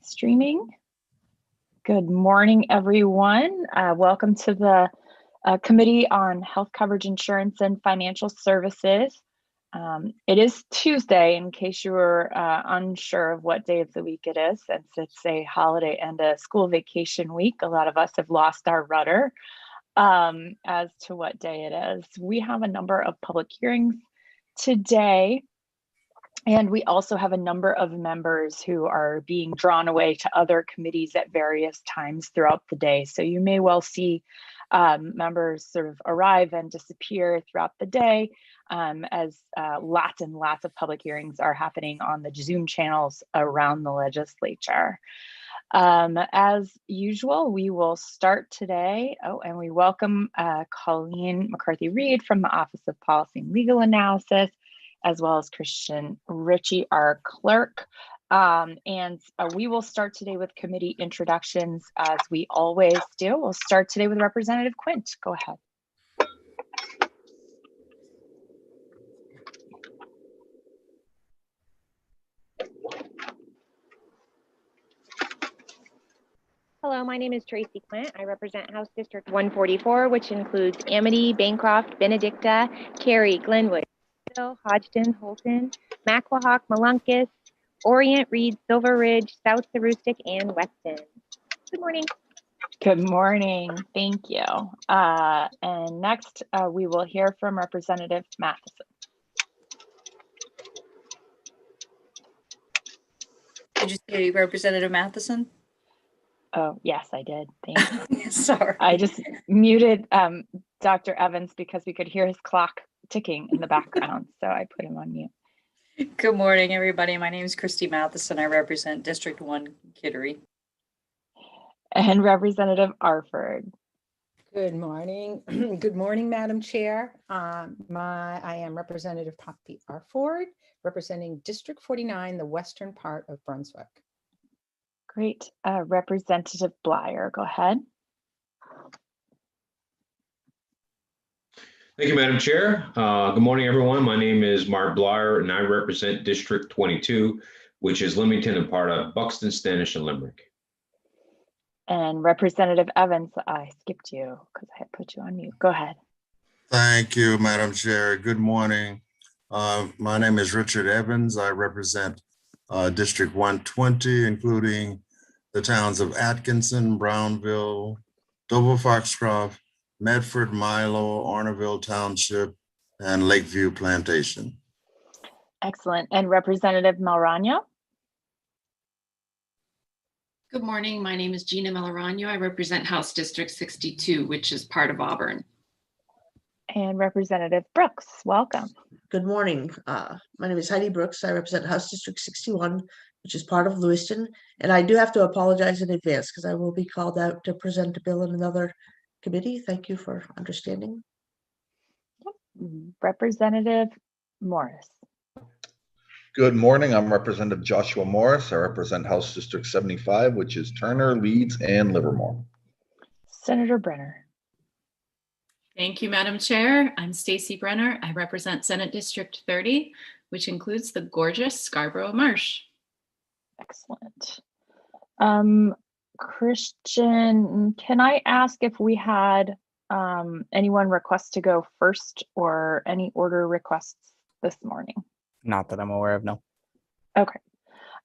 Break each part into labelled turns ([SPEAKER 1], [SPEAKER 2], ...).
[SPEAKER 1] Streaming. Good morning, everyone. Welcome to the Committee on Health Coverage Insurance and Financial Services. It is Tuesday, in case you were unsure of what day of the week it is, since it's a holiday and a school vacation week. A lot of us have lost our rudder as to what day it is. We have a number of public hearings today. And we also have a number of members who are being drawn away to other committees at various times throughout the day. So you may well see members sort of arrive and disappear throughout the day as lots and lots of public hearings are happening on the Zoom channels around the legislature. As usual, we will start today. Oh, and we welcome Colleen McCarthy-Reed from the Office of Policy and Legal Analysis, as well as Christian Ritchie, our clerk. We will start today with committee introductions, as we always do. We'll start today with Representative Quint. Go ahead.
[SPEAKER 2] Hello, my name is Tracy Quint. I represent House District 144, which includes Amity, Bancroft, Benedicta, Cary, Glenwood, Hodgdon, Holton, Macwahock, Molunkus, Orient, Reed, Silver Ridge, South Aroostook, and Weston. Good morning.
[SPEAKER 1] Good morning. Thank you. And next, we will hear from Representative Matheson.
[SPEAKER 3] Did you say Representative Matheson?
[SPEAKER 1] Oh, yes, I did. Thank you.
[SPEAKER 3] Sorry.
[SPEAKER 1] I just muted Dr. Evans because we could hear his clock ticking in the background, so I put him on mute.
[SPEAKER 3] Good morning, everybody. My name is Christy Matheson. I represent District 1 Kittery.
[SPEAKER 1] And Representative Arford.
[SPEAKER 4] Good morning. Good morning, Madam Chair. I am Representative Poppy Arford, representing District 49, the western part of Brunswick.
[SPEAKER 1] Great. Representative Bleier, go ahead.
[SPEAKER 5] Thank you, Madam Chair. Good morning, everyone. My name is Mark Bleier, and I represent District 22, which is Leamington and part of Buxton, Standish, and Limerick.
[SPEAKER 1] And Representative Evans, I skipped you because I had put you on mute. Go ahead.
[SPEAKER 6] Thank you, Madam Chair. Good morning. My name is Richard Evans. I represent District 120, including the towns of Atkinson, Brownville, Dover Foxcroft, Medford, Milo, Orneville Township, and Lakeview Plantation.
[SPEAKER 1] Excellent. And Representative Malrano?
[SPEAKER 7] Good morning. My name is Gina Malrano. I represent House District 62, which is part of Auburn.
[SPEAKER 1] And Representative Brooks, welcome.
[SPEAKER 8] Good morning. My name is Heidi Brooks. I represent House District 61, which is part of Lewiston. And I do have to apologize in advance because I will be called out to present a bill in another committee. Thank you for understanding.
[SPEAKER 1] Representative Morris.
[SPEAKER 9] Good morning. I'm Representative Joshua Morris. I represent House District 75, which is Turner, Leeds, and Livermore.
[SPEAKER 1] Senator Brenner.
[SPEAKER 7] Thank you, Madam Chair. I'm Stacy Brenner. I represent Senate District 30, which includes the gorgeous Scarborough Marsh.
[SPEAKER 1] Excellent. Christian, can I ask if we had anyone request to go first or any order requests this morning?
[SPEAKER 10] Not that I'm aware of, no.
[SPEAKER 1] Okay.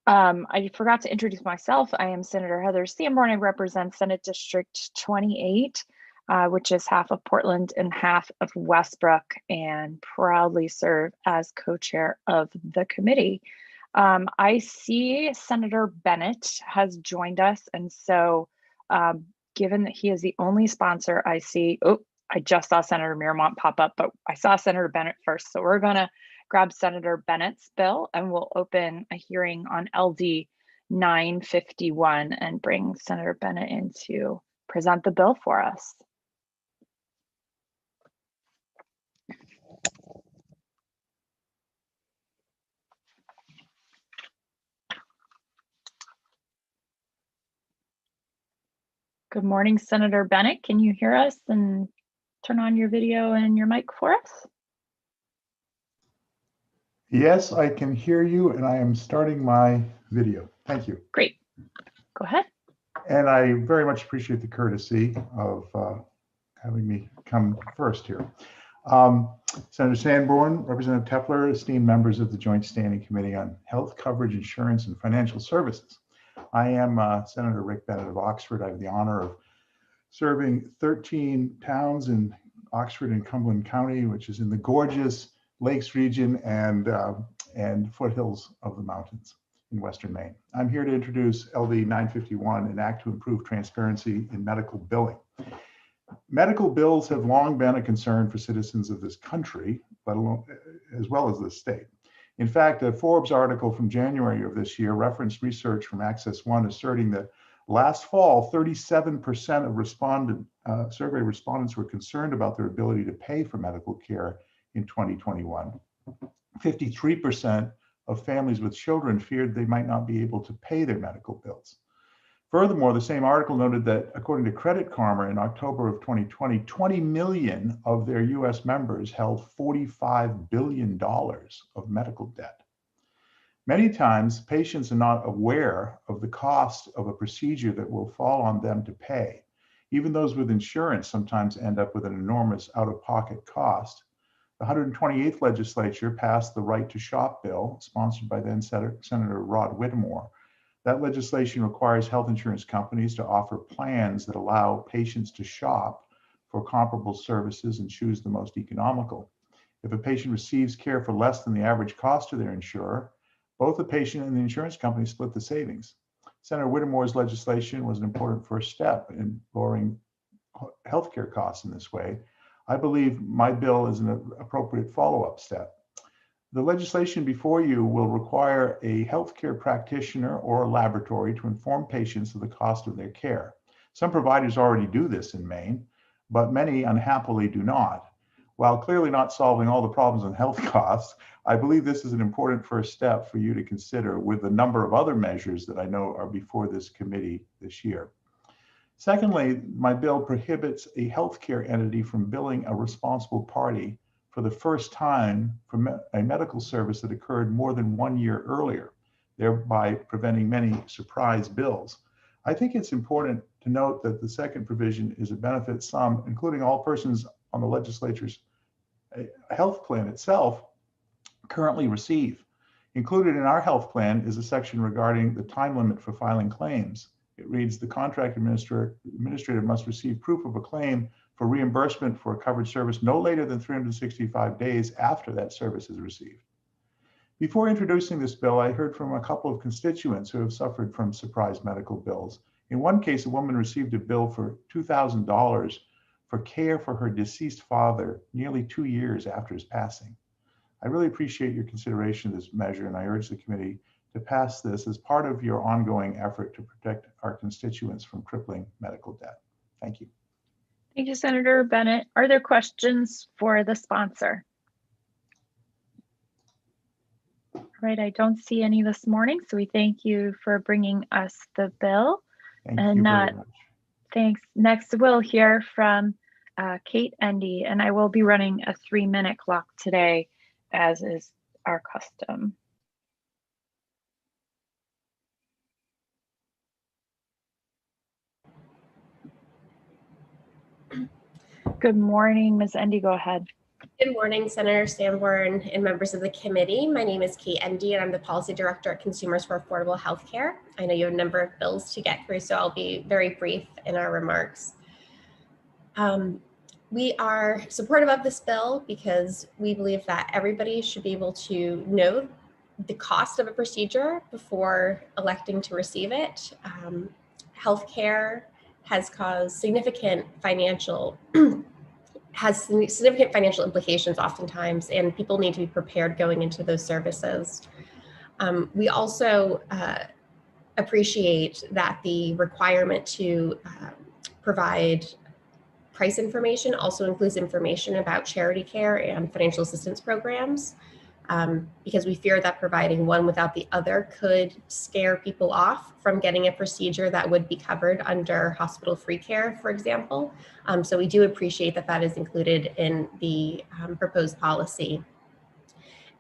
[SPEAKER 1] I forgot to introduce myself. I am Senator Heather Sanborn. I represent Senate District 28, which is half of Portland and half of Westbrook, and proudly serve as co-chair of the committee. I see Senator Bennett has joined us, and so given that he is the only sponsor I see, I just saw Senator Miramont pop up, but I saw Senator Bennett first, so we're gonna grab Senator Bennett's bill and we'll open a hearing on LD 951 and bring Senator Bennett in to present the bill for us. Good morning, Senator Bennett. Can you hear us and turn on your video and your mic for us?
[SPEAKER 11] Yes, I can hear you, and I am starting my video. Thank you.
[SPEAKER 1] Great.
[SPEAKER 10] And I very much appreciate the courtesy of having me come first here. Senator Sanborn, Representative Tepler, esteemed members of the Joint Standing Committee on Health Coverage, Insurance, and Financial Services. I am Senator Rick Bennett of Oxford. I have the honor of serving 13 towns in Oxford and Cumberland County, which is in the gorgeous Lakes region and foothills of the mountains in Western Maine. I'm here to introduce LD 951, an act to improve transparency in medical billing. Medical bills have long been a concern for citizens of this country, let alone as well as this state. In fact, a Forbes article from January of this year referenced research from Access One asserting that last fall, 37% of survey respondents were concerned about their ability to pay for medical care in 2021. 53% of families with children feared they might not be able to pay their medical bills. Furthermore, the same article noted that according to Credit Karma in October of 2020, 20 million of their US members held $45 billion of medical debt. Many times, patients are not aware of the cost of a procedure that will fall on them to pay. Even those with insurance sometimes end up with an enormous out-of-pocket cost. The 128th legislature passed the Right to Shop bill, sponsored by then Senator Rod Whittemore. That legislation requires health insurance companies to offer plans that allow patients to shop for comparable services and choose the most economical. If a patient receives care for less than the average cost to their insurer, both the patient and the insurance company split the savings. Senator Whittemore's legislation was an important first step in lowering healthcare costs in this way. I believe my bill is an appropriate follow-up step. The legislation before you will require a healthcare practitioner or a laboratory to inform patients of the cost of their care. Some providers already do this in Maine, but many unhappily do not. While clearly not solving all the problems on health costs, I believe this is an important first step for you to consider with a number of other measures that I know are before this committee this year. Secondly, my bill prohibits a healthcare entity from billing a responsible party for the first time for a medical service that occurred more than 1 year earlier, thereby preventing many surprise bills. I think it's important to note that the second provision is a benefit some, including all persons on the legislature's health plan itself, currently receive. Included in our health plan is a section regarding the time limit for filing claims. It reads, the contract administrator must receive proof of a claim for reimbursement for a covered service no later than 365 days after that service is received. Before introducing this bill, I heard from a couple of constituents who have suffered from surprise medical bills. In one case, a woman received a bill for $2,000 for care for her deceased father nearly 2 years after his passing. I really appreciate your consideration of this measure, and I urge the committee to pass this as part of your ongoing effort to protect our constituents from crippling medical debt. Thank you.
[SPEAKER 1] Thank you, Senator Bennett. Are there questions for the sponsor? All right, I don't see any this morning, so we thank you for bringing us the bill.
[SPEAKER 10] Thank you very much.
[SPEAKER 1] Thanks. Next, we'll hear from Kate Endy, and I will be running a 3-minute clock today, as is our custom. Good morning, Ms. Endy, go ahead.
[SPEAKER 11] Good morning, Senator Sanborn and members of the committee. My name is Kate Endy, and I'm the Policy Director at Consumers for Affordable Healthcare. I know you have a number of bills to get through, so I'll be very brief in our remarks. We are supportive of this bill because we believe that everybody should be able to know the cost of a procedure before electing to receive it. Healthcare has caused significant financial implications oftentimes, and people need to be prepared going into those services. We also appreciate that the requirement to provide price information also includes information about charity care and financial assistance programs, because we fear that providing one without the other could scare people off from getting a procedure that would be covered under hospital free care, for example. So we do appreciate that that is included in the proposed policy.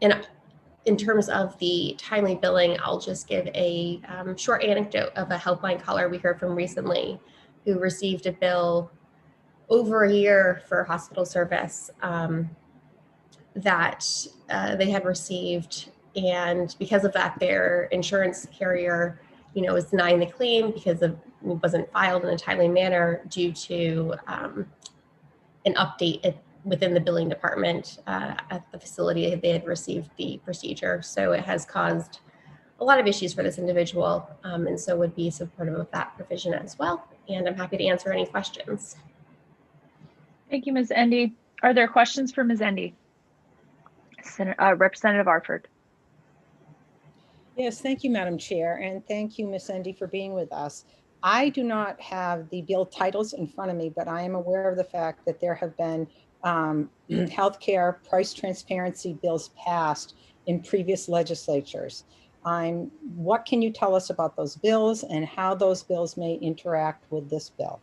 [SPEAKER 11] And in terms of the timely billing, I'll just give a short anecdote of a helpline caller we heard from recently who received a bill over a year for hospital service that they had received. And because of that, their insurance carrier, was denying the claim because it wasn't filed in a timely manner due to an update within the billing department at the facility they had received the procedure. So it has caused a lot of issues for this individual, and so would be supportive of that provision as well. And I'm happy to answer any questions.
[SPEAKER 1] Thank you, Ms. Endy. Are there questions for Ms. Endy? Representative Arford.
[SPEAKER 4] Yes, thank you, Madam Chair, and thank you, Ms. Endy, for being with us. I do not have the bill titles in front of me, but I am aware of the fact that there have been healthcare price transparency bills passed in previous legislatures. What can you tell us about those bills and how those bills may interact with this bill?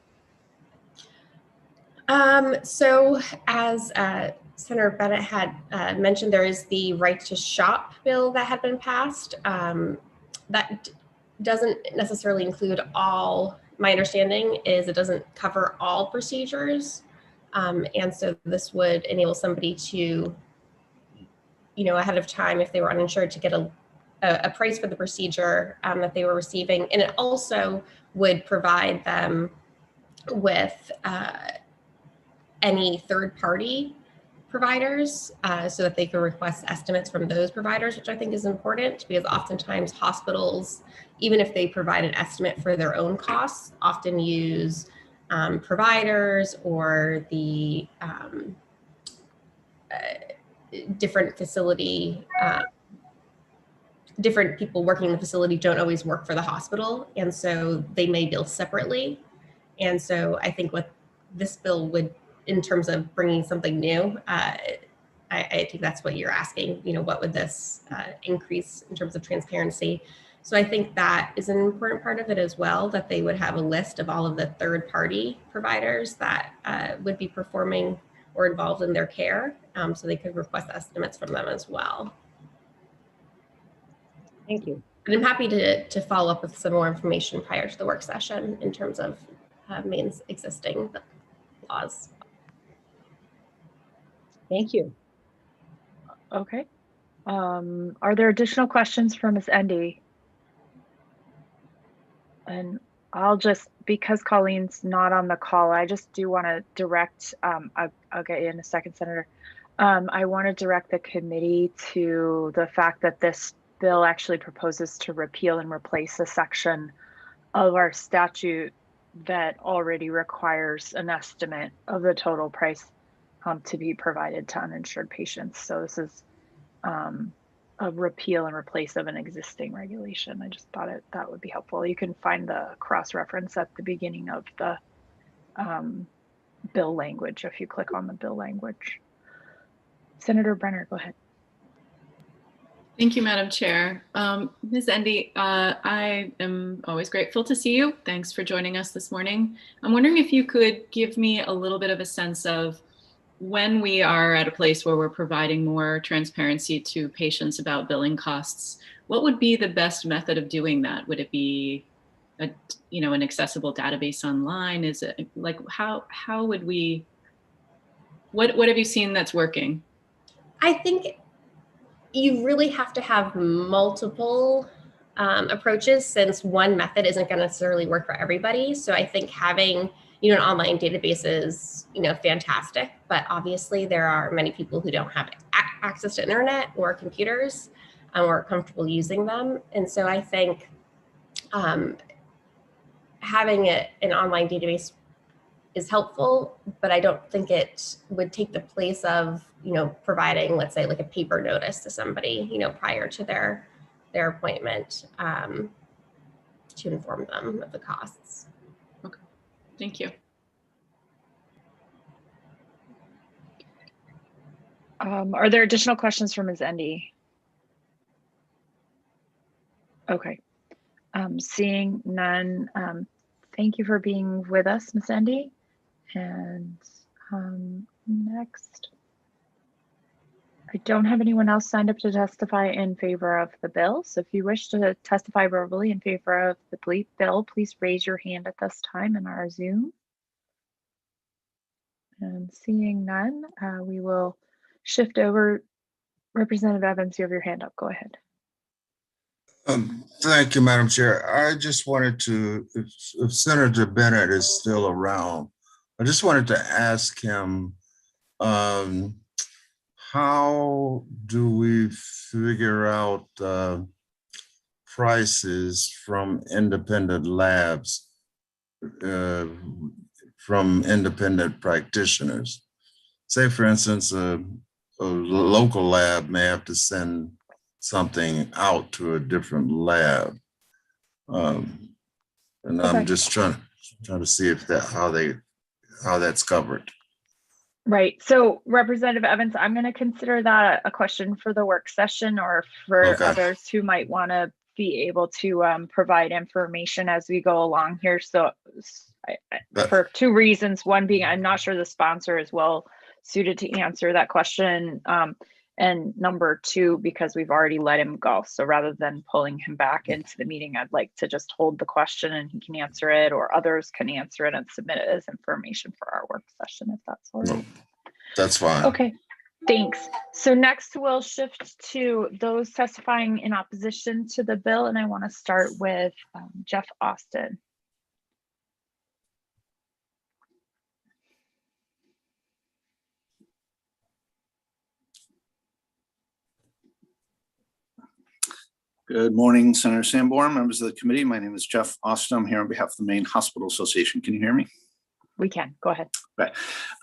[SPEAKER 11] So as Senator Bennett had mentioned, there is the right to shop bill that had been passed. That doesn't necessarily include all, my understanding is it doesn't cover all procedures. And so this would enable somebody to, ahead of time, if they were uninsured, to get a price for the procedure that they were receiving. And it also would provide them with any third-party providers so that they can request estimates from those providers, which I think is important because oftentimes hospitals, even if they provide an estimate for their own costs, often use providers or the different facility, different people working in the facility don't always work for the hospital. And so they may bill separately. And so I think what this bill would, in terms of bringing something new, I think that's what you're asking, what would this increase in terms of transparency? So I think that is an important part of it as well, that they would have a list of all of the third-party providers that would be performing or involved in their care, so they could request estimates from them as well.
[SPEAKER 4] Thank you.
[SPEAKER 11] And I'm happy to follow up with some more information prior to the work session in terms of Maine's existing laws.
[SPEAKER 4] Thank you.
[SPEAKER 1] Okay. Are there additional questions for Ms. Endy? And I'll just, because Colleen's not on the call, I just do want to direct, I'll get you in a second, Senator. I want to direct the committee to the fact that this bill actually proposes to repeal and replace a section of our statute that already requires an estimate of the total price to be provided to uninsured patients. So this is a repeal and replace of an existing regulation. I just thought that would be helpful. You can find the cross-reference at the beginning of the bill language if you click on the bill language. Senator Brenner, go ahead.
[SPEAKER 7] Thank you, Madam Chair. Ms. Endy, I am always grateful to see you. Thanks for joining us this morning. I'm wondering if you could give me a little bit of a sense of when we are at a place where we're providing more transparency to patients about billing costs, what would be the best method of doing that? Would it be an accessible database online? Is it like, how would we, what have you seen that's working?
[SPEAKER 11] I think you really have to have multiple approaches, since one method isn't going to necessarily work for everybody. So I think having an online database is fantastic, but obviously there are many people who don't have access to internet or computers or are comfortable using them. And so I think having an online database is helpful, but I don't think it would take the place of providing, let's say, like a paper notice to somebody prior to their appointment to inform them of the costs.
[SPEAKER 7] Okay, thank you.
[SPEAKER 1] Are there additional questions for Ms. Endy? Okay, seeing none, thank you for being with us, Ms. Endy. And next. I don't have anyone else signed up to testify in favor of the bill. So if you wish to testify verbally in favor of the bill, please raise your hand at this time in our Zoom. And seeing none, we will shift over. Representative Evans, you have your hand up. Go ahead.
[SPEAKER 6] Thank you, Madam Chair. I just wanted to, if Senator Bennett is still around, I just wanted to ask him, how do we figure out prices from independent labs, from independent practitioners? Say, for instance, a local lab may have to send something out to a different lab. And I'm just trying to see if how that's covered.
[SPEAKER 1] Right. So Representative Evans, I'm going to consider that a question for the work session, or for others who might want to be able to provide information as we go along here. So for two reasons, one being I'm not sure the sponsor is well suited to answer that question. And number two, because we've already let him go. So rather than pulling him back into the meeting, I'd like to just hold the question and he can answer it, or others can answer it and submit it as information for our work session, if that's all right.
[SPEAKER 6] That's fine.
[SPEAKER 1] Okay, thanks. So next we'll shift to those testifying in opposition to the bill. And I want to start with Jeff Austin.
[SPEAKER 12] Good morning, Senator Sanborn, members of the committee. My name is Jeff Austin. I'm here on behalf of the Maine Hospital Association. Can you hear me?
[SPEAKER 1] We can. Go ahead.
[SPEAKER 12] Right.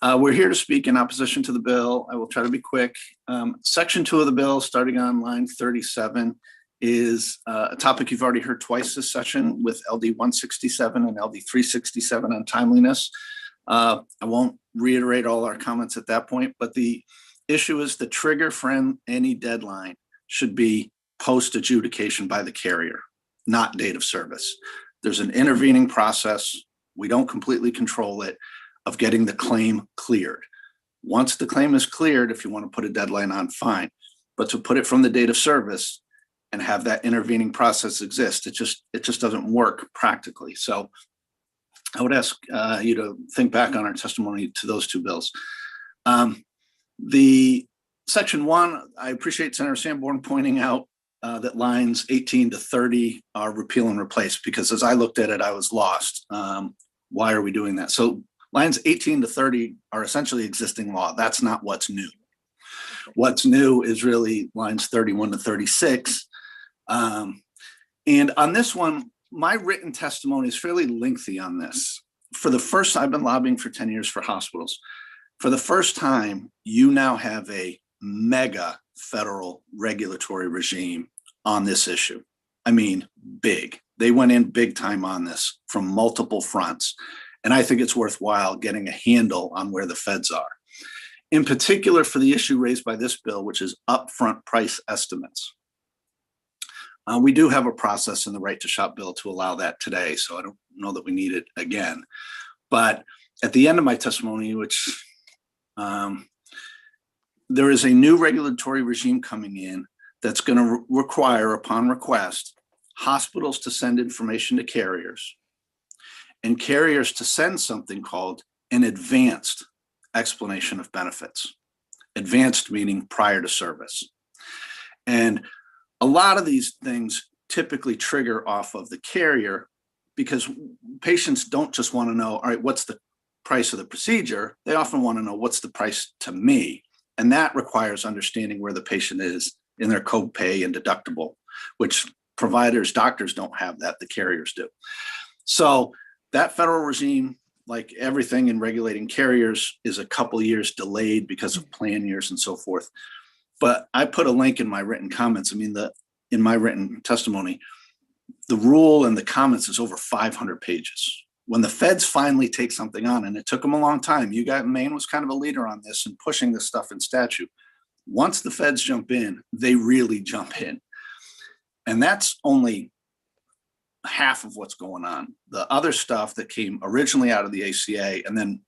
[SPEAKER 12] We're here to speak in opposition to the bill. I will try to be quick. Section 2 of the bill, starting on line 37, is a topic you've already heard twice this session with LD 167 and LD 367 on timeliness. I won't reiterate all our comments at that point, but the issue is the trigger for any deadline should be post adjudication by the carrier, not date of service. There's an intervening process, we don't completely control it, of getting the claim cleared. Once the claim is cleared, if you want to put a deadline on, fine. But to put it from the date of service and have that intervening process exist, it just doesn't work practically. So I would ask you to think back on our testimony to those two bills. The section 1, I appreciate Senator Sanborn pointing out that lines 18 to 30 are repeal and replace, because as I looked at it, I was lost. Why are we doing that? So lines 18 to 30 are essentially existing law. That's not what's new. What's new is really lines 31 to 36. And on this one, my written testimony is fairly lengthy on this. I've been lobbying for 10 years for hospitals. For the first time, you now have a mega federal regulatory regime on this issue. I mean, big. They went in big time on this from multiple fronts. And I think it's worthwhile getting a handle on where the feds are. In particular, for the issue raised by this bill, which is upfront price estimates. We do have a process in the right to shop bill to allow that today, so I don't know that we need it again. But at the end of my testimony, which there is a new regulatory regime coming in that's going to require, upon request, hospitals to send information to carriers and carriers to send something called an advanced explanation of benefits. Advanced meaning prior to service. And a lot of these things typically trigger off of the carrier, because patients don't just want to know, all right, what's the price of the procedure? They often want to know, what's the price to me? And that requires understanding where the patient is in their copay and deductible, which providers, doctors don't have that, the carriers do. So that federal regime, like everything in regulating carriers, is a couple years delayed because of plan years and so forth. But I put a link in my written comments. I mean, in my written testimony, the rule and the comments is over 500 pages. When the feds finally take something on, and it took them a long time, Maine was kind of a leader on this and pushing this stuff in statute. Once the feds jump in, they really jump in. And that's only half of what's going on. The other stuff that came originally out of the ACA and then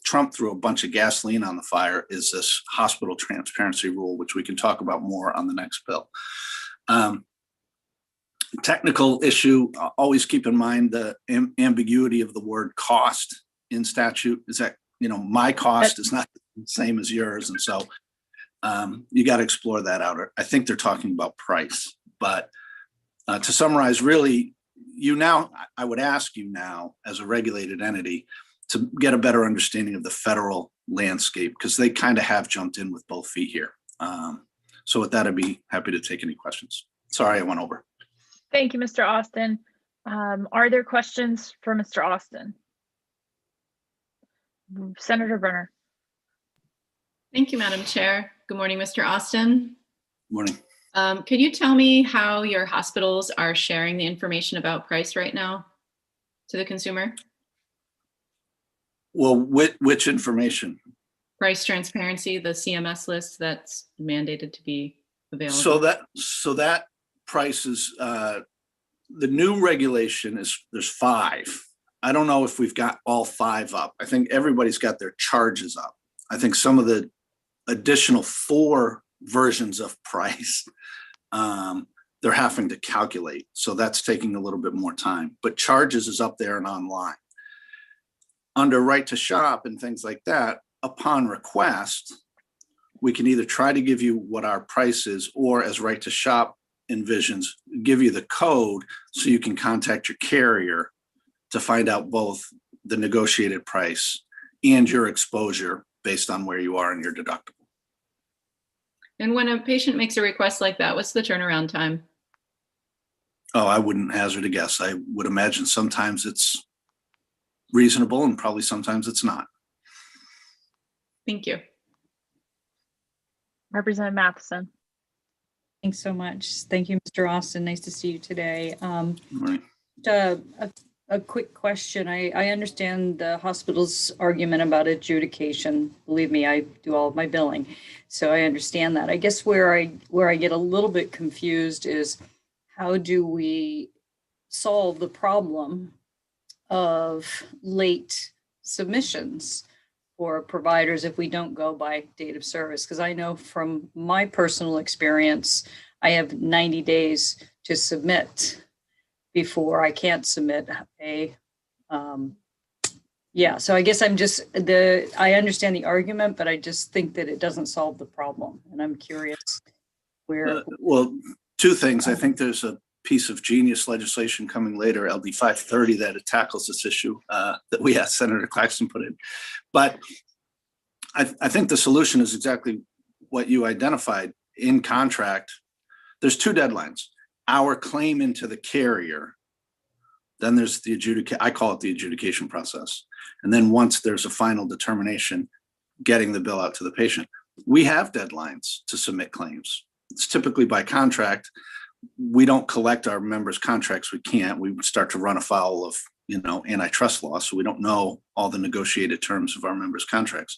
[SPEAKER 12] Trump threw a bunch of gasoline on the fire is this hospital transparency rule, which we can talk about more on the next bill. Technical issue, always keep in mind the ambiguity of the word cost in statute is that, my cost is not the same as yours. And so you got to explore that out. I think they're talking about price, but to summarize, really, I would ask you now as a regulated entity to get a better understanding of the federal landscape, because they kind of have jumped in with both feet here. So with that, I'd be happy to take any questions. Sorry, I went over.
[SPEAKER 1] Thank you, Mr. Austin. Are there questions for Mr. Austin? Senator Brenner.
[SPEAKER 7] Thank you, Madam Chair. Good morning, Mr. Austin.
[SPEAKER 12] Morning.
[SPEAKER 7] Could you tell me how your hospitals are sharing the information about price right now to the consumer?
[SPEAKER 12] Well, which information?
[SPEAKER 7] Price transparency, the CMS list that's mandated to be available.
[SPEAKER 12] So that price is, the new regulation is, there's 5. I don't know if we've got all 5 up. I think everybody's got their charges up. I think some of the additional 4 versions of price, they're having to calculate. So that's taking a little bit more time, but charges is up there and online. Under right to shop and things like that, upon request, we can either try to give you what our price is, or as right to shop envisions, give you the code so you can contact your carrier to find out both the negotiated price and your exposure based on where you are in your deductible.
[SPEAKER 7] And when a patient makes a request like that, what's the turnaround time?
[SPEAKER 12] Oh, I wouldn't hazard a guess. I would imagine sometimes it's reasonable and probably sometimes it's not.
[SPEAKER 7] Thank you.
[SPEAKER 1] Representative Matheson.
[SPEAKER 3] Thanks so much. Thank you, Mr. Austin. Nice to see you today.
[SPEAKER 12] Right.
[SPEAKER 3] A quick question. I understand the hospital's argument about adjudication. Believe me, I do all of my billing, so I understand that. I guess where I get a little bit confused is how do we solve the problem of late submissions for providers if we don't go by date of service? Because I know from my personal experience, I have 90 days to submit before I can't submit a, so I guess I understand the argument, but I just think that it doesn't solve the problem. And I'm curious where.
[SPEAKER 12] Well, 2 things. I think there's a piece of genius legislation coming later, LD 530, that it tackles this issue that we asked Senator Claxton put in. But I think the solution is exactly what you identified in contract. There's 2 deadlines. Our claim into the carrier, then there's the I call it the adjudication process. And then once there's a final determination, getting the bill out to the patient. We have deadlines to submit claims. It's typically by contract. We don't collect our members' contracts. We can't. We start to run afoul of, antitrust law. So we don't know all the negotiated terms of our members' contracts.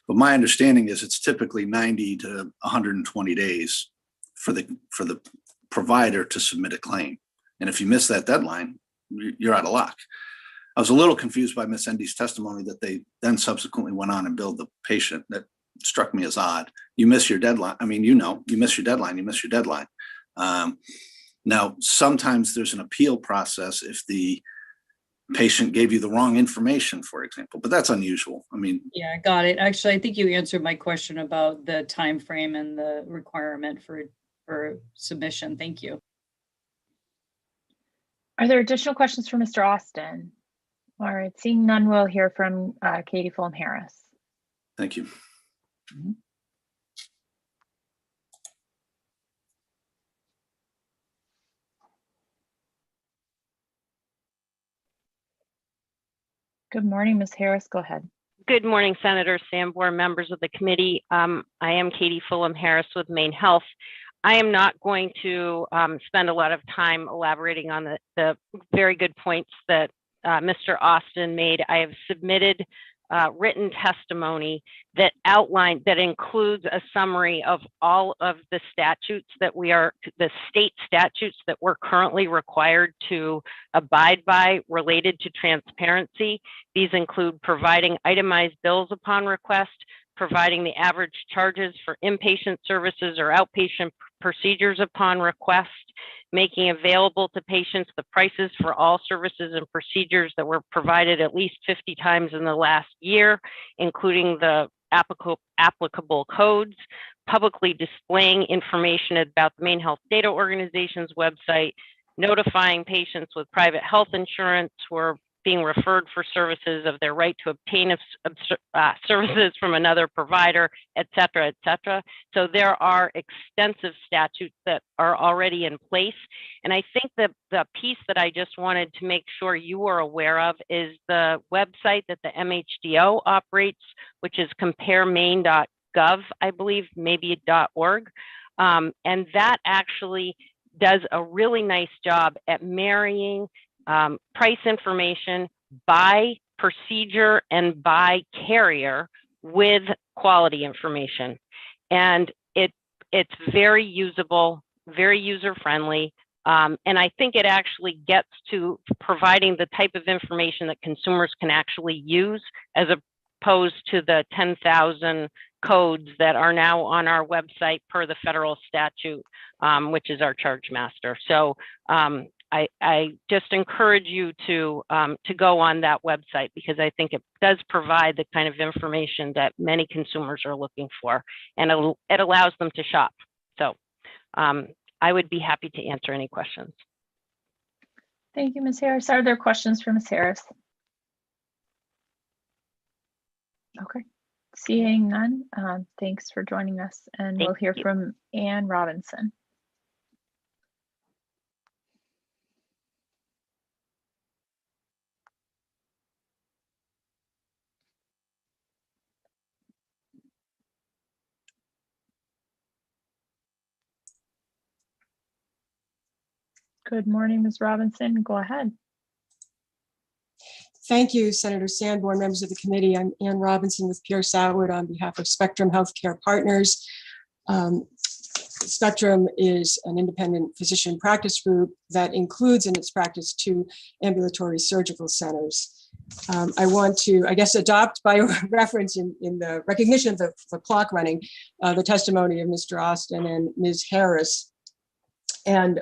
[SPEAKER 12] But my understanding is it's typically 90 to 120 days for the provider to submit a claim. And if you miss that deadline, you're out of luck. I was a little confused by Ms. Endy's testimony that they then subsequently went on and billed the patient. That struck me as odd. You miss your deadline. I mean, you miss your deadline, you miss your deadline. Now, sometimes there's an appeal process if the patient gave you the wrong information, for example, but that's unusual. I mean,
[SPEAKER 3] yeah, got it. Actually, I think you answered my question about the time frame and the requirement for submission. Thank you.
[SPEAKER 1] Are there additional questions for Mr. Austin? All right, seeing none, we'll hear from Katie Fulham-Harris.
[SPEAKER 12] Thank you.
[SPEAKER 1] Mm-hmm. Good morning, Ms. Harris. Go ahead.
[SPEAKER 13] Good morning, Senator Sanborn, members of the committee. I am Katie Fulham-Harris with Maine Health. I am not going to spend a lot of time elaborating on the very good points that Mr. Austin made. I have submitted written testimony that includes a summary of all of the statutes the state statutes that we're currently required to abide by related to transparency. These include providing itemized bills upon request, providing the average charges for inpatient services or outpatient procedures upon request, making available to patients the prices for all services and procedures that were provided at least 50 times in the last year, including the applicable codes, publicly displaying information about the Maine Health Data Organization's website, notifying patients with private health insurance who are being referred for services of their right to obtain services from another provider, et cetera, et cetera. So there are extensive statutes that are already in place. And I think that the piece that I just wanted to make sure you are aware of is the website that the MHDO operates, which is comparemaine.gov, I believe, maybe .org. And that actually does a really nice job at marrying price information by procedure and by carrier with quality information. And it's very usable, very user-friendly. And I think it actually gets to providing the type of information that consumers can actually use, as opposed to the 10,000 codes that are now on our website per the federal statute, which is our charge master. So I just encourage you to go on that website, because I think it does provide the kind of information that many consumers are looking for, and it allows them to shop. So I would be happy to answer any questions.
[SPEAKER 1] Thank you, Ms. Harris. Are there questions for Ms. Harris? Okay, seeing none, thanks for joining us, and we'll hear from Ann Robinson. Good morning, Ms. Robinson. Go ahead.
[SPEAKER 14] Thank you, Senator Sanborn, members of the committee. I'm Ann Robinson with Pierce Atwood on behalf of Spectrum Healthcare Partners. Spectrum is an independent physician practice group that includes in its practice 2 ambulatory surgical centers. I want to, I guess, adopt by reference in the recognition of the clock running, the testimony of Mr. Austin and Ms. Harris. And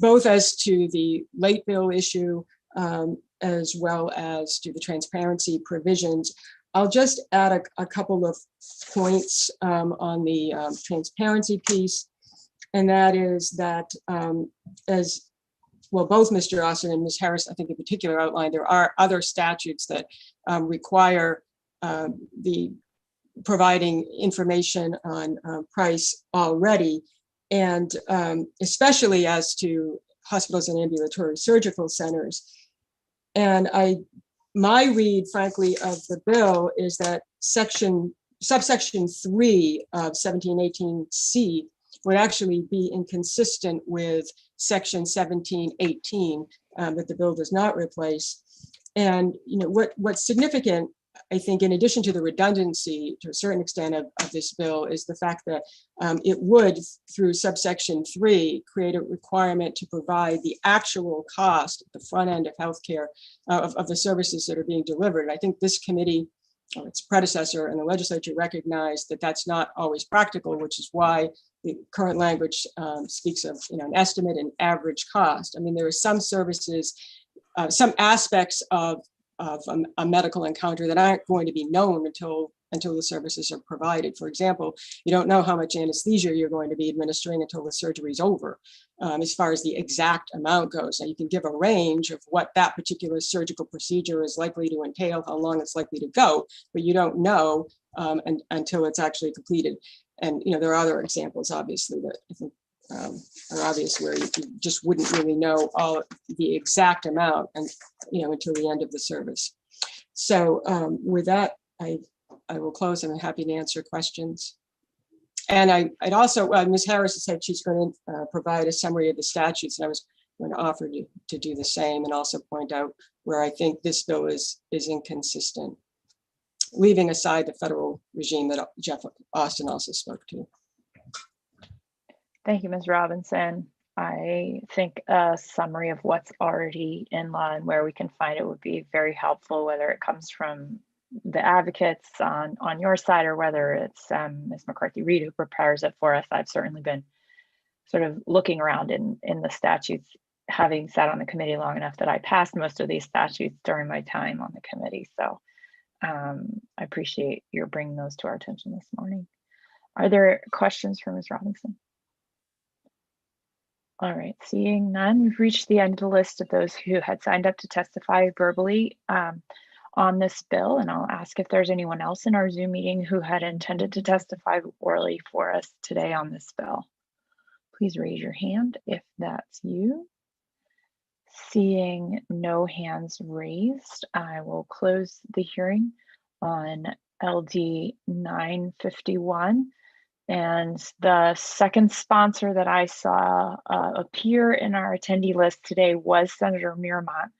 [SPEAKER 14] both as to the late bill issue, as well as to the transparency provisions. I'll just add a couple of points on the transparency piece. And that is that as well, both Mr. Austin and Ms. Harris, I think in particular, outlined, there are other statutes that require the providing information on price already. And especially as to hospitals and ambulatory surgical centers. And my read, frankly, of the bill is that subsection 3 of 1718C would actually be inconsistent with section 1718 that the bill does not replace. And what's significant, I think, in addition to the redundancy to a certain extent of this bill, is the fact that it would, through subsection 3, create a requirement to provide the actual cost at the front end of healthcare of the services that are being delivered. I think this committee, or its predecessor, and the legislature recognized that that's not always practical, which is why the current language speaks of an estimate and average cost. I mean, there are some services, some aspects of a medical encounter that aren't going to be known until the services are provided. For example, you don't know how much anesthesia you're going to be administering until the surgery is over, as far as the exact amount goes. Now, you can give a range of what that particular surgical procedure is likely to entail, how long it's likely to go, but you don't know until it's actually completed. And there are other examples, obviously, that I think are obvious, where you just wouldn't really know all the exact amount until the end of the service. So with that, I will close, and I'm happy to answer questions. And I'd also, Ms. Harris said she's going to provide a summary of the statutes, and I was going to offer to do the same, and also point out where I think this bill is inconsistent. leaving aside the federal regime that Jeff Austin also spoke to.
[SPEAKER 1] Thank you, Ms. Robinson. I think a summary of what's already in law and where we can find it would be very helpful, whether it comes from the advocates on your side or whether it's Ms. McCarthy-Reed who prepares it for us. I've certainly been sort of looking around in the statutes, having sat on the committee long enough that I passed most of these statutes during my time on the committee. So I appreciate your bringing those to our attention this morning. Are there questions for Ms. Robinson? All right, seeing none, we've reached the end of the list of those who had signed up to testify verbally on this bill, and I'll ask if there's anyone else in our Zoom meeting who had intended to testify orally for us today on this bill. Please raise your hand if that's you. Seeing no hands raised, I will close the hearing on LD 951. And the second sponsor that I saw appear in our attendee list today was Senator Miramont.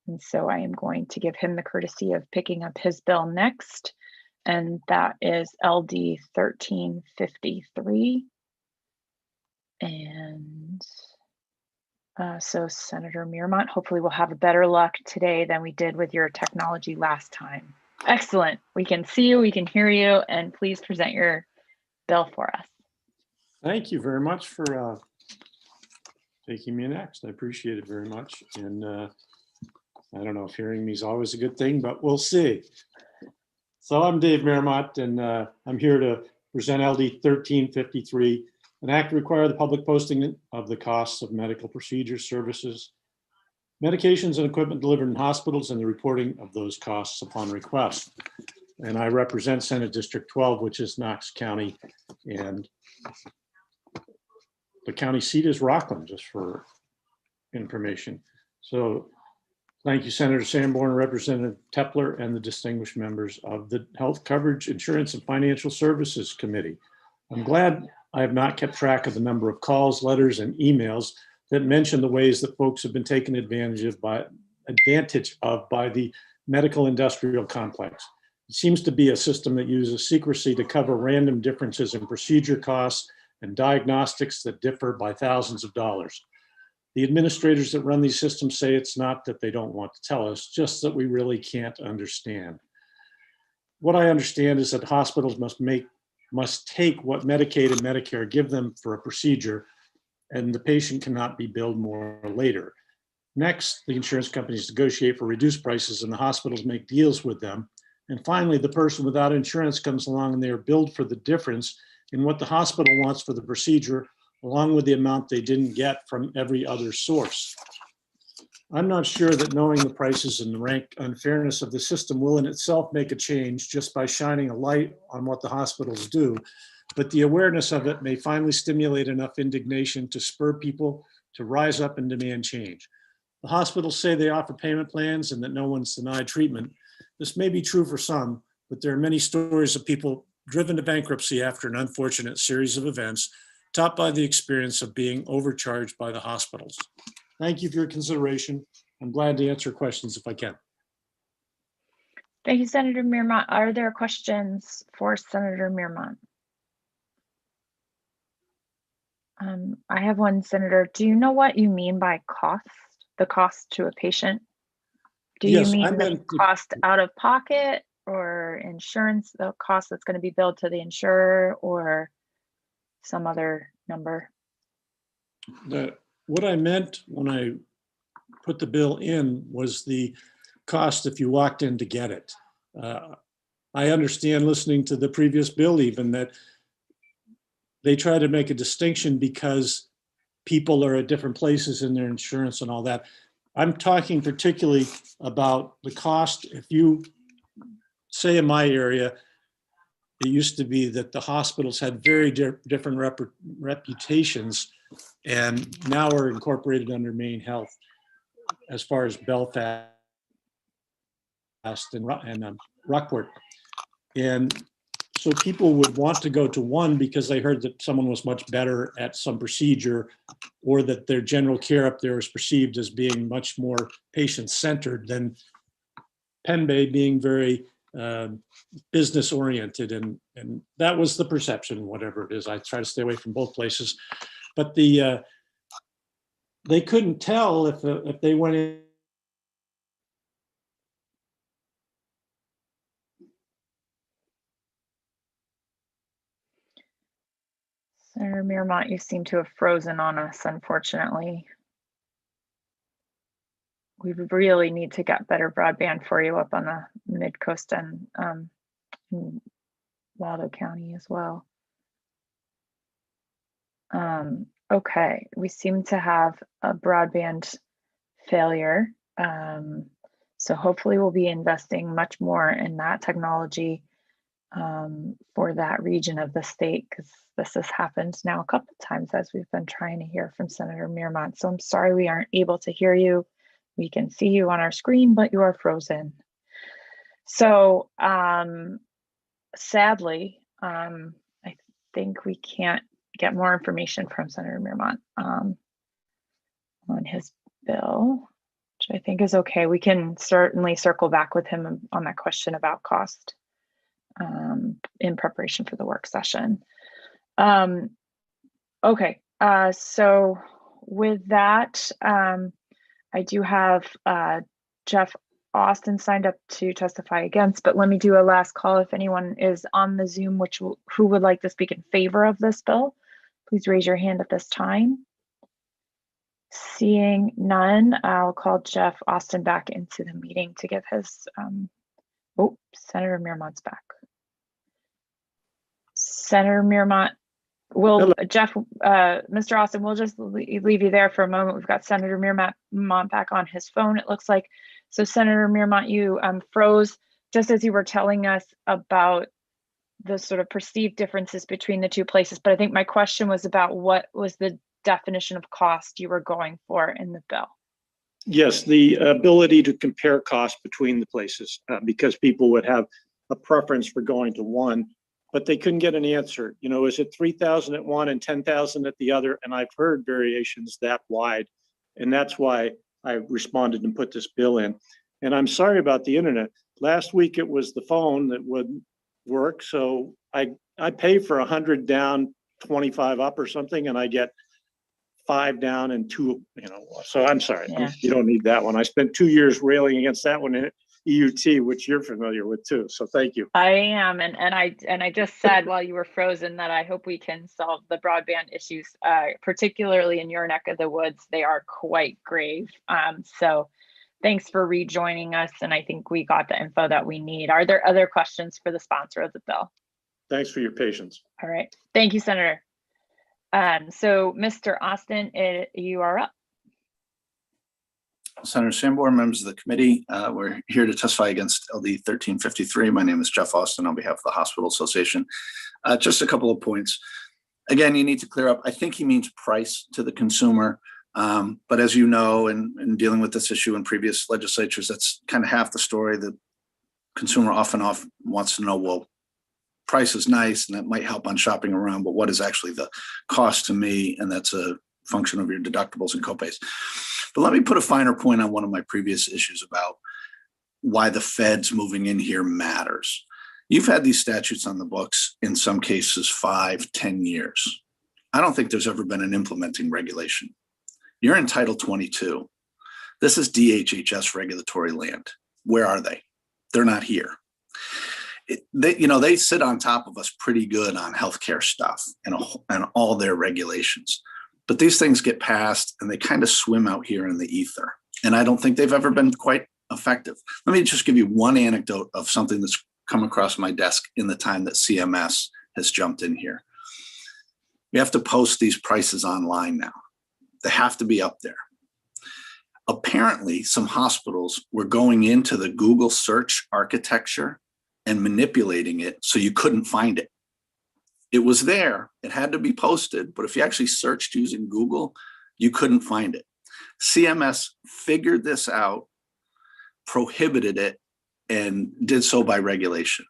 [SPEAKER 1] And so I am going to give him the courtesy of picking up his bill next. And that is LD 1353. And so Senator Miramont, hopefully we'll have a better luck today than we did with your technology last time. Excellent. We can see you, we can hear you, and please present your bill for us.
[SPEAKER 15] Thank you very much for taking me next. I appreciate it very much. And I don't know if hearing me is always a good thing, but we'll see. So I'm Dave Miramont, and I'm here to present LD 1353, an act to require the public posting of the costs of medical procedures, services, medications, and equipment delivered in hospitals, and the reporting of those costs upon request. And I represent Senate District 12, which is Knox County, and the county seat is Rockland, just for information. So thank you, Senator Sanborn, Representative Tepler, and the distinguished members of the Health Coverage, Insurance, and Financial Services Committee. I'm glad I have not kept track of the number of calls, letters, and emails that mention the ways that folks have been taken advantage of by the medical industrial complex. It seems to be a system that uses secrecy to cover random differences in procedure costs and diagnostics that differ by thousands of dollars. The administrators that run these systems say it's not that they don't want to tell us, just that we really can't understand. What I understand is that hospitals must take what Medicaid and Medicare give them for a procedure, and the patient cannot be billed more later. Next, the insurance companies negotiate for reduced prices and the hospitals make deals with them. And finally, the person without insurance comes along and they are billed for the difference in what the hospital wants for the procedure, along with the amount they didn't get from every other source. I'm not sure that knowing the prices and the rank unfairness of the system will in itself make a change just by shining a light on what the hospitals do, but the awareness of it may finally stimulate enough indignation to spur people to rise up and demand change. The hospitals say they offer payment plans and that no one's denied treatment. This may be true for some, but there are many stories of people driven to bankruptcy after an unfortunate series of events, topped by the experience of being overcharged by the hospitals. Thank you for your consideration. I'm glad to answer questions if I can.
[SPEAKER 1] Thank you, Senator Miramont. Are there questions for Senator Miramont? I have one, Senator. Do you know what you mean by cost, the cost to a patient? Do you mean the cost out of pocket or insurance, the cost that's going to be billed to the insurer, or some other number?
[SPEAKER 15] What I meant when I put the bill in was the cost if you walked in to get it. I understand, listening to the previous bill even, that they try to make a distinction because people are at different places in their insurance and all that. I'm talking particularly about the cost. If you say in my area, it used to be that the hospitals had very different reputations, and now are incorporated under Maine Health as far as Belfast and Rockport. And so people would want to go to one because they heard that someone was much better at some procedure, or that their general care up there is perceived as being much more patient-centered than Penn Bay being very business oriented, and that was the perception, whatever it is. I try to stay away from both places, but they couldn't tell if they went in.
[SPEAKER 1] Senator Mirmont, you seem to have frozen on us, unfortunately. We really need to get better broadband for you up on the mid-coast and in Waldo County as well. Okay, we seem to have a broadband failure. So hopefully we'll be investing much more in that technology for that region of the state, because this has happened now a couple of times as we've been trying to hear from Senator Mirmont. So I'm sorry we aren't able to hear you. We can see you on our screen, but you are frozen. So sadly, I think we can't get more information from Senator Mirmont on his bill, which I think is okay. We can certainly circle back with him on that question about cost in preparation for the work session. Okay, so with that, I do have Jeff Austin signed up to testify against, but let me do a last call. If anyone is on the Zoom who would like to speak in favor of this bill, please raise your hand at this time. Seeing none, I'll call Jeff Austin back into the meeting to give his, oh, Senator Mirmont's back. Senator Mirmont, Jeff, Mr. Austin, we'll just leave you there for a moment. We've got Senator Mirmont back on his phone, it looks like. So Senator Mirmont, you froze just as you were telling us about the sort of perceived differences between the two places. But I think my question was about what was the definition of cost you were going for in the bill?
[SPEAKER 15] Yes, the ability to compare costs between the places, because people would have a preference for going to one, but they couldn't get an answer. You know, is it 3,000 at one and 10,000 at the other? And I've heard variations that wide, and that's why I responded and put this bill in. And I'm sorry about the internet. Last week it was the phone that wouldn't work, so I pay for 100 down, 25 up or something, and I get 5 down and 2, you know. So I'm sorry,
[SPEAKER 1] yeah.
[SPEAKER 15] You don't need that one. I spent 2 years railing against that one in EUT, which you're familiar with too. So thank you.
[SPEAKER 1] I am, and I just said while you were frozen that I hope we can solve the broadband issues, particularly in your neck of the woods. They are quite grave. So thanks for rejoining us, and I think we got the info that we need. Are there other questions for the sponsor of the bill?
[SPEAKER 15] Thanks for your patience.
[SPEAKER 1] All right, thank you, Senator. So Mr. Austin, you are up.
[SPEAKER 12] Senator Sanborn, members of the committee, we're here to testify against LD 1353. My name is Jeff Austin on behalf of the Hospital Association. Just a couple of points. Again, you need to clear up, I think he means price to the consumer. But as you know, in dealing with this issue in previous legislatures, that's kind of half the story. The consumer often wants to know, well, price is nice and that might help on shopping around, but what is actually the cost to me? And that's a function of your deductibles and copays. But let me put a finer point on one of my previous issues about why the feds moving in here matters. You've had these statutes on the books, in some cases 5, 10 years. I don't think there's ever been an implementing regulation. You're in Title 22. This is DHHS regulatory land. Where are they? They're not here. They sit on top of us pretty good on healthcare stuff and all their regulations. But these things get passed and they kind of swim out here in the ether. And I don't think they've ever been quite effective. Let me just give you one anecdote of something that's come across my desk in the time that CMS has jumped in here. We have to post these prices online now. They have to be up there. Apparently, some hospitals were going into the Google search architecture and manipulating it so you couldn't find it. It was there, it had to be posted, but if you actually searched using Google, you couldn't find it. CMS figured this out, prohibited it, and did so by regulation.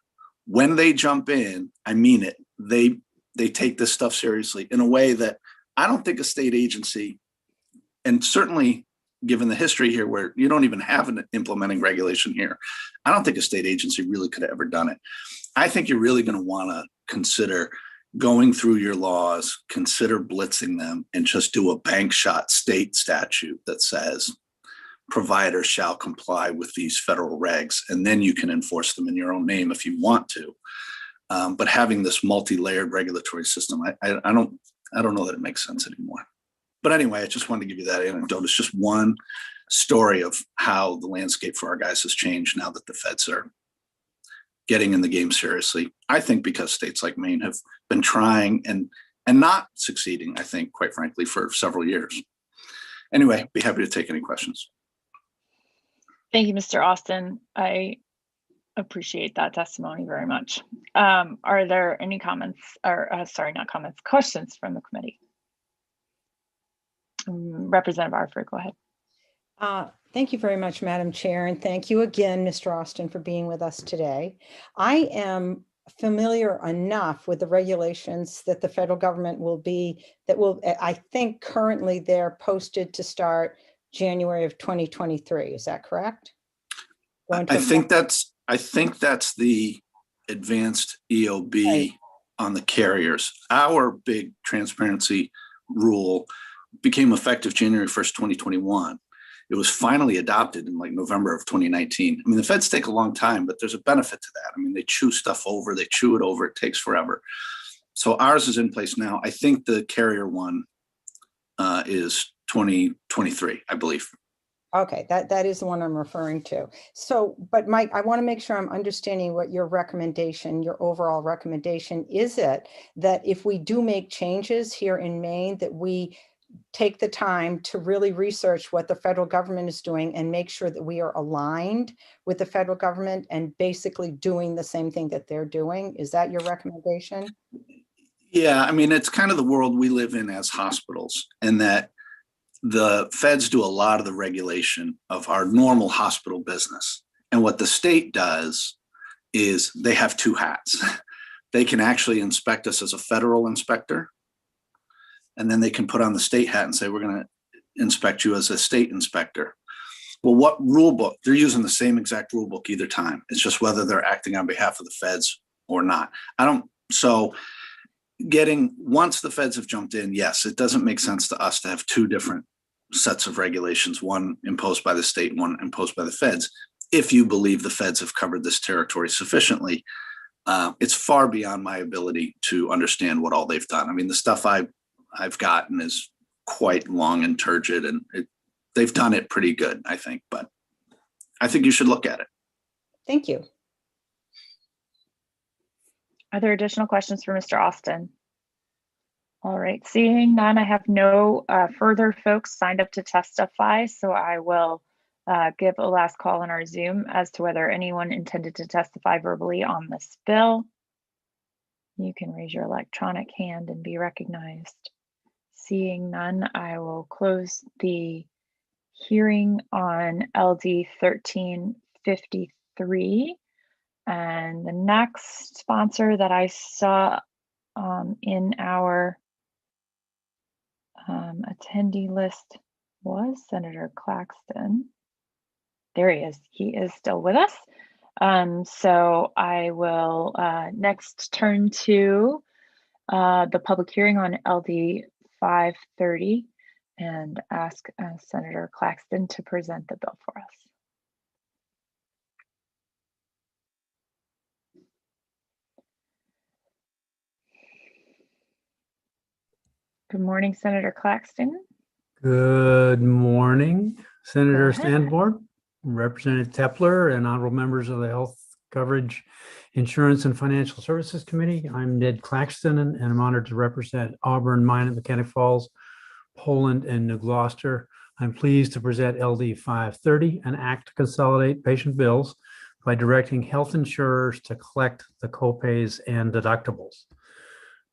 [SPEAKER 12] When they jump in, I mean it, they take this stuff seriously in a way that I don't think a state agency, and certainly given the history here where you don't even have an implementing regulation here, I don't think a state agency really could have ever done it. I think you're really going to want to consider going through your laws, consider blitzing them, and just do a bank shot state statute that says providers shall comply with these federal regs, and then you can enforce them in your own name if you want to. But having this multi-layered regulatory system, I don't know that it makes sense anymore. But anyway, I just wanted to give you that anecdote. It's just one story of how the landscape for our guys has changed now that the feds are getting in the game seriously. I think because states like Maine have been trying and not succeeding, I think, quite frankly, for several years. Anyway, be happy to take any questions.
[SPEAKER 1] Thank you, Mr. Austin. I appreciate that testimony very much. Are there any comments, or sorry, not comments, questions from the committee? Representative Arford, go ahead.
[SPEAKER 4] Thank you very much, Madam Chair, and thank you again, Mr. Austin, for being with us today. I am familiar enough with the regulations that the federal government I think currently they're posted to start January of 2023. Is that correct?
[SPEAKER 12] I think that's the advanced EOB right on the carriers. Our big transparency rule became effective January 1st, 2021. It was finally adopted in like November of 2019. I mean, the feds take a long time, but there's a benefit to that. I mean, they chew stuff over, they chew it over, it takes forever. So ours is in place now. I think the carrier one is 2023, I believe.
[SPEAKER 4] Okay, that is the one I'm referring to. So, but Mike, I want to make sure I'm understanding what your recommendation, your overall recommendation. Is it that if we do make changes here in Maine, that we take the time to really research what the federal government is doing and make sure that we are aligned with the federal government and basically doing the same thing that they're doing? Is that your recommendation?
[SPEAKER 12] Yeah, I mean, it's kind of the world we live in as hospitals, and that the feds do a lot of the regulation of our normal hospital business. And what the state does is they have two hats. They can actually inspect us as a federal inspector, and then they can put on the state hat and say, we're going to inspect you as a state inspector. Well, what rule book? They're using the same exact rule book either time. It's just whether they're acting on behalf of the feds or not. So once the feds have jumped in, yes, it doesn't make sense to us to have two different sets of regulations, one imposed by the state, one imposed by the feds. If you believe the feds have covered this territory sufficiently, it's far beyond my ability to understand what all they've done. I mean, the stuff I've gotten is quite long and turgid, and they've done it pretty good, I think, but I think you should look at it.
[SPEAKER 4] Thank you.
[SPEAKER 1] Are there additional questions for Mr. Austin? All right, seeing none, I have no further folks signed up to testify, so I will give a last call on our Zoom as to whether anyone intended to testify verbally on this bill. You can raise your electronic hand and be recognized. Seeing none, I will close the hearing on LD 1353. And the next sponsor that I saw in our attendee list was Senator Claxton. There he is. He is still with us. So I will next turn to the public hearing on LD 530 and ask Senator Claxton to present the bill for us. Good morning, Senator Claxton.
[SPEAKER 16] Good morning, Senator Sanborn, Representative Tepler, and honorable members of the Health Coverage, Insurance, and Financial Services Committee. I'm Ned Claxton, and I'm honored to represent Auburn, Minot, Mechanic Falls, Poland, and New Gloucester. I'm pleased to present LD 530, an act to consolidate patient bills by directing health insurers to collect the copays and deductibles.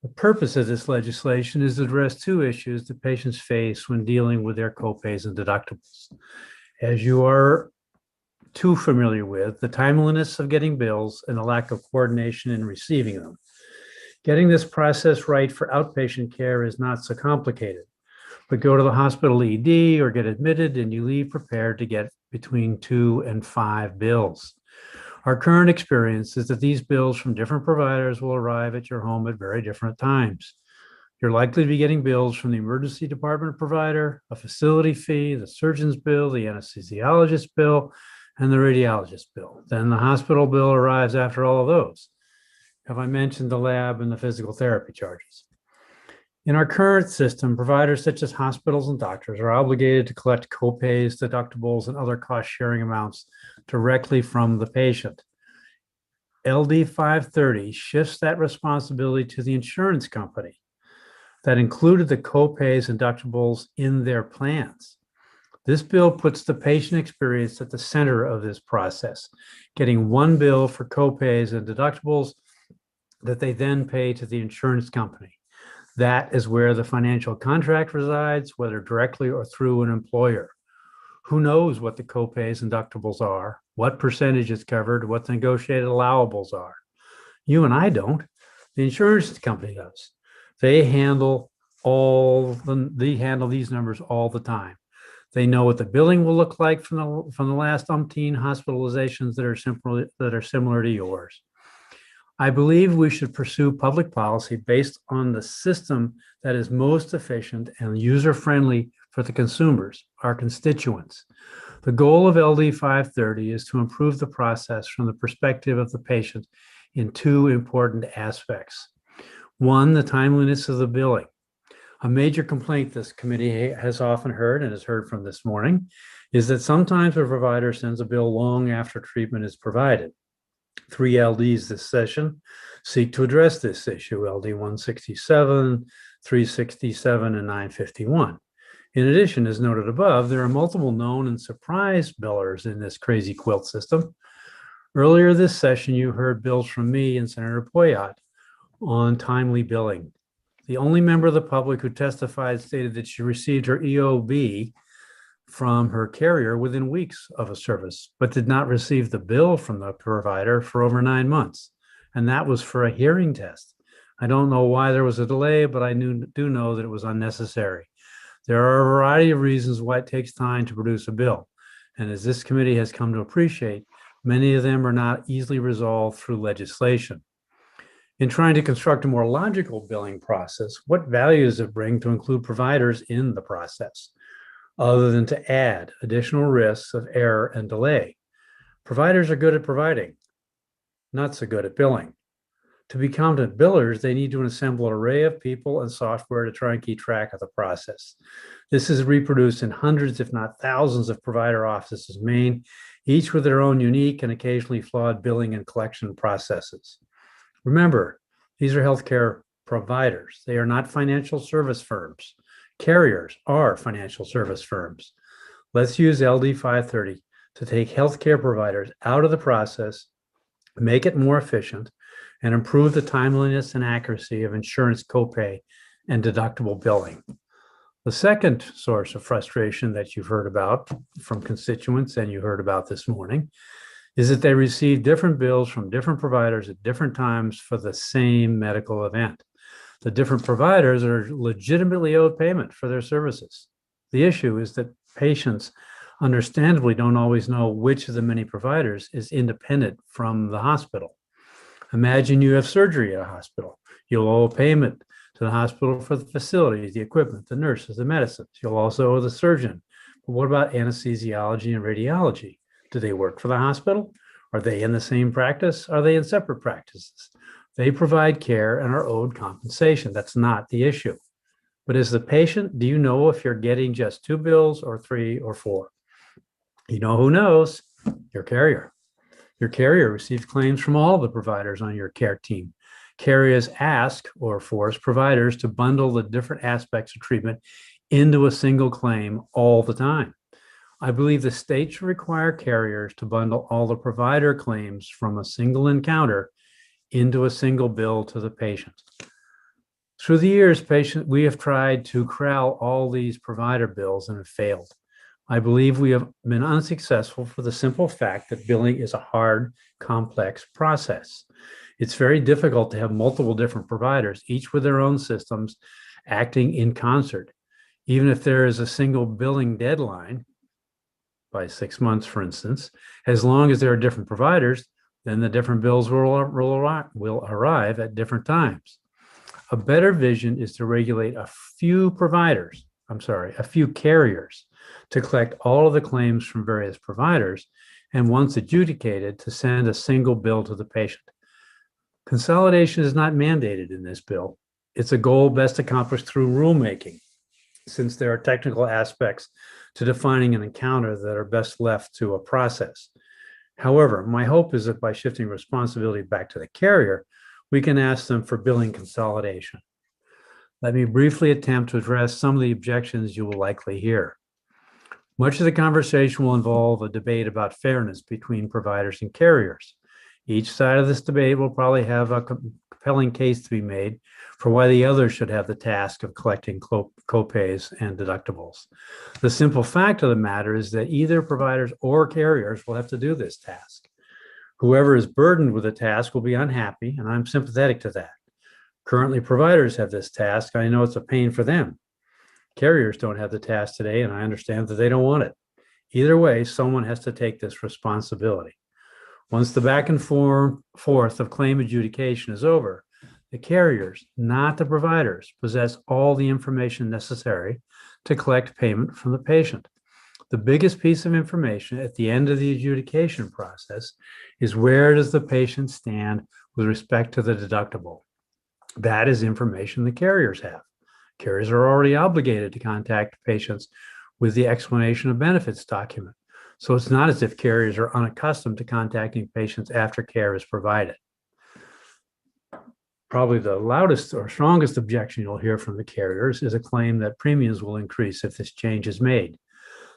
[SPEAKER 16] The purpose of this legislation is to address two issues that patients face when dealing with their copays and deductibles. As you are too familiar with, the timeliness of getting bills and the lack of coordination in receiving them. Getting this process right for outpatient care is not so complicated. but go to the hospital ED or get admitted and you leave prepared to get between 2 and 5 bills. Our current experience is that these bills from different providers will arrive at your home at very different times. You're likely to be getting bills from the emergency department provider, a facility fee, the surgeon's bill, the anesthesiologist bill, and the radiologist bill. Then the hospital bill arrives after all of those. Have I mentioned the lab and the physical therapy charges? In our current system, providers such as hospitals and doctors are obligated to collect copays, deductibles, and other cost-sharing amounts directly from the patient. LD 530 shifts that responsibility to the insurance company that included the copays and deductibles in their plans. This bill puts the patient experience at the center of this process, getting one bill for copays and deductibles that they then pay to the insurance company. That is where the financial contract resides, whether directly or through an employer. Who knows what the copays and deductibles are, what percentage is covered, what the negotiated allowables are? You and I don't. The insurance company does. They handle these numbers all the time. They know what the billing will look like from the last umpteen hospitalizations that are similar to yours. I believe we should pursue public policy based on the system that is most efficient and user-friendly for the consumers, our constituents. The goal of LD 530 is to improve the process from the perspective of the patient in two important aspects. One, the timeliness of the billing. A major complaint this committee has often heard and has heard from this morning is that sometimes a provider sends a bill long after treatment is provided. 3 LDs this session seek to address this issue, LD 167, 367, and 951. In addition, as noted above, there are multiple known and surprise billers in this crazy quilt system. Earlier this session, you heard bills from me and Senator Poyat on timely billing. The only member of the public who testified stated that she received her EOB from her carrier within weeks of a service, but did not receive the bill from the provider for over 9 months. And that was for a hearing test. I don't know why there was a delay, but I do know that it was unnecessary. There are a variety of reasons why it takes time to produce a bill. And as this committee has come to appreciate, many of them are not easily resolved through legislation. In trying to construct a more logical billing process, what value does it bring to include providers in the process, other than to add additional risks of error and delay? Providers are good at providing, not so good at billing. To be competent billers, they need to assemble an array of people and software to try and keep track of the process. This is reproduced in hundreds, if not thousands, of provider offices in Maine, each with their own unique and occasionally flawed billing and collection processes. Remember, these are healthcare providers. They are not financial service firms. Carriers are financial service firms. Let's use LD 530 to take healthcare providers out of the process, make it more efficient, and improve the timeliness and accuracy of insurance copay and deductible billing. The second source of frustration that you've heard about from constituents and you heard about this morning is that they receive different bills from different providers at different times for the same medical event. The different providers are legitimately owed payment for their services. The issue is that patients understandably don't always know which of the many providers is independent from the hospital. Imagine you have surgery at a hospital. You'll owe payment to the hospital for the facilities, the equipment, the nurses, the medicines. You'll also owe the surgeon. But what about anesthesiology and radiology? Do they work for the hospital? Are they in the same practice? Are they in separate practices? They provide care and are owed compensation. That's not the issue. But as the patient, do you know if you're getting just 2 bills or 3 or 4? You know who knows? Your carrier. Your carrier receives claims from all the providers on your care team. Carriers ask or force providers to bundle the different aspects of treatment into a single claim all the time. I believe the state should require carriers to bundle all the provider claims from a single encounter into a single bill to the patient. Through the years, we have tried to corral all these provider bills and have failed. I believe we have been unsuccessful for the simple fact that billing is a hard, complex process. It's very difficult to have multiple different providers, each with their own systems, acting in concert. Even if there is a single billing deadline by 6 months, for instance, as long as there are different providers, then the different bills will arrive at different times. A better vision is to regulate a few carriers to collect all of the claims from various providers, and once adjudicated, to send a single bill to the patient. Consolidation is not mandated in this bill. It's a goal best accomplished through rulemaking, since there are technical aspects to defining an encounter that are best left to a process. However, my hope is that by shifting responsibility back to the carrier, we can ask them for billing consolidation. Let me briefly attempt to address some of the objections you will likely hear. Much of the conversation will involve a debate about fairness between providers and carriers. Each side of this debate will probably have a compelling case to be made for why the other should have the task of collecting copays and deductibles. The simple fact of the matter is that either providers or carriers will have to do this task. Whoever is burdened with the task will be unhappy, and I'm sympathetic to that. Currently, providers have this task. I know it's a pain for them. Carriers don't have the task today, and I understand that they don't want it. Either way, someone has to take this responsibility. Once the back and forth of claim adjudication is over, the carriers, not the providers, possess all the information necessary to collect payment from the patient. The biggest piece of information at the end of the adjudication process is where does the patient stand with respect to the deductible. That is information the carriers have. Carriers are already obligated to contact patients with the explanation of benefits document. So it's not as if carriers are unaccustomed to contacting patients after care is provided. Probably the loudest or strongest objection you'll hear from the carriers is a claim that premiums will increase if this change is made.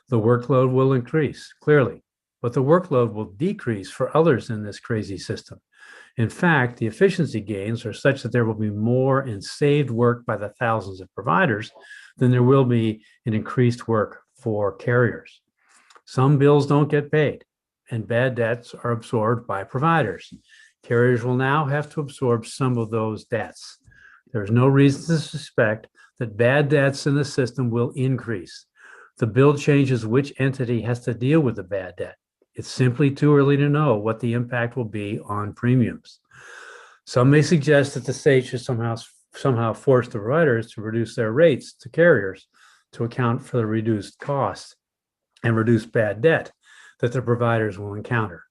[SPEAKER 16] The workload will increase, clearly, but the workload will decrease for others in this crazy system. In fact, the efficiency gains are such that there will be more in saved work by the thousands of providers than there will be in increased work for carriers. Some bills don't get paid, and bad debts are absorbed by providers. Carriers will now have to absorb some of those debts. There's no reason to suspect that bad debts in the system will increase. The bill changes which entity has to deal with the bad debt. It's simply too early to know what the impact will be on premiums. Some may suggest that the state should somehow force the providers to reduce their rates to carriers to account for the reduced costs and reduced bad debt that the providers will encounter.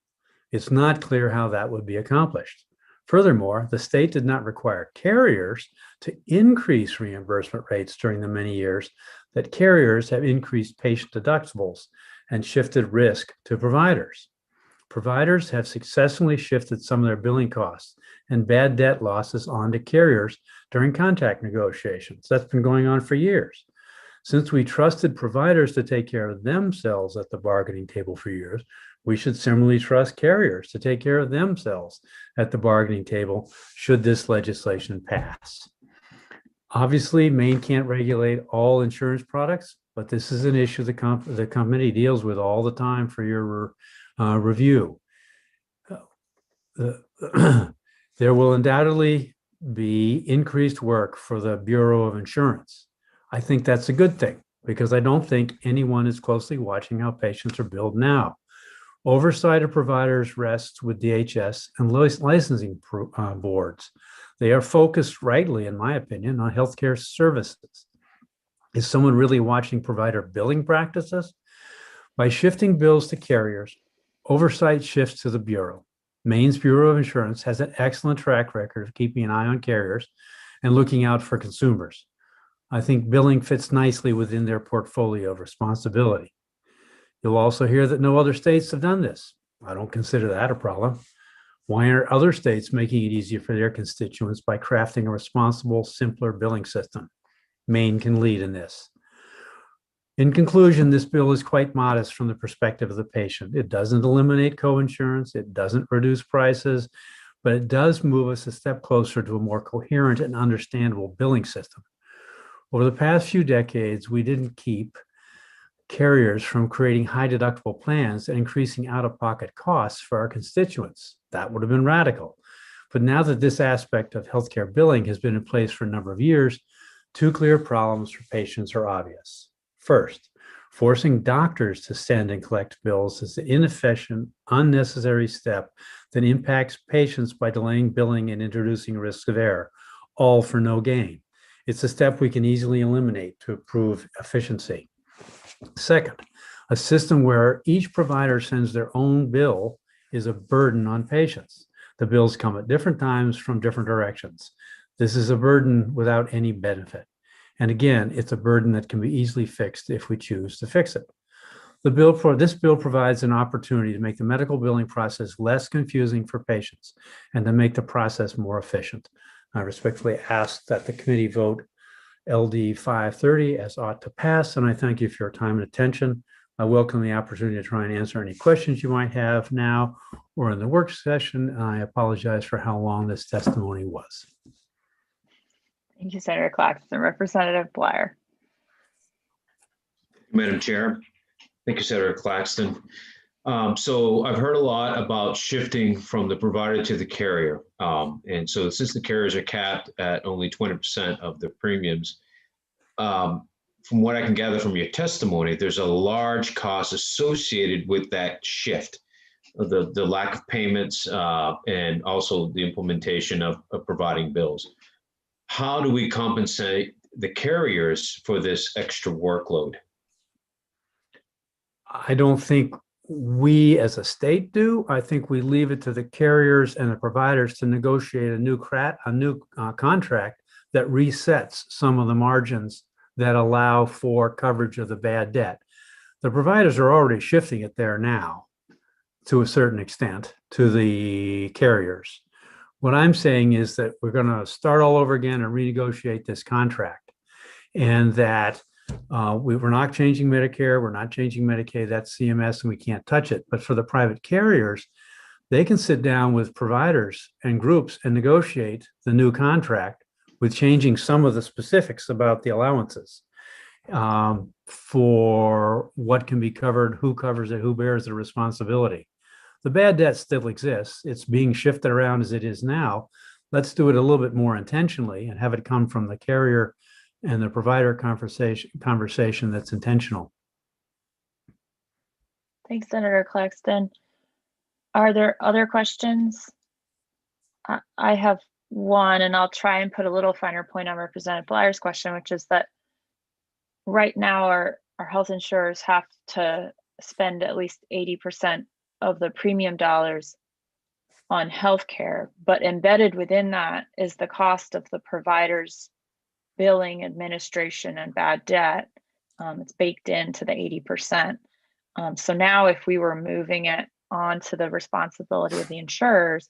[SPEAKER 16] It's not clear how that would be accomplished. Furthermore, the state did not require carriers to increase reimbursement rates during the many years that carriers have increased patient deductibles and shifted risk to providers. Providers have successfully shifted some of their billing costs and bad debt losses onto carriers during contract negotiations. That's been going on for years. Since we trusted providers to take care of themselves at the bargaining table for years, we should similarly trust carriers to take care of themselves at the bargaining table should this legislation pass. Obviously, Maine can't regulate all insurance products, but this is an issue the committee deals with all the time for your review. There will undoubtedly be increased work for the Bureau of Insurance. I think that's a good thing because I don't think anyone is closely watching how patients are billed now. Oversight of providers rests with DHS and licensing boards. They are focused rightly, in my opinion, on healthcare services. Is someone really watching provider billing practices? By shifting bills to carriers, oversight shifts to the Bureau. Maine's Bureau of Insurance has an excellent track record of keeping an eye on carriers and looking out for consumers. I think billing fits nicely within their portfolio of responsibility. You'll also hear that no other states have done this. I don't consider that a problem. Why aren't other states making it easier for their constituents by crafting a responsible, simpler billing system? Maine can lead in this. In conclusion, this bill is quite modest from the perspective of the patient. It doesn't eliminate coinsurance, it doesn't reduce prices, but it does move us a step closer to a more coherent and understandable billing system. Over the past few decades, we didn't keep carriers from creating high deductible plans and increasing out-of-pocket costs for our constituents. That would have been radical. But now that this aspect of healthcare billing has been in place for a number of years, Two clear problems for patients are obvious. First, forcing doctors to send and collect bills is an inefficient, unnecessary step that impacts patients by delaying billing and introducing risks of error, all for no gain. It's a step we can easily eliminate to improve efficiency. Second, a system where each provider sends their own bill is a burden on patients. The bills come at different times from different directions. This is a burden without any benefit. And again, it's a burden that can be easily fixed if we choose to fix it. This bill provides an opportunity to make the medical billing process less confusing for patients and to make the process more efficient. I respectfully ask that the committee vote LD 530 as ought to pass, and I thank you for your time and attention. I welcome the opportunity to try and answer any questions you might have now or in the work session. I apologize for how long this testimony was.
[SPEAKER 1] Thank you, Senator Claxton. Representative Bleier.
[SPEAKER 5] Madam Chair. Thank you, Senator Claxton. So I've heard a lot about shifting from the provider to the carrier. And so since the carriers are capped at only 20% of the premiums, from what I can gather from your testimony, there's a large cost associated with that shift, the lack of payments and also the implementation of providing bills. How do we compensate the carriers for this extra workload?
[SPEAKER 16] I don't think we as a state do. I think we leave it to the carriers and the providers to negotiate a new contract that resets some of the margins that allow for coverage of the bad debt. The providers are already shifting it there now to a certain extent to the carriers. What I'm saying is that we're going to start all over again and renegotiate this contract, and that we're not changing Medicare, we're not changing Medicaid, that's CMS and we can't touch it. But for the private carriers, they can sit down with providers and groups and negotiate the new contract with changing some of the specifics about the allowances for what can be covered, who covers it, who bears the responsibility. The bad debt still exists. It's being shifted around as it is now. Let's do it a little bit more intentionally and have it come from the carrier and the provider conversation that's intentional.
[SPEAKER 1] Thanks, Senator Claxton. Are there other questions? I have one, and I'll try and put a little finer point on Representative Bleier's question, which is that right now our health insurers have to spend at least 80% of the premium dollars on healthcare, but embedded within that is the cost of the provider's billing, administration, and bad debt. It's baked into the 80%. So now if we were moving it onto the responsibility of the insurers,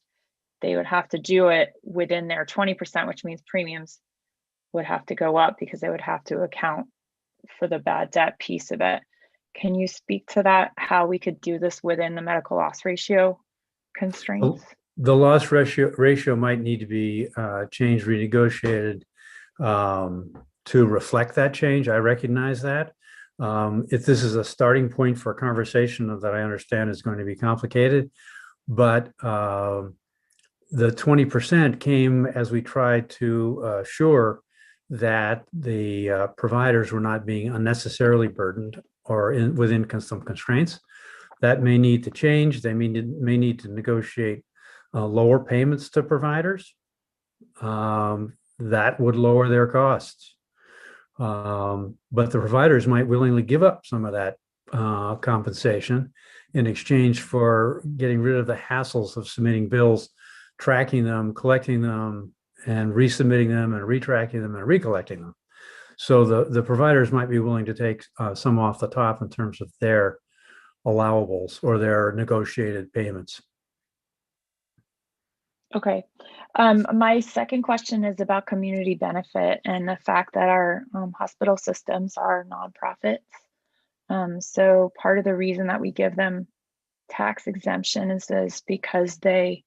[SPEAKER 1] they would have to do it within their 20%, which means premiums would have to go up because they would have to account for the bad debt piece of it. Can you speak to that, how we could do this within the medical loss ratio constraints?
[SPEAKER 16] The loss ratio might need to be changed, renegotiated to reflect that change. I recognize that. If this is a starting point for a conversation that I understand is going to be complicated, but the 20% came as we tried to assure that the providers were not being unnecessarily burdened or within some constraints. That may need to change. They may need to negotiate lower payments to providers. That would lower their costs. But the providers might willingly give up some of that compensation in exchange for getting rid of the hassles of submitting bills, tracking them, collecting them, and resubmitting them, and retracking them, and recollecting them. So the providers might be willing to take some off the top in terms of their allowables or their negotiated payments.
[SPEAKER 1] Okay. My second question is about community benefit and the fact that our hospital systems are nonprofits. So part of the reason that we give them tax exemption is because they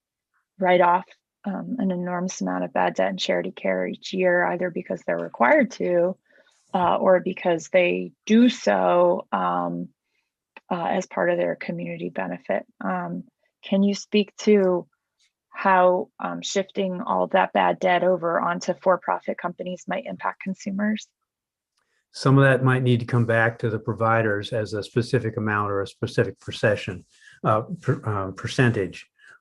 [SPEAKER 1] write off an enormous amount of bad debt and charity care each year, either because they're required to or because they do so as part of their community benefit. Can you speak to how shifting all that bad debt over onto for-profit companies might impact consumers?
[SPEAKER 16] Some of that might need to come back to the providers as a specific amount or a specific percentage.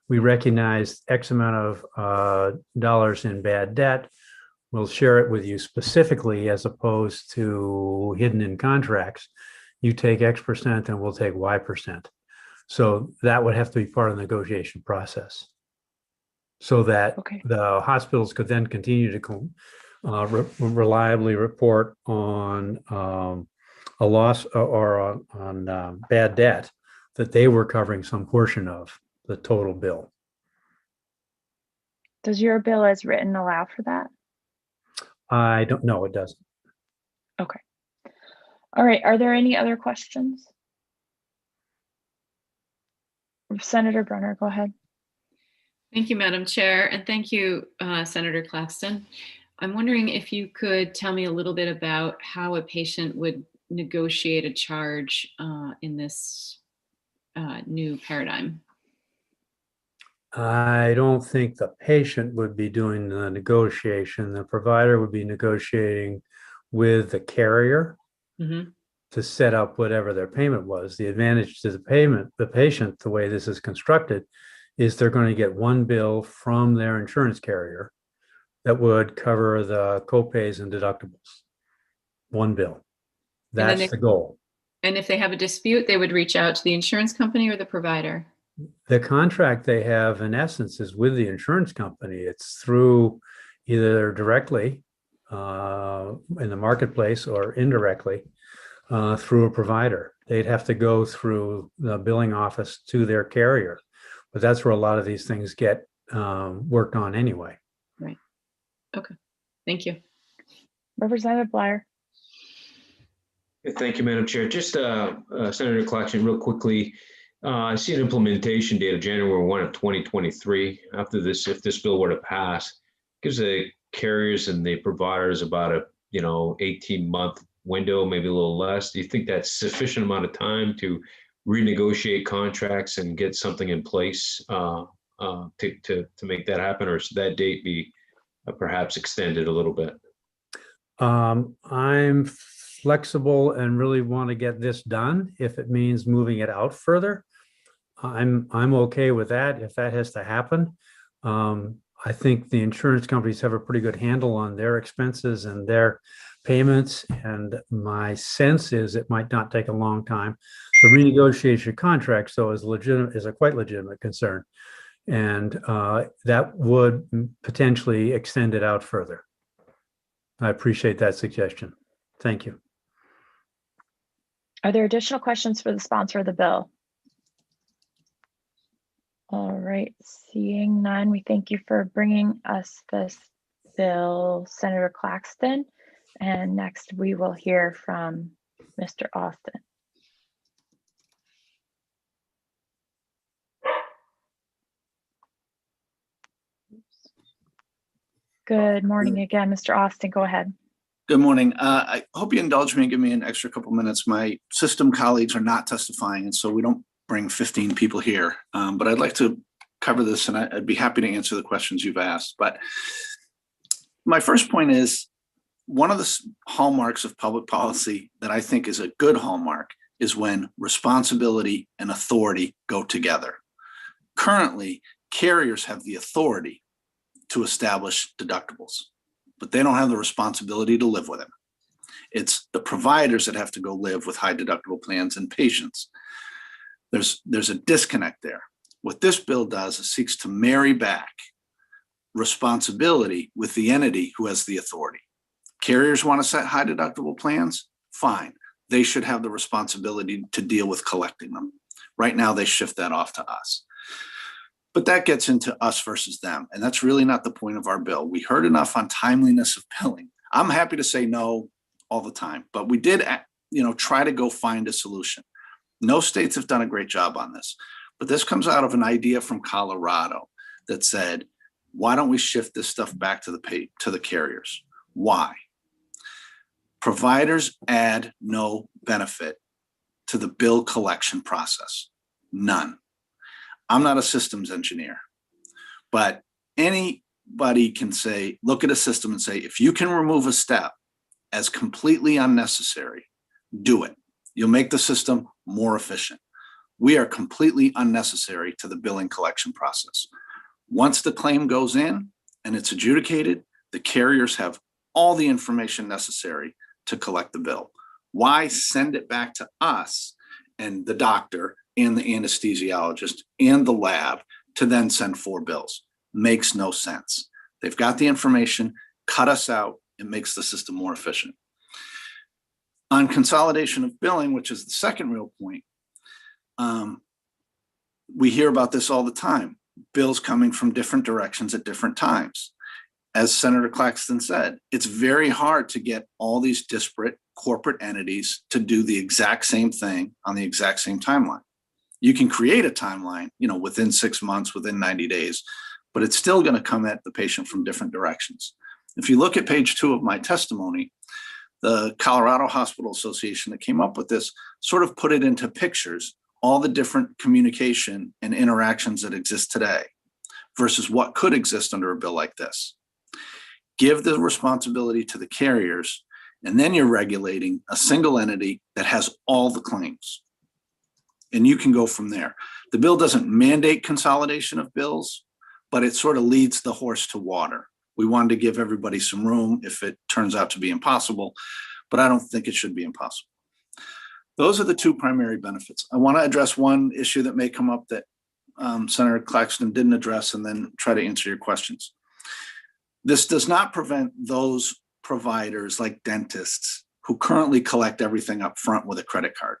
[SPEAKER 16] We recognize X amount of dollars in bad debt. We'll share it with you specifically as opposed to hidden in contracts. You take X percent and we'll take Y percent. So that would have to be part of the negotiation process so that the hospitals could then continue to reliably report on a loss or on bad debt that they were covering some portion of the total bill.
[SPEAKER 1] Does your bill as written allow for that?
[SPEAKER 16] I don't know, it doesn't.
[SPEAKER 1] Okay. All right, are there any other questions? Senator Brunner, go ahead.
[SPEAKER 7] Thank you, Madam Chair, and thank you, Senator Claxton. I'm wondering if you could tell me a little bit about how a patient would negotiate a charge in this new paradigm.
[SPEAKER 16] I don't think the patient would be doing the negotiation. The provider would be negotiating with the carrier to set up whatever their payment was. The advantage to the patient, the way this is constructed, is they're going to get one bill from their insurance carrier that would cover the copays and deductibles. One bill. That's the goal.
[SPEAKER 7] And if they have a dispute, they would reach out to the insurance company or the provider?
[SPEAKER 16] The contract they have, in essence, is with the insurance company. It's through either directly in the marketplace or indirectly through a provider. They'd have to go through the billing office to their carrier, but that's where a lot of these things get worked on anyway.
[SPEAKER 7] Right. Okay. Thank you.
[SPEAKER 1] Representative Bleier.
[SPEAKER 5] Thank you, Madam Chair. Just Senator Claxton, real quickly. I see an implementation date of January 1 of 2023. After this, if this bill were to pass, gives the carriers and the providers about a 18-month window, maybe a little less. Do you think that's sufficient amount of time to renegotiate contracts and get something in place to make that happen, or should that date be perhaps extended a little bit?
[SPEAKER 16] I'm flexible and really want to get this done. If it means moving it out further, I'm okay with that if that has to happen. I think the insurance companies have a pretty good handle on their expenses and their payments, and my sense is it might not take a long time. The renegotiation contracts, though, is a quite legitimate concern, and that would potentially extend it out further. I appreciate that suggestion. Thank you.
[SPEAKER 1] Are there additional questions for the sponsor of the bill? All right, seeing none, we thank you for bringing us this bill, Senator Claxton. And next we will hear from Mr. Austin. Good morning again, Mr. Austin, go ahead.
[SPEAKER 12] Good morning. I hope you indulge me and give me an extra couple minutes. My system colleagues are not testifying, and so we don't bring 15 people here. But I'd like to cover this, and I'd be happy to answer the questions you've asked. But my first point is, one of the hallmarks of public policy that I think is a good hallmark is when responsibility and authority go together. Currently, carriers have the authority to establish deductibles, but they don't have the responsibility to live with them. It's the providers that have to go live with high deductible plans and patients. There's a disconnect there. What this bill does is seeks to marry back responsibility with the entity who has the authority. Carriers want to set high deductible plans? Fine. They should have the responsibility to deal with collecting them. Right now, they shift that off to us. But that gets into us versus them. And that's really not the point of our bill. We heard enough on timeliness of billing. I'm happy to say no all the time, but we did, try to go find a solution. No states have done a great job on this, but this comes out of an idea from Colorado that said, why don't we shift this stuff back to the carriers? Why? Providers add no benefit to the bill collection process. None. I'm not a systems engineer, But anybody can say, look at a system and say, if you can remove a step as completely unnecessary, do it. You'll make the system more efficient. We are completely unnecessary to the billing collection process. Once the claim goes in and it's adjudicated, the carriers have all the information necessary to collect the bill. Why send it back to us and the doctor and the anesthesiologist and the lab to then send 4 bills? Makes no sense. They've got the information, cut us out. It makes the system more efficient. On consolidation of billing, which is the second real point, we hear about this all the time. Bills coming from different directions at different times. As Senator Claxton said, it's very hard to get all these disparate corporate entities to do the exact same thing on the exact same timeline. You can create a timeline, within 6 months, within 90 days, but it's still going to come at the patient from different directions. If you look at page 2 of my testimony, the Colorado Hospital Association that came up with this sort of put it into pictures, all the different communication and interactions that exist today versus what could exist under a bill like this. Give the responsibility to the carriers, and then you're regulating a single entity that has all the claims. And you can go from there. The bill doesn't mandate consolidation of bills, but it sort of leads the horse to water. We wanted to give everybody some room if it turns out to be impossible, but I don't think it should be impossible. Those are the 2 primary benefits. I want to address one issue that may come up that Senator Claxton didn't address, and then try to answer your questions. This does not prevent those providers like dentists who currently collect everything up front with a credit card.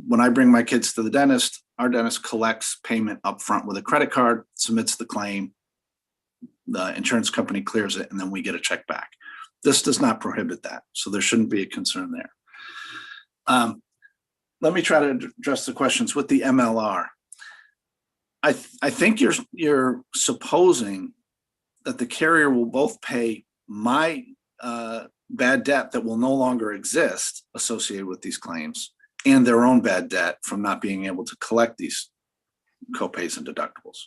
[SPEAKER 12] When I bring my kids to the dentist, our dentist collects payment up front with a credit card, submits the claim, the insurance company clears it, and then we get a check back. This does not prohibit that, so there shouldn't be a concern there. Let me try to address the questions with the MLR. I think you're supposing that the carrier will both pay my bad debt that will no longer exist associated with these claims and their own bad debt from not being able to collect these copays and deductibles.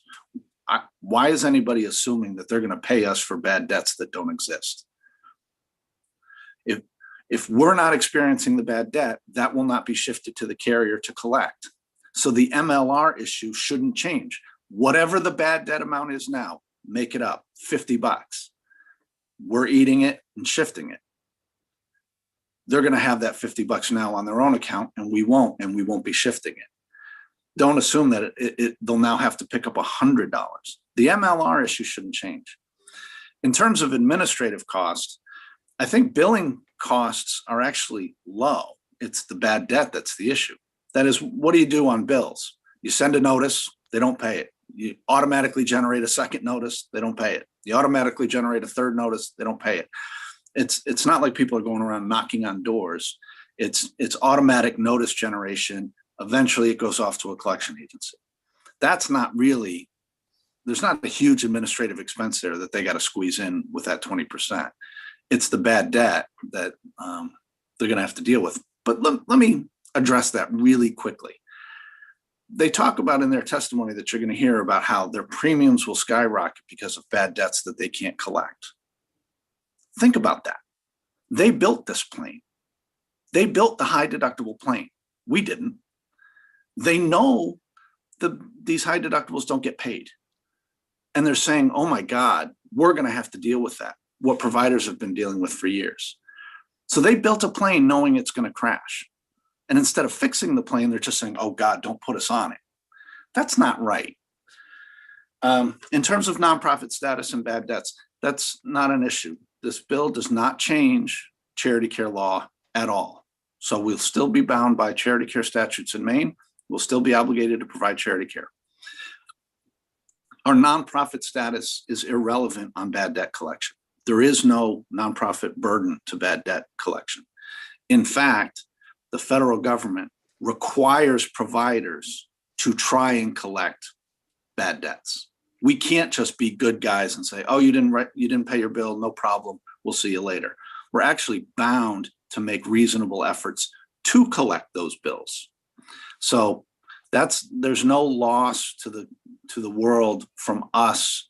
[SPEAKER 12] Why is anybody assuming that they're going to pay us for bad debts that don't exist? If we're not experiencing the bad debt, that will not be shifted to the carrier to collect. So the MLR issue shouldn't change. Whatever the bad debt amount is now, make it up, $50. We're eating it and shifting it. They're going to have that $50 now on their own account, and we won't be shifting it. Don't assume that they'll now have to pick up $100. The MLR issue shouldn't change. In terms of administrative costs, I think billing costs are actually low. It's the bad debt that's the issue. That is, what do you do on bills? You send a notice, they don't pay it. You automatically generate a second notice, they don't pay it. You automatically generate a third notice, they don't pay it. It's not like people are going around knocking on doors. It's automatic notice generation. Eventually it goes off to a collection agency. That's not really, there's not a huge administrative expense there that they got to squeeze in with that 20%. It's the bad debt that they're going to have to deal with. But let me address that really quickly. They talk about in their testimony that you're going to hear about how their premiums will skyrocket because of bad debts that they can't collect. Think about that. They built this plane. They built the high deductible plane. We didn't. They know these high deductibles don't get paid. And they're saying, oh my God, we're going to have to deal with that, what providers have been dealing with for years. So they built a plane knowing it's going to crash. And instead of fixing the plane, they're just saying, oh God, don't put us on it. That's not right. In terms of nonprofit status and bad debts, that's not an issue. This bill does not change charity care law at all. So we'll still be bound by charity care statutes in Maine. We'll still be obligated to provide charity care. Our nonprofit status is irrelevant on bad debt collection. There is no nonprofit burden to bad debt collection. In fact, the federal government requires providers to try and collect bad debts. We can't just be good guys and say, oh, you didn't pay your bill, no problem, we'll see you later. We're actually bound to make reasonable efforts to collect those bills. So there's no loss to the world from us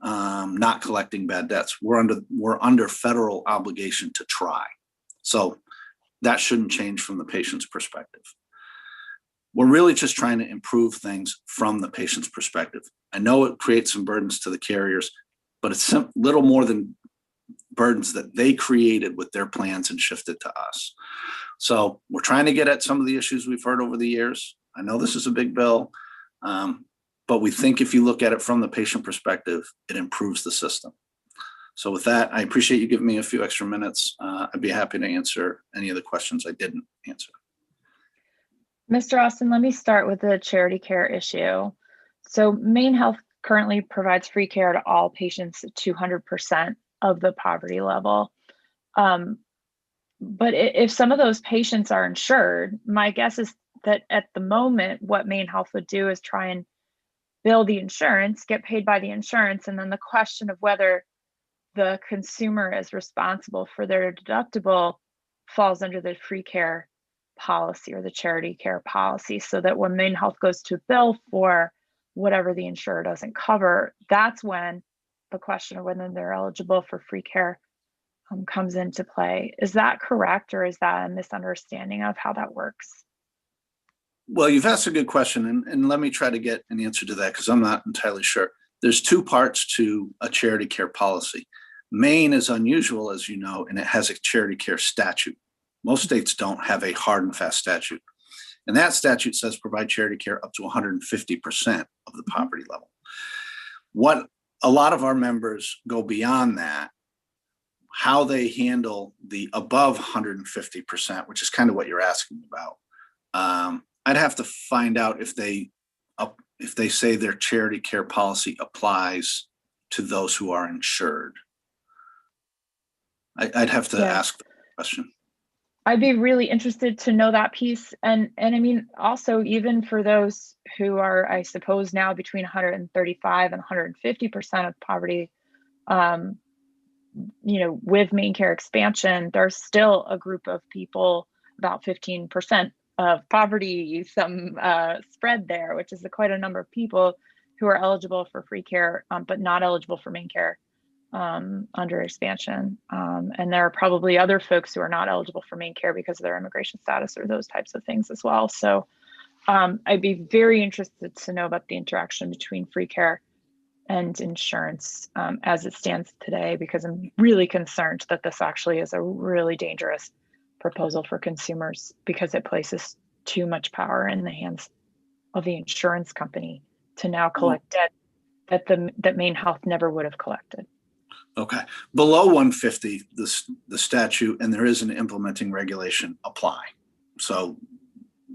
[SPEAKER 12] not collecting bad debts. We're under federal obligation to try. So that shouldn't change from the patient's perspective. We're really just trying to improve things from the patient's perspective. I know it creates some burdens to the carriers, but it's little more than burdens that they created with their plans and shifted to us. So we're trying to get at some of the issues we've heard over the years. I know this is a big bill, but we think if you look at it from the patient perspective, it improves the system. So with that, I appreciate you giving me a few extra minutes. I'd be happy to answer any of the questions I didn't answer.
[SPEAKER 1] Mr. Austin, let me start with the charity care issue. So Maine Health currently provides free care to all patients at 200% of the poverty level. But if some of those patients are insured, my guess is that at the moment, what Maine Health would do is try and bill the insurance, get paid by the insurance, and then the question of whether the consumer is responsible for their deductible falls under the free care policy or the charity care policy, so that when Maine Health goes to bill for whatever the insurer doesn't cover, that's when the question of whether they're eligible for free care comes into play. Is that correct, or is that a misunderstanding of how that works?
[SPEAKER 12] Well, you've asked a good question, and let me try to get an answer to that because I'm not entirely sure. There's two parts to a charity care policy. Maine is unusual, as you know, and it has a charity care statute. Most states don't have a hard and fast statute. And that statute says provide charity care up to 150% of the poverty level. What a lot of our members go beyond that, how they handle the above 150%, which is kind of what you're asking about. I'd have to find out if they say their charity care policy applies to those who are insured. I'd have to ask the question.
[SPEAKER 1] I'd be really interested to know that piece. And I mean, also, even for those who are, I suppose, now between 135 and 150% of poverty, with Maine Care expansion, there's still a group of people, about 15% of poverty, some spread there, which is quite a number of people who are eligible for free care, but not eligible for Maine Care under expansion. And there are probably other folks who are not eligible for Maine Care because of their immigration status or those types of things as well. So I'd be very interested to know about the interaction between free care and insurance as it stands today, because I'm really concerned that this actually is a really dangerous proposal for consumers because it places too much power in the hands of the insurance company to now collect debt that Maine Health never would have collected.
[SPEAKER 12] Okay. Below 150, the statute, and there is an implementing regulation, apply. So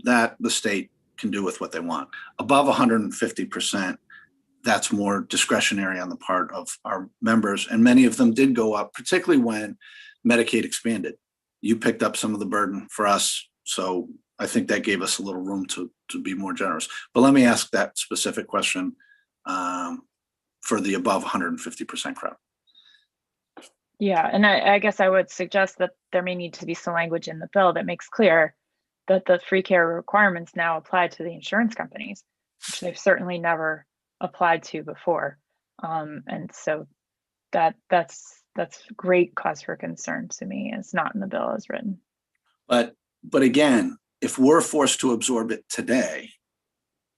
[SPEAKER 12] that the state can do with what they want. Above 150%, that's more discretionary on the part of our members. And many of them did go up, particularly when Medicaid expanded. You picked up some of the burden for us. So I think that gave us a little room to be more generous. But let me ask that specific question for the above 150% crowd.
[SPEAKER 1] Yeah, and I guess I would suggest that there may need to be some language in the bill that makes clear that the free care requirements now apply to the insurance companies, which they've certainly never applied to before. And so that's great cause for concern to me. It's not in the bill as written.
[SPEAKER 12] But again, if we're forced to absorb it today,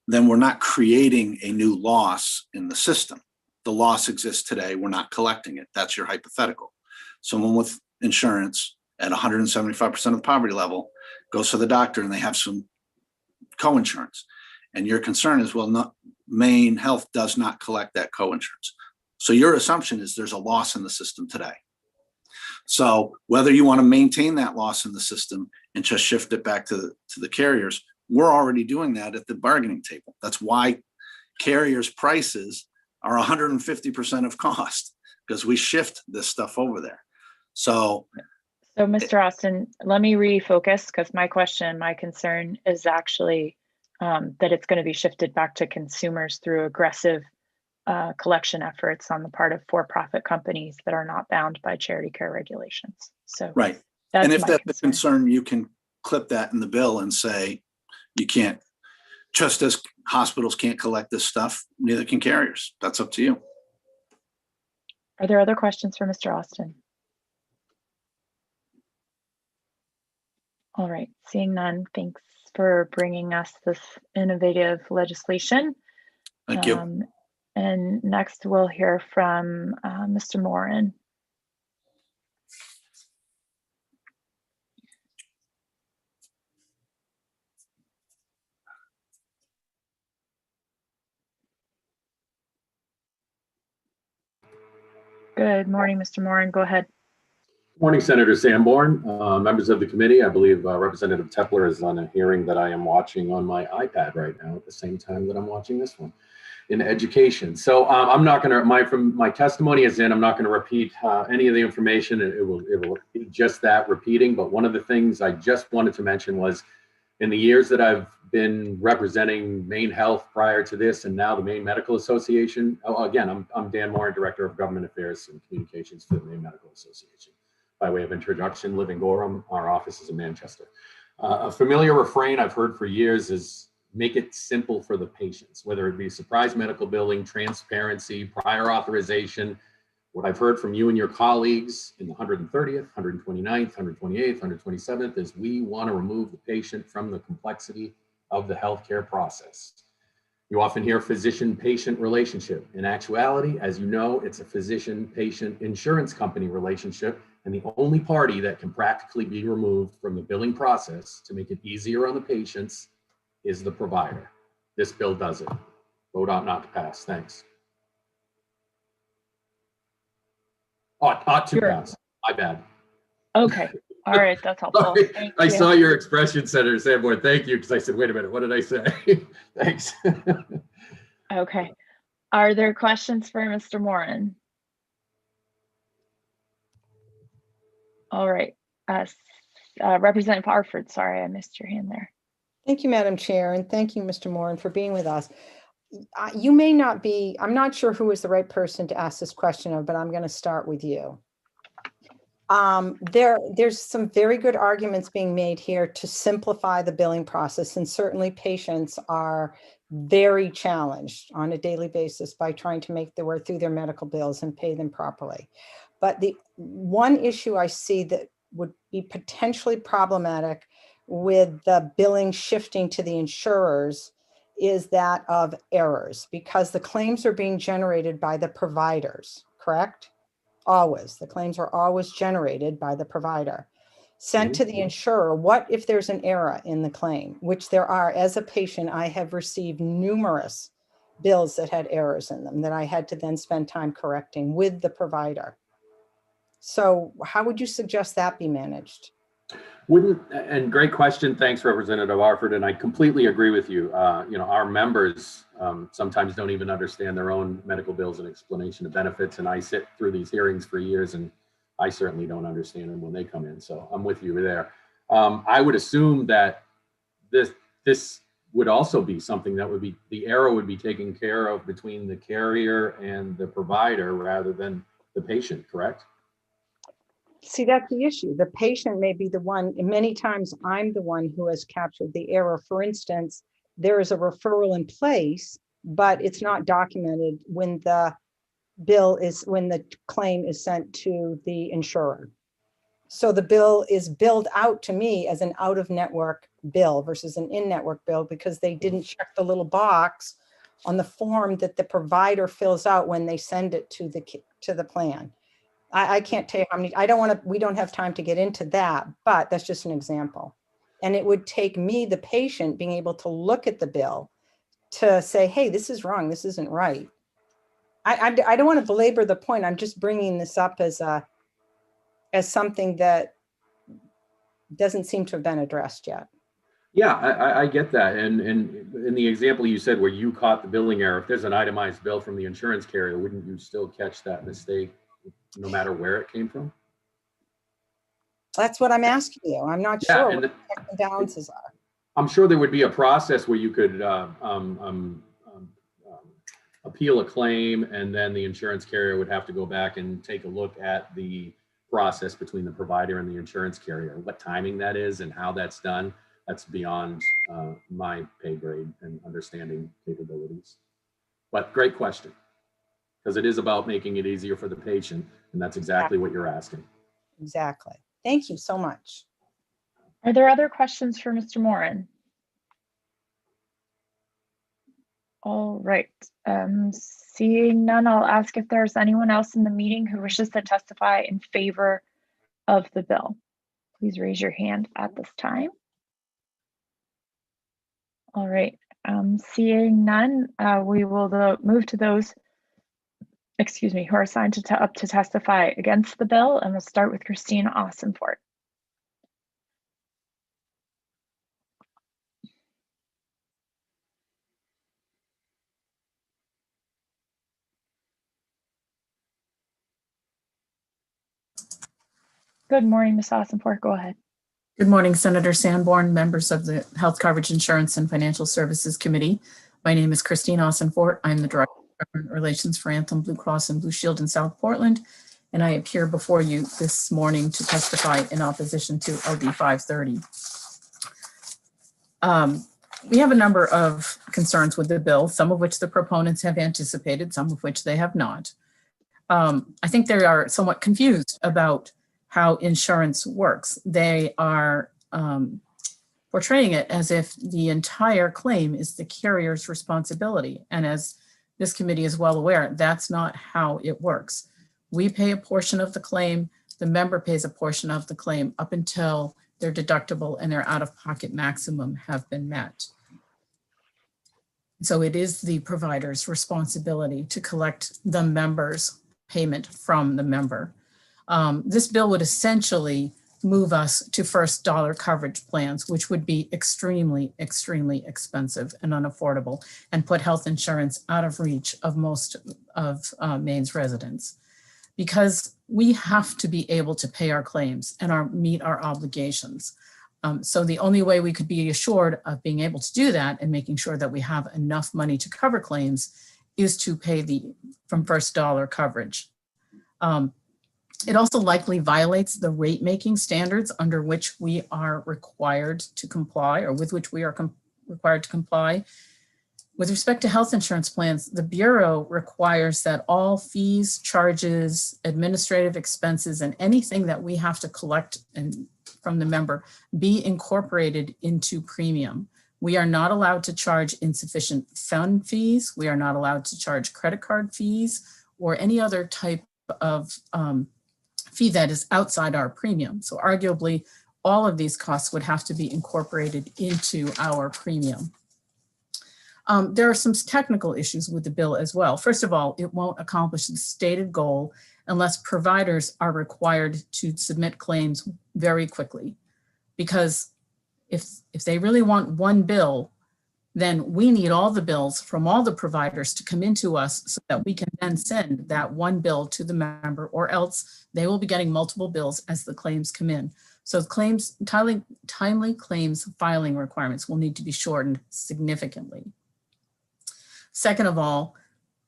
[SPEAKER 12] then we're not creating a new loss in the system. The loss exists today, we're not collecting it. That's your hypothetical. Someone with insurance at 175% of the poverty level goes to the doctor and they have some co-insurance. And your concern is, well, Maine Health does not collect that co-insurance. So your assumption is there's a loss in the system today. So whether you want to maintain that loss in the system and just shift it back to the carriers, we're already doing that at the bargaining table. That's why carriers' prices are 150% of cost, because we shift this stuff over there. So
[SPEAKER 1] Mr. Austin, let me refocus, because my concern is actually that it's going to be shifted back to consumers through aggressive collection efforts on the part of for-profit companies that are not bound by charity care regulations. So
[SPEAKER 12] right. And if that's the concern, you can clip that in the bill and say you can't, just as hospitals can't collect this stuff, neither can carriers. That's up to you.
[SPEAKER 1] Are there other questions for Mr. Austin? All right, seeing none, thanks for bringing us this innovative legislation.
[SPEAKER 12] Thank you.
[SPEAKER 1] And next we'll hear from Mr. Moran. Good morning, Mr. Moran. Go ahead.
[SPEAKER 17] Morning, Senator Sanborn, members of the committee. I believe Representative Tepler is on a hearing that I am watching on my iPad right now at the same time that I'm watching this one in education. So I'm not going to, my testimony is in, I'm not going to repeat any of the information. It will be just that repeating. But one of the things I just wanted to mention was in the years that I've been representing Maine Health prior to this and now the Maine Medical Association. Oh, again, I'm Dan Moore, Director of Government Affairs and Communications for the Maine Medical Association. By way of introduction, live in Gorham, our office is in Manchester. A familiar refrain I've heard for years is make it simple for the patients, whether it be surprise medical billing, transparency, prior authorization. What I've heard from you and your colleagues in the 130th, 129th, 128th, 127th is we want to remove the patient from the complexity of the healthcare process. You often hear physician-patient relationship. In actuality, as you know, it's a physician-patient insurance company relationship, and the only party that can practically be removed from the billing process to make it easier on the patients is the provider. This bill does it. Vote ought not to pass. Thanks. Ought to pass. My bad.
[SPEAKER 1] Okay. All right. That's helpful.
[SPEAKER 17] Sorry, I saw your expression, Senator Sanborn. Thank you, because I said, wait a minute, what did I say? Thanks.
[SPEAKER 1] Okay. Are there questions for Mr. Moran? All right. Representative Harford, sorry, I missed your hand there.
[SPEAKER 4] Thank you, Madam Chair, and thank you, Mr. Moran, for being with us. You may not be, I'm not sure who is the right person to ask this question of, but I'm going to start with you. There's some very good arguments being made here to simplify the billing process, and certainly patients are very challenged on a daily basis by trying to make their way through their medical bills and pay them properly. But the one issue I see that would be potentially problematic with the billing shifting to the insurers is that of errors, because the claims are being generated by the providers, correct? Always. The claims are always generated by the provider. Sent to the insurer, what if there's an error in the claim, which there are. As a patient, I have received numerous bills that had errors in them that I had to then spend time correcting with the provider. So how would you suggest that be managed?
[SPEAKER 17] And great question. Thanks, Representative Harford. And I completely agree with you. Our members sometimes don't even understand their own medical bills and explanation of benefits. And I sit through these hearings for years, and I certainly don't understand them when they come in. So I'm with you there. I would assume that this would also be something that would be, the error would be taken care of between the carrier and the provider rather than the patient, correct?
[SPEAKER 4] See, that's the issue. The patient may be the one, and many times I'm the one who has captured the error. For instance, there is a referral in place, but it's not documented when the when the claim is sent to the insurer. So the bill is billed out to me as an out-of-network bill versus an in-network bill because they didn't check the little box on the form that the provider fills out when they send it to the plan. I can't tell you how many, we don't have time to get into that, but that's just an example. And it would take me, the patient, being able to look at the bill to say, hey, this is wrong, this isn't right. I don't want to belabor the point. I'm just bringing this up as something that doesn't seem to have been addressed yet.
[SPEAKER 17] Yeah, I get that. And in the example you said where you caught the billing error, if there's an itemized bill from the insurance carrier, wouldn't you still catch that mistake no matter where it came from?
[SPEAKER 4] That's what I'm asking you. I'm not sure what the checks and balances are.
[SPEAKER 17] I'm sure there would be a process where you could appeal a claim, and then the insurance carrier would have to go back and take a look at the process between the provider and the insurance carrier. What timing that is and how that's done, that's beyond my pay grade and understanding capabilities. But great question. because it is about making it easier for the patient, and that's exactly what you're asking.
[SPEAKER 4] Exactly. Thank you so much.
[SPEAKER 1] Are there other questions for Mr. Moran? All right, seeing none, I'll ask if there's anyone else in the meeting who wishes to testify in favor of the bill. Please raise your hand at this time. All right, seeing none, we will move to those, who are assigned to testify against the bill, and we'll start with Christina Ossenfort. Good morning, Ms. Ossenfort, go ahead.
[SPEAKER 18] Good morning, Senator Sanborn, members of the Health Coverage Insurance and Financial Services Committee. My name is Christine Ossenfort. I'm the Director of Government Relations for Anthem Blue Cross and Blue Shield in South Portland, and I appear before you this morning to testify in opposition to LD 530. We have a number of concerns with the bill, some of which the proponents have anticipated, some of which they have not. I think they are somewhat confused about how insurance works. They are portraying it as if the entire claim is the carrier's responsibility. And as this committee is well aware, that's not how it works. We pay a portion of the claim, the member pays a portion of the claim up until their deductible and their out-of-pocket maximum have been met. So it is the provider's responsibility to collect the member's payment from the member. This bill would essentially move us to first dollar coverage plans, which would be extremely, extremely expensive and unaffordable, and put health insurance out of reach of most of Maine's residents. Because we have to be able to pay our claims and meet our obligations. So the only way we could be assured of being able to do that and making sure that we have enough money to cover claims is to pay from first dollar coverage. It also likely violates the rate making standards under which we are required to comply, or with which we are required to comply. With respect to health insurance plans, the Bureau requires that all fees, charges, administrative expenses, and anything that we have to collect from the member be incorporated into premium. We are not allowed to charge insufficient fund fees. We are not allowed to charge credit card fees or any other type of fee that is outside our premium. So arguably, all of these costs would have to be incorporated into our premium. There are some technical issues with the bill as well. First of all, it won't accomplish the stated goal unless providers are required to submit claims very quickly. Because if they really want one bill, then we need all the bills from all the providers to come into us so that we can then send that one bill to the member, or else they will be getting multiple bills as the claims come in. So timely claims filing requirements will need to be shortened significantly. Second of all,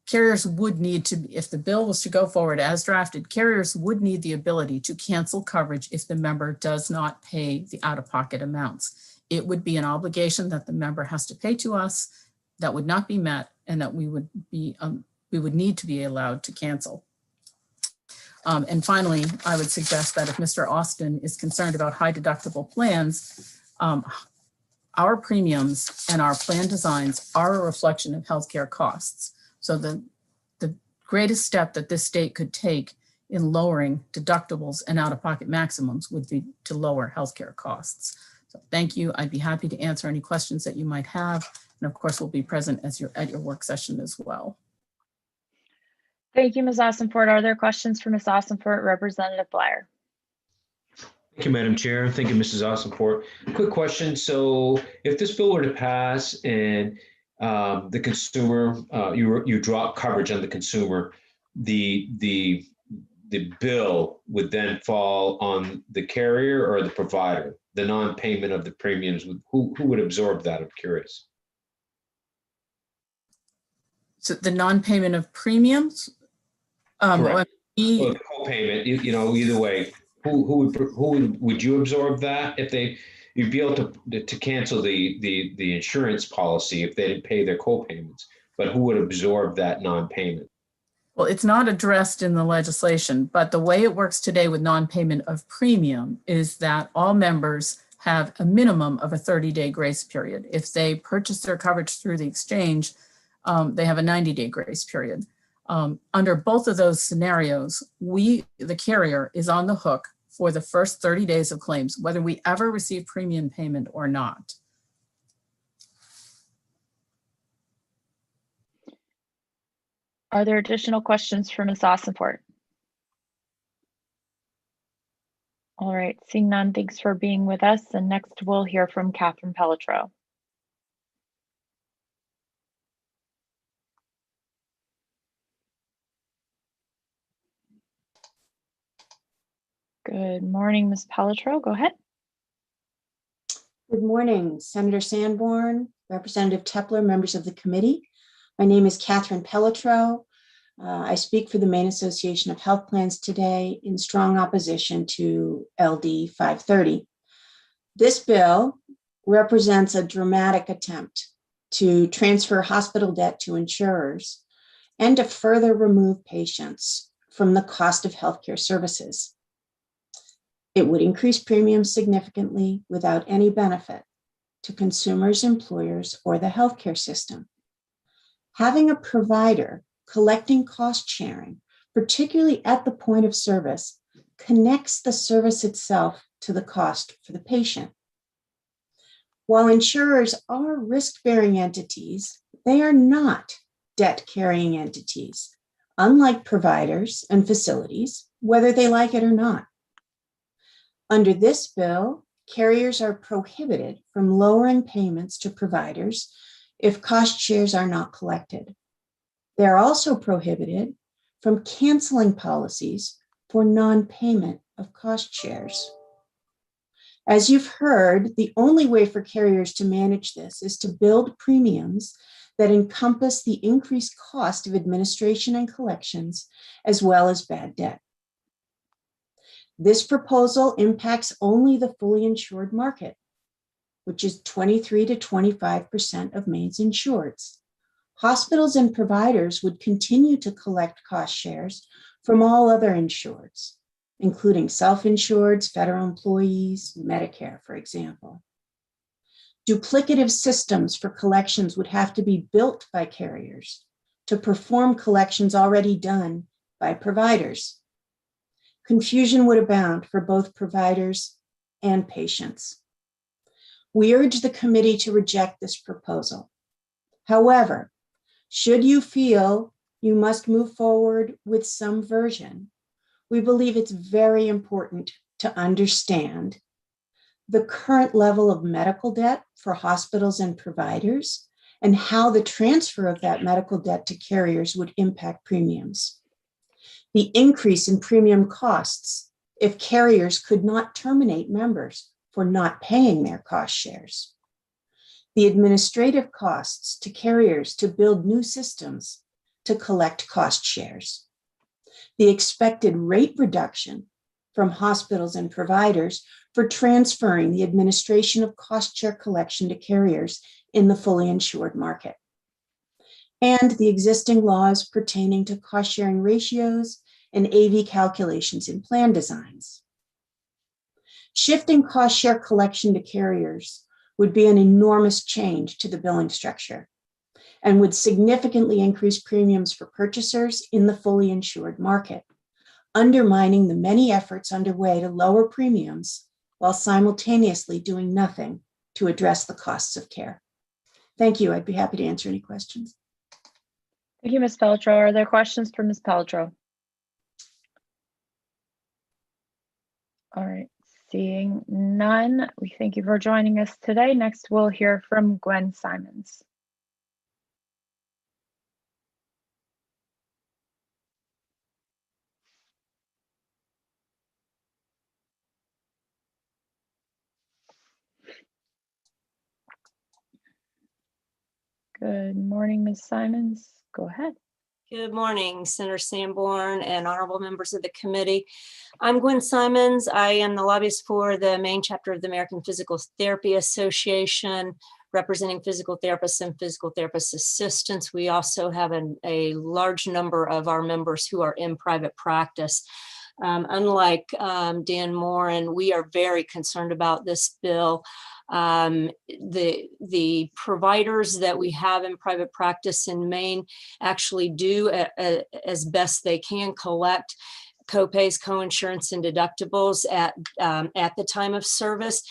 [SPEAKER 18] carriers would need to, if the bill was to go forward as drafted, carriers would need the ability to cancel coverage if the member does not pay the out-of-pocket amounts. It would be an obligation that the member has to pay to us that would not be met, and that we would need to be allowed to cancel. And finally, I would suggest that if Mr. Austin is concerned about high deductible plans, our premiums and our plan designs are a reflection of healthcare costs. So the greatest step that this state could take in lowering deductibles and out-of-pocket maximums would be to lower healthcare costs. So thank you. I'd be happy to answer any questions that you might have. And of course, we'll be present at your work session as well.
[SPEAKER 1] Thank you, Ms. Ossenfort. Are there questions for Ms. Ossenfort, Representative Bleier?
[SPEAKER 5] Thank you, Madam Chair. Thank you, Mrs. Ossenfort. Quick question. So if this bill were to pass and the consumer, you drop coverage on the consumer, the bill would then fall on the carrier or the provider, the non-payment of the premiums. Who would absorb that? I'm curious.
[SPEAKER 18] So the non-payment of premiums?
[SPEAKER 5] Or the co-payment, either way, who would you absorb that if you'd be able to cancel the insurance policy if they didn't pay their co-payments, but who would absorb that non-payment?
[SPEAKER 18] Well, it's not addressed in the legislation, but the way it works today with non-payment of premium is that all members have a minimum of a 30-day grace period. If they purchase their coverage through the exchange, they have a 90-day grace period. Under both of those scenarios, the carrier, is on the hook for the first 30 days of claims, whether we ever receive premium payment or not.
[SPEAKER 1] Are there additional questions for Ms. Ossenfort? All right, seeing none, thanks for being with us. And next we'll hear from Catherine Pelletreau. Good morning, Ms. Pelletreau, go ahead.
[SPEAKER 19] Good morning, Senator Sanborn, Representative Tepler, members of the committee. My name is Catherine Pelletreau. I speak for the Maine Association of Health Plans today in strong opposition to LD 530. This bill represents a dramatic attempt to transfer hospital debt to insurers and to further remove patients from the cost of healthcare services. It would increase premiums significantly without any benefit to consumers, employers, or the healthcare system. Having a provider collecting cost sharing, particularly at the point of service, connects the service itself to the cost for the patient. While insurers are risk-bearing entities, they are not debt-carrying entities, unlike providers and facilities, whether they like it or not. Under this bill, carriers are prohibited from lowering payments to providers if cost shares are not collected. They are also prohibited from canceling policies for non-payment of cost shares. As you've heard, the only way for carriers to manage this is to build premiums that encompass the increased cost of administration and collections, as well as bad debt. This proposal impacts only the fully insured market, which is 23 to 25% of Maine's insureds. Hospitals and providers would continue to collect cost shares from all other insureds, including self-insureds, federal employees, Medicare, for example. Duplicative systems for collections would have to be built by carriers to perform collections already done by providers. Confusion would abound for both providers and patients. We urge the committee to reject this proposal. However, should you feel you must move forward with some version, we believe it's very important to understand the current level of medical debt for hospitals and providers and how the transfer of that medical debt to carriers would impact premiums. The increase in premium costs if carriers could not terminate members for not paying their cost shares. The administrative costs to carriers to build new systems to collect cost shares. The expected rate reduction from hospitals and providers for transferring the administration of cost share collection to carriers in the fully insured market. And the existing laws pertaining to cost sharing ratios and AV calculations in plan designs. Shifting cost share collection to carriers would be an enormous change to the billing structure and would significantly increase premiums for purchasers in the fully insured market, undermining the many efforts underway to lower premiums while simultaneously doing nothing to address the costs of care. Thank you. I'd be happy to answer any questions.
[SPEAKER 1] Thank you, Ms. Pelletreau. Are there questions for Ms. Pelletreau? All right, seeing none, we thank you for joining us today. Next, we'll hear from Gwen Simons. Good morning, Ms. Simons. Go ahead.
[SPEAKER 20] Good morning, Senator Sanborn and honorable members of the committee. I'm Gwen Simons. I am the lobbyist for the Maine chapter of the American Physical Therapy Association, representing physical therapists and physical therapist assistants. We also have a large number of our members who are in private practice. Unlike Dan Moran, we are very concerned about this bill. The providers that we have in private practice in Maine actually do as best they can collect co-pays, co-insurance, and deductibles at the time of service.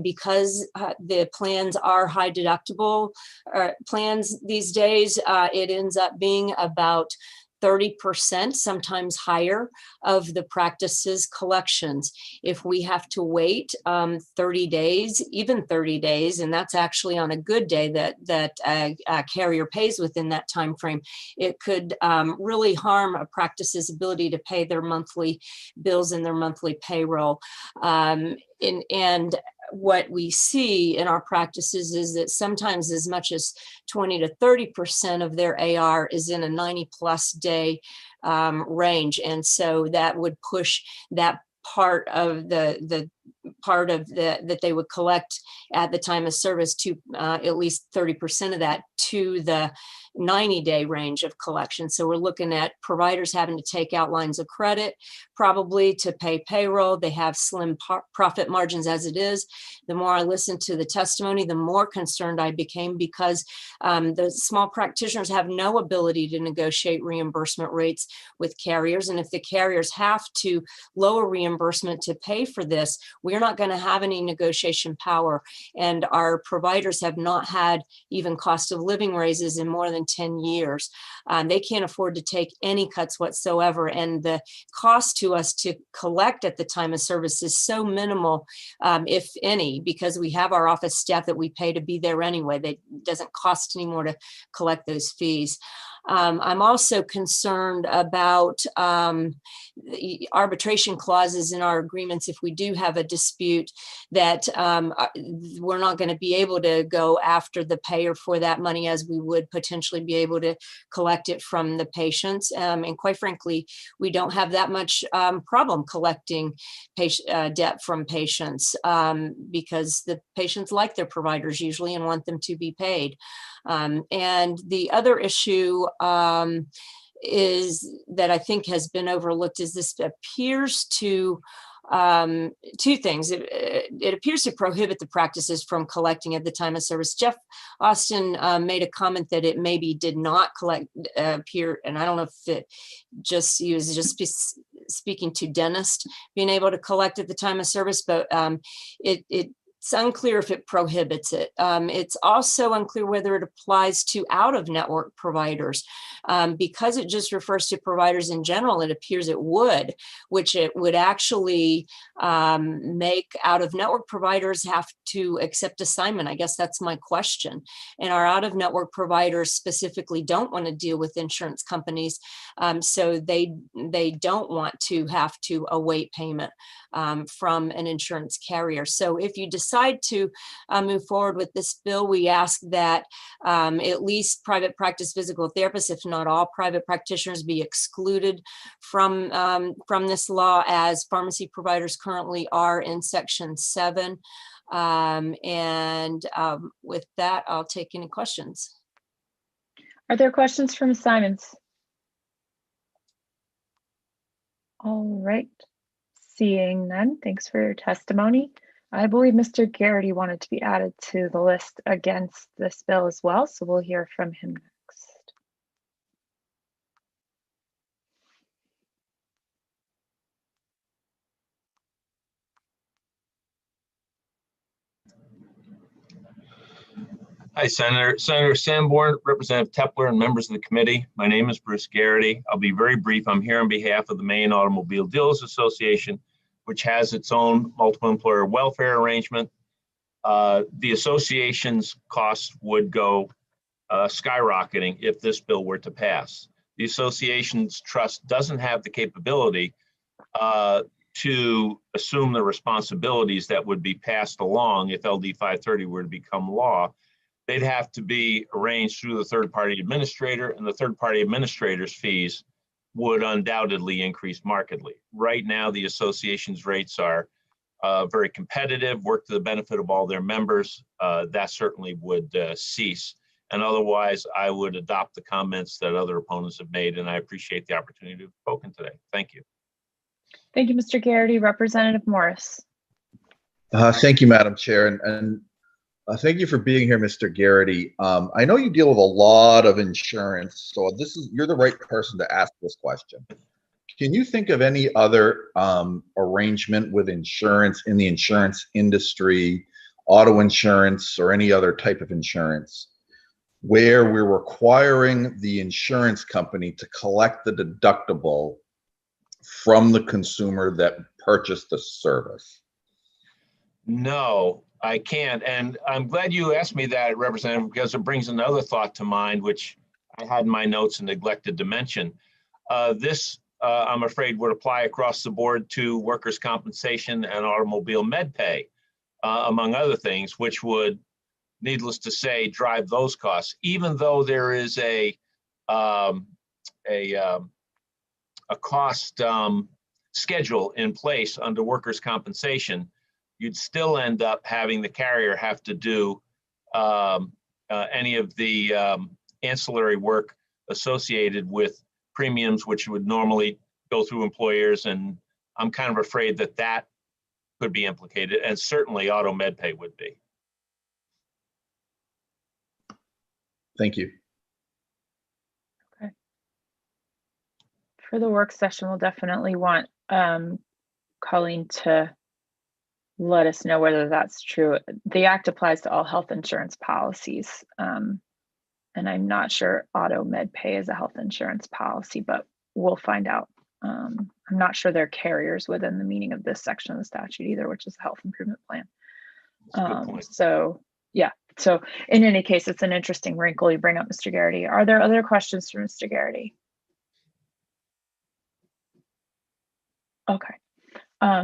[SPEAKER 20] Because the plans are high deductible plans these days, it ends up being about 30%, sometimes higher, of the practice's collections. If we have to wait 30 days, even 30 days, and that's actually on a good day that a carrier pays within that time frame, it could really harm a practice's ability to pay their monthly bills and their monthly payroll. And what we see in our practices is that sometimes as much as 20 to 30% of their AR is in a 90+ day range. And so that would push that part of that they would collect at the time of service to at least 30% of that to the 90-day range of collection. So we're looking at providers having to take out lines of credit, probably to pay payroll. They have slim profit margins as it is. The more I listened to the testimony, the more concerned I became, because the small practitioners have no ability to negotiate reimbursement rates with carriers. And if the carriers have to lower reimbursement to pay for this, we're not going to have any negotiation power. And our providers have not had even cost of living raises in more than 10 years. They can't afford to take any cuts whatsoever. And the cost to us to collect at the time of service is so minimal, if any, because we have our office staff that we pay to be there anyway. It doesn't cost anymore to collect those fees. I'm also concerned about the arbitration clauses in our agreements. If we do have a dispute, that we're not going to be able to go after the payer for that money as we would potentially be able to collect it from the patients. And quite frankly, we don't have that much problem collecting debt from patients because the patients like their providers usually and want them to be paid. And the other issue is that I think has been overlooked is this appears to two things. It appears to prohibit the practices from collecting at the time of service. Jeff Austin made a comment that it maybe did not collect appear, and I don't know if it just he was just speaking to dentists being able to collect at the time of service, but it's unclear if it prohibits it. It's also unclear whether it applies to out-of-network providers. Because it just refers to providers in general, it appears it would, which it would actually make out-of-network providers have to accept assignment. I guess that's my question. And our out-of-network providers specifically don't want to deal with insurance companies, so they don't want to have to await payment from an insurance carrier. So if you decide to move forward with this bill, we ask that at least private practice physical therapists, if not all private practitioners, be excluded from this law, as pharmacy providers currently are in Section 7. With that, I'll take any questions.
[SPEAKER 1] Are there questions from Simons? All right. Seeing none, thanks for your testimony. I believe Mr. Garrity wanted to be added to the list against this bill as well, so we'll hear from him next.
[SPEAKER 21] Hi, Senator Sanborn, Representative Tepler, and members of the committee. My name is Bruce Garrity. I'll be very brief. I'm here on behalf of the Maine Automobile Dealers Association, which has its own multiple employer welfare arrangement. The association's costs would go skyrocketing if this bill were to pass. The association's trust doesn't have the capability to assume the responsibilities that would be passed along if LD 530 were to become law. They'd have to be arranged through the third-party administrator, and the third-party administrator's fees would undoubtedly increase markedly. Right now, the association's rates are very competitive, work to the benefit of all their members, that certainly would cease. And otherwise, I would adopt the comments that other opponents have made, and I appreciate the opportunity to have spoken today. Thank you.
[SPEAKER 1] Thank you, Mr. Garrity. Representative Morris.
[SPEAKER 9] Thank you, Madam Chair, and thank you for being here, Mr. Garrity. I know you deal with a lot of insurance, so you're the right person to ask this question. Can you think of any other arrangement with insurance in the insurance industry, auto insurance, or any other type of insurance, where we're requiring the insurance company to collect the deductible from the consumer that purchased the service?
[SPEAKER 21] No, I can't. And I'm glad you asked me that, Representative, because it brings another thought to mind, which I had in my notes and neglected to mention. This, I'm afraid, would apply across the board to workers' compensation and automobile med pay, among other things, which would, needless to say, drive those costs. Even though there is a cost schedule in place under workers' compensation, you'd still end up having the carrier have to do any of the ancillary work associated with premiums, which would normally go through employers. And I'm kind of afraid that that could be implicated, and certainly auto med pay would be.
[SPEAKER 9] Thank you.
[SPEAKER 1] Okay. For the work session, we'll definitely want Colleen to let us know whether that's true. The Act applies to all health insurance policies. And I'm not sure auto med pay is a health insurance policy, but we'll find out. I'm not sure they're carriers within the meaning of this section of the statute either, which is a health improvement plan. So yeah, so in any case, it's an interesting wrinkle you bring up, Mr. Garrity. Are there other questions for Mr. Garrity? Okay.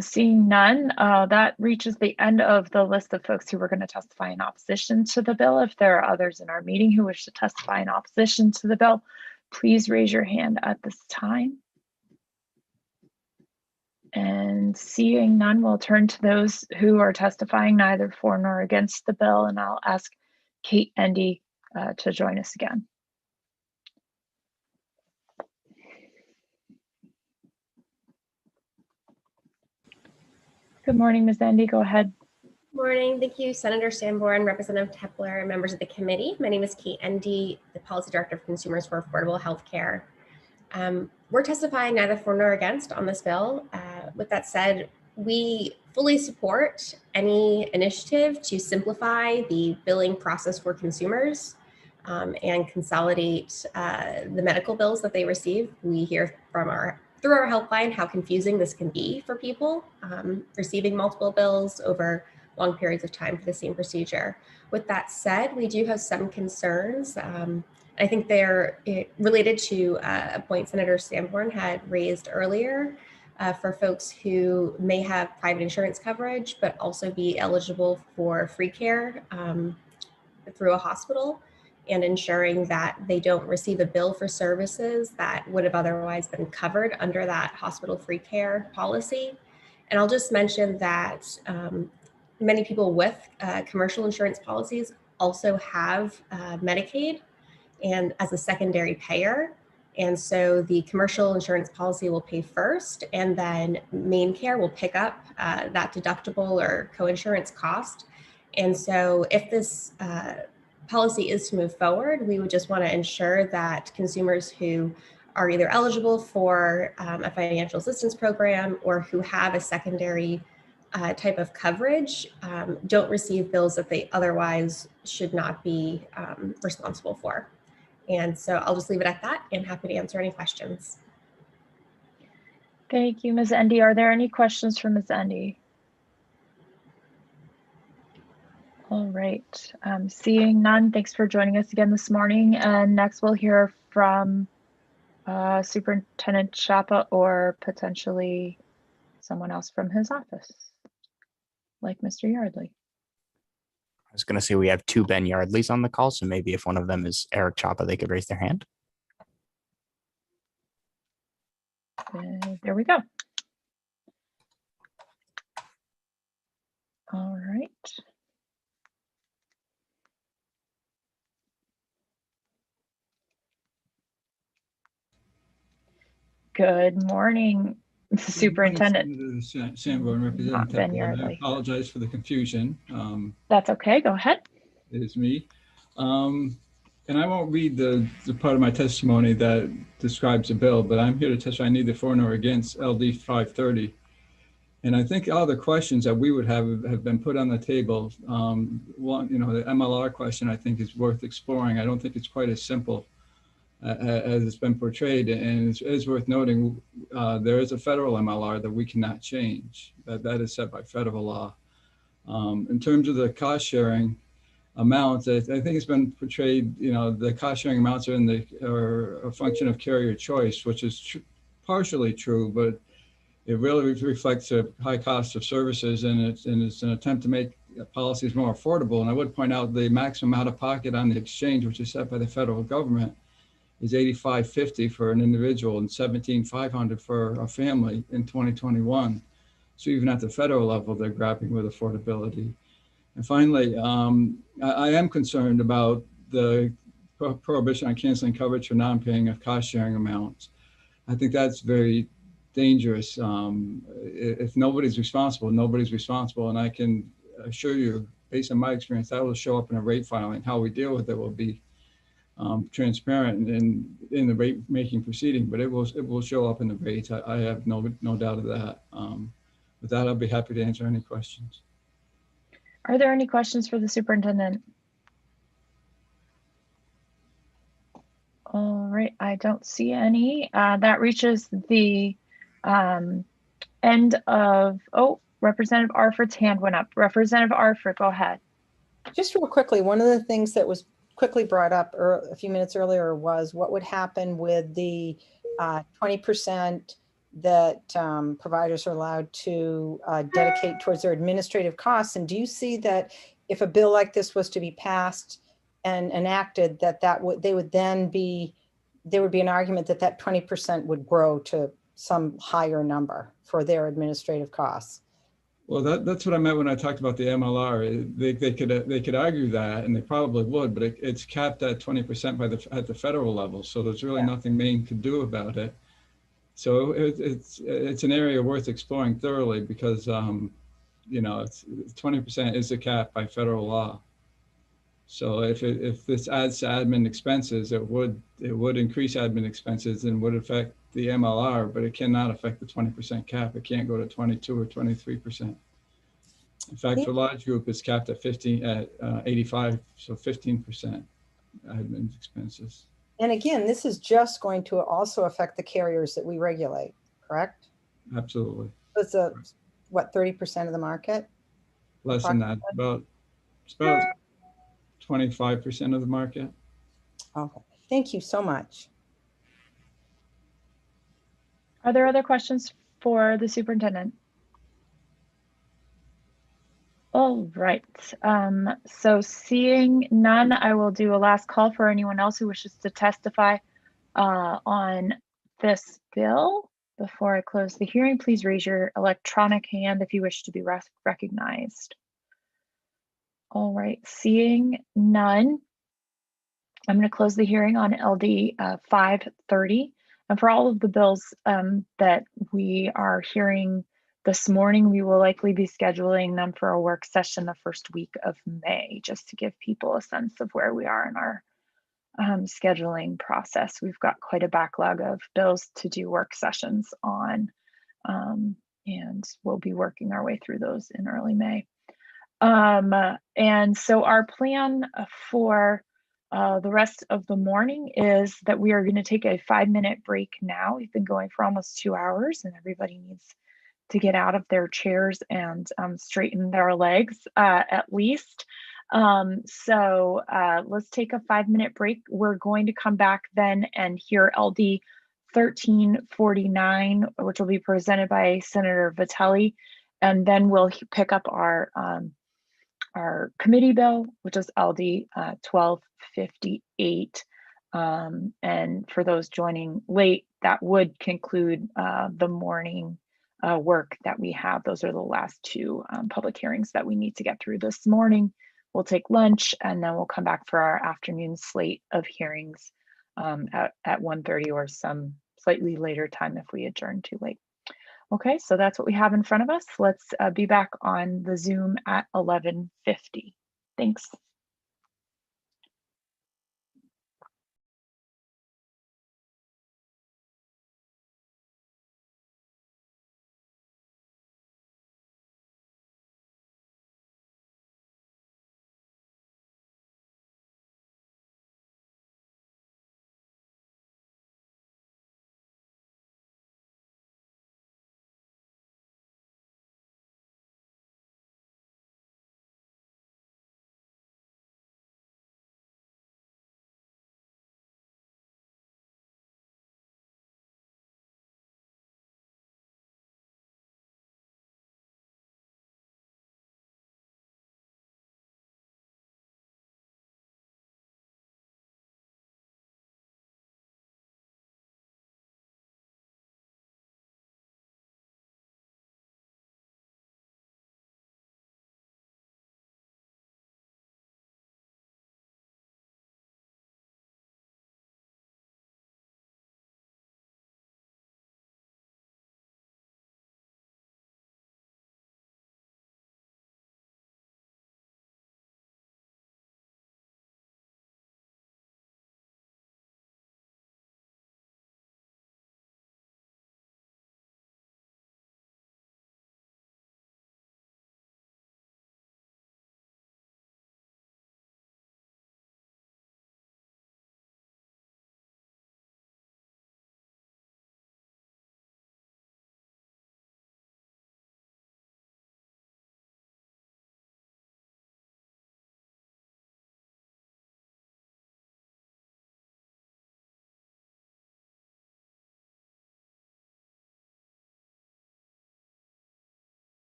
[SPEAKER 1] Seeing none, that reaches the end of the list of folks who were going to testify in opposition to the bill. If there are others in our meeting who wish to testify in opposition to the bill, please raise your hand at this time. And seeing none, we'll turn to those who are testifying neither for nor against the bill, and I'll ask Kate Endy to join us again. Good morning, Ms. Endy, go ahead.
[SPEAKER 2] Morning. Thank you, Senator Sanborn, Representative Tepler, and members of the committee. My name is Kate Endy, the Policy Director of Consumers for Affordable Health Care. We're testifying neither for nor against on this bill. With that said, we fully support any initiative to simplify the billing process for consumers and consolidate the medical bills that they receive. We hear from through our helpline how confusing this can be for people receiving multiple bills over long periods of time for the same procedure. With that said, we do have some concerns. I think they're related to a point Senator Sanborn had raised earlier for folks who may have private insurance coverage, but also be eligible for free care through a hospital, and ensuring that they don't receive a bill for services that would have otherwise been covered under that hospital free care policy. And I'll just mention that many people with commercial insurance policies also have Medicaid and as a secondary payer. And so the commercial insurance policy will pay first, and then main care will pick up that deductible or co-insurance cost. And so if this policy is to move forward, we would just want to ensure that consumers who are either eligible for a financial assistance program or who have a secondary type of coverage don't receive bills that they otherwise should not be responsible for. And so I'll just leave it at that and happy to answer any questions.
[SPEAKER 1] Thank you, Ms. Endy. Are there any questions for Ms. Endy? All right, seeing none, thanks for joining us again this morning. And next we'll hear from Superintendent Chapa or potentially someone else from his office, like Mr. Yardley.
[SPEAKER 22] I was going to say we have two Ben Yardleys on the call, so maybe if one of them is Eric Chapa, they could raise their hand.
[SPEAKER 1] There we go. right. Good morning, Superintendent.
[SPEAKER 8] Senator Sanborn, Representative
[SPEAKER 1] Ben
[SPEAKER 8] Tepler, and I
[SPEAKER 1] Yardley.
[SPEAKER 8] apologize for the confusion.
[SPEAKER 1] That's okay. Go ahead.
[SPEAKER 8] It is me. And I won't read the part of my testimony that describes the bill, but I'm here to testify neither for nor against LD 530. And I think all the questions that we would have been put on the table. One, the MLR question I think is worth exploring. I don't think it's quite as simple as it's been portrayed. And it is worth noting there is a federal MLR that we cannot change. That is set by federal law. In terms of the cost sharing amounts, I think it's been portrayed, the cost sharing amounts are a function of carrier choice, which is partially true, but it really reflects a high cost of services, and it's an attempt to make policies more affordable. And I would point out the maximum out of pocket on the exchange, which is set by the federal government, is $85.50 for an individual and $17,500 for a family in 2021. So even at the federal level, they're grappling with affordability. And finally, I am concerned about the prohibition on canceling coverage for non-paying of cost-sharing amounts. I think that's very dangerous. If nobody's responsible, nobody's responsible. And I can assure you, based on my experience, that will show up in a rate filing. How we deal with it will be transparent in the rate making proceeding, but it will show up in the rates. I have no doubt of that. With that, I'll be happy to answer any questions.
[SPEAKER 1] Are there any questions for the superintendent? All right, I don't see any. That reaches the end of, Representative Arford's hand went up. Representative Arford, go ahead.
[SPEAKER 4] Just real quickly, one of the things that was quickly brought up a few minutes earlier was what would happen with the 20% that providers are allowed to dedicate towards their administrative costs. And do you see that if a bill like this was to be passed and enacted, there would be an argument that 20% would grow to some higher number for their administrative costs?
[SPEAKER 8] Well, that's what I meant when I talked about the MLR. They could argue that, and they probably would, but it's capped at 20% at the federal level. So there's really nothing Maine could do about it. So it's an area worth exploring thoroughly because it's 20% is a cap by federal law. So if this adds to admin expenses, it would increase admin expenses and would affect the MLR, but it cannot affect the 20% cap. It can't go to 22 or 23%. In fact, for large group, it's capped at 85, so 15% admin expenses.
[SPEAKER 4] And again, this is just going to also affect the carriers that we regulate, correct?
[SPEAKER 8] Absolutely.
[SPEAKER 4] It's what, 30% of the market?
[SPEAKER 8] Less than that, it's about 25% of the market.
[SPEAKER 4] Okay, thank you so much.
[SPEAKER 1] Are there other questions for the superintendent? All right, so seeing none, I will do a last call for anyone else who wishes to testify on this bill. Before I close the hearing, please raise your electronic hand if you wish to be recognized. All right, seeing none, I'm going to close the hearing on LD 530. And for all of the bills that we are hearing this morning, we will likely be scheduling them for a work session the first week of May, just to give people a sense of where we are in our scheduling process. We've got quite a backlog of bills to do work sessions on, and we'll be working our way through those in early May. And so our plan for the rest of the morning is that we are going to take a 5-minute break now. We've been going for almost 2 hours, and everybody needs to get out of their chairs and straighten their legs at least. So let's take a 5-minute break. We're going to come back then and hear LD 1349, which will be presented by Senator Vitelli, and then we'll pick up our committee bill, which is LD 1258. And for those joining late, that would conclude the morning work that we have. Those are the last two public hearings that we need to get through this morning. We'll take lunch and then we'll come back for our afternoon slate of hearings at 1:30 or some slightly later time if we adjourn too late. Okay, so that's what we have in front of us. Let's be back on the Zoom at 11:50. Thanks.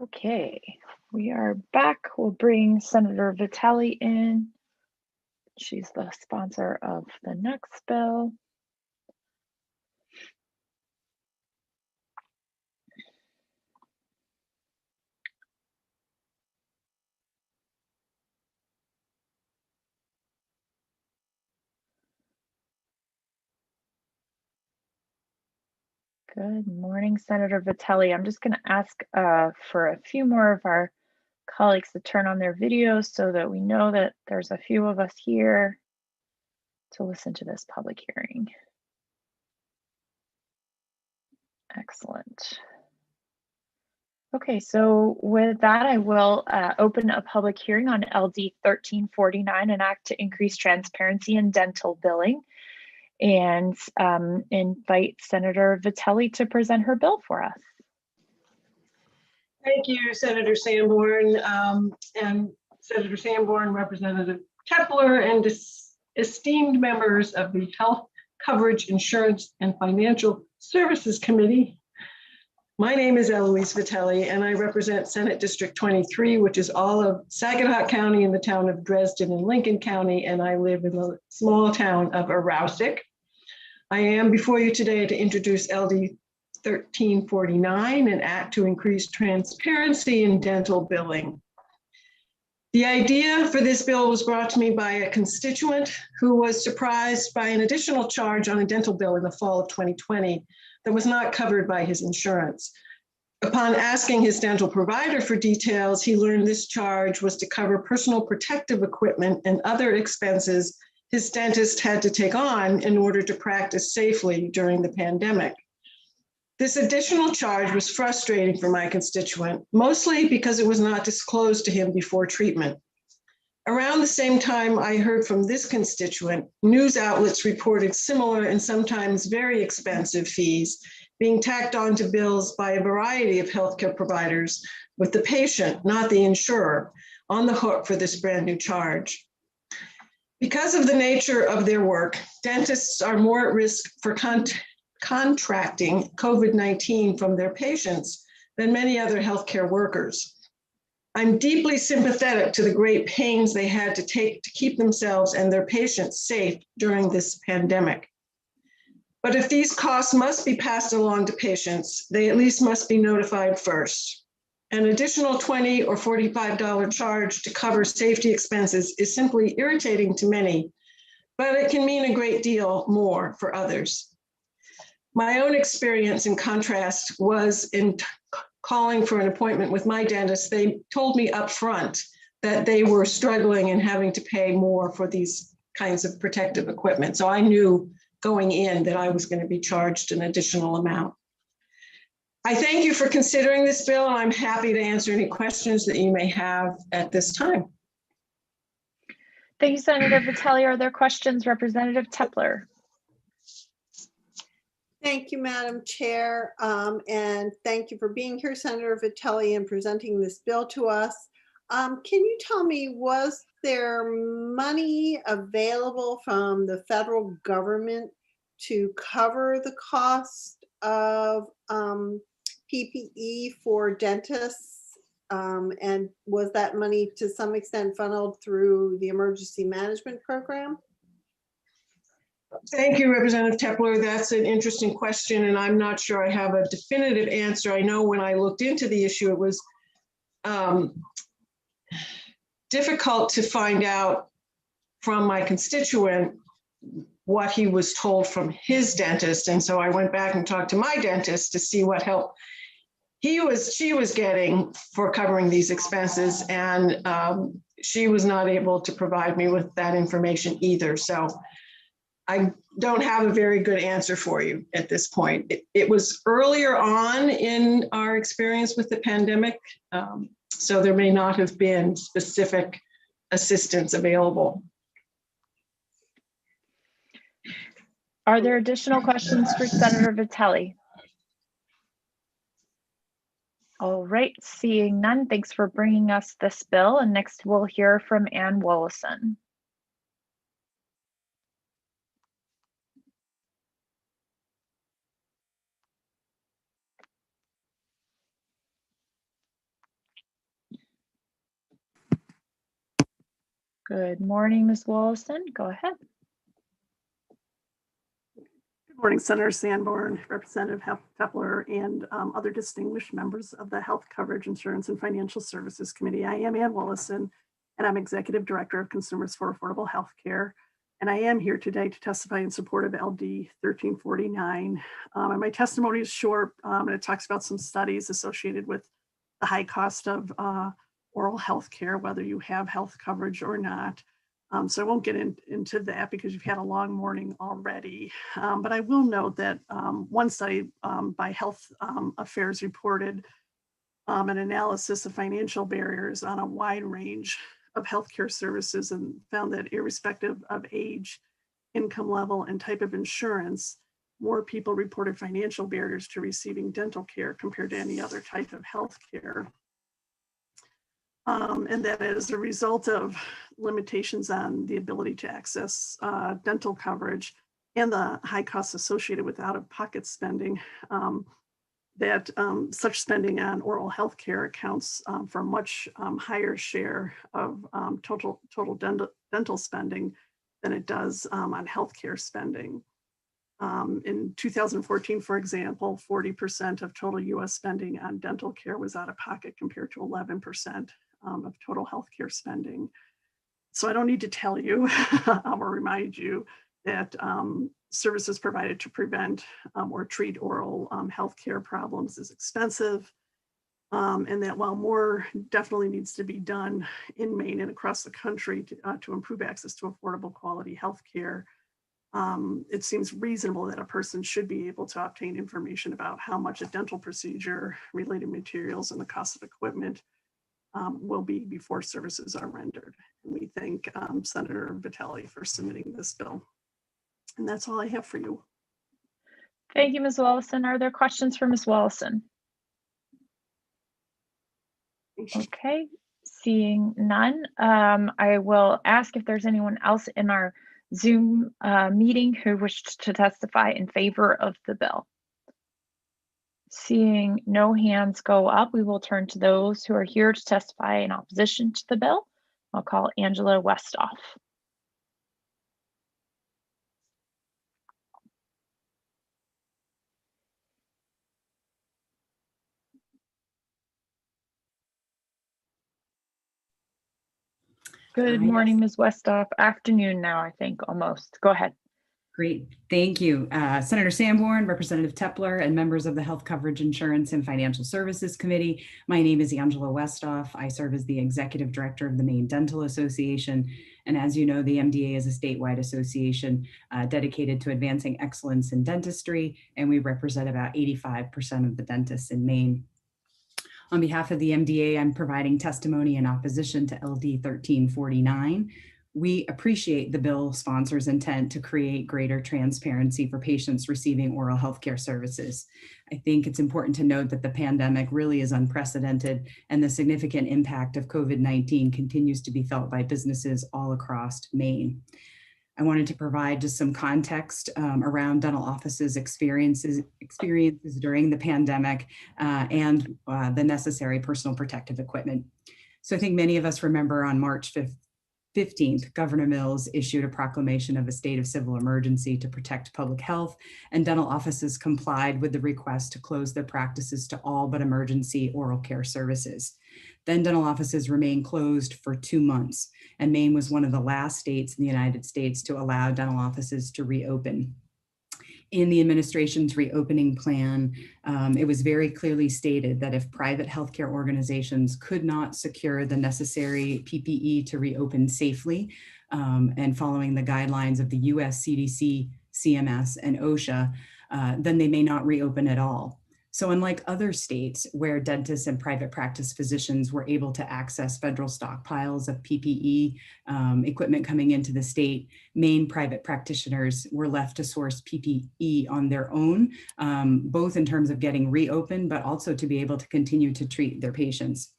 [SPEAKER 1] Okay, We are back. We'll bring Senator Vitelli in. She's the sponsor of the next bill. Good morning, Senator Vitelli. I'm just going to ask for a few more of our colleagues to turn on their videos so that we know that there's a few of us here to listen to this public hearing. Excellent. Okay, so with that, I will open a public hearing on LD 1349, an act to increase transparency in dental billing, and invite Senator Vitelli to present her bill for us.
[SPEAKER 10] Thank you, Senator Sanborn, and Senator Sanborn, Representative Tepler, and esteemed members of the Health Coverage, Insurance, and Financial Services Committee. My name is Eloise Vitelli, and I represent Senate District 23, which is all of Saginaw County and the town of Dresden in Lincoln County, and I live in the small town of Aroustic. I am before you today to introduce LD 1349, an act to increase transparency in dental billing. The idea for this bill was brought to me by a constituent who was surprised by an additional charge on a dental bill in the fall of 2020 that was not covered by his insurance. Upon asking his dental provider for details, he learned this charge was to cover personal protective equipment and other expenses his dentist had to take on in order to practice safely during the pandemic. This additional charge was frustrating for my constituent, mostly because it was not disclosed to him before treatment. Around the same time I heard from this constituent, news outlets reported similar and sometimes very expensive fees being tacked onto bills by a variety of healthcare providers, with the patient, not the insurer, on the hook for this brand new charge. Because of the nature of their work, dentists are more at risk for contracting COVID-19 from their patients than many other healthcare workers. I'm deeply sympathetic to the great pains they had to take to keep themselves and their patients safe during this pandemic. But if these costs must be passed along to patients, they at least must be notified first. An additional $20 or $45 charge to cover safety expenses is simply irritating to many, but it can mean a great deal more for others. My own experience, in contrast, was in calling for an appointment with my dentist. They told me up front that they were struggling and having to pay more for these kinds of protective equipment. So I knew going in that I was going to be charged an additional amount. I thank you for considering this bill, and I'm happy to answer any questions that you may have at this time.
[SPEAKER 1] Thank you, Senator Vitelli. Are there questions? Representative Tepler.
[SPEAKER 11] Thank you, Madam Chair, and thank you for being here, Senator Vitelli, and presenting this bill to us. Can you tell me, was there money available from the federal government to cover the cost of PPE for dentists? And was that money to some extent funneled through the emergency management program?
[SPEAKER 10] Thank you, Representative Tepler. That's an interesting question, and I'm not sure I have a definitive answer. I know when I looked into the issue, it was difficult to find out from my constituent what he was told from his dentist. And so I went back and talked to my dentist to see what help she was getting for covering these expenses. And she was not able to provide me with that information either. So I don't have a very good answer for you at this point. It was earlier on in our experience with the pandemic, so there may not have been specific assistance available.
[SPEAKER 1] Are there additional questions for Senator Vitelli? All right, seeing none, thanks for bringing us this bill. And next we'll hear from Ann Wollison. Good morning, Ms. Wallison. Go ahead.
[SPEAKER 3] Good morning, Senator Sanborn, Representative Tepler, and other distinguished members of the Health Coverage, Insurance, and Financial Services Committee. I am Ann Willison, and I'm Executive Director of Consumers for Affordable Health Care. And I am here today to testify in support of LD 1349. And my testimony is short, and it talks about some studies associated with the high cost of oral health care, whether you have health coverage or not. So I won't get into that because you've had a long morning already. But I will note that one study by Health Affairs reported an analysis of financial barriers on a wide range of healthcare services and found that irrespective of age, income level, and type of insurance, more people reported financial barriers to receiving dental care compared to any other type of healthcare. And that as a result of limitations on the ability to access dental coverage and the high costs associated with out-of-pocket spending, that such spending on oral health care accounts for a much higher share of total dental spending than it does on healthcare spending. In 2014, for example, 40% of total US spending on dental care was out of pocket compared to 11% of total healthcare spending. So I don't need to tell you or remind you that services provided to prevent or treat oral healthcare problems is expensive, and that while more definitely needs to be done in Maine and across the country to improve access to affordable quality healthcare, it seems reasonable that a person should be able to obtain information about how much a dental procedure, related materials, and the cost of equipment will be before services are rendered. And we thank Senator Vitale for submitting this bill. And that's all I have for you.
[SPEAKER 1] Thank you, Ms. Wallison. Are there questions for Ms. Wallison? Okay, seeing none, I will ask if there's anyone else in our Zoom meeting who wished to testify in favor of the bill. Seeing no hands go up, we will turn to those who are here to testify in opposition to the bill. I'll call Angela Westhoff. Good morning, Ms. Westhoff. Afternoon now, I think, almost. Go ahead.
[SPEAKER 6] Great, thank you. Senator Sanborn, Representative Tepler, and members of the Health Coverage, Insurance, and Financial Services Committee. My name is Angela Westhoff. I serve as the Executive Director of the Maine Dental Association. And as you know, the MDA is a statewide association dedicated to advancing excellence in dentistry, and we represent about 85% of the dentists in Maine. On behalf of the MDA, I'm providing testimony in opposition to LD 1349. We appreciate the bill sponsor's intent to create greater transparency for patients receiving oral health care services. I think it's important to note that the pandemic really is unprecedented, and the significant impact of COVID-19 continues to be felt by businesses all across Maine. I wanted to provide just some context around dental offices' experiences during the pandemic and the necessary personal protective equipment. So I think many of us remember on March 15th, Governor Mills issued a proclamation of a state of civil emergency to protect public health, and dental offices complied with the request to close their practices to all but emergency oral care services. Then dental offices remained closed for 2 months, and Maine was one of the last states in the United States to allow dental offices to reopen. In the administration's reopening plan, it was very clearly stated that if private healthcare organizations could not secure the necessary PPE to reopen safely, and following the guidelines of the US CDC, CMS, and OSHA, then they may not reopen at all. So unlike other states where dentists and private practice physicians were able to access federal stockpiles of PPE equipment coming into the state, Maine private practitioners were left to source PPE on their own, both in terms of getting reopened, but also to be able to continue to treat their patients.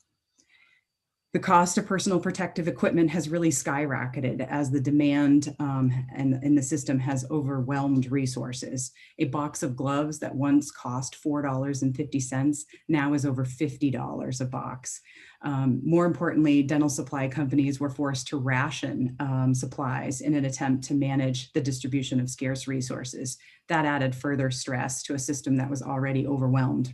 [SPEAKER 6] The cost of personal protective equipment has really skyrocketed as the demand and the system has overwhelmed resources. A box of gloves that once cost $4.50 now is over $50 a box. More importantly, dental supply companies were forced to ration supplies in an attempt to manage the distribution of scarce resources. That added further stress to a system that was already overwhelmed.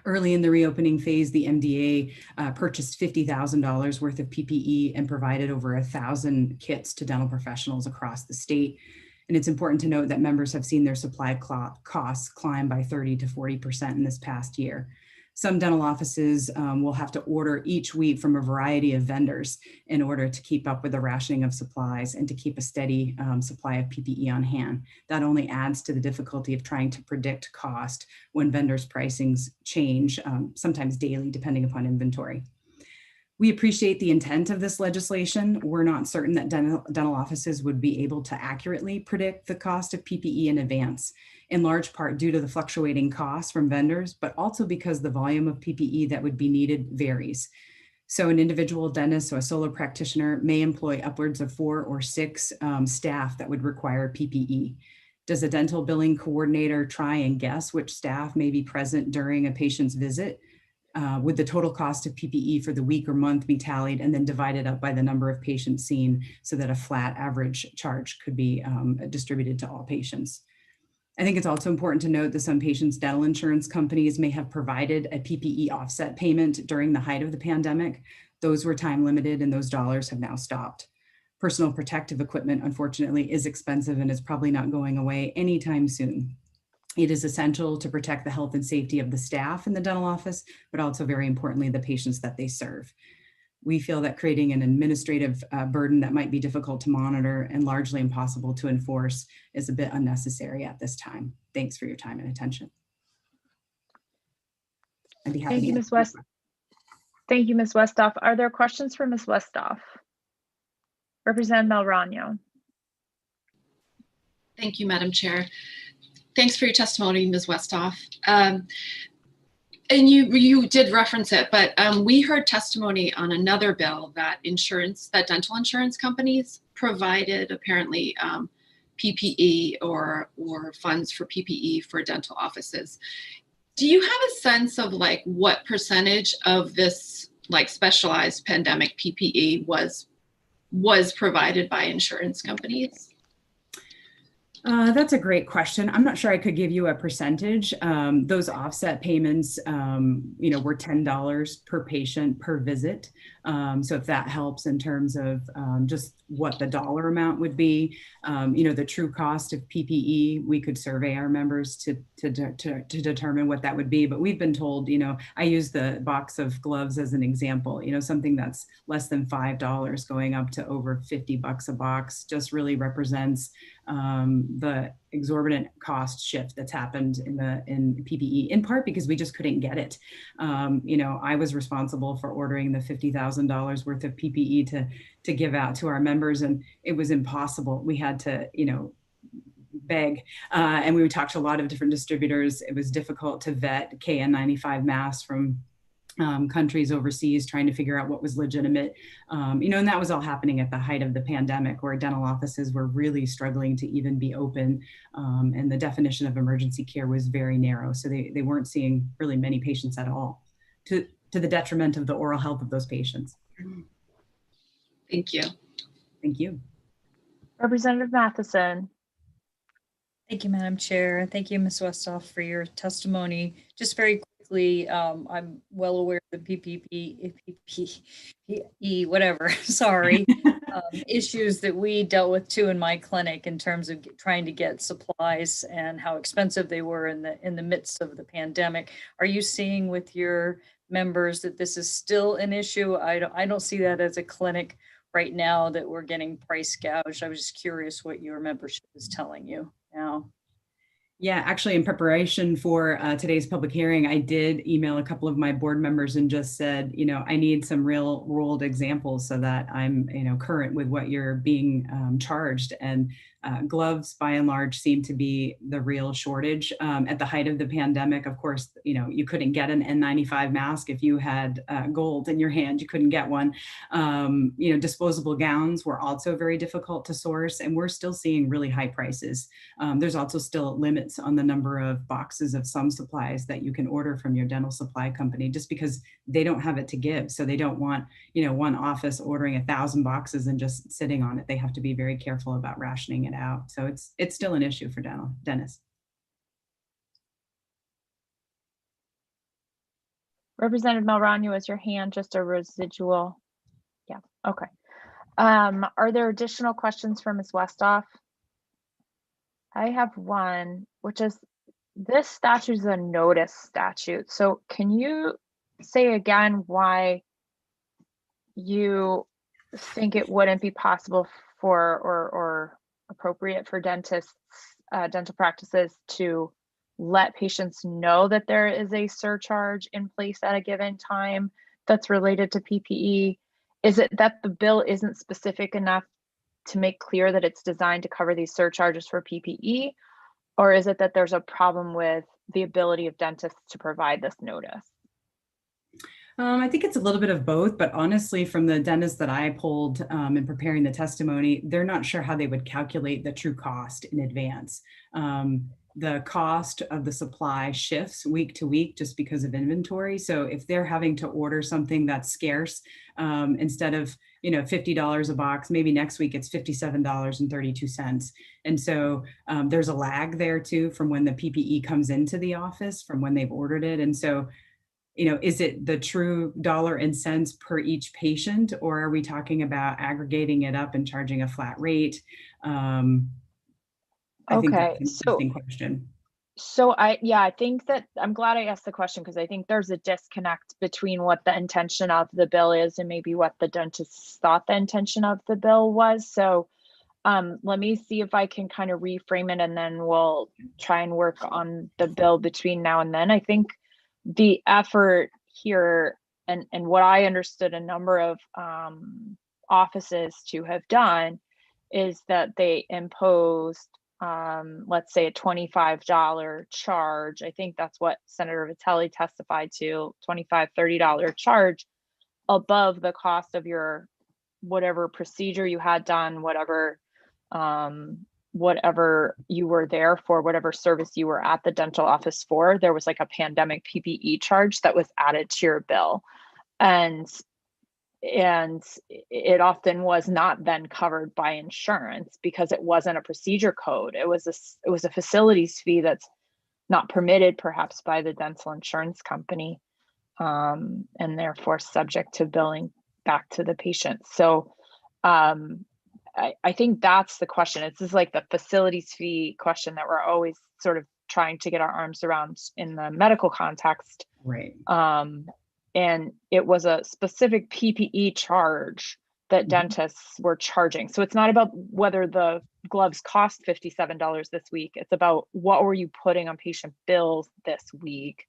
[SPEAKER 6] Early in the reopening phase, the MDA purchased $50,000 worth of PPE and provided over 1,000 kits to dental professionals across the state. And it's important to note that members have seen their supply costs climb by 30 to 40% in this past year. Some dental offices will have to order each week from a variety of vendors in order to keep up with the rationing of supplies and to keep a steady supply of PPE on hand. That only adds to the difficulty of trying to predict cost when vendors' pricings change, sometimes daily, depending upon inventory. We appreciate the intent of this legislation. We're not certain that dental offices would be able to accurately predict the cost of PPE in advance, in large part due to the fluctuating costs from vendors, but also because the volume of PPE that would be needed varies. So an individual dentist or a solo practitioner may employ upwards of 4 or 6 staff that would require PPE. Does a dental billing coordinator try and guess which staff may be present during a patient's visit? Would the total cost of PPE for the week or month be tallied and then divided up by the number of patients seen so that a flat average charge could be distributed to all patients? I think it's also important to note that some patients' dental insurance companies may have provided a PPE offset payment during the height of the pandemic. Those were time limited and those dollars have now stopped. Personal protective equipment, unfortunately, is expensive and is probably not going away anytime soon. It is essential to protect the health and safety of the staff in the dental office, but also very importantly, the patients that they serve. We feel that creating an administrative burden that might be difficult to monitor and largely impossible to enforce is a bit unnecessary at this time. Thanks for your time and attention. I'd be happy
[SPEAKER 1] Thank
[SPEAKER 6] to
[SPEAKER 1] you, Ms. West. Thank you, Ms. Westhoff. Are there questions for Ms. Westhoff? Representative Melrano.
[SPEAKER 13] Thank you, Madam Chair. Thanks for your testimony, Ms. Westhoff. And you did reference it, but we heard testimony on another bill that dental insurance companies provided apparently PPE or funds for PPE for dental offices. Do you have a sense of like what percentage of this like specialized pandemic PPE was provided by insurance companies?
[SPEAKER 6] That's a great question. I'm not sure I could give you a percentage. Those offset payments, were $10 per patient per visit. So if that helps in terms of just what the dollar amount would be, the true cost of PPE, we could survey our members to determine what that would be. But we've been told, I use the box of gloves as an example, something that's less than $5 going up to over $50 a box just really represents the exorbitant cost shift that's happened in PPE, in part because we just couldn't get it. I was responsible for ordering the $50,000 worth of PPE to give out to our members, and it was impossible. We had to, beg, and we would talk to a lot of different distributors. It was difficult to vet KN95 masks from countries overseas, trying to figure out what was legitimate. And that was all happening at the height of the pandemic, where dental offices were really struggling to even be open. And the definition of emergency care was very narrow. So they weren't seeing really many patients at all, to the detriment of the oral health of those patients.
[SPEAKER 13] Thank you.
[SPEAKER 6] Thank you.
[SPEAKER 1] Representative Matheson.
[SPEAKER 14] Thank you, Madam Chair. Thank you, Ms. Westhoff, for your testimony. Just very quickly, I'm well aware of the PPE, whatever, sorry, issues that we dealt with too in my clinic in terms of trying to get supplies and how expensive they were in the midst of the pandemic. Are you seeing with your members that this is still an issue? I don't see that as a clinic right now that we're getting price gouged. I was just curious what your membership is telling you now.
[SPEAKER 6] Yeah, actually, in preparation for today's public hearing, I did email a couple of my board members and just said, I need some real world examples so that I'm, current with what you're being charged. And gloves, by and large, seem to be the real shortage. At the height of the pandemic, of course, you couldn't get an N95 mask if you had gold in your hand. You couldn't get one. Disposable gowns were also very difficult to source, and we're still seeing really high prices. There's also still limits on the number of boxes of some supplies that you can order from your dental supply company, just because they don't have it to give. So they don't want, one office ordering 1,000 boxes and just sitting on it. They have to be very careful about rationing it out. So it's still an issue for dentists.
[SPEAKER 1] Representative Melrano, is your hand just a residual? Yeah, okay. Are there additional questions for Ms. Westhoff? I have one, which is, this statute is a notice statute. So can you say again why you think it wouldn't be possible for or appropriate for dentists, dental practices to let patients know that there is a surcharge in place at a given time that's related to PPE? Is it that the bill isn't specific enough to make clear that it's designed to cover these surcharges for PPE? Or is it that there's a problem with the ability of dentists to provide this notice?
[SPEAKER 6] I think it's a little bit of both, but honestly, from the dentists that I polled in preparing the testimony, they're not sure how they would calculate the true cost in advance. The cost of the supply shifts week to week just because of inventory. So if they're having to order something that's scarce, instead of $50 a box, maybe next week it's $57.32. And so there's a lag there too from when the PPE comes into the office from when they've ordered it. And so is it the true dollar and cents per each patient, or are we talking about aggregating it up and charging a flat rate? I think that's an interesting question.
[SPEAKER 1] So I think that I'm glad I asked the question, because I think there's a disconnect between what the intention of the bill is and maybe what the dentists thought the intention of the bill was. So let me see if I can kind of reframe it, and then we'll try and work on the bill between now and then. I think the effort here, and what I understood a number of offices to have done, is that they imposed, let's say, a $25 charge. I think that's what Senator Vitelli testified to, $25, $30 charge above the cost of your whatever procedure you had done, whatever you were there for, whatever service you were at the dental office for. There was like a pandemic PPE charge that was added to your bill, and it often was not then covered by insurance because it wasn't a procedure code. It was a facilities fee that's not permitted perhaps by the dental insurance company, and therefore subject to billing back to the patient. So I think that's the question. It's just like the facilities fee question that we're always sort of trying to get our arms around in the medical context.
[SPEAKER 6] Right.
[SPEAKER 1] And it was a specific PPE charge that dentists were charging. So it's not about whether the gloves cost $57 this week. It's about what were you putting on patient bills this week?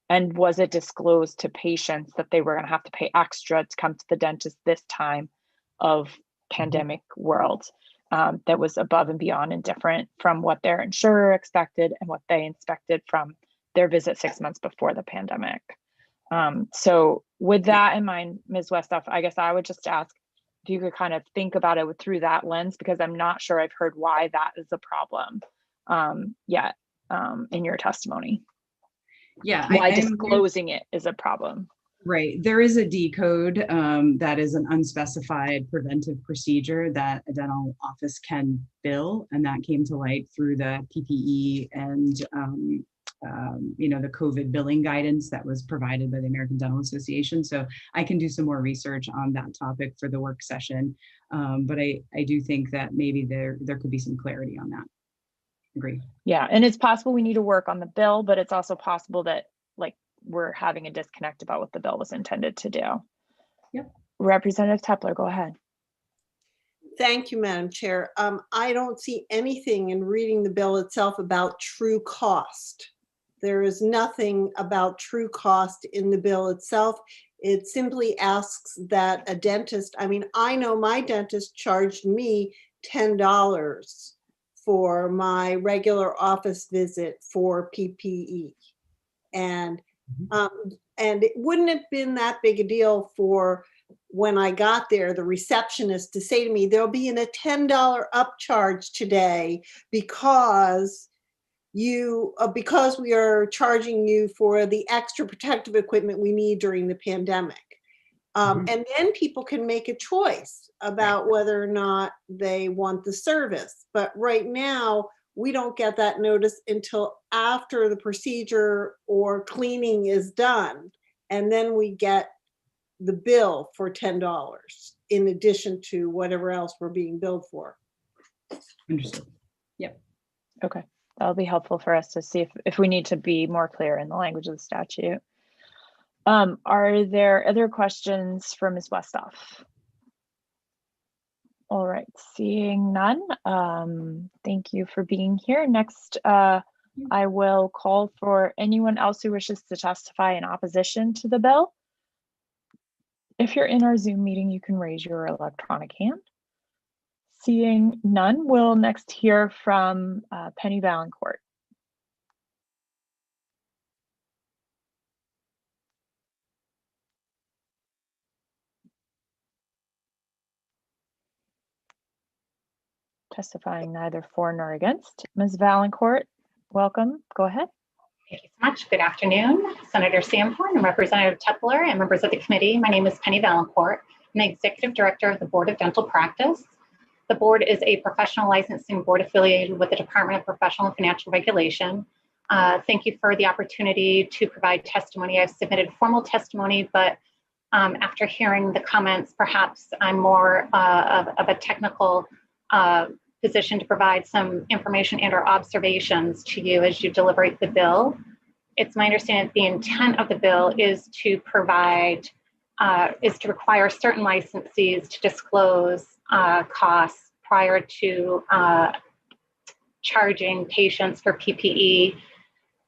[SPEAKER 1] And was it disclosed to patients that they were going to have to pay extra to come to the dentist this time of pandemic world, that was above and beyond and different from what their insurer expected and what they expected from their visit 6 months before the pandemic. So with that in mind, Ms. Westhoff, I guess I would just ask if you could kind of think about it through that lens, because I'm not sure I've heard why that is a problem yet in your testimony.
[SPEAKER 6] Yeah,
[SPEAKER 1] why disclosing it is a problem.
[SPEAKER 6] Right. There is a D code that is an unspecified preventive procedure that a dental office can bill, and that came to light through the PPE and the COVID billing guidance that was provided by the American Dental Association. So I can do some more research on that topic for the work session, but I do think that maybe there could be some clarity on that. Agree.
[SPEAKER 1] Yeah, and it's possible we need to work on the bill, but it's also possible that we're having a disconnect about what the bill was intended to do.
[SPEAKER 6] Yep.
[SPEAKER 1] Representative Tepler, go ahead.
[SPEAKER 11] Thank you, Madam Chair. I don't see anything in reading the bill itself about true cost. There is nothing about true cost in the bill itself. It simply asks that a dentist, I mean, I know my dentist charged me $10 for my regular office visit for PPE. And it wouldn't have been that big a deal for when I got there, the receptionist to say to me, there'll be a $10 upcharge today because we are charging you for the extra protective equipment we need during the pandemic. And then people can make a choice about whether or not they want the service. But right now, we don't get that notice until after the procedure or cleaning is done. And then we get the bill for $10 in addition to whatever else we're being billed for.
[SPEAKER 6] Understood. Yep.
[SPEAKER 1] Okay, that'll be helpful for us to see if we need to be more clear in the language of the statute. Are there other questions for Ms. Westhoff? All right, seeing none, thank you for being here. Next, I will call for anyone else who wishes to testify in opposition to the bill. If you're in our Zoom meeting, you can raise your electronic hand. Seeing none, we'll next hear from Penny Valancourt. Testifying neither for nor against. Ms. Valancourt, welcome. Go ahead.
[SPEAKER 7] Thank you so much. Good afternoon, Senator Sanborn and Representative Tepler and members of the committee. My name is Penny Valancourt. I'm the Executive Director of the Board of Dental Practice. The board is a professional licensing board affiliated with the Department of Professional and Financial Regulation. Thank you for the opportunity to provide testimony. I've submitted formal testimony, but after hearing the comments, perhaps I'm more of a technical position to provide some information and or observations to you as you deliberate the bill. It's my understanding that the intent of the bill is to provide, is to require certain licensees to disclose costs prior to charging patients for PPE.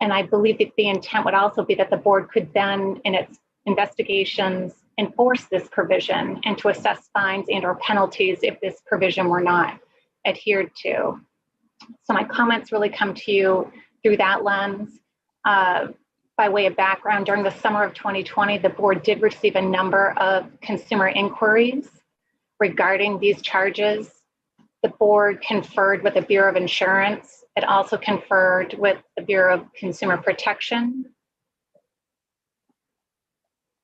[SPEAKER 7] And I believe that the intent would also be that the board could then, in its investigations, enforce this provision and to assess fines and or penalties if this provision were not adhered to. So my comments really come to you through that lens. By way of background, during the summer of 2020, the board did receive a number of consumer inquiries regarding these charges. The board conferred with the Bureau of Insurance. It also conferred with the Bureau of Consumer Protection.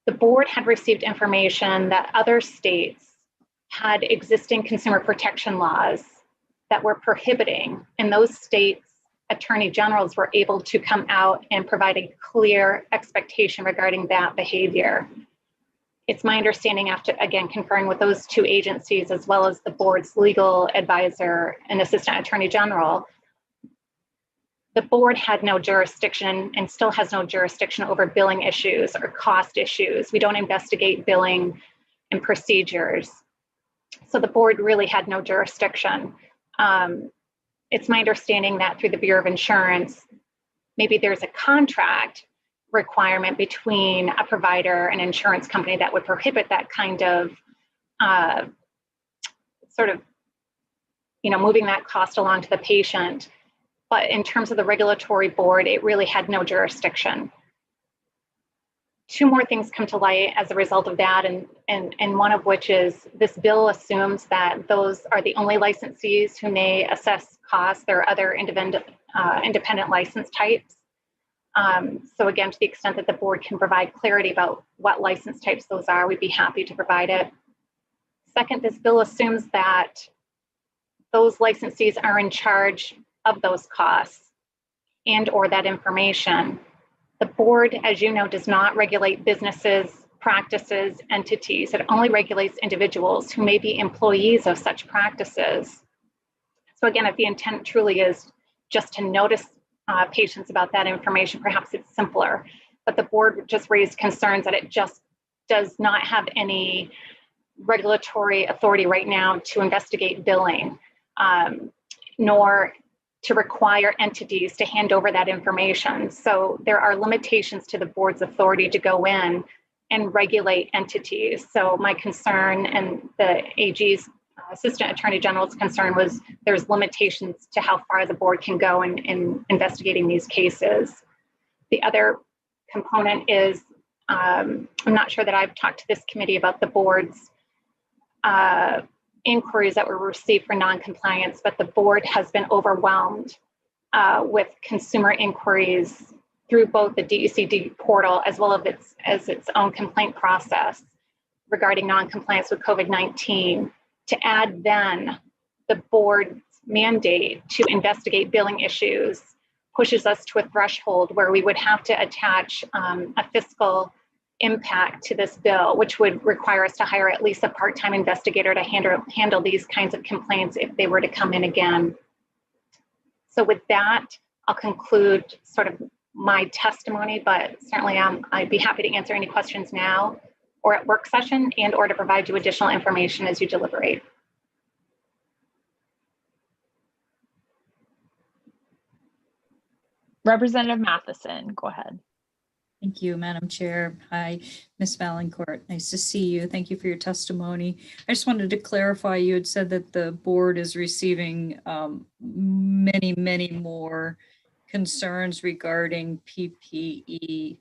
[SPEAKER 7] The board had received information that other states had existing consumer protection laws that were prohibiting. In those states, attorney generals were able to come out and provide a clear expectation regarding that behavior. It's my understanding, after again conferring with those two agencies as well as the board's legal advisor and assistant attorney general, the board had no jurisdiction and still has no jurisdiction over billing issues or cost issues. We don't investigate billing and procedures. So the board really had no jurisdiction. It's my understanding that through the Bureau of Insurance, maybe there's a contract requirement between a provider and insurance company that would prohibit that kind of sort of, moving that cost along to the patient. But in terms of the regulatory board, it really had no jurisdiction. Two more things come to light as a result of that, and one of which is this bill assumes that those are the only licensees who may assess costs. There are other independent license types. So again, to the extent that the board can provide clarity about what license types those are, we'd be happy to provide it. Second, this bill assumes that those licensees are in charge of those costs and or that information. The board, as you know, does not regulate businesses, practices, entities. It only regulates individuals who may be employees of such practices. So again, if the intent truly is just to notice patients about that information, perhaps it's simpler. But the board just raised concerns that it just does not have any regulatory authority right now to investigate billing, nor to require entities to hand over that information. So there are limitations to the board's authority to go in and regulate entities. So my concern, and the AG's Assistant Attorney General's concern, was there's limitations to how far the board can go in investigating these cases. The other component is, I'm not sure that I've talked to this committee about the board's inquiries that were received for non-compliance, but the board has been overwhelmed with consumer inquiries through both the DECD portal as well as its own complaint process regarding non-compliance with COVID-19. To add then the board's mandate to investigate billing issues pushes us to a threshold where we would have to attach a fiscal impact to this bill, which would require us to hire at least a part-time investigator to handle these kinds of complaints if they were to come in again. So with that, I'll conclude sort of my testimony, but certainly I'd be happy to answer any questions now or at work session, and or to provide you additional information as you deliberate.
[SPEAKER 1] Representative Matheson, go ahead.
[SPEAKER 14] Thank you, Madam Chair. Hi, Ms. Valancourt. Nice to see you. Thank you for your testimony. I just wanted to clarify, you had said that the board is receiving many more concerns regarding PPE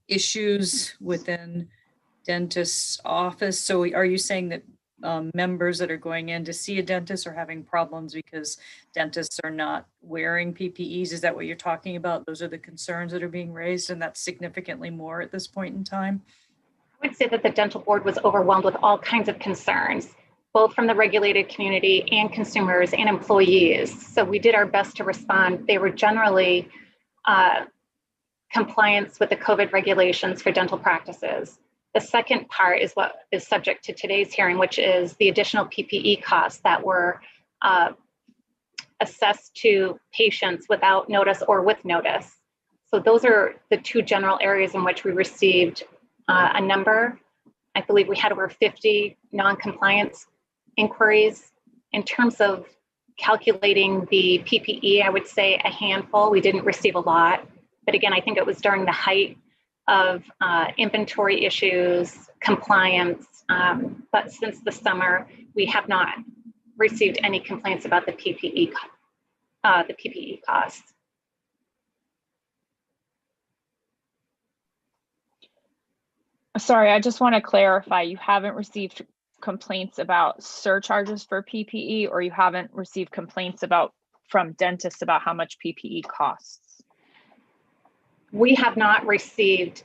[SPEAKER 14] issues within dentist's office. So are you saying that members that are going in to see a dentist are having problems because dentists are not wearing PPEs? Is that what you're talking about? Those are the concerns that are being raised, and that's significantly more at this point in time?
[SPEAKER 7] I would say that the dental board was overwhelmed with all kinds of concerns, both from the regulated community and consumers and employees. So we did our best to respond. They were generally compliance with the COVID regulations for dental practices. The second part is what is subject to today's hearing, which is the additional PPE costs that were assessed to patients without notice or with notice. So those are the two general areas in which we received a number. I believe we had over 50 non-compliance inquiries. In terms of calculating the PPE, I would say a handful. We didn't receive a lot, but again, I think it was during the height of inventory issues, compliance, but since the summer, we have not received any complaints about the PPE costs.
[SPEAKER 1] Sorry, I just want to clarify, you haven't received complaints about surcharges for PPE, or you haven't received complaints from dentists about how much PPE costs?
[SPEAKER 7] We have not received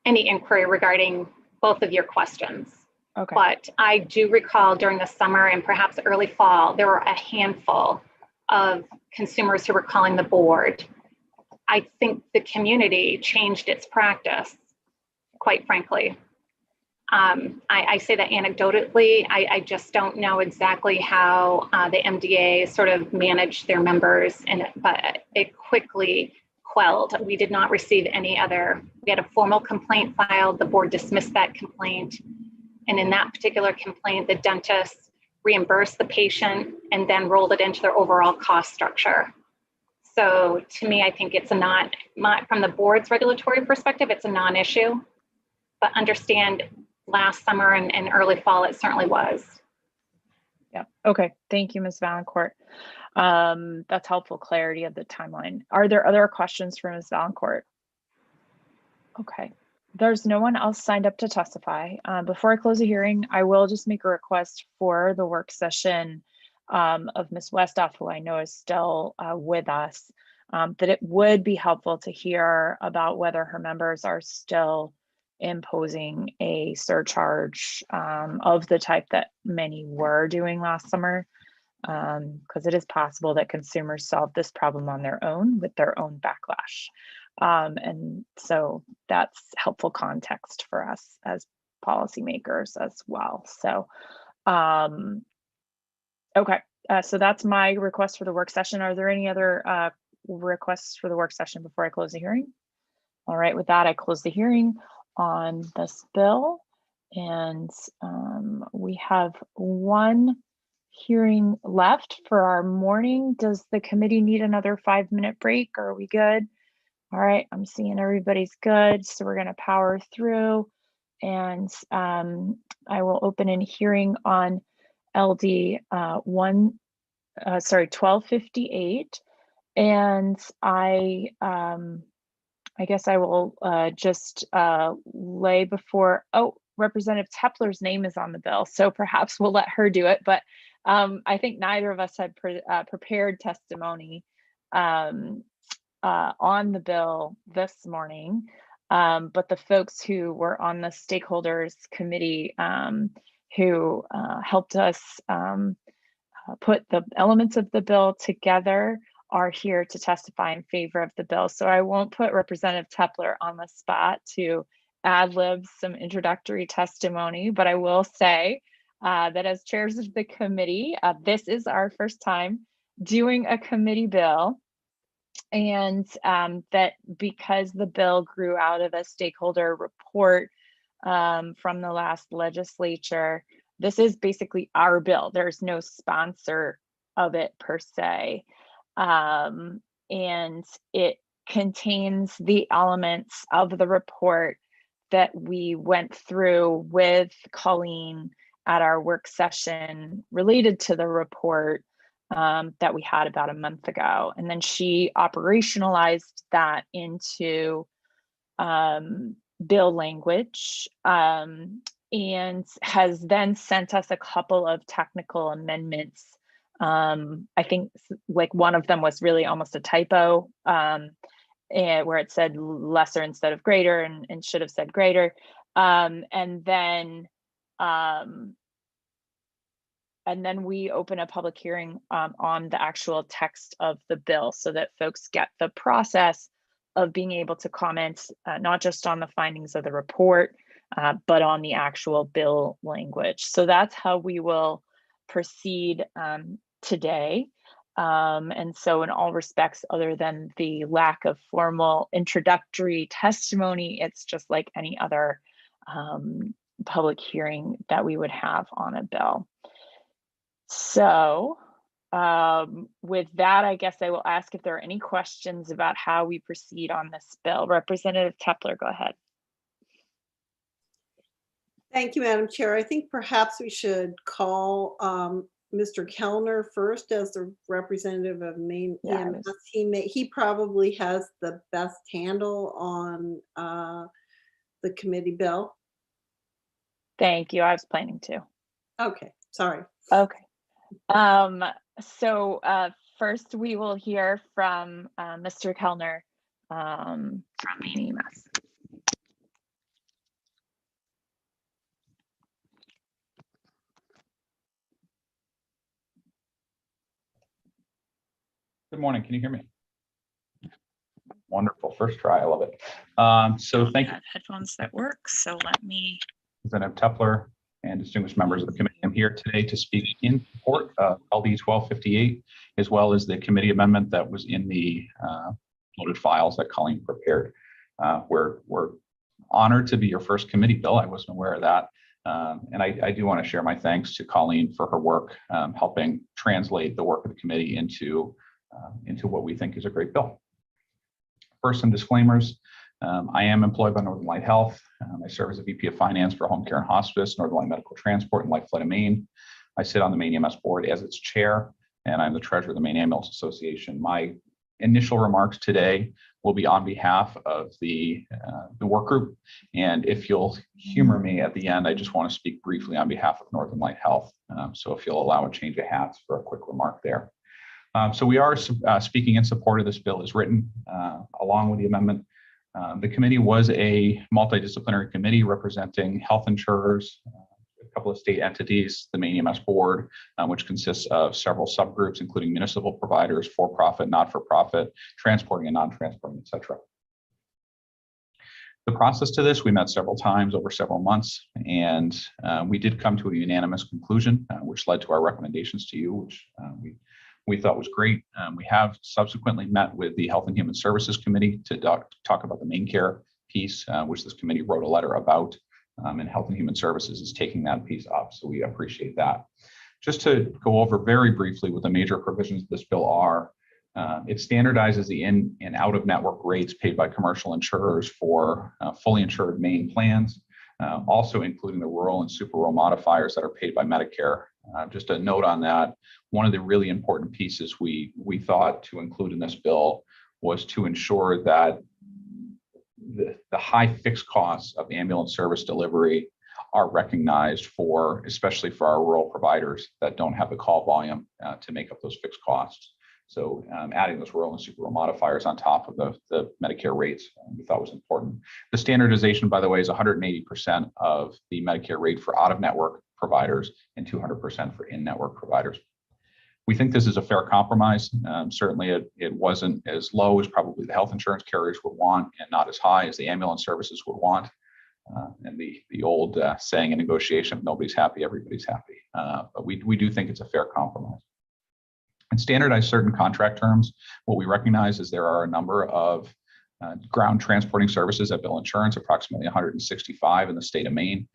[SPEAKER 7] any inquiry regarding both of your questions.
[SPEAKER 1] Okay.
[SPEAKER 7] But I do recall during the summer and perhaps early fall, there were a handful of consumers who were calling the board. I think the community changed its practice, quite frankly. I say that anecdotally. I just don't know exactly how the MDA sort of managed their members, but it quickly quelled. We did not receive any other. We had a formal complaint filed. The board dismissed that complaint. And in that particular complaint, the dentist reimbursed the patient and then rolled it into their overall cost structure. So to me, I think it's from the board's regulatory perspective, it's a non-issue, but understand last summer and early fall, it certainly was.
[SPEAKER 1] Yeah. Okay. Thank you, Ms. Valancourt. That's helpful clarity of the timeline. Are there other questions for Ms. Valancourt? Okay. There's no one else signed up to testify. Before I close the hearing, I will just make a request for the work session of Ms. Westoff, who I know is still with us, that it would be helpful to hear about whether her members are still imposing a surcharge of the type that many were doing last summer, because it is possible that consumers solve this problem on their own with their own backlash. And so that's helpful context for us as policymakers as well. So, okay, so that's my request for the work session. Are there any other requests for the work session before I close the hearing? All right, with that, I close the hearing on this bill. And we have one hearing left for our morning. Does the committee need another 5-minute break, or are we good? All right, I'm seeing everybody's good, so we're going to power through. And I will open a hearing on LD 1258. And I guess I will just lay before, oh, Representative Tepler's name is on the bill, so perhaps we'll let her do it. But I think neither of us had prepared testimony on the bill this morning. But the folks who were on the stakeholders committee who helped us put the elements of the bill together are here to testify in favor of the bill. So I won't put Representative Tepler on the spot to ad-lib some introductory testimony, but I will say that as chairs of the committee, this is our first time doing a committee bill. And that because the bill grew out of a stakeholder report from the last legislature, this is basically our bill. There's no sponsor of it per se. And it contains the elements of the report that we went through with Colleen at our work session related to the report that we had about a month ago. And then she operationalized that into bill language and has then sent us a couple of technical amendments. I think like one of them was really almost a typo and where it said lesser instead of greater and should have said greater. And then we open a public hearing on the actual text of the bill so that folks get the process of being able to comment not just on the findings of the report, but on the actual bill language. So that's how we will proceed today. And so in all respects, other than the lack of formal introductory testimony, it's just like any other public hearing that we would have on a bill. So with that, I guess I will ask if there are any questions about how we proceed on this bill. Representative Tepler, go ahead.
[SPEAKER 11] Thank you, Madam Chair. I think perhaps we should call Mr. Kellner first as the representative of Maine EMS. He probably has the best handle on the committee bill.
[SPEAKER 1] Thank you. I was planning to.
[SPEAKER 11] Okay, sorry.
[SPEAKER 1] Okay. So first we will hear from Mr. Kellner from Maine EMS.
[SPEAKER 15] Good morning. Can you hear me? Wonderful. First try. I love it. So thank you.
[SPEAKER 1] Headphones that work. So let me.
[SPEAKER 15] Representative Tepler and distinguished members of the committee. I'm here today to speak in support of LD 1258, as well as the committee amendment that was in the loaded files that Colleen prepared. We're honored to be your first committee bill. I wasn't aware of that. And I do want to share my thanks to Colleen for her work helping translate the work of the committee into what we think is a great bill. First, some disclaimers. I am employed by Northern Light Health. I serve as a VP of Finance for Home Care and Hospice, Northern Light Medical Transport, and Life Flight of Maine. I sit on the Maine EMS board as its chair, and I'm the treasurer of the Maine Ambulance Association. My initial remarks today will be on behalf of the work group, and if you'll humor me at the end, I just want to speak briefly on behalf of Northern Light Health. So if you'll allow a change of hats for a quick remark there. So we are speaking in support of this bill as written, along with the amendment. The committee was a multidisciplinary committee representing health insurers, a couple of state entities, the Maine EMS board, which consists of several subgroups, including municipal providers, for-profit, not-for-profit, transporting and non-transporting, et cetera. The process to this, we met several times over several months, and we did come to a unanimous conclusion, which led to our recommendations to you, which we thought was great. We have subsequently met with the Health and Human Services Committee to talk about the Maine Care piece, which this committee wrote a letter about. and Health and Human Services is taking that piece up. So we appreciate that. Just to go over very briefly what the major provisions of this bill are, it standardizes the in and out of network rates paid by commercial insurers for fully insured main plans, also including the rural and super rural modifiers that are paid by Medicare. Just a note on that, one of the really important pieces we thought to include in this bill was to ensure that the high fixed costs of ambulance service delivery are recognized for, especially for our rural providers that don't have the call volume to make up those fixed costs. So adding those rural and super rural modifiers on top of the Medicare rates we thought was important. The standardization, by the way, is 180% of the Medicare rate for out-of-network providers and 200% for in-network providers. We think this is a fair compromise. Certainly it wasn't as low as probably the health insurance carriers would want and not as high as the ambulance services would want. And the old saying in negotiation, if nobody's happy, everybody's happy. But we do think it's a fair compromise. And standardize certain contract terms. What we recognize is there are a number of ground transporting services that bill insurance, approximately 165 in the state of Maine.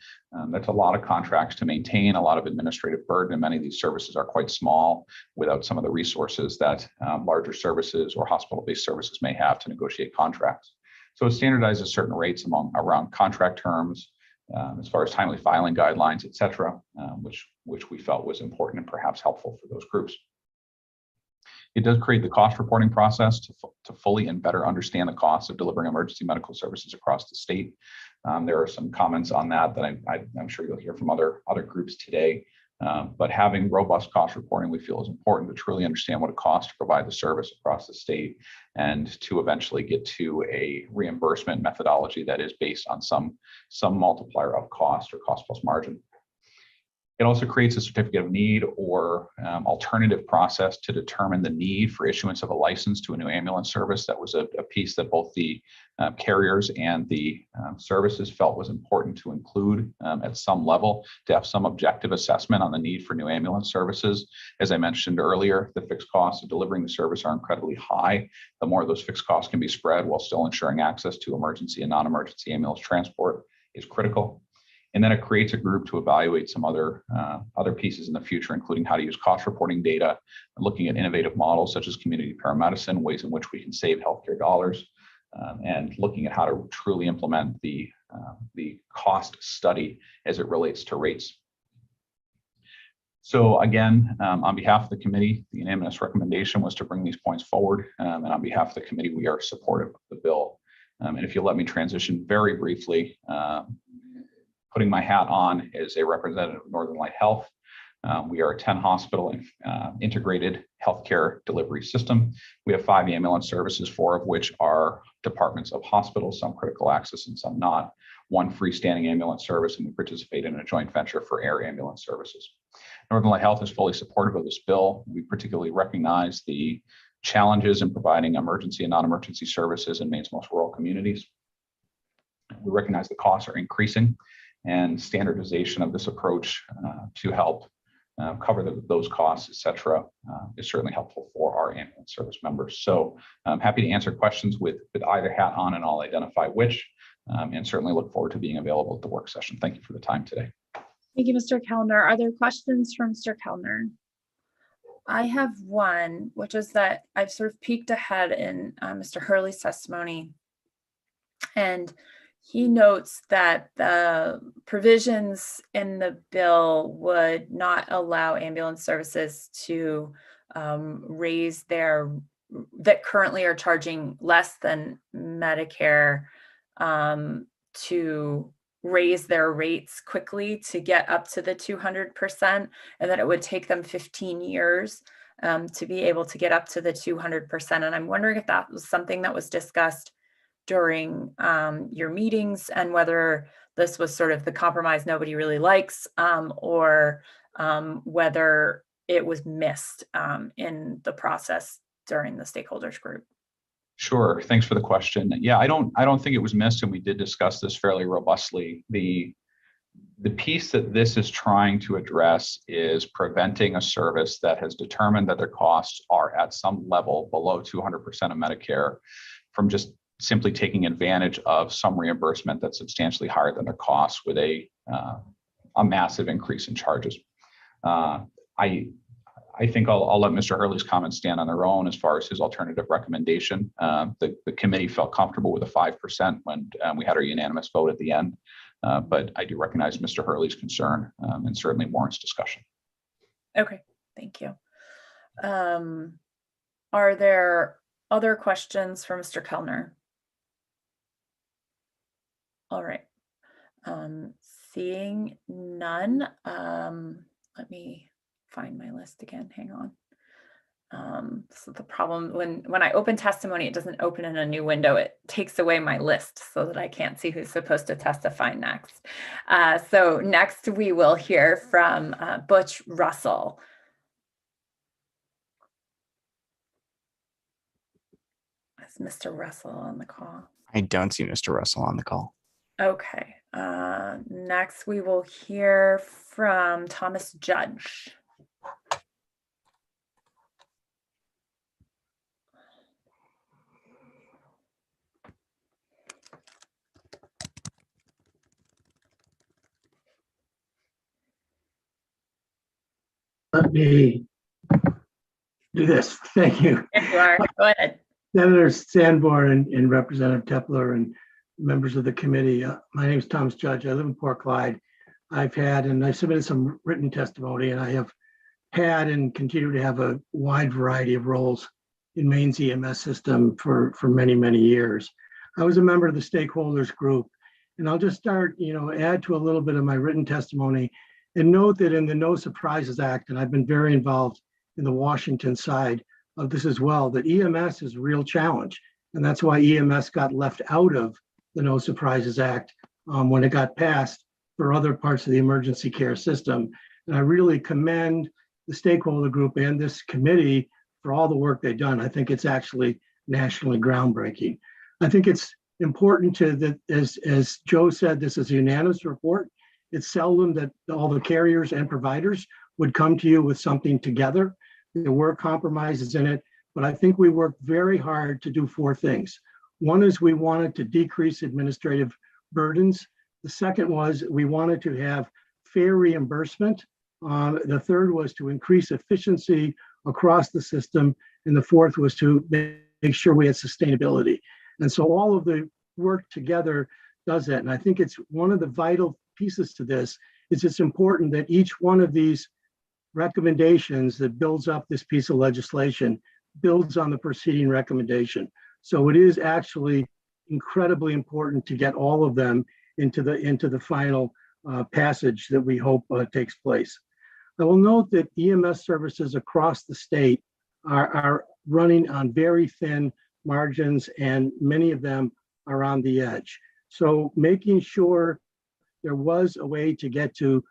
[SPEAKER 15] That's a lot of contracts to maintain, a lot of administrative burden, and many of these services are quite small without some of the resources that larger services or hospital-based services may have to negotiate contracts. So it standardizes certain rates around contract terms, as far as timely filing guidelines, et cetera, which we felt was important and perhaps helpful for those groups. It does create the cost reporting process to fully and better understand the costs of delivering emergency medical services across the state. There are some comments on that I'm sure you'll hear from other groups today. But having robust cost reporting, we feel is important to truly understand what it costs to provide the service across the state and to eventually get to a reimbursement methodology that is based on some multiplier of cost or cost plus margin. It also creates a certificate of need or alternative process to determine the need for issuance of a license to a new ambulance service. That was a piece that both the carriers and the services felt was important to include at some level to have some objective assessment on the need for new ambulance services. As I mentioned earlier, the fixed costs of delivering the service are incredibly high. The more those fixed costs can be spread while still ensuring access to emergency and non-emergency ambulance transport is critical. And then it creates a group to evaluate some other pieces in the future, including how to use cost reporting data, looking at innovative models such as community paramedicine, ways in which we can save healthcare dollars, and looking at how to truly implement the cost study as it relates to rates. So again, on behalf of the committee, the unanimous recommendation was to bring these points forward. And on behalf of the committee, we are supportive of the bill. And if you'll let me transition very briefly, putting my hat on as a representative of Northern Light Health. We are a 10 hospital integrated healthcare delivery system. We have 5 ambulance services, 4 of which are departments of hospitals, some critical access and some not. 1 freestanding ambulance service, and we participate in a joint venture for air ambulance services. Northern Light Health is fully supportive of this bill. We particularly recognize the challenges in providing emergency and non-emergency services in Maine's most rural communities. We recognize the costs are increasing, and standardization of this approach to help cover those costs, et cetera, is certainly helpful for our ambulance service members. So I'm happy to answer questions with either hat on, and I'll identify which, and certainly look forward to being available at the work session. Thank you for the time today.
[SPEAKER 1] Thank you, Mr. Kellner. Are there questions from Mr. Kellner? I have one, which is that I've sort of peeked ahead in Mr. Hurley's testimony, and he notes that the provisions in the bill would not allow ambulance services to raise that currently are charging less than Medicare to raise their rates quickly to get up to the 200%, and that it would take them 15 years to be able to get up to the 200%. And I'm wondering if that was something that was discussed during your meetings, and whether this was sort of the compromise nobody really likes, or whether it was missed in the process during the stakeholders group.
[SPEAKER 15] Sure. Thanks for the question. Yeah, I don't think it was missed, and we did discuss this fairly robustly. The piece that this is trying to address is preventing a service that has determined that their costs are at some level below 200% of Medicare from just simply taking advantage of some reimbursement that's substantially higher than their costs with a massive increase in charges. I think I'll let Mr. Hurley's comments stand on their own as far as his alternative recommendation. The committee felt comfortable with a 5% when we had our unanimous vote at the end, but I do recognize Mr. Hurley's concern and certainly warrants discussion.
[SPEAKER 12] Okay, thank you. Are there other questions for Mr. Kellner? All right. Seeing none, let me find my list again. Hang on. So the problem when I open testimony, it doesn't open in a new window. It takes away my list so that I can't see who's supposed to testify next. So next we will hear from Butch Russell. Is Mr. Russell on the call?
[SPEAKER 22] I don't see Mr. Russell on the call.
[SPEAKER 12] Okay. Next we will hear from Thomas Judge.
[SPEAKER 16] Let me do this. Thank you.
[SPEAKER 12] There you are. Go ahead.
[SPEAKER 16] Senator Sanborn and Representative Tepler and members of the committee. My name is Thomas Judge. I live in Port Clyde. I've had, and I submitted some written testimony, and I have had and continue to have a wide variety of roles in Maine's EMS system for many, many years. I was a member of the stakeholders group, and I'll just start, add to a little bit of my written testimony and note that in the No Surprises Act, and I've been very involved in the Washington side of this as well, that EMS is a real challenge. And that's why EMS got left out of the No Surprises Act when it got passed for other parts of the emergency care system. And I really commend the stakeholder group and this committee for all the work they've done. I think it's actually nationally groundbreaking. I think it's important that, as Joe said, this is a unanimous report. It's seldom that all the carriers and providers would come to you with something together. There were compromises in it, but I think we worked very hard to do four things. One is we wanted to decrease administrative burdens. The second was we wanted to have fair reimbursement. The third was to increase efficiency across the system. And the fourth was to make sure we had sustainability. And so all of the work together does that. And I think it's one of the vital pieces to this is it's important that each one of these recommendations that builds up this piece of legislation builds on the preceding recommendation. So it is actually incredibly important to get all of them into the final passage that we hope takes place. I will note that EMS services across the state are running on very thin margins, and many of them are on the edge. So making sure there was a way to get to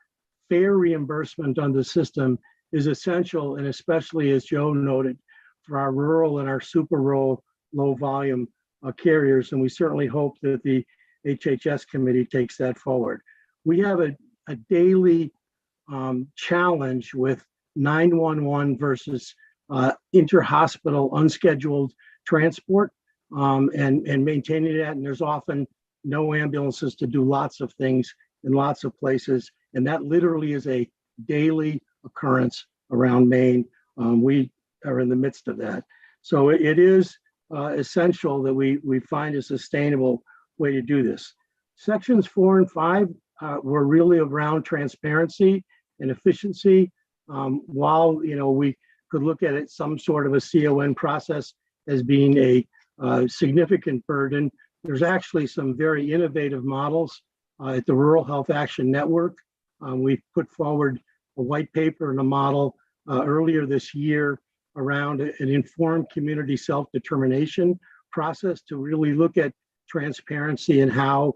[SPEAKER 16] fair reimbursement on the system is essential, and especially, as Joe noted, for our rural and our super rural low volume carriers. And we certainly hope that the HHS committee takes that forward. We have a daily challenge with 911 versus inter-hospital unscheduled transport and maintaining that. And there's often no ambulances to do lots of things in lots of places. And that literally is a daily occurrence around Maine. We are in the midst of that. So it is essential that we find a sustainable way to do this. Sections 4 and 5 were really around transparency and efficiency. While we could look at it some sort of a CON process as being a significant burden, there's actually some very innovative models at the Rural Health Action Network. We put forward a white paper and a model earlier this year around an informed community self-determination process to really look at transparency and how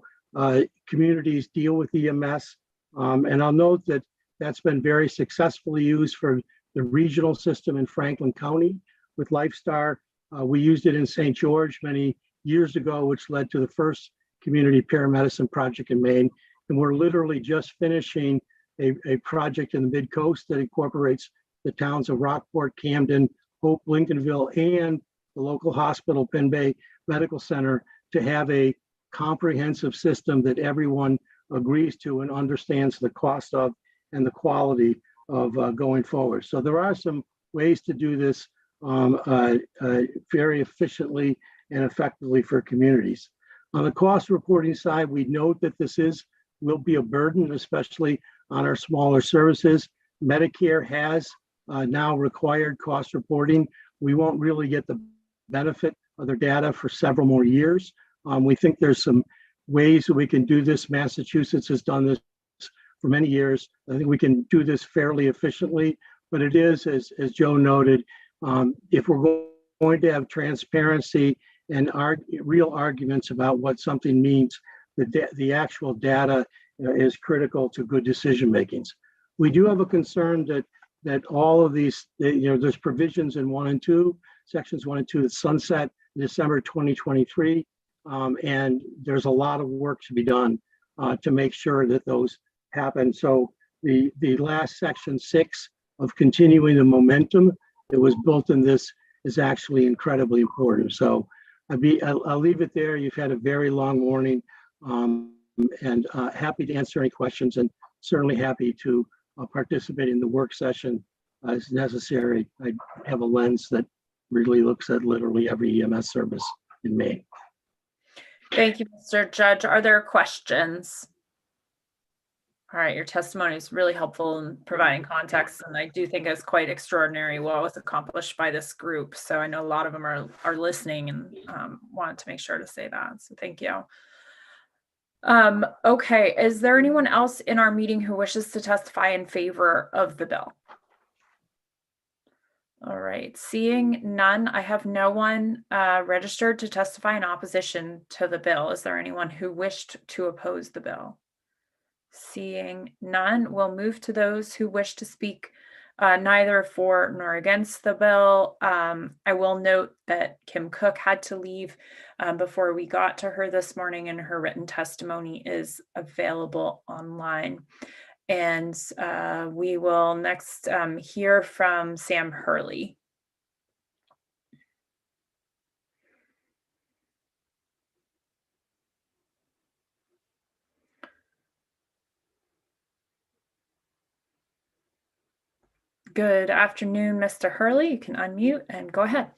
[SPEAKER 16] communities deal with EMS. And I'll note that that's been very successfully used for the regional system in Franklin County with LifeStar. We used it in St. George many years ago, which led to the first community paramedicine project in Maine. And we're literally just finishing a project in the mid-coast that incorporates the towns of Rockport, Camden, Hope, Lincolnville, and the local hospital, Penn Bay Medical Center, to have a comprehensive system that everyone agrees to and understands the cost of and the quality of going forward. So there are some ways to do this very efficiently and effectively for communities. On the cost reporting side, we note that this will be a burden, especially on our smaller services. Medicare has now required cost reporting. We won't really get the benefit of their data for several more years. We think there's some ways that we can do this. Massachusetts has done this for many years. I think we can do this fairly efficiently, but it is, as Joe noted, if we're going to have transparency and real arguments about what something means, the actual data is critical to good decision makings. We do have a concern that all of these, there's provisions in 1 and 2, sections 1 and 2 that sunset in December 2023, and there's a lot of work to be done to make sure that those happen. So the last section 6 of continuing the momentum that was built in this is actually incredibly important. So I'll leave it there. You've had a very long morning, and happy to answer any questions, and certainly happy to participate in the work session as necessary. I have a lens that really looks at literally every EMS service in Maine.
[SPEAKER 12] Thank you, Mr. Judge. Are there questions? All right, your testimony is really helpful in providing context, and I do think it's quite extraordinary what was accomplished by this group. So I know a lot of them are listening, and wanted to make sure to say that. So thank you. Okay, is there anyone else in our meeting who wishes to testify in favor of the bill? All right, seeing none, I have no one registered to testify in opposition to the bill. Is there anyone who wished to oppose the bill? Seeing none, we'll move to those who wish to speak neither for nor against the bill. I will note that Kim Cook had to leave before we got to her this morning, and her written testimony is available online. And we will next hear from Sam Hurley. Good afternoon, Mr. Hurley. You can unmute and go ahead.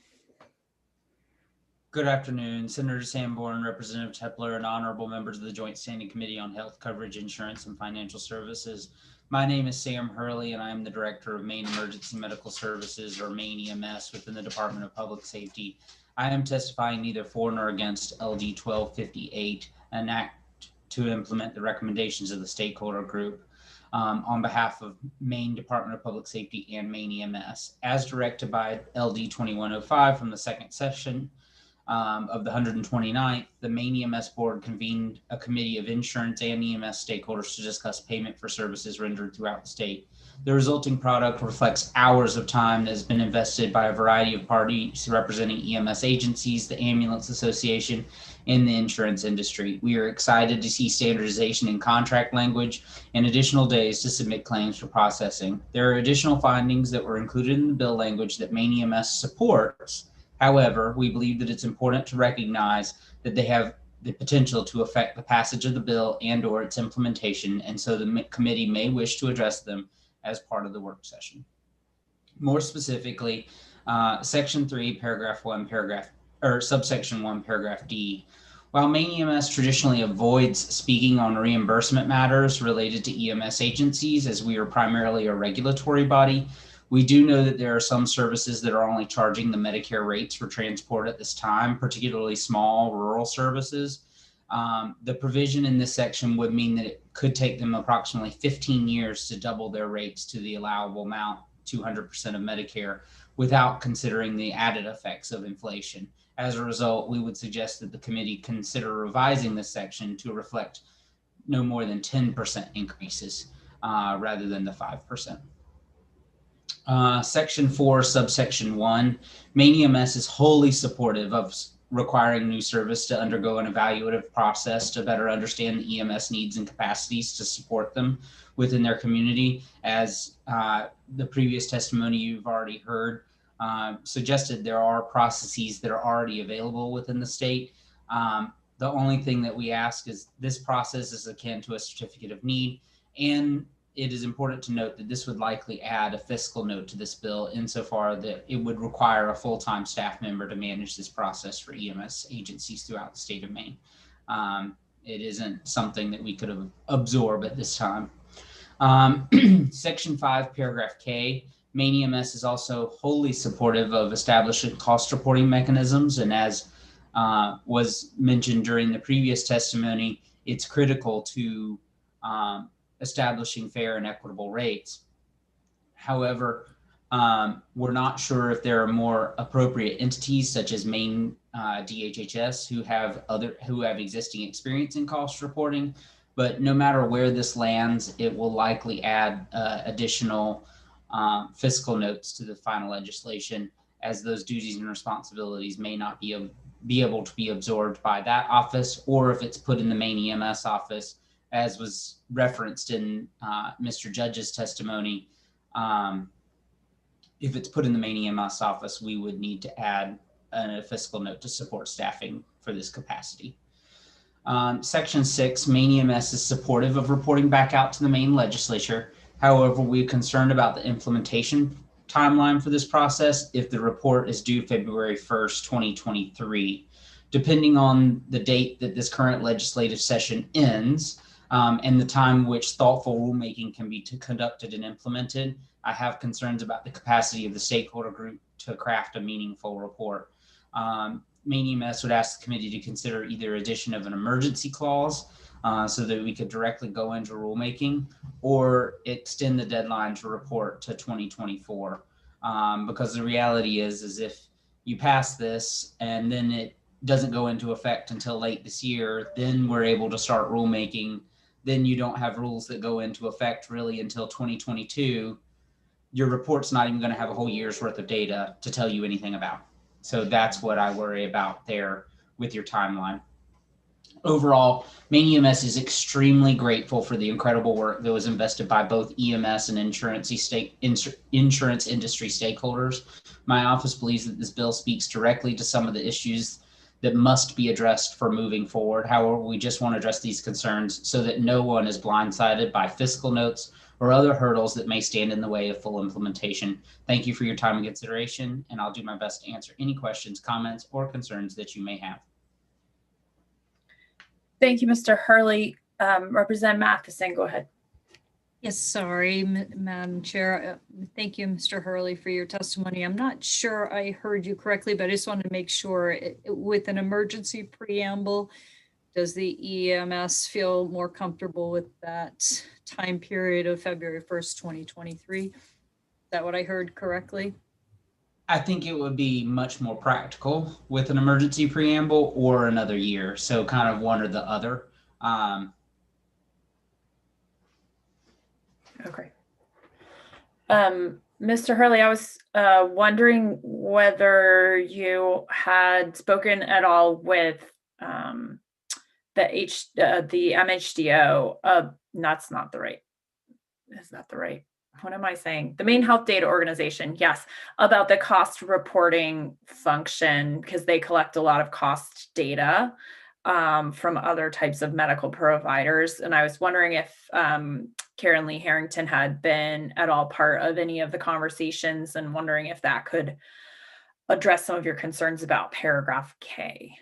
[SPEAKER 5] Good afternoon, Senator Sanborn, Representative Tepler, and honorable members of the Joint Standing Committee on Health Coverage, Insurance, and Financial Services. My name is Sam Hurley, and I am the Director of Maine Emergency Medical Services, or Maine EMS, within the Department of Public Safety. I am testifying neither for nor against LD 1258, an act to implement the recommendations of the stakeholder group. On behalf of Maine Department of Public Safety and Maine EMS, as directed by LD 2105 from the second session of the 129th, the Maine EMS Board convened a committee of insurance and EMS stakeholders to discuss payment for services rendered throughout the state. The resulting product reflects hours of time that has been invested by a variety of parties representing EMS agencies, the Ambulance Association, and the insurance industry. We are excited to see standardization in contract language and additional days to submit claims for processing. There are additional findings that were included in the bill language that Maine EMS supports. However, we believe that it's important to recognize that they have the potential to affect the passage of the bill and/or its implementation, and so the committee may wish to address them as part of the work session. More specifically, Section 3, Paragraph 1, Subsection 1, Paragraph D. While Maine EMS traditionally avoids speaking on reimbursement matters related to EMS agencies, as we are primarily a regulatory body, we do know that there are some services that are only charging the Medicare rates for transport at this time, particularly small rural services. The provision in this section would mean that it could take them approximately 15 years to double their rates to the allowable amount, 200% of Medicare, without considering the added effects of inflation. As a result, we would suggest that the committee consider revising this section to reflect no more than 10% increases rather than the 5%. Section 4, Subsection 1, Maine EMS is wholly supportive of requiring new service to undergo an evaluative process to better understand the EMS needs and capacities to support them within their community. As the previous testimony you've already heard suggested, there are processes that are already available within the state. The only thing that we ask is this process is akin to a certificate of need, and it is important to note that this would likely add a fiscal note to this bill insofar that it would require a full-time staff member to manage this process for EMS agencies throughout the state of Maine. It isn't something that we could absorb at this time. Section 5, paragraph K, Maine EMS is also wholly supportive of establishing cost reporting mechanisms, and as was mentioned during the previous testimony, it's critical to establishing fair and equitable rates. However, we're not sure if there are more appropriate entities such as Maine DHHS who have existing experience in cost reporting. But no matter where this lands, it will likely add additional fiscal notes to the final legislation, as those duties and responsibilities may not be able to be absorbed by that office, or if it's put in the Maine EMS office, as was referenced in Mr. Judge's testimony. If it's put in the Maine EMS office, we would need to add a fiscal note to support staffing for this capacity. Section 6, Maine EMS is supportive of reporting back out to the Maine legislature. However, we're concerned about the implementation timeline for this process if the report is due February 1st, 2023. Depending on the date that this current legislative session ends and the time which thoughtful rulemaking can be conducted and implemented, I have concerns about the capacity of the stakeholder group to craft a meaningful report. Maine EMS would ask the committee to consider either addition of an emergency clause so that we could directly go into rulemaking, or extend the deadline to report to 2024. Because the reality is if you pass this and then it doesn't go into effect until late this year, then we're able to start rulemaking. Then you don't have rules that go into effect really until 2022. Your report's not even going to have a whole year's worth of data to tell you anything about. So that's what I worry about there with your timeline. Overall, Maine EMS is extremely grateful for the incredible work that was invested by both EMS and insurance industry stakeholders. My office believes that this bill speaks directly to some of the issues that must be addressed for moving forward. However, we just want to address these concerns so that no one is blindsided by fiscal notes or other hurdles that may stand in the way of full implementation. Thank you for your time and consideration, and I'll do my best to answer any questions, comments, or concerns that you may have.
[SPEAKER 12] Thank you, Mr. Hurley. Representative Matheson, go ahead.
[SPEAKER 14] Yes, sorry, Madam Chair. Thank you, Mr. Hurley, for your testimony. I'm not sure I heard you correctly, but I just wanted to make sure with an emergency preamble, does the EMS feel more comfortable with that time period of February 1st, 2023? Is that what I heard correctly?
[SPEAKER 5] I think it would be much more practical with an emergency preamble or another year. So kind of one or the other.
[SPEAKER 12] Okay. Mr. Hurley, I was wondering whether you had spoken at all with the MHDO. That's not the right. Is that the right? What am I saying? The Maine Health Data Organization, yes, about the cost reporting function, because they collect a lot of cost data from other types of medical providers. And I was wondering if Karen Lee Harrington had been at all part of any of the conversations, and wondering if that could address some of your concerns about paragraph K.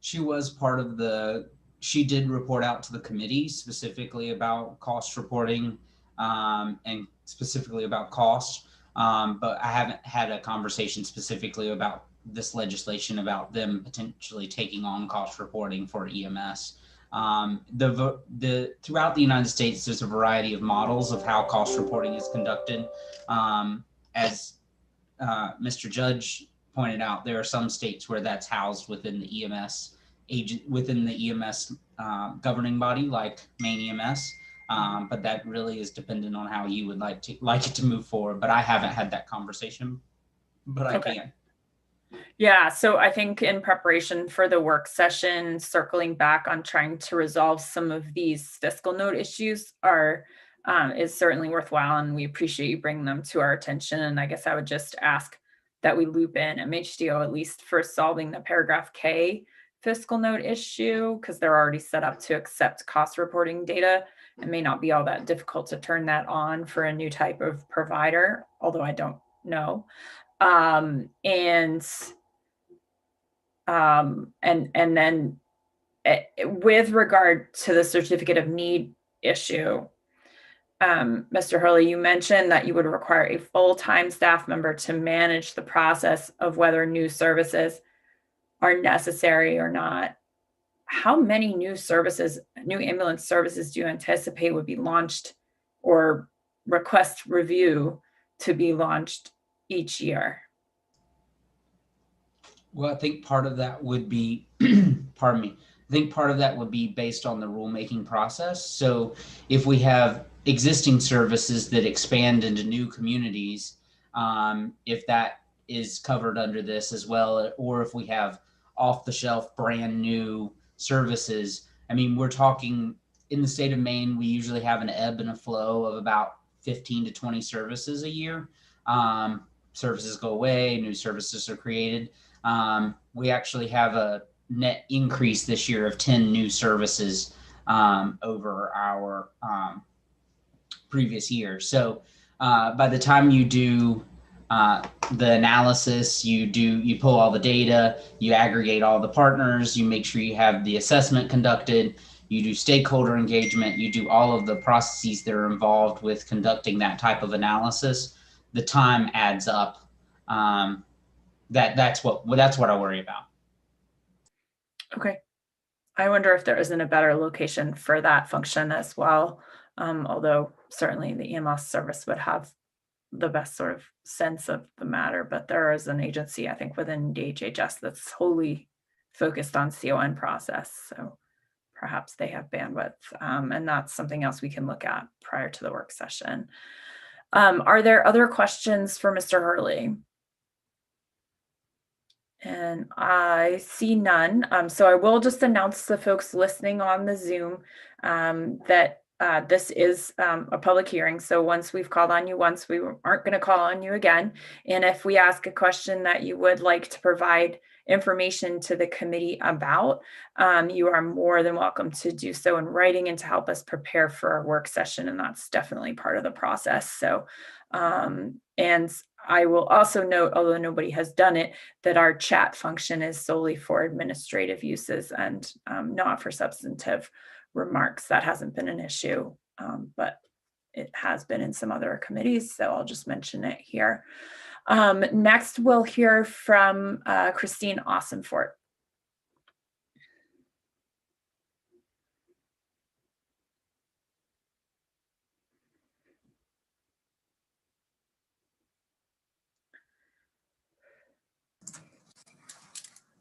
[SPEAKER 5] She was part of she did report out to the committee specifically about cost reporting and specifically about cost. But I haven't had a conversation specifically about this legislation about them potentially taking on cost reporting for EMS. Throughout the United States, there's a variety of models of how cost reporting is conducted. As Mr. Judge pointed out, there are some states where that's housed within the EMS governing body, like Maine EMS. But that really is dependent on how you would like it to move forward. But I haven't had that conversation, but I can.
[SPEAKER 12] Yeah, so I think in preparation for the work session, circling back on trying to resolve some of these fiscal note issues is certainly worthwhile, and we appreciate you bringing them to our attention. And I guess I would just ask that we loop in MHDO at least for solving the paragraph K fiscal note issue because they're already set up to accept cost reporting data. It may not be all that difficult to turn that on for a new type of provider, although I don't know. And then with regard to the certificate of need issue, Mr. Hurley, you mentioned that you would require a full-time staff member to manage the process of whether new services are necessary or not. How many new ambulance services do you anticipate would be launched or request review to be launched each year?
[SPEAKER 5] Well, I think part of that would be, pardon me, I think part of that would be based on the rulemaking process. So if we have existing services that expand into new communities, if that is covered under this as well, or if we have off-the-shelf brand new services. I mean, we're talking in the state of Maine, we usually have an ebb and a flow of about 15 to 20 services a year. Services go away, new services are created. We actually have a net increase this year of 10 new services over our previous year. So by the time you do the analysis, you pull all the data, you aggregate all the partners, you make sure you have the assessment conducted, you do stakeholder engagement, you do all of the processes that are involved with conducting that type of analysis. The time adds up. That's what I worry about.
[SPEAKER 12] Okay. I wonder if there isn't a better location for that function as well. Although certainly the EMS service would have the best sort of sense of the matter, but there is an agency, I think, within DHHS that's wholly focused on CON process. So perhaps they have bandwidth, and that's something else we can look at prior to the work session. Are there other questions for Mr. Hurley? And I see none. So I will just announce to folks listening on the Zoom that this is a public hearing. So once we've called on you once, we aren't going to call on you again. And if we ask a question that you would like to provide information to the committee about, you are more than welcome to do so in writing and to help us prepare for our work session. And that's definitely part of the process. So, and I will also note, although nobody has done it, that our chat function is solely for administrative uses and not for substantive remarks. That hasn't been an issue, but it has been in some other committees, so I'll just mention it here. Next, we'll hear from Christine Ossenfort.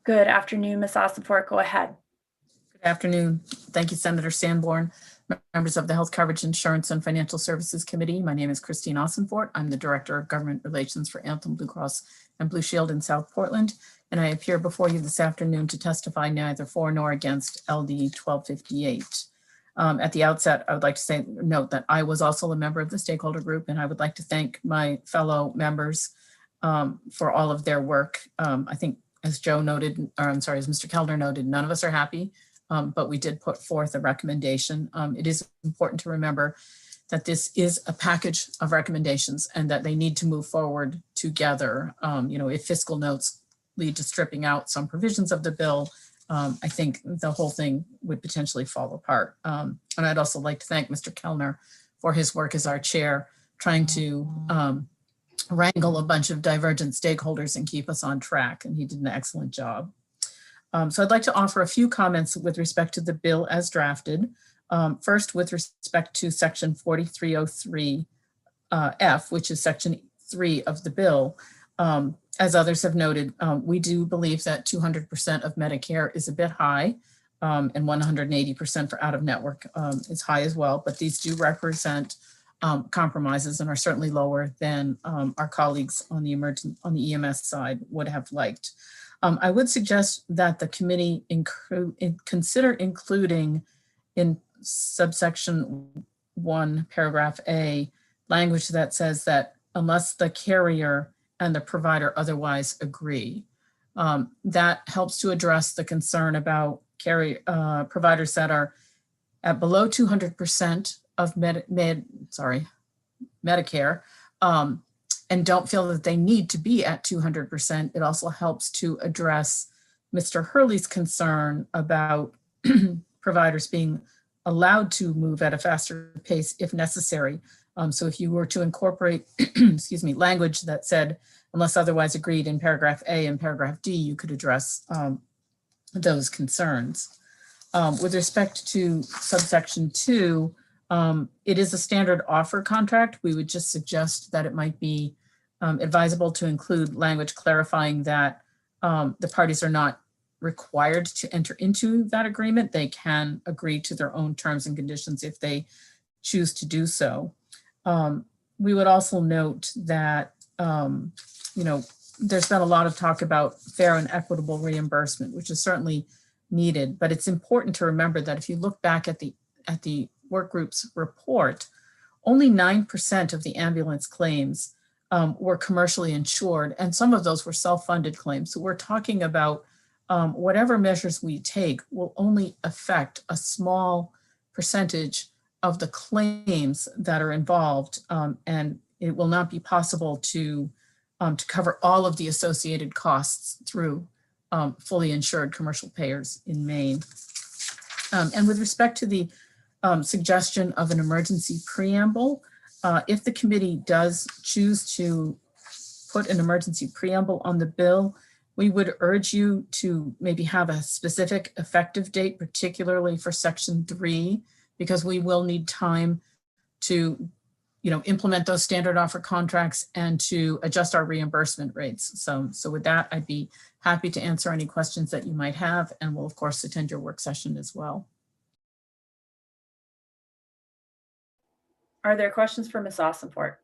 [SPEAKER 12] Good afternoon, Ms. Ossenfort. Go ahead.
[SPEAKER 17] Good afternoon. Thank you, Senator Sanborn, members of the Health Coverage Insurance and Financial Services Committee. My name is Christine Ossenfort. I'm the Director of Government Relations for Anthem Blue Cross and Blue Shield in South Portland, and I appear before you this afternoon to testify neither for nor against LD 1258. At the outset, I would like to note that I was also a member of the stakeholder group, and I would like to thank my fellow members for all of their work. I think as Joe noted, or I'm sorry, as Mr. Kellner noted, none of us are happy, but we did put forth a recommendation. It is important to remember that this is a package of recommendations and that they need to move forward together. If fiscal notes lead to stripping out some provisions of the bill, I think the whole thing would potentially fall apart. And I'd also like to thank Mr. Kellner for his work as our chair, trying to wrangle a bunch of divergent stakeholders and keep us on track, and he did an excellent job. So I'd like to offer a few comments with respect to the bill as drafted. First, with respect to section 4303 F, which is section 3 of the bill. As others have noted, we do believe that 200% of Medicare is a bit high, and 180% for out-of-network is high as well, but these do represent compromises and are certainly lower than our colleagues on the EMS side would have liked. I would suggest that the committee consider including in subsection 1, paragraph A, language that says that unless the carrier and the provider otherwise agree. That helps to address the concern about providers that are at below 200% of Medicare, and don't feel that they need to be at 200%. It also helps to address Mr. Hurley's concern about providers being allowed to move at a faster pace if necessary. So if you were to incorporate, excuse me, language that said, unless otherwise agreed in paragraph A and paragraph D, you could address those concerns. With respect to subsection 2, it is a standard offer contract. We would just suggest that it might be advisable to include language clarifying that the parties are not required to enter into that agreement. They can agree to their own terms and conditions if they choose to do so. We would also note that, there's been a lot of talk about fair and equitable reimbursement, which is certainly needed, but it's important to remember that if you look back at the work group's report, only 9% of the ambulance claims were commercially insured, and some of those were self-funded claims. So we're talking about whatever measures we take will only affect a small percentage of the claims that are involved, and it will not be possible to cover all of the associated costs through fully insured commercial payers in Maine. And with respect to the suggestion of an emergency preamble, if the committee does choose to put an emergency preamble on the bill, we would urge you to maybe have a specific effective date, particularly for section 3, because we will need time to implement those standard offer contracts and to adjust our reimbursement rates. So with that, I'd be happy to answer any questions that you might have, and we'll of course attend your work session as well.
[SPEAKER 12] Are there questions for Ms. Ossenfort?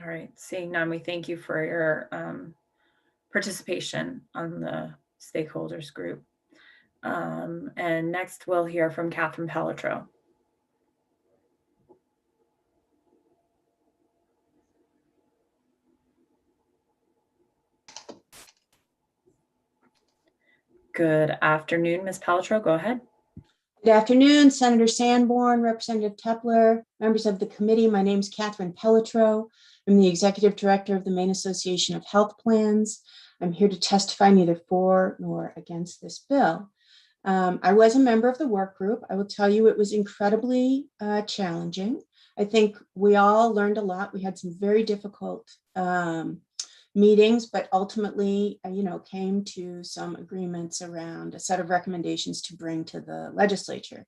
[SPEAKER 12] All right, seeing none, we thank you for your participation on the stakeholders group. And next we'll hear from Catherine Pelletreau. Good afternoon, Ms. Pelletreau, go ahead.
[SPEAKER 18] Good afternoon, Senator Sanborn, Representative Tepler, members of the committee. My name is Catherine Pelletreau. I'm the Executive Director of the Maine Association of Health Plans. I'm here to testify neither for nor against this bill. I was a member of the work group. I will tell you it was incredibly challenging. I think we all learned a lot. We had some very difficult meetings, but ultimately, came to some agreements around a set of recommendations to bring to the legislature.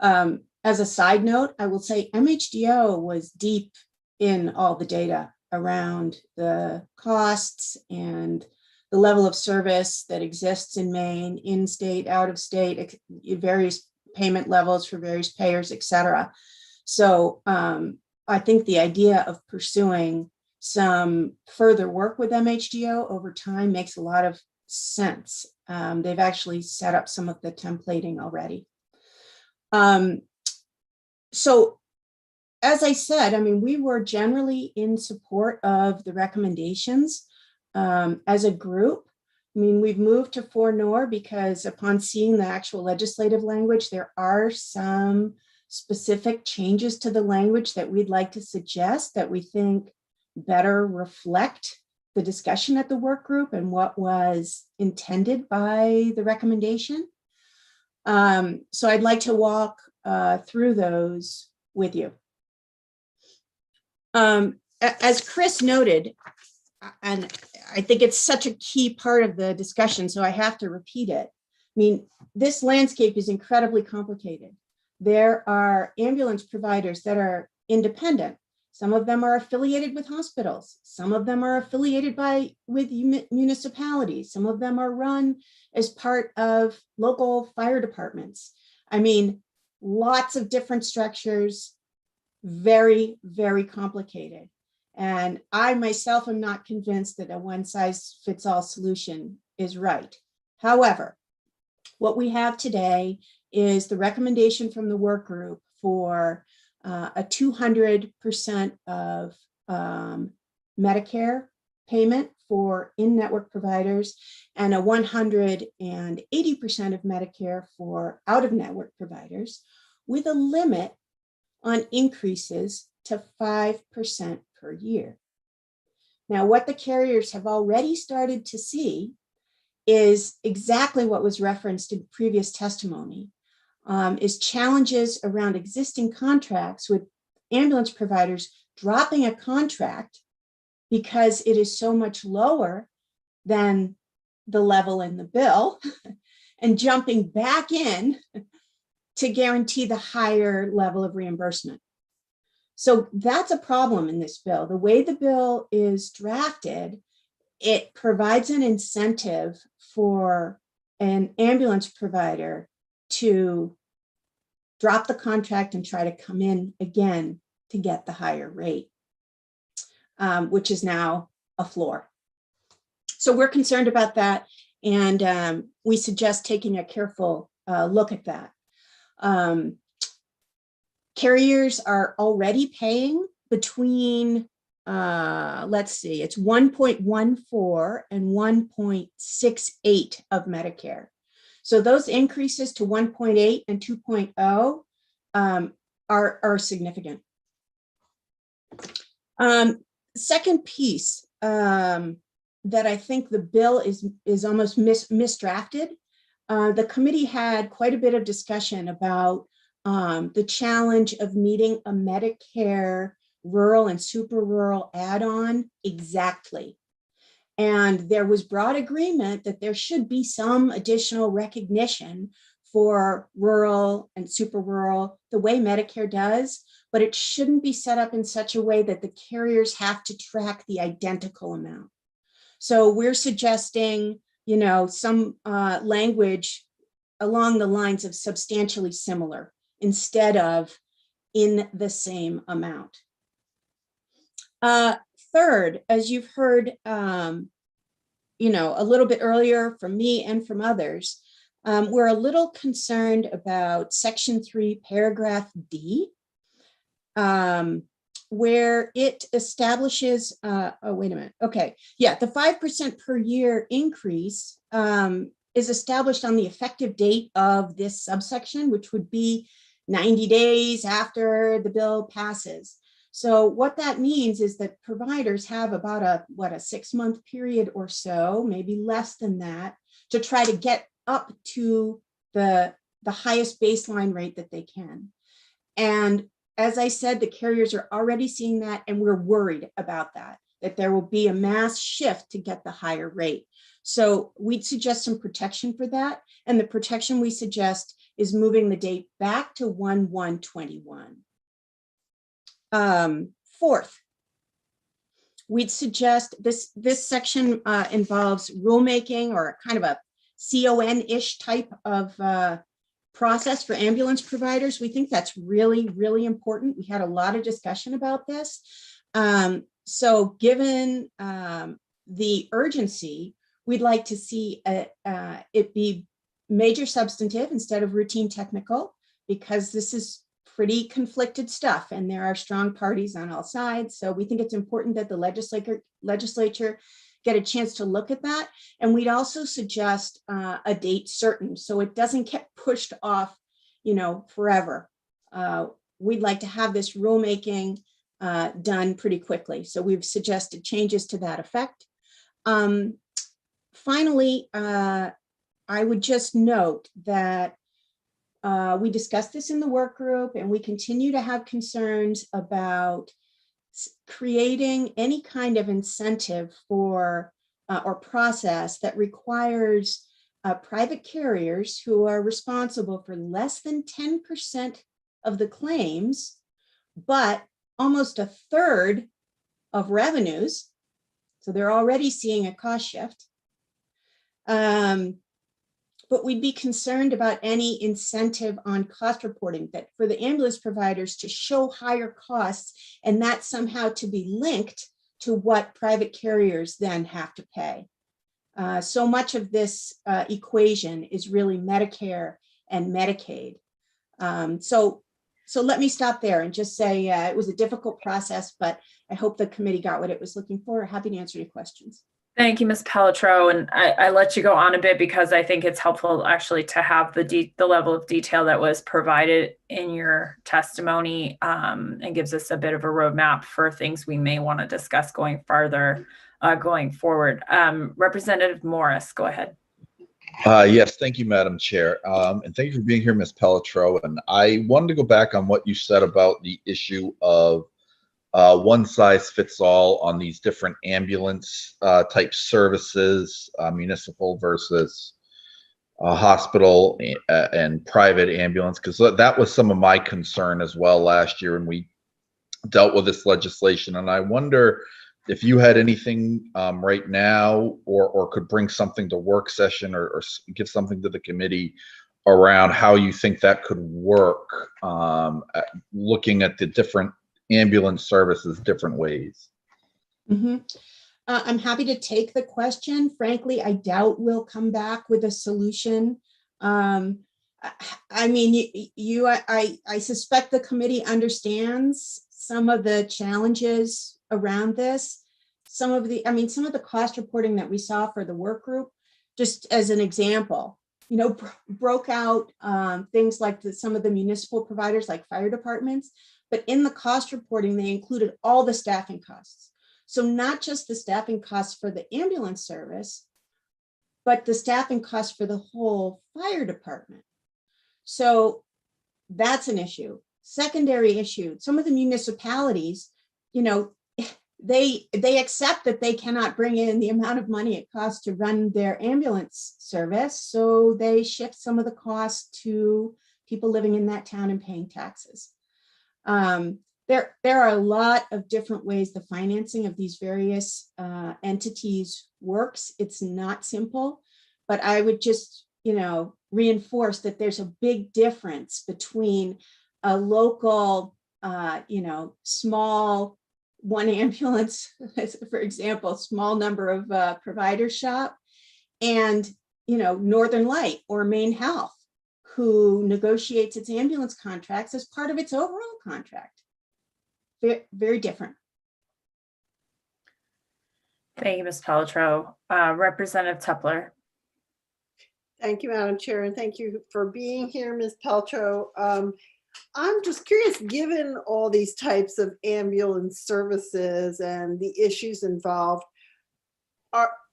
[SPEAKER 18] As a side note, I will say MHDO was deep in all the data around the costs and the level of service that exists in Maine, in state, out of state, various payment levels for various payers, et cetera. So I think the idea of pursuing some further work with MHDO over time makes a lot of sense. They've actually set up some of the templating already. So as I said, we were generally in support of the recommendations as a group. We've moved to for nor because upon seeing the actual legislative language, there are some specific changes to the language that we'd like to suggest that we think better reflect the discussion at the work group and what was intended by the recommendation. So I'd like to walk through those with you. As Chris noted, and I think it's such a key part of the discussion, so I have to repeat it. This landscape is incredibly complicated. There are ambulance providers that are independent. Some of them are affiliated with hospitals. Some of them are affiliated with municipalities. Some of them are run as part of local fire departments. Lots of different structures, very, very complicated. And I myself am not convinced that a one-size-fits-all solution is right. However, what we have today is the recommendation from the work group for a 200% of Medicare payment for in-network providers and a 180% of Medicare for out-of-network providers, with a limit on increases to 5% per year. Now, what the carriers have already started to see is exactly what was referenced in previous testimony, is challenges around existing contracts with ambulance providers dropping a contract because it is so much lower than the level in the bill and jumping back in to guarantee the higher level of reimbursement. So that's a problem in this bill. The way the bill is drafted, it provides an incentive for an ambulance provider to drop the contract and try to come in again to get the higher rate, which is now a floor. So we're concerned about that, and we suggest taking a careful look at that. Carriers are already paying between, let's see, it's 1.14 and 1.68 of Medicare. So those increases to 1.8 and 2.0 are significant. Second piece that I think the bill is almost misdrafted. The committee had quite a bit of discussion about the challenge of meeting a Medicare rural and super rural add-on exactly. And there was broad agreement that there should be some additional recognition for rural and super rural, the way Medicare does, but it shouldn't be set up in such a way that the carriers have to track the identical amount. So we're suggesting, you know, some language along the lines of substantially similar instead of in the same amount. Third, as you've heard, you know, a little bit earlier from me and from others, we're a little concerned about Section 3, Paragraph D, where it establishes, oh, wait a minute. Okay. Yeah, the 5% per year increase is established on the effective date of this subsection, which would be 90 days after the bill passes. So what that means is that providers have about a 6-month period or so, maybe less than that, to try to get up to the highest baseline rate that they can. And as I said, the carriers are already seeing that, and we're worried about that there will be a mass shift to get the higher rate. So we'd suggest some protection for that. And the protection we suggest is moving the date back to 1/1/21. Fourth, we'd suggest this section involves rulemaking or kind of a CON-ish type of process for ambulance providers. We think that's really, really important. We had a lot of discussion about this. So given the urgency, we'd like to see it be major substantive instead of routine technical, because this is pretty conflicted stuff and there are strong parties on all sides. So we think it's important that the legislature get a chance to look at that. And we'd also suggest a date certain, so it doesn't get pushed off, you know, forever. We'd like to have this rulemaking done pretty quickly. So we've suggested changes to that effect. Finally, I would just note that we discussed this in the work group, and we continue to have concerns about creating any kind of incentive for or process that requires private carriers who are responsible for less than 10% of the claims, but almost a third of revenues. So they're already seeing a cost shift. But we'd be concerned about any incentive on cost reporting, that for the ambulance providers to show higher costs and that somehow to be linked to what private carriers then have to pay. So much of this equation is really Medicare and Medicaid. So So let me stop there and just say it was a difficult process, but I hope the committee got what it was looking for. Happy to answer any questions.
[SPEAKER 12] Thank you, Ms. Pelletreau. And I let you go on a bit because I think it's helpful actually to have the level of detail that was provided in your testimony and gives us a bit of a roadmap for things we may want to discuss going farther, going forward. Representative Morris, go ahead.
[SPEAKER 9] Yes, thank you, Madam Chair. And thank you for being here, Ms. Pelletreau. And I wanted to go back on what you said about the issue of one size fits all on these different ambulance type services, municipal versus hospital and private ambulance, because that was some of my concern as well last year when we dealt with this legislation. And I wonder if you had anything right now or could bring something to work session or give something to the committee around how you think that could work, looking at the different ambulance services different ways.
[SPEAKER 18] Mm-hmm. I'm happy to take the question. Frankly, I doubt we'll come back with a solution. I mean, I suspect the committee understands some of the challenges around this. Some of the cost reporting that we saw for the work group, just as an example, you know, broke out things like some of the municipal providers like fire departments, but in the cost reporting, they included all the staffing costs. So not just the staffing costs for the ambulance service, but the staffing costs for the whole fire department. So that's an issue. Secondary issue, some of the municipalities, you know, they accept that they cannot bring in the amount of money it costs to run their ambulance service. So they shift some of the costs to people living in that town and paying taxes. There are a lot of different ways the financing of these various entities works. It's not simple, but I would just, you know, reinforce that there's a big difference between a local, you know, small one ambulance, for example, small number of provider shop, and, you know, Northern Light or Maine Health, who negotiates its ambulance contracts as part of its overall contract. Very, very different.
[SPEAKER 12] Thank you, Ms. Pelletreau. Representative Tepler.
[SPEAKER 11] Thank you, Madam Chair, and thank you for being here, Ms. Pelletreau. I'm just curious, given all these types of ambulance services and the issues involved,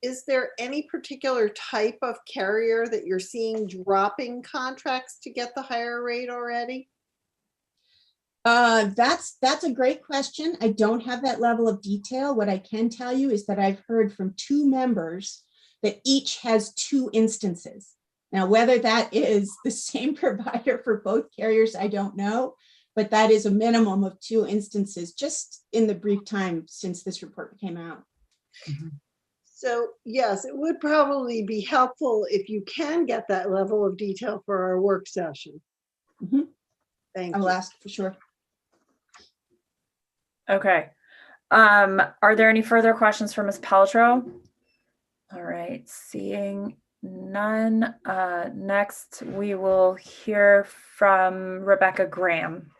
[SPEAKER 11] is there any particular type of carrier that you're seeing dropping contracts to get the higher rate already?
[SPEAKER 18] That's a great question. I don't have that level of detail. What I can tell you is that I've heard from 2 members that each has 2 instances. Now, whether that is the same provider for both carriers, I don't know, but that is a minimum of 2 instances just in the brief time since this report came out.
[SPEAKER 11] Mm-hmm. So yes, it would probably be helpful if you can get that level of detail for our work session.
[SPEAKER 18] Mm-hmm.
[SPEAKER 11] Thank you.
[SPEAKER 18] I'll ask for sure.
[SPEAKER 12] Okay. Are there any further questions for Ms. Pelletreau? All right, seeing none. Next, we will hear from Rebecca Graham.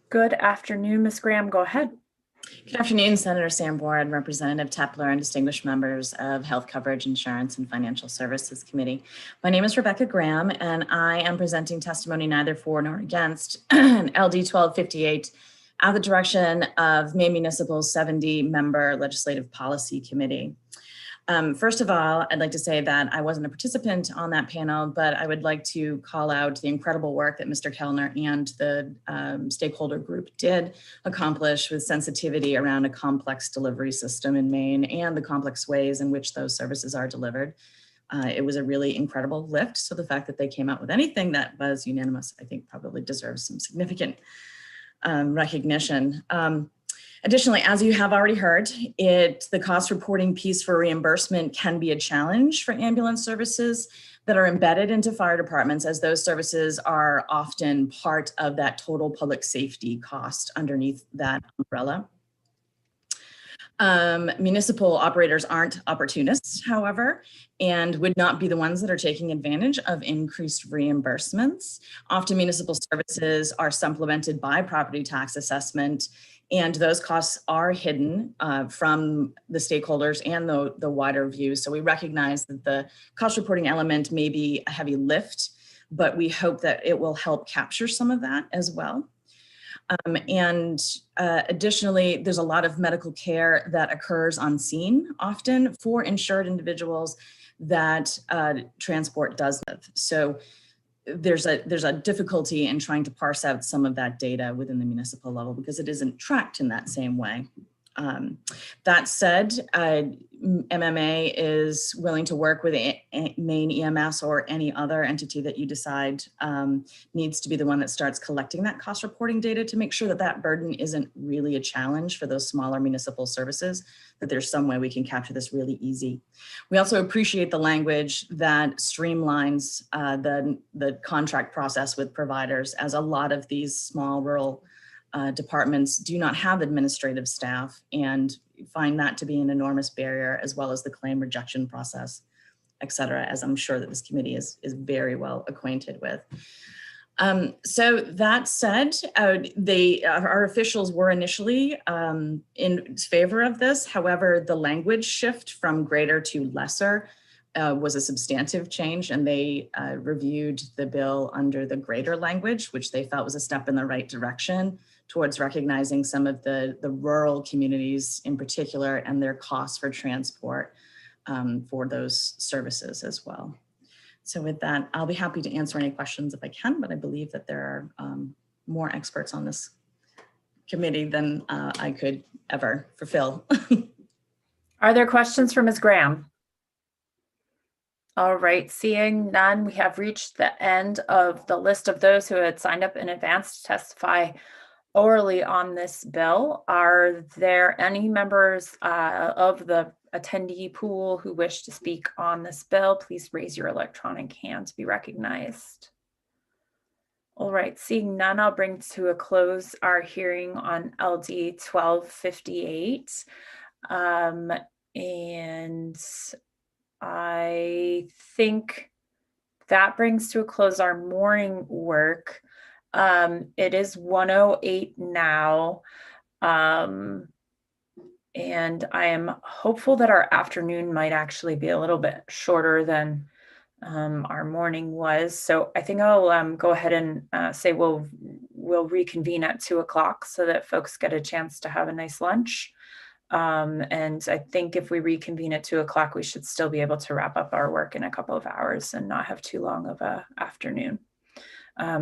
[SPEAKER 12] Good afternoon, Ms. Graham, go ahead.
[SPEAKER 19] Good afternoon, Senator Sanborn, Representative Tepler, and distinguished members of Health Coverage, Insurance, and Financial Services Committee. My name is Rebecca Graham, and I am presenting testimony neither for nor against LD 1258 at the direction of Maine Municipal's 70-member Legislative Policy Committee. First of all, I'd like to say that I wasn't a participant on that panel, but I would like to call out the incredible work that Mr. Kellner and the stakeholder group did accomplish with sensitivity around a complex delivery system in Maine and the complex ways in which those services are delivered. It was a really incredible lift. So the fact that they came out with anything that was unanimous, I think probably deserves some significant recognition. Additionally, as you have already heard, the cost reporting piece for reimbursement can be a challenge for ambulance services, that are embedded into fire departments, as those services are often part of that total public safety cost underneath that umbrella. Municipal operators aren't opportunists, however, and would not be the ones that are taking advantage of increased reimbursements. Often municipal services are supplemented by property tax assessment, and those costs are hidden from the stakeholders and the wider view. So we recognize that the cost reporting element may be a heavy lift, but we hope that it will help capture some of that as well. Additionally, there's a lot of medical care that occurs on scene, often for insured individuals that transport does with. So there's a difficulty in trying to parse out some of that data within the municipal level because it isn't tracked in that same way. That said, MMA is willing to work with Maine EMS or any other entity that you decide needs to be the one that starts collecting that cost reporting data to make sure that that burden isn't really a challenge for those smaller municipal services, that there's some way we can capture this really easy. We also appreciate the language that streamlines the contract process with providers, as a lot of these small rural departments do not have administrative staff and find that to be an enormous barrier, as well as the claim rejection process, et cetera, as I'm sure that this committee is very well acquainted with. So that said, our officials were initially in favor of this. However, the language shift from greater to lesser was a substantive change, and they reviewed the bill under the greater language, which they felt was a step in the right direction towards recognizing some of the rural communities in particular and their costs for transport for those services as well. So with that, I'll be happy to answer any questions if I can, but I believe that there are more experts on this committee than I could ever fulfill.
[SPEAKER 12] Are there questions for Ms. Graham? All right, seeing none, we have reached the end of the list of those who had signed up in advance to testify orally on this bill. Are there any members of the attendee pool who wish to speak on this bill? Please raise your electronic hand to be recognized. All right, seeing none, I'll bring to a close our hearing on LD 1258. And I think that brings to a close our morning work. It is 1:08 now, and I am hopeful that our afternoon might actually be a little bit shorter than our morning was. So I think I'll go ahead and say we'll reconvene at 2 o'clock so that folks get a chance to have a nice lunch. And I think if we reconvene at 2 o'clock, we should still be able to wrap up our work in a couple of hours and not have too long of an afternoon.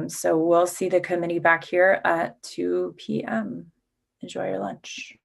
[SPEAKER 12] So we'll see the committee back here at 2 p.m. Enjoy your lunch.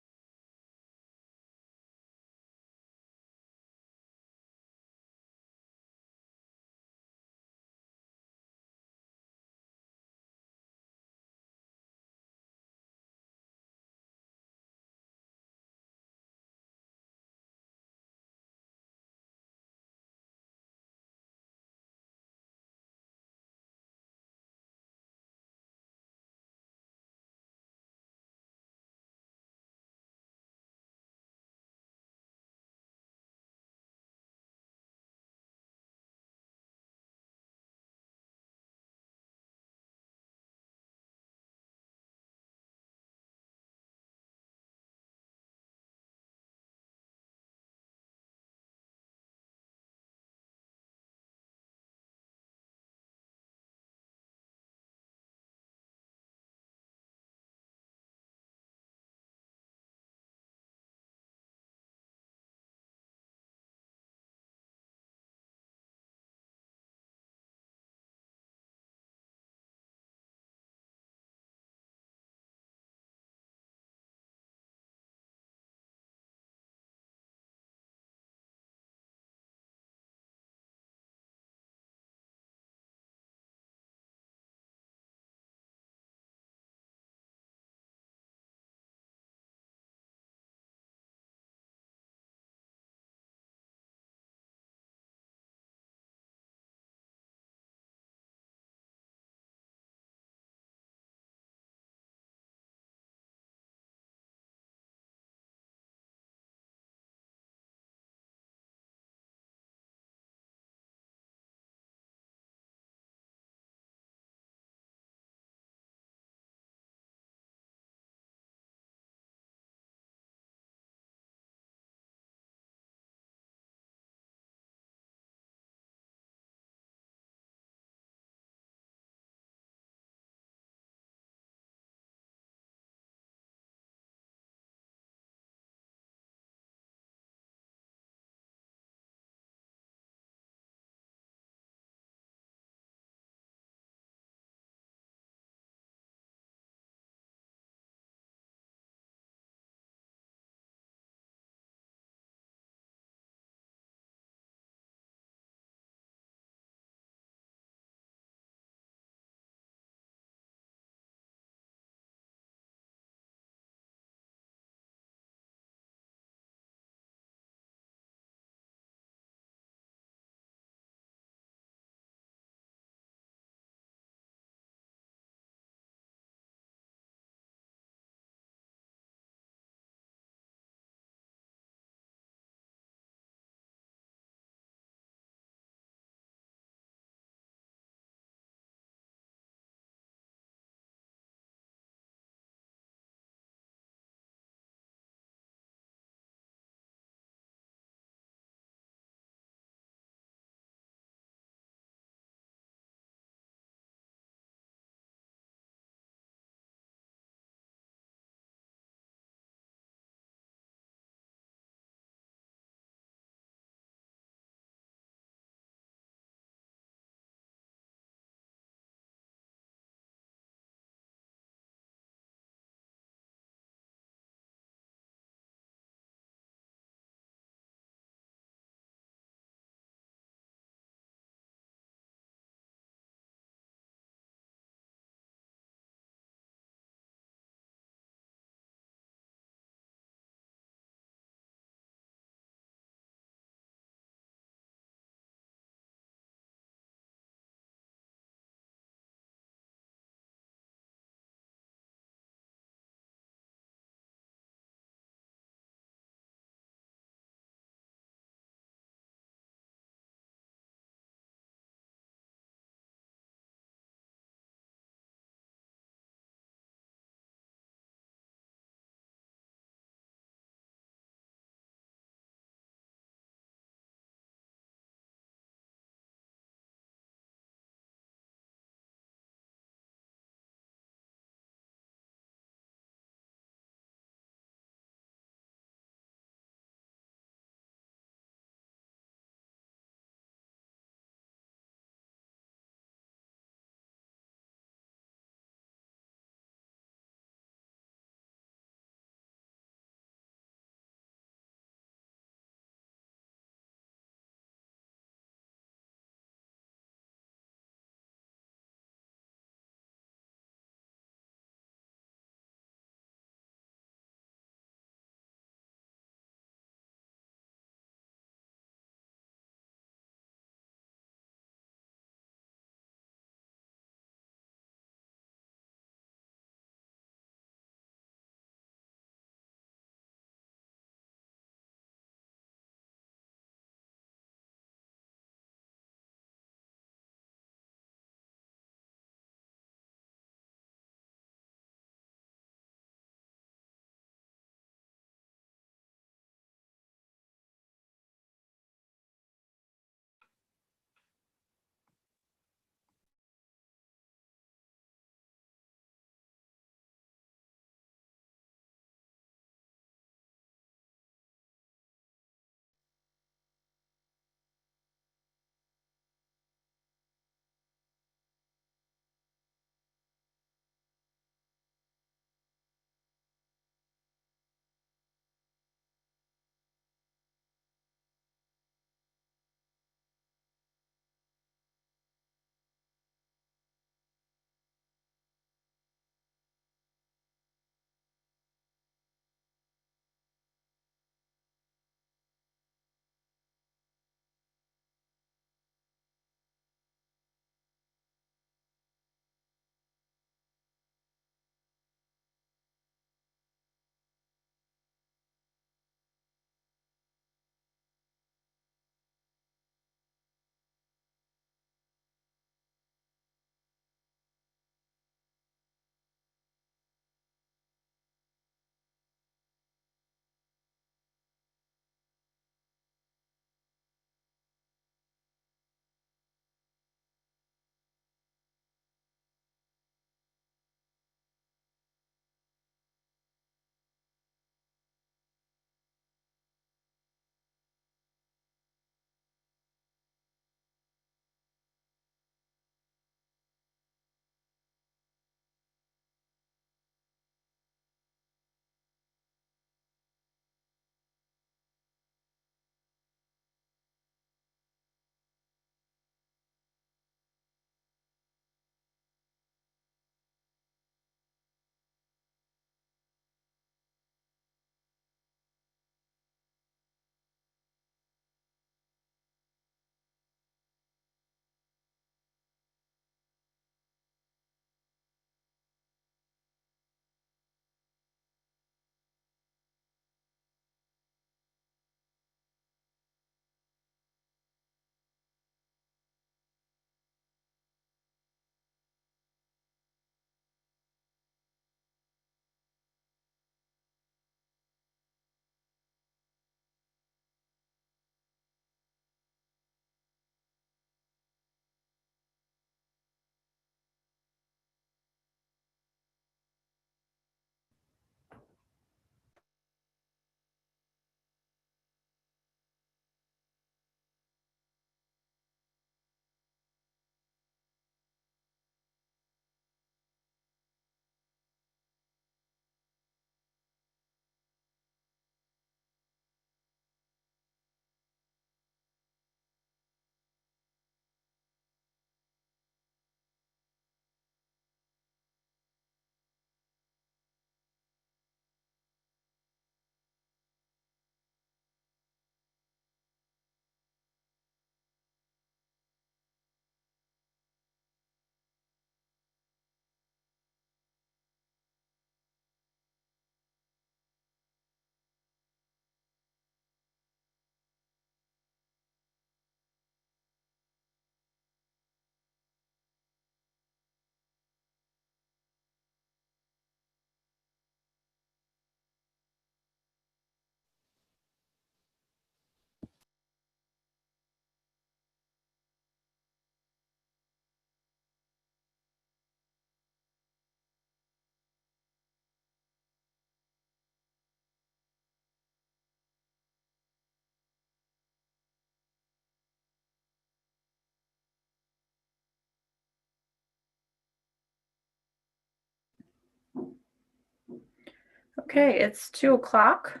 [SPEAKER 12] Okay, it's 2 o'clock.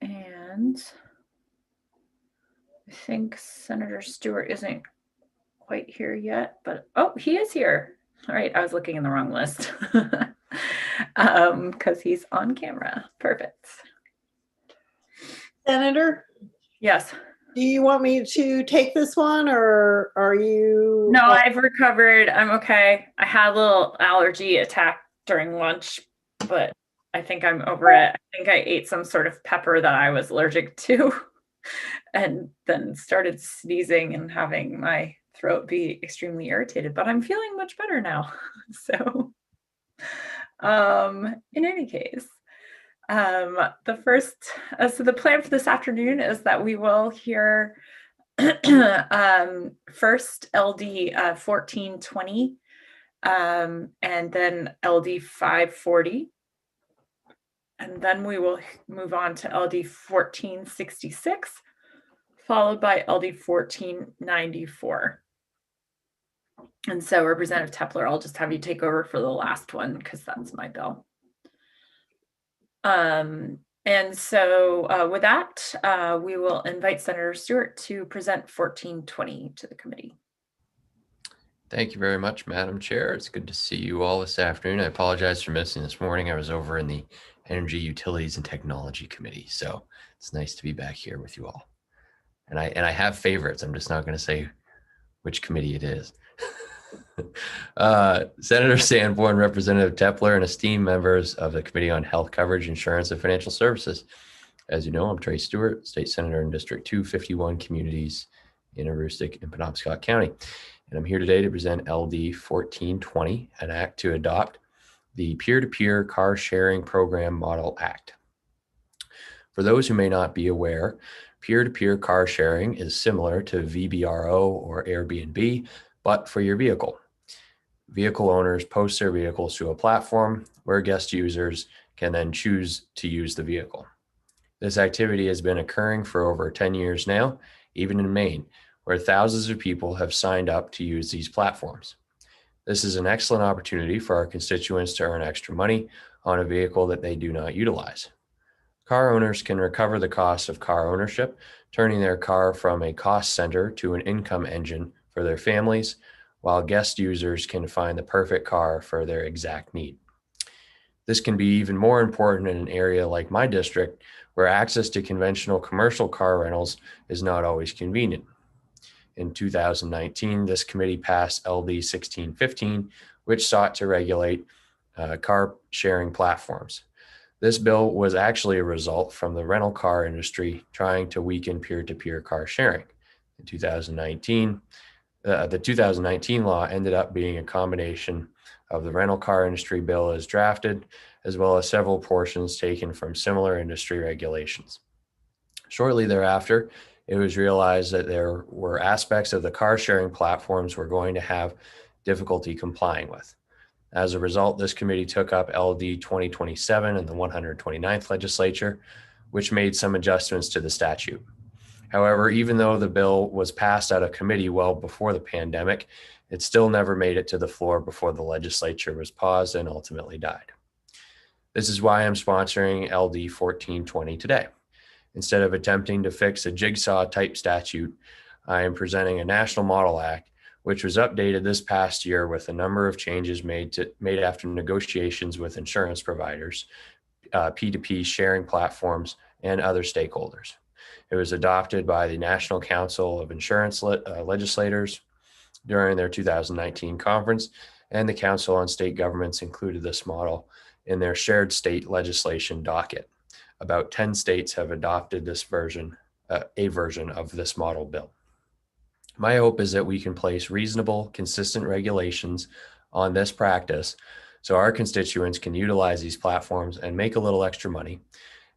[SPEAKER 12] And I think Senator Stewart isn't quite here yet, but oh, he is here. All right, I was looking in the wrong list because he's on camera. Perfect.
[SPEAKER 11] Senator?
[SPEAKER 12] Yes.
[SPEAKER 11] Do you want me to take this one, or are you?
[SPEAKER 12] No, I've recovered. I'm okay. I had a little allergy attack during lunch, but I think I'm over it. I think I ate some sort of pepper that I was allergic to and then started sneezing and having my throat be extremely irritated, but I'm feeling much better now. So, in any case, the first, so the plan for this afternoon is that we will hear first LD 1420 and then LD 540. And then we will move on to LD 1466, followed by LD 1494. And so Representative Tepler, I'll just have you take over for the last one because that's my bill. And so with that, we will invite Senator Stewart to present 1420 to the committee.
[SPEAKER 20] Thank you very much, Madam Chair. It's good to see you all this afternoon. I apologize for missing this morning. I was over in the Energy, Utilities, and Technology Committee, so it's nice to be back here with you all. And I have favorites. I'm just not going to say which committee it is. Senator Sanborn, Representative Tepler, and esteemed members of the Committee on Health Coverage, Insurance, and Financial Services. As you know, I'm Trey Stewart, State Senator in District 251 communities in Aroostook and Penobscot County. And I'm here today to present LD 1420, an act to adopt the Peer-to-Peer Car Sharing Program Model Act. For those who may not be aware, peer-to-peer car sharing is similar to VBRO or Airbnb, but for your vehicle. Vehicle owners post their vehicles to a platform where guest users can then choose to use the vehicle. This activity has been occurring for over 10 years now, even in Maine, where thousands of people have signed up to use these platforms. This is an excellent opportunity for our constituents to earn extra money on a vehicle that they do not utilize. Car owners can recover the cost of car ownership, turning their car from a cost center to an income engine for their families, while guest users can find the perfect car for their exact need. This can be even more important in an area like my district, where access to conventional commercial car rentals is not always convenient. In 2019, this committee passed LD 1615, which sought to regulate car sharing platforms. This bill was actually a result from the rental car industry trying to weaken peer-to-peer car sharing. In 2019, the 2019 law ended up being a combination of the rental car industry bill as drafted, as well as several portions taken from similar industry regulations. Shortly thereafter, it was realized that there were aspects of the car sharing platforms we're going to have difficulty complying with. As a result, this committee took up LD 2027 in the 129th legislature, which made some adjustments to the statute. However, even though the bill was passed out of committee well before the pandemic, it still never made it to the floor before the legislature was paused and ultimately died. This is why I'm sponsoring LD 1420 today. Instead of attempting to fix a jigsaw type statute, I am presenting a national model act, which was updated this past year with a number of changes made after negotiations with insurance providers, P2P sharing platforms, and other stakeholders. It was adopted by the National Council of Insurance Legislators during their 2019 conference, and the Council on State Governments included this model in their shared state legislation docket. About 10 states have adopted this version, a version of this model bill. My hope is that we can place reasonable, consistent regulations on this practice so our constituents can utilize these platforms and make a little extra money,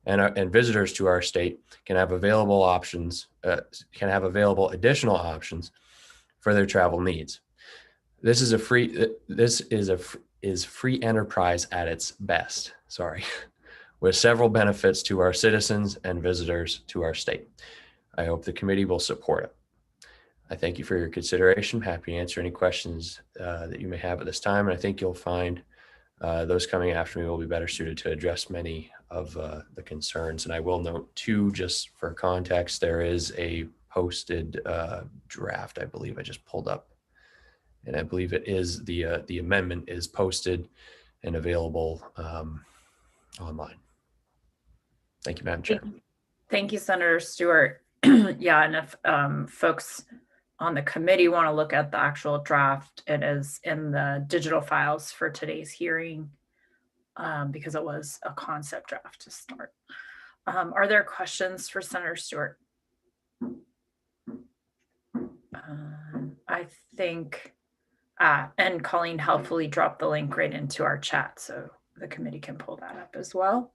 [SPEAKER 20] and visitors to our state can have available options, additional options for their travel needs. This is free enterprise at its best. With several benefits to our citizens and visitors to our state. I hope the committee will support it. I thank you for your consideration. Happy to answer any questions that you may have at this time. And I think you'll find those coming after me will be better suited to address many of the concerns. And I will note too, just for context, there is a posted draft, I believe I just pulled up. And I believe it is the amendment is posted and available online. Thank you, Madam Chair.
[SPEAKER 12] Thank you, Senator Stewart. Yeah, and if folks on the committee want to look at the actual draft, it is in the digital files for today's hearing because it was a concept draft to start. Are there questions for Senator Stewart? I think, and Colleen helpfully dropped the link right into our chat, so the committee can pull that up as well.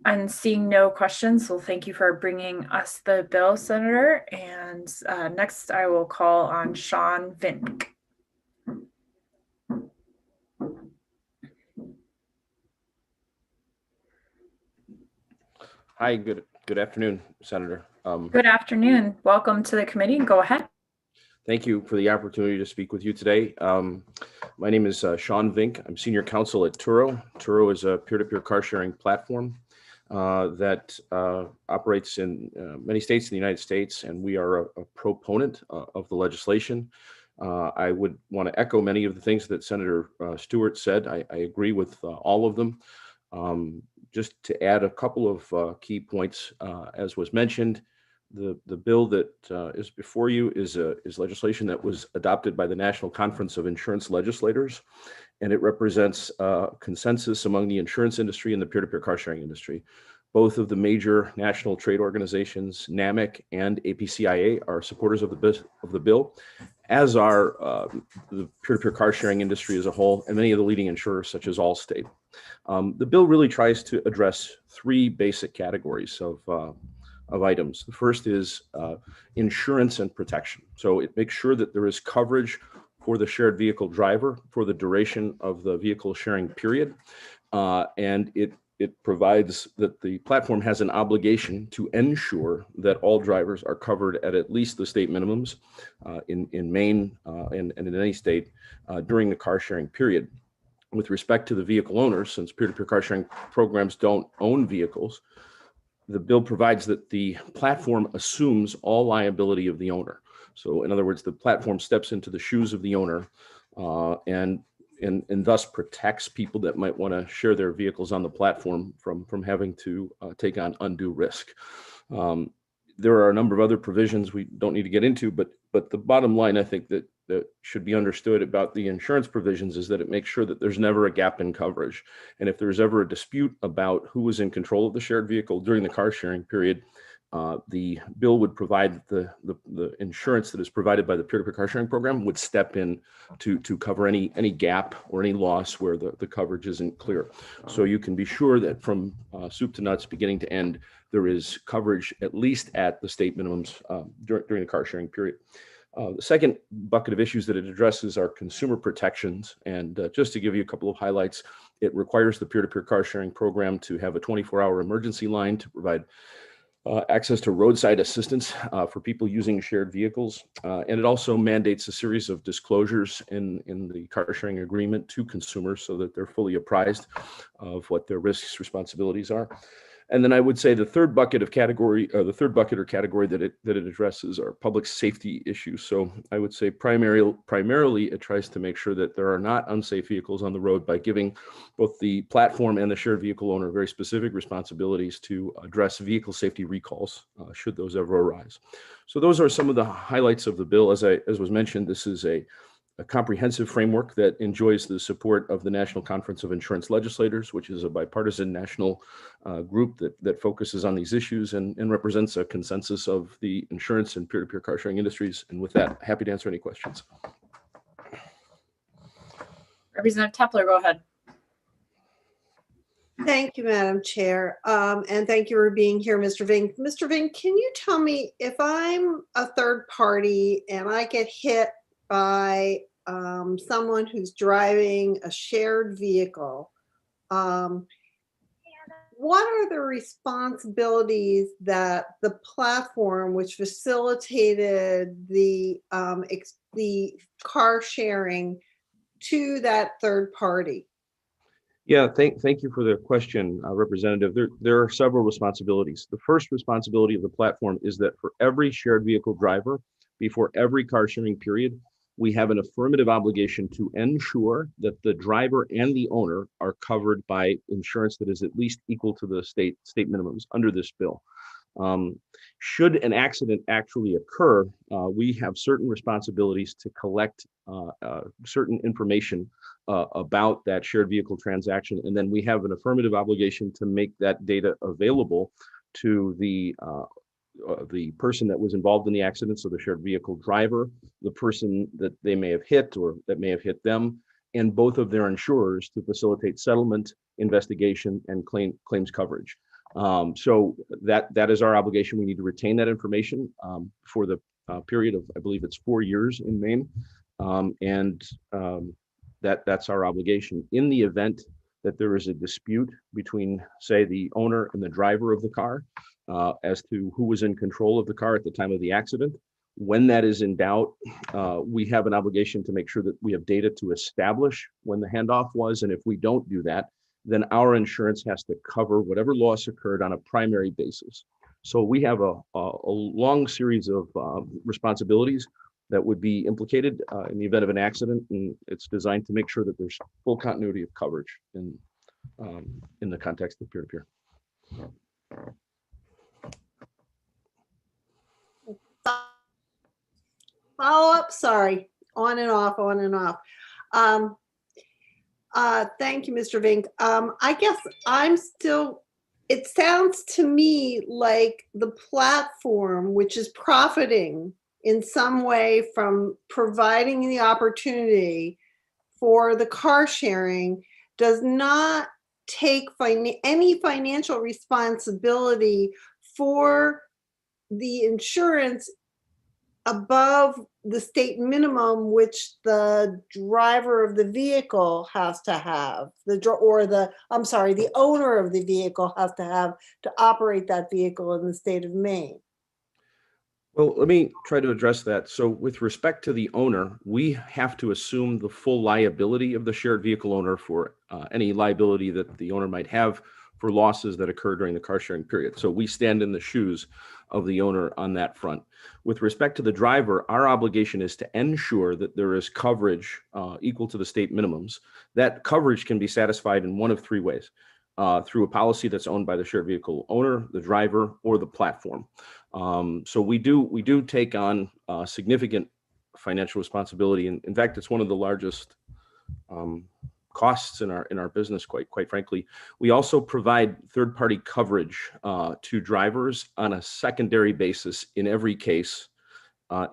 [SPEAKER 12] I'm seeing no questions, so thank you for bringing us the bill, Senator. And next I will call on Sean Vink.
[SPEAKER 2] Hi, good afternoon, Senator.
[SPEAKER 12] Good afternoon. Welcome to the committee. Go ahead.
[SPEAKER 2] Thank you for the opportunity to speak with you today. My name is Sean Vink. I'm senior counsel at Turo. Turo is a peer-to-peer car sharing platform that operates in many states in the United States, and we are a proponent of the legislation. I would want to echo many of the things that Senator Stewart said. I agree with all of them. Just to add a couple of key points, as was mentioned, the bill that is before you is legislation that was adopted by the National Conference of Insurance Legislators, and it represents consensus among the insurance industry and the peer-to-peer car sharing industry. Both of the major national trade organizations, NAMIC and APCIA, are supporters of the bill, as are the peer-to-peer car sharing industry as a whole, and many of the leading insurers such as Allstate. The bill really tries to address three basic categories of items. The first is insurance and protection. So it makes sure that there is coverage for the shared vehicle driver for the duration of the vehicle sharing period. And it provides that the platform has an obligation to ensure that all drivers are covered at least the state minimums in Maine and in any state during the car sharing period. With respect to the vehicle owners, since peer-to-peer car sharing programs don't own vehicles, the bill provides that the platform assumes all liability of the owner. So in other words, the platform steps into the shoes of the owner and thus protects people that might want to share their vehicles on the platform from having to take on undue risk. There are a number of other provisions we don't need to get into, but the bottom line, I think that should be understood about the insurance provisions is that it makes sure that there's never a gap in coverage. And if there's ever a dispute about who was in control of the shared vehicle during the car sharing period, the bill would provide the insurance that is provided by the peer-to-peer car sharing program would step in to cover any gap or any loss where the coverage isn't clear. So you can be sure that from soup to nuts, beginning to end, there is coverage at least at the state minimums during the car sharing period. The second bucket of issues that it addresses are consumer protections. And just to give you a couple of highlights, it requires the peer-to-peer car sharing program to have a 24-hour emergency line to provide access to roadside assistance for people using shared vehicles. And it also mandates a series of disclosures in the car sharing agreement to consumers so that they're fully apprised of what their risks, responsibilities are. And then I would say the third bucket or category that it addresses are public safety issues. So I would say primarily it tries to make sure that there are not unsafe vehicles on the road by giving both the platform and the shared vehicle owner very specific responsibilities to address vehicle safety recalls should those ever arise. So those are some of the highlights of the bill. As was mentioned, this is a comprehensive framework that enjoys the support of the National Conference of Insurance Legislators, which is a bipartisan national group that focuses on these issues and represents a consensus of the insurance and peer-to-peer car sharing industries. And with that, happy to answer any questions.
[SPEAKER 12] Representative Tepler, go ahead.
[SPEAKER 11] Thank you, Madam Chair. And thank you for being here, Mr. Vink. Mr. Vink, can you tell me if I'm a third party and I get hit by someone who's driving a shared vehicle, what are the responsibilities that the platform which facilitated the car sharing to that third party?
[SPEAKER 2] Yeah, thank you for the question, Representative. There are several responsibilities. The first responsibility of the platform is that for every shared vehicle driver, before every car sharing period, we have an affirmative obligation to ensure that the driver and the owner are covered by insurance that is at least equal to the state minimums under this bill. Should an accident actually occur, we have certain responsibilities to collect certain information about that shared vehicle transaction, and then we have an affirmative obligation to make that data available to the person that was involved in the accident, so the shared vehicle driver, the person that they may have hit or that may have hit them, and both of their insurers to facilitate settlement, investigation, and claims coverage. So that is our obligation. We need to retain that information for the period of, I believe it's 4 years in Maine, that's our obligation. In the event that there is a dispute between, say, the owner and the driver of the car as to who was in control of the car at the time of the accident, when that is in doubt, we have an obligation to make sure that we have data to establish when the handoff was, and if we don't do that, then our insurance has to cover whatever loss occurred on a primary basis. So we have a long series of responsibilities that would be implicated in the event of an accident, and it's designed to make sure that there's full continuity of coverage in the context of peer-to-peer.
[SPEAKER 11] Follow up, sorry, on and off, on and off. Thank you, Mr. Vink. I guess it sounds to me like the platform, which is profiting in some way from providing the opportunity for the car sharing, does not take any financial responsibility for the insurance above the state minimum, which the driver of the vehicle has to have, the owner of the vehicle has to have to operate that vehicle in the state of Maine.
[SPEAKER 2] Well, let me try to address that. So with respect to the owner, we have to assume the full liability of the shared vehicle owner for any liability that the owner might have for losses that occur during the car sharing period. So we stand in the shoes of the owner on that front. With respect to the driver, our obligation is to ensure that there is coverage equal to the state minimums. That coverage can be satisfied in one of three ways: through a policy that's owned by the shared vehicle owner, the driver, or the platform. So we do take on significant financial responsibility. And in fact, it's one of the largest costs in our business, quite frankly. We also provide third-party coverage to drivers on a secondary basis in every case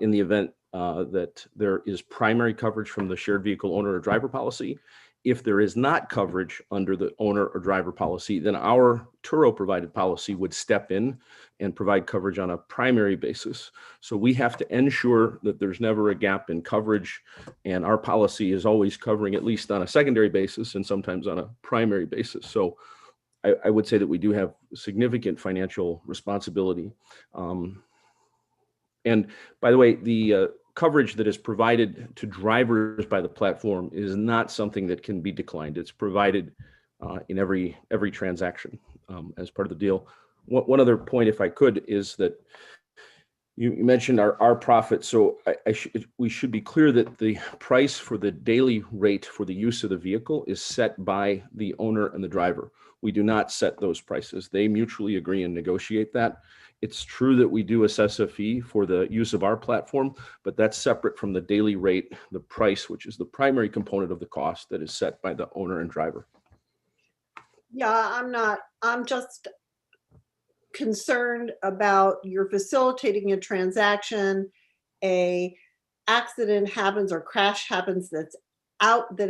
[SPEAKER 2] in the event that there is primary coverage from the shared vehicle owner or driver policy. If there is not coverage under the owner or driver policy, then our Turo provided policy would step in and provide coverage on a primary basis. So we have to ensure that there's never a gap in coverage, and our policy is always covering at least on a secondary basis and sometimes on a primary basis. So I would say that we do have significant financial responsibility. And by the way, the coverage that is provided to drivers by the platform is not something that can be declined. It's provided in every transaction as part of the deal. One other point, if I could, is that you mentioned our profit. So we should be clear that the price for the daily rate for the use of the vehicle is set by the owner and the driver. We do not set those prices. They mutually agree and negotiate that. It's true that we do assess a fee for the use of our platform, but that's separate from the daily rate, the price, which is the primary component of the cost that is set by the owner and driver.
[SPEAKER 11] Yeah, I'm just concerned about you're facilitating a transaction, a accident happens or crash happens that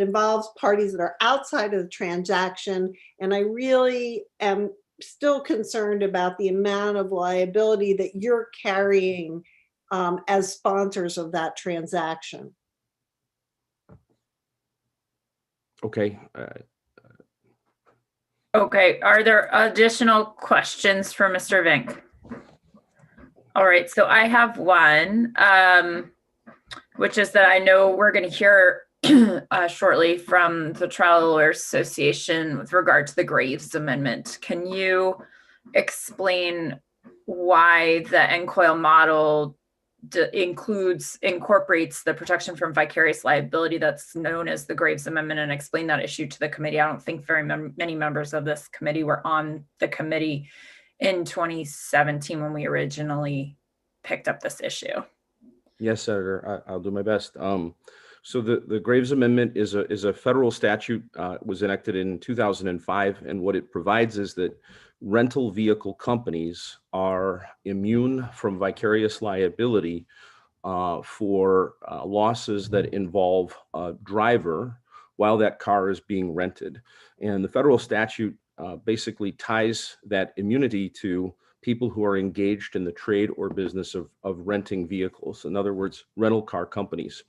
[SPEAKER 11] involves parties that are outside of the transaction, and I really am still concerned about the amount of liability that you're carrying as sponsors of that transaction.
[SPEAKER 2] Okay.
[SPEAKER 12] Okay, are there additional questions for Mr. Vink? All right, so I have one, which is that I know we're going to hear shortly from the Trial Lawyers Association with regard to the Graves Amendment. Can you explain why the NCOIL model incorporates the protection from vicarious liability that's known as the Graves Amendment, and explain that issue to the committee? I don't think very many members of this committee were on the committee in 2017 when we originally picked up this issue.
[SPEAKER 2] Yes, Senator, I'll do my best. So the Graves Amendment is a federal statute, was enacted in 2005, and what it provides is that rental vehicle companies are immune from vicarious liability for losses that involve a driver while that car is being rented. And the federal statute basically ties that immunity to people who are engaged in the trade or business of renting vehicles. In other words, rental car companies.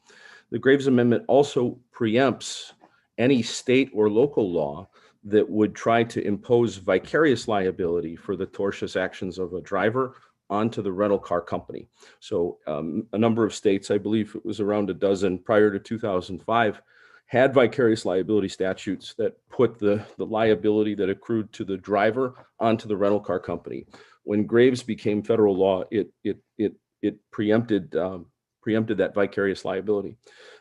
[SPEAKER 2] The Graves Amendment also preempts any state or local law that would try to impose vicarious liability for the tortious actions of a driver onto the rental car company. So a number of states, I believe it was around a dozen prior to 2005, had vicarious liability statutes that put the liability that accrued to the driver onto the rental car company. When Graves became federal law, it preempted that vicarious liability.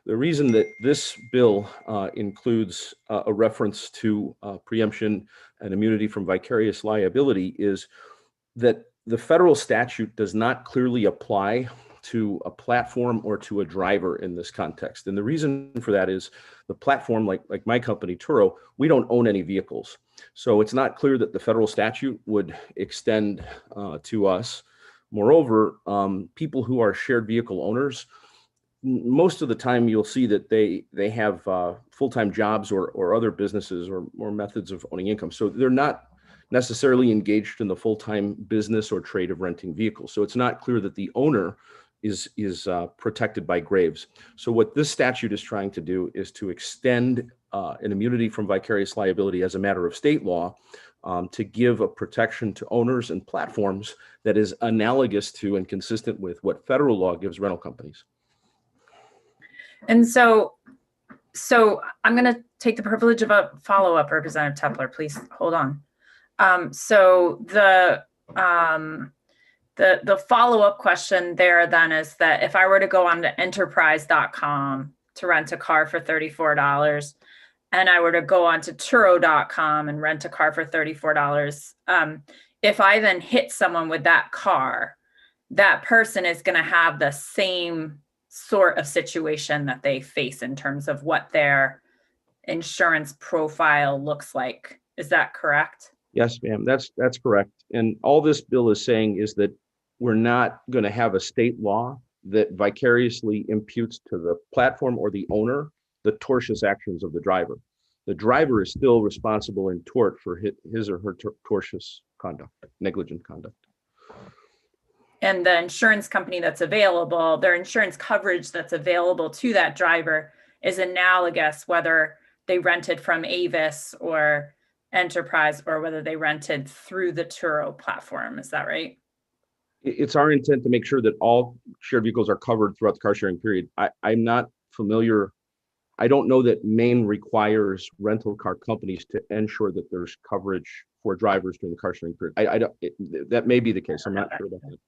[SPEAKER 2] The reason that this bill includes a reference to preemption and immunity from vicarious liability is that the federal statute does not clearly apply to a platform or to a driver in this context. And the reason for that is the platform, like my company, Turo, we don't own any vehicles. So it's not clear that the federal statute would extend to us. Moreover, people who are shared vehicle owners, most of the time you'll see that they have full-time jobs or other businesses or methods of owning income. So they're not necessarily engaged in the full-time business or trade of renting vehicles. So it's not clear that the owner is protected by Graves. So what this statute is trying to do is to extend an immunity from vicarious liability as a matter of state law to give a protection to owners and platforms that is analogous to and consistent with what federal law gives rental companies.
[SPEAKER 12] And so I'm going to take the privilege of a follow-up, Representative Tepler. Please hold on. So the follow-up question there then is that if I were to go on to enterprise.com to rent a car for $34, and I were to go on to Turo.com and rent a car for $34, if I then hit someone with that car, that person is going to have the same sort of situation that they face in terms of what their insurance profile looks like. Is that correct?
[SPEAKER 2] Yes, ma'am, that's correct. And all this bill is saying is that we're not going to have a state law that vicariously imputes to the platform or the owner the tortious actions of the driver. The driver is still responsible in tort for his or her tortious conduct, negligent conduct.
[SPEAKER 12] And the insurance company that's available, their insurance coverage that's available to that driver is analogous whether they rented from Avis or Enterprise or whether they rented through the Turo platform. Is that right?
[SPEAKER 2] It's our intent to make sure that all shared vehicles are covered throughout the car sharing period. I'm not familiar. I don't know that Maine requires rental car companies to ensure that there's coverage for drivers during the car sharing period. That may be the case. I'm not sure about that.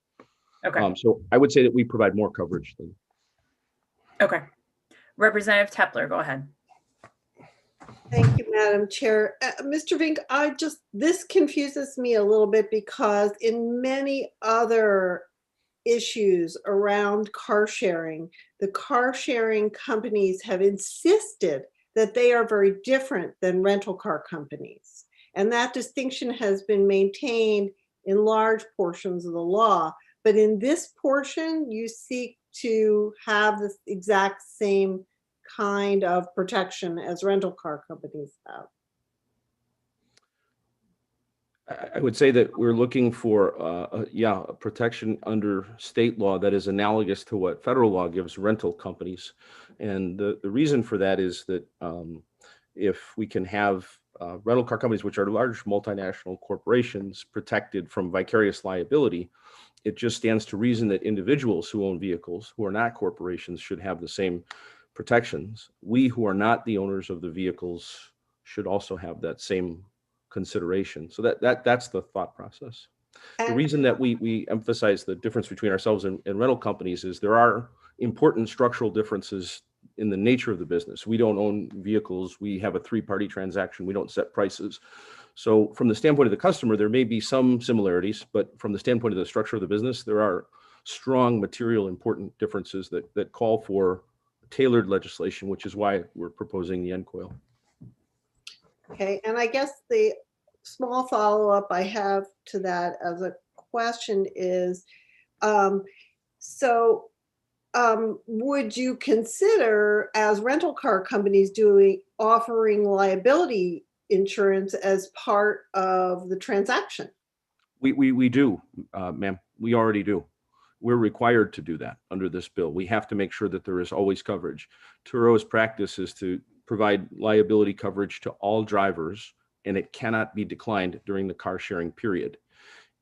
[SPEAKER 12] Okay.
[SPEAKER 2] So I would say that we provide more coverage than.
[SPEAKER 12] Okay. Representative Tepler, go ahead.
[SPEAKER 11] Thank you, Madam Chair. Mr. Vink, this confuses me a little bit because in many other issues around car sharing, the car sharing companies have insisted that they are very different than rental car companies. And that distinction has been maintained in large portions of the law. But in this portion, you seek to have the exact same kind of protection as rental car companies have.
[SPEAKER 2] I would say that we're looking for a protection under state law that is analogous to what federal law gives rental companies. And the reason for that is that if we can have rental car companies, which are large multinational corporations, protected from vicarious liability, it just stands to reason that individuals who own vehicles who are not corporations should have the same protections, we who are not the owners of the vehicles should also have that same consideration. So that's the thought process. The reason that we emphasize the difference between ourselves and rental companies is there are important structural differences in the nature of the business. We don't own vehicles. We have a three-party transaction. We don't set prices. So from the standpoint of the customer, there may be some similarities, but from the standpoint of the structure of the business, there are strong material important differences that call for tailored legislation, which is why we're proposing the NCOIL.
[SPEAKER 11] Okay, and I guess the small follow-up I have to that as a question is, would you consider, as rental car companies offering liability insurance as part of the transaction?
[SPEAKER 2] We do, ma'am. We already do. We're required to do that under this bill. We have to make sure that there is always coverage. Turo's practice is to provide liability coverage to all drivers, and it cannot be declined during the car sharing period.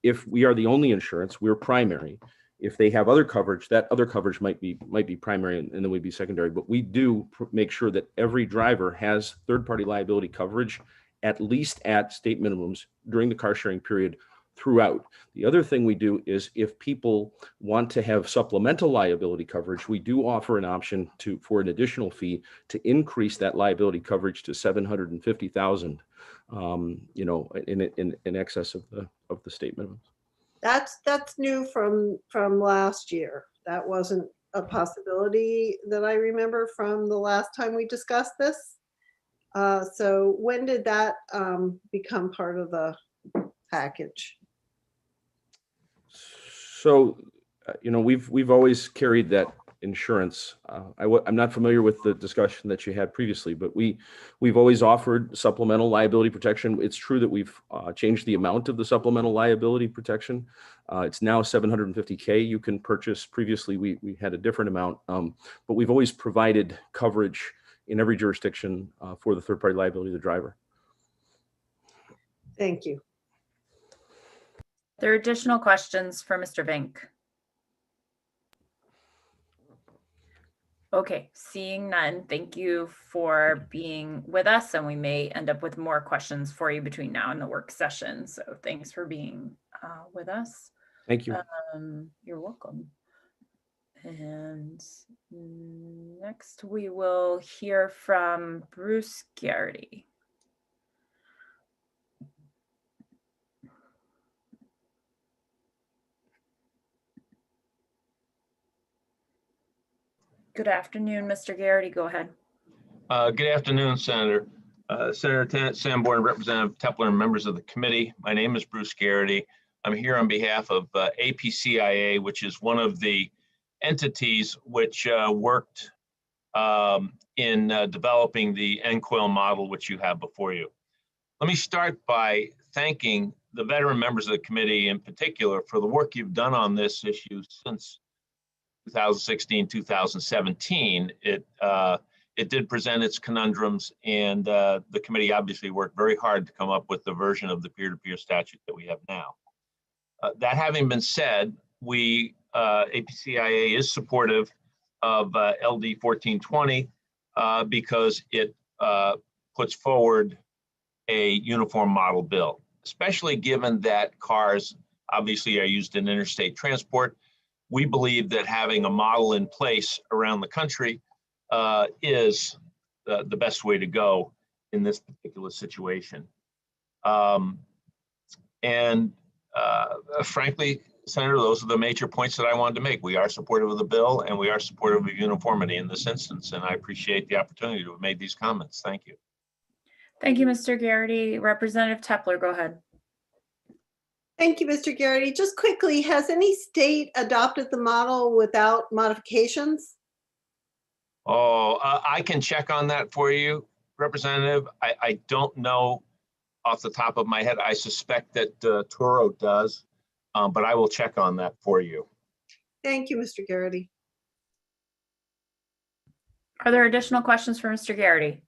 [SPEAKER 2] If we are the only insurance, we're primary. If they have other coverage, that other coverage might be primary and then we'd be secondary. But we do make sure that every driver has third-party liability coverage, at least at state minimums during the car sharing period throughout. The other thing we do is if people want to have supplemental liability coverage, we do offer an option for an additional fee to increase that liability coverage to $750,000, in excess of the state minimums.
[SPEAKER 11] That's new from last year. That wasn't a possibility that I remember from the last time we discussed this. So when did that become part of the package?
[SPEAKER 2] So, we've always carried that insurance. I'm not familiar with the discussion that you had previously, but we've always offered supplemental liability protection. It's true that we've changed the amount of the supplemental liability protection. It's now $750K you can purchase. Previously, we had a different amount, but we've always provided coverage in every jurisdiction for the third-party liability of the driver.
[SPEAKER 11] Thank you.
[SPEAKER 12] There are additional questions for Mr. Vink. Okay, seeing none, thank you for being with us, and we may end up with more questions for you between now and the work session. So thanks for being with us.
[SPEAKER 2] Thank you.
[SPEAKER 12] You're welcome. And next we will hear from Bruce Garrity. Good afternoon, Mr. Garrity. Go ahead.
[SPEAKER 8] Good afternoon, Senator. Senator Sanborn, Representative Tepler, and members of the committee. My name is Bruce Garrity. I'm here on behalf of HCIFS, which is one of the entities which worked in developing the NCOIL model, which you have before you. Let me start by thanking the veteran members of the committee in particular for the work you've done on this issue since 2016, 2017. It did present its conundrums, and the committee obviously worked very hard to come up with the version of the peer-to-peer statute that we have now. That having been said, HCIA is supportive of LD 1420 because it puts forward a uniform model bill, especially given that cars obviously are used in interstate transport. We believe that having a model in place around the country is the best way to go in this particular situation. Frankly, Senator, those are the major points that I wanted to make. We are supportive of the bill, and we are supportive of uniformity in this instance, and I appreciate the opportunity to have made these comments. Thank you.
[SPEAKER 12] Thank you, Mr. Garrity. Representative Tepler, go ahead.
[SPEAKER 11] Thank you, Mr. Garrity. Just quickly, has any state adopted the model without modifications?
[SPEAKER 8] Oh, I can check on that for you, Representative. I don't know off the top of my head. I suspect that Turo does, but I will check on that for you.
[SPEAKER 11] Thank you, Mr. Garrity.
[SPEAKER 12] Are there additional questions for Mr. Garrity?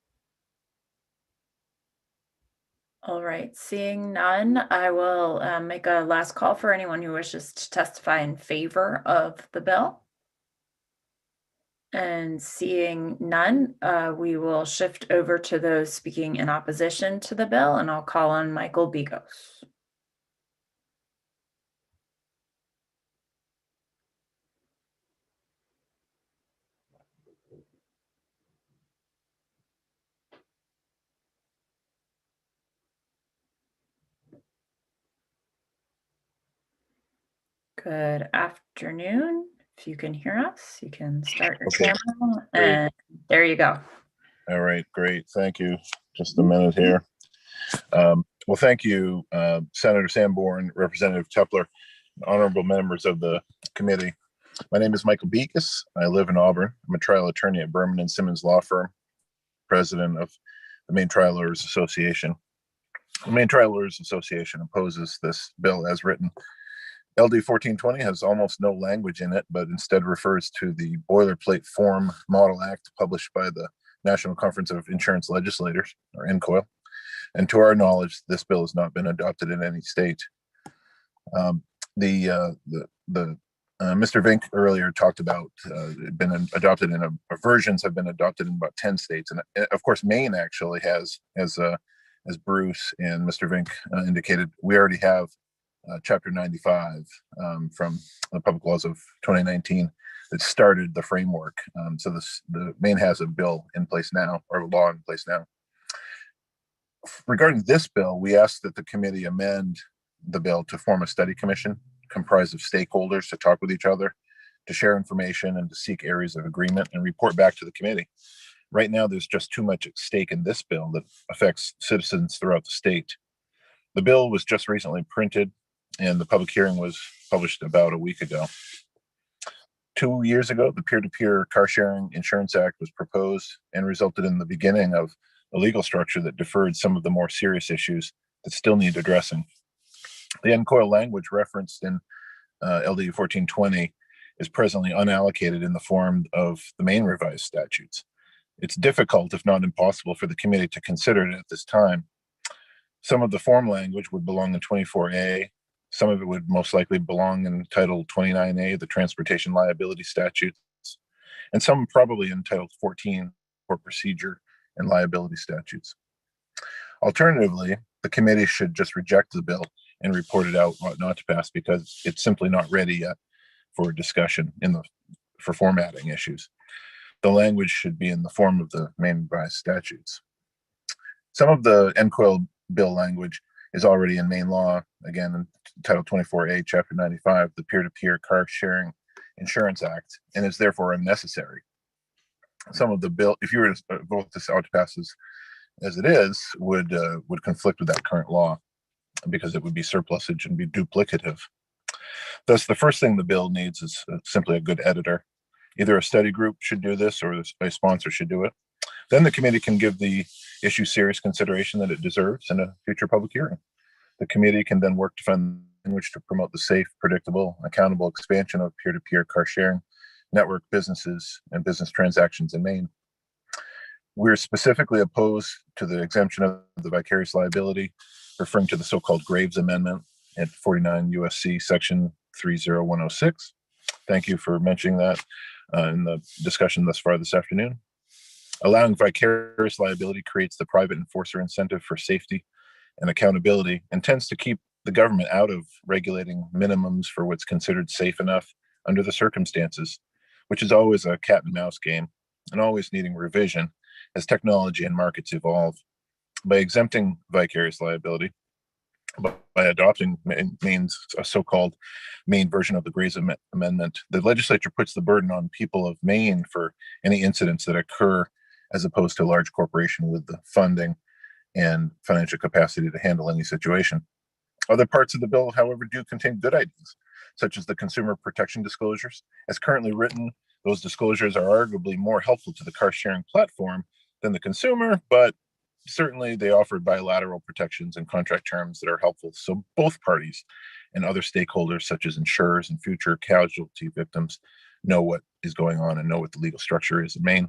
[SPEAKER 12] All right, seeing none, I will make a last call for anyone who wishes to testify in favor of the bill. And seeing none, we will shift over to those speaking in opposition to the bill, and I'll call on Michael Bigos. Good afternoon. If you can hear us, you can start your camera, and there you go.
[SPEAKER 4] All right, great. Thank you. Just a minute here. Well, thank you, Senator Sanborn, Representative Tepler, honorable members of the committee. My name is Michael Beekes. I live in Auburn. I'm a trial attorney at Berman and Simmons Law Firm, president of the Maine Trial Lawyers Association. The Maine Trial Lawyers Association opposes this bill as written. LD 1420 has almost no language in it, but instead refers to the boilerplate form model act published by the National Conference of Insurance Legislators, or NCOIL. And to our knowledge, this bill has not been adopted in any state. Mr. Vink earlier talked about been adopted in versions have been adopted in about 10 states, and of course Maine actually has, as Bruce and Mr. Vink indicated, we already have Chapter 95 from the Public Laws of 2019 that started the framework. So the Maine has a bill in place now, or a law in place now. Regarding this bill, we asked that the committee amend the bill to form a study commission comprised of stakeholders to talk with each other, to share information, and to seek areas of agreement and report back to the committee. Right now, there's just too much at stake in this bill that affects citizens throughout the state. The bill was just recently printed, and the public hearing was published about a week ago. 2 years ago, the Peer-to-Peer Car Sharing Insurance Act was proposed and resulted in the beginning of a legal structure that deferred some of the more serious issues that still need addressing. The NCOIL language referenced in LD 1420 is presently unallocated in the form of the Maine revised statutes. It's difficult, if not impossible, for the committee to consider it at this time. Some of the form language would belong in 24A. Some of it would most likely belong in Title 29A, the Transportation Liability Statutes, and some probably in Title 14 for Procedure and Liability Statutes. Alternatively, the committee should just reject the bill and report it out not to pass because it's simply not ready yet for discussion for formatting issues. The language should be in the form of the Maine revised statutes. Some of the NCOIL bill language is already in Maine law, again, in Title 24A, Chapter 95, the Peer-to-Peer Car Sharing Insurance Act, and is therefore unnecessary. Some of the bill, if you were to vote this out to pass as it is, would conflict with that current law because it would be surplusage and be duplicative. Thus, the first thing the bill needs is simply a good editor. Either a study group should do this or a sponsor should do it. Then the committee can give the issue serious consideration that it deserves in a future public hearing. The committee can then work to find language to promote the safe, predictable, accountable expansion of peer-to-peer car sharing network businesses and business transactions in Maine. We're specifically opposed to the exemption of the vicarious liability, referring to the so-called Graves Amendment at 49 USC section 30106. Thank you for mentioning that in the discussion thus far this afternoon. Allowing vicarious liability creates the private enforcer incentive for safety and accountability and tends to keep the government out of regulating minimums for what's considered safe enough under the circumstances, which is always a cat and mouse game and always needing revision as technology and markets evolve. By exempting vicarious liability, by adopting Maine's a so-called Maine version of the Graves Amendment, the legislature puts the burden on people of Maine for any incidents that occur as opposed to a large corporation with the funding and financial capacity to handle any situation. Other parts of the bill, however, do contain good ideas, such as the consumer protection disclosures. As currently written, those disclosures are arguably more helpful to the car sharing platform than the consumer, but certainly they offer bilateral protections and contract terms that are helpful so both parties and other stakeholders such as insurers and future casualty victims know what is going on and know what the legal structure is in Maine.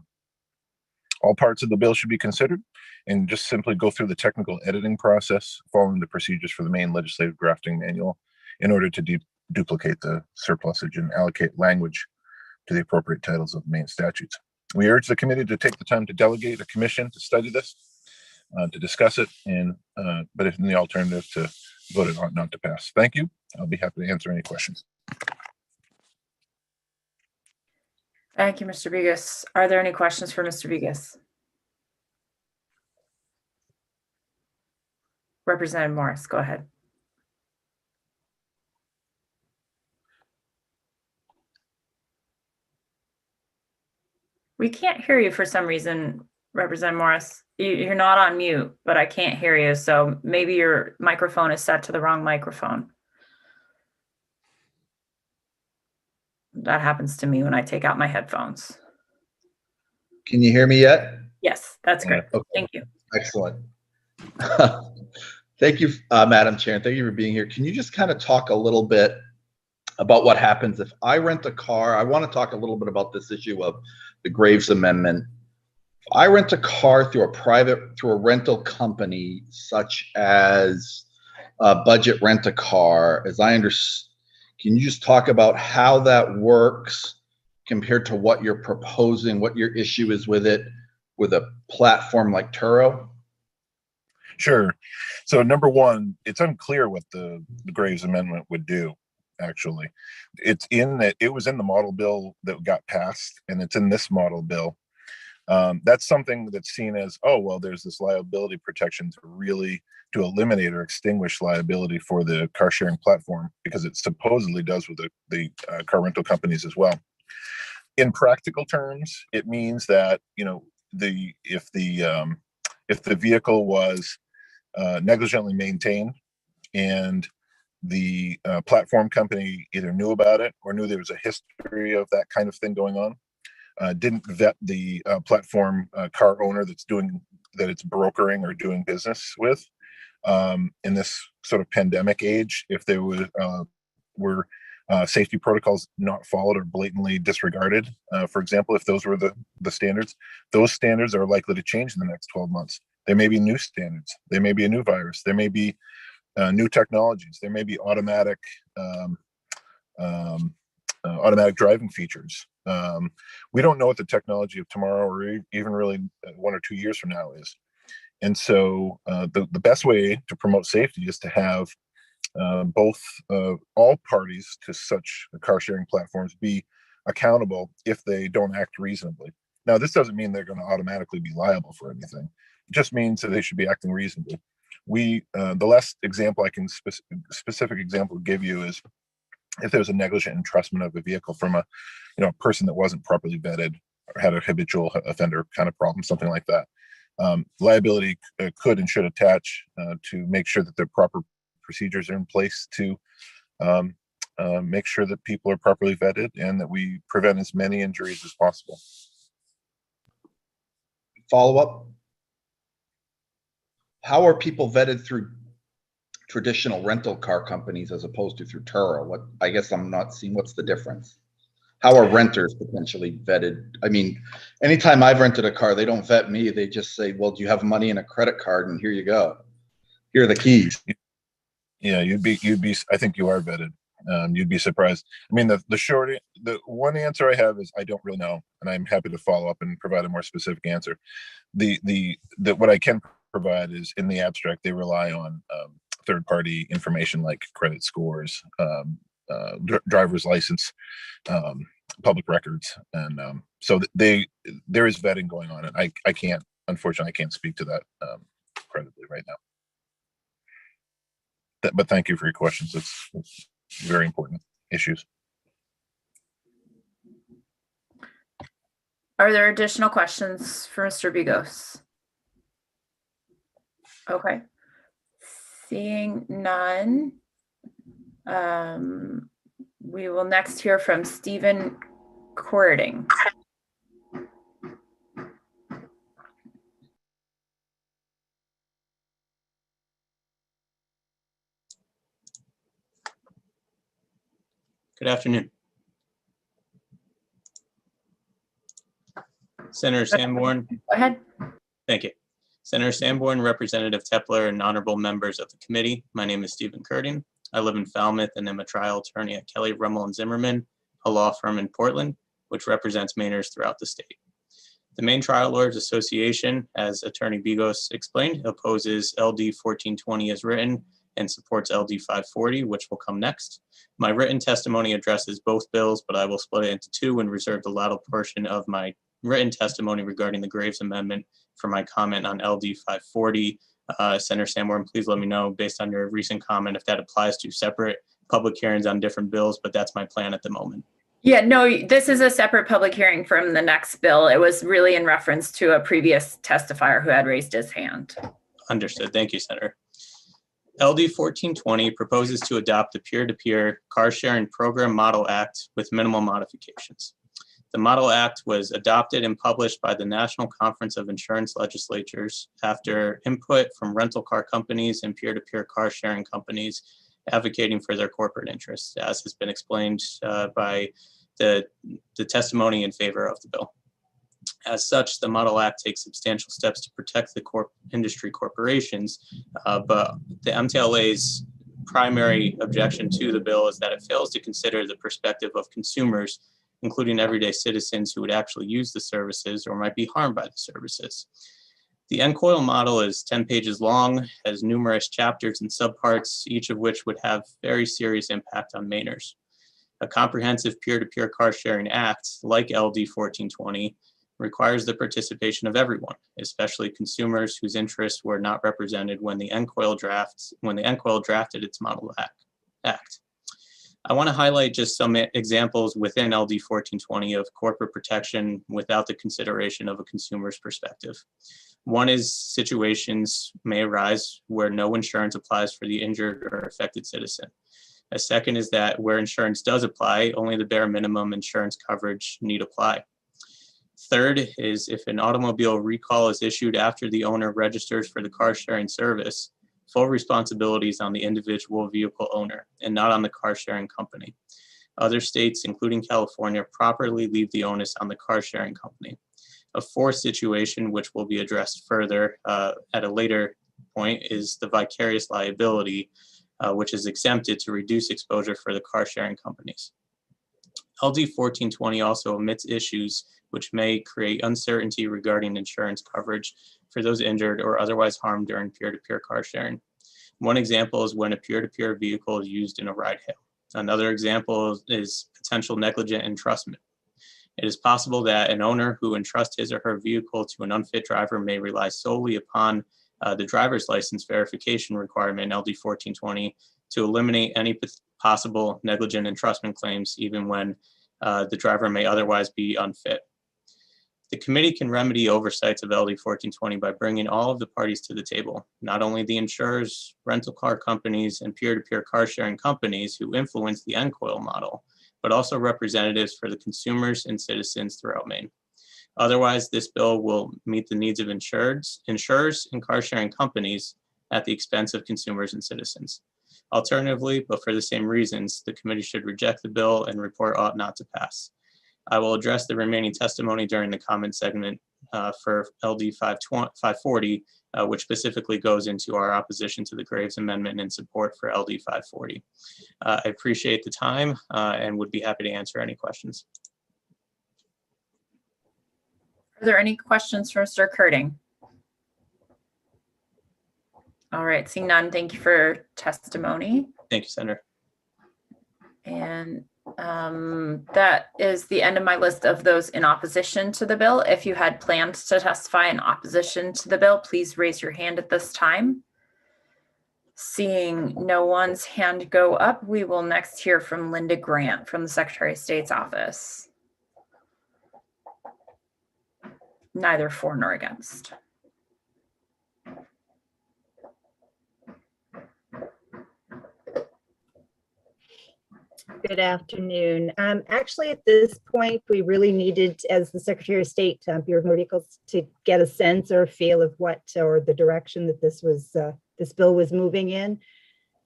[SPEAKER 4] All parts of the bill should be considered and just simply go through the technical editing process following the procedures for the Maine Legislative Drafting Manual in order to duplicate the surplusage and allocate language to the appropriate titles of the Maine statutes. We urge the committee to take the time to delegate a commission to study this, to discuss it, and but if in the alternative, to vote it not to pass. Thank you. I'll be happy to answer any questions.
[SPEAKER 12] Thank you, Mr. Begas. Are there any questions for Mr. Begas? Representative Morris, go ahead. We can't hear you for some reason, Representative Morris. You're not on mute, but I can't hear you. So maybe your microphone is set to the wrong microphone. That happens to me when I take out my headphones.
[SPEAKER 9] Can you hear me yet?
[SPEAKER 12] Yes, that's great.
[SPEAKER 9] Okay.
[SPEAKER 12] Thank you.
[SPEAKER 9] Excellent. Thank you, Madam Chair, and thank you for being here. Can you just kind of talk a little bit about what happens if I rent a car? I want to talk a little bit about this issue of the Graves Amendment. If I rent a car through a rental company, such as Budget Rent-A-Car, as I understand, can you just talk about how that works compared to what you're proposing, what your issue is with it, with a platform like Turo?
[SPEAKER 4] Sure. So number one, it's unclear what the Graves Amendment would do. Actually, it was in the model bill that got passed, and it's in this model bill. That's something that's seen as, oh, well, there's this liability protection to eliminate or extinguish liability for the car sharing platform, because it supposedly does with the car rental companies as well. In practical terms, it means that, if the vehicle was negligently maintained and the platform company either knew about it or knew there was a history of that kind of thing going on, didn't vet the platform car owner that it's brokering or doing business with, in this sort of pandemic age, if there were safety protocols not followed or blatantly disregarded, for example, if those were the standards, those standards are likely to change in the next 12 months. There may be new standards. There may be a new virus. There may be new technologies. There may be automatic driving features. We don't know what the technology of tomorrow or even really 1 or 2 years from now is. And so the best way to promote safety is to have all parties to such car sharing platforms be accountable if they don't act reasonably. Now, this doesn't mean they're going to automatically be liable for anything. It just means that they should be acting reasonably. The last example I can specific example give you is if there's a negligent entrustment of a vehicle from a person that wasn't properly vetted or had a habitual offender kind of problem, something like that. Liability could and should attach to make sure that the proper procedures are in place to make sure that people are properly vetted and that we prevent as many injuries as possible.
[SPEAKER 9] Follow up. How are people vetted through traditional rental car companies as opposed to through Turo? I guess I'm not seeing what's the difference. How are renters potentially vetted? I mean, anytime I've rented a car, they don't vet me. They just say, well, do you have money in a credit card? And here you go. Here are the keys.
[SPEAKER 4] Yeah, you'd be, I think you are vetted. You'd be surprised. I mean, the one answer I have is I don't really know, and I'm happy to follow up and provide a more specific answer. What I can provide is in the abstract, they rely on third-party information like credit scores, driver's license, public records, and so there is vetting going on, and I can't, unfortunately, I can't speak to that credibly right now. But thank you for your questions. It's very important issues.
[SPEAKER 12] Are there additional questions for Mr. Bigos? Okay. Seeing none, we will next hear from Stephen Courting.
[SPEAKER 10] Good afternoon. Senator Sanborn.
[SPEAKER 12] Go ahead.
[SPEAKER 10] Thank you. Senator Sanborn, Representative Tepler, and honorable members of the committee. My name is Stephen Curtin. I live in Falmouth and am a trial attorney at Kelly, Rummel & Zimmerman, a law firm in Portland. which represents Mainers throughout the state. The Maine Trial Lawyers Association, as Attorney Bigos explained, opposes LD 1420 as written and supports LD 540, which will come next. My written testimony addresses both bills, but I will split it into two and reserve the latter portion of my written testimony regarding the Graves Amendment for my comment on LD 540. Senator Sanborn, please let me know, based on your recent comment, if that applies to separate public hearings on different bills, but that's my plan at the moment.
[SPEAKER 12] Yeah, no, this is a separate public hearing from the next bill. It was really in reference to a previous testifier who had raised his hand.
[SPEAKER 10] Understood. Thank you, Senator. LD 1420 proposes to adopt the Peer-to-Peer Car Sharing Program Model Act with minimal modifications. The Model Act was adopted and published by the National Conference of Insurance Legislatures after input from rental car companies and peer-to-peer car sharing companies advocating for their corporate interests, as has been explained by the testimony in favor of the bill. As such, the Model Act takes substantial steps to protect the industry corporations, but the MTLA's primary objection to the bill is that it fails to consider the perspective of consumers, including everyday citizens who would actually use the services or might be harmed by the services. The NCOIL model is 10 pages long, has numerous chapters and subparts, each of which would have very serious impact on Mainers. A comprehensive peer-to-peer car sharing act, like LD 1420, requires the participation of everyone, especially consumers whose interests were not represented when the NCOIL drafted its Model Act. I want to highlight just some examples within LD 1420 of corporate protection without the consideration of a consumer's perspective. One is situations may arise where no insurance applies for the injured or affected citizen. A second is that where insurance does apply, only the bare minimum insurance coverage need apply. Third is if an automobile recall is issued after the owner registers for the car sharing service, full responsibility is on the individual vehicle owner and not on the car sharing company. Other states, including California, properly leave the onus on the car sharing company. A fourth situation, which will be addressed further at a later point, is the vicarious liability, which is exempted to reduce exposure for the car sharing companies. LD 1420 also omits issues which may create uncertainty regarding insurance coverage for those injured or otherwise harmed during peer-to-peer car sharing. One example is when a peer-to-peer vehicle is used in a ride hail. Another example is potential negligent entrustment. It is possible that an owner who entrusts his or her vehicle to an unfit driver may rely solely upon the driver's license verification requirement in LD 1420 to eliminate any possible negligent entrustment claims, even when the driver may otherwise be unfit. The committee can remedy oversights of LD 1420 by bringing all of the parties to the table, not only the insurers, rental car companies, and peer-to-peer car sharing companies who influence the NCOIL model, but also representatives for the consumers and citizens throughout Maine. Otherwise, this bill will meet the needs of insurers and car sharing companies at the expense of consumers and citizens. Alternatively, but for the same reasons, the committee should reject the bill and report ought not to pass. I will address the remaining testimony during the comment segment for LD 540, which specifically goes into our opposition to the Graves Amendment and support for LD 540. I appreciate the time and would be happy to answer any questions.
[SPEAKER 12] Are there any questions for Mr. Curting? All right, seeing none, thank you for testimony.
[SPEAKER 10] Thank you, Senator.
[SPEAKER 12] And that is the end of my list of those in opposition to the bill. If you had planned to testify in opposition to the bill, please raise your hand at this time. Seeing no one's hand go up, we will next hear from Linda Grant from the Secretary of State's office. Neither for nor against.
[SPEAKER 3] Good afternoon. Actually, at this point, we really needed, as the Secretary of State, Bureau of Motor Vehicles, to get a sense or a feel of what, or the direction that this bill was moving in.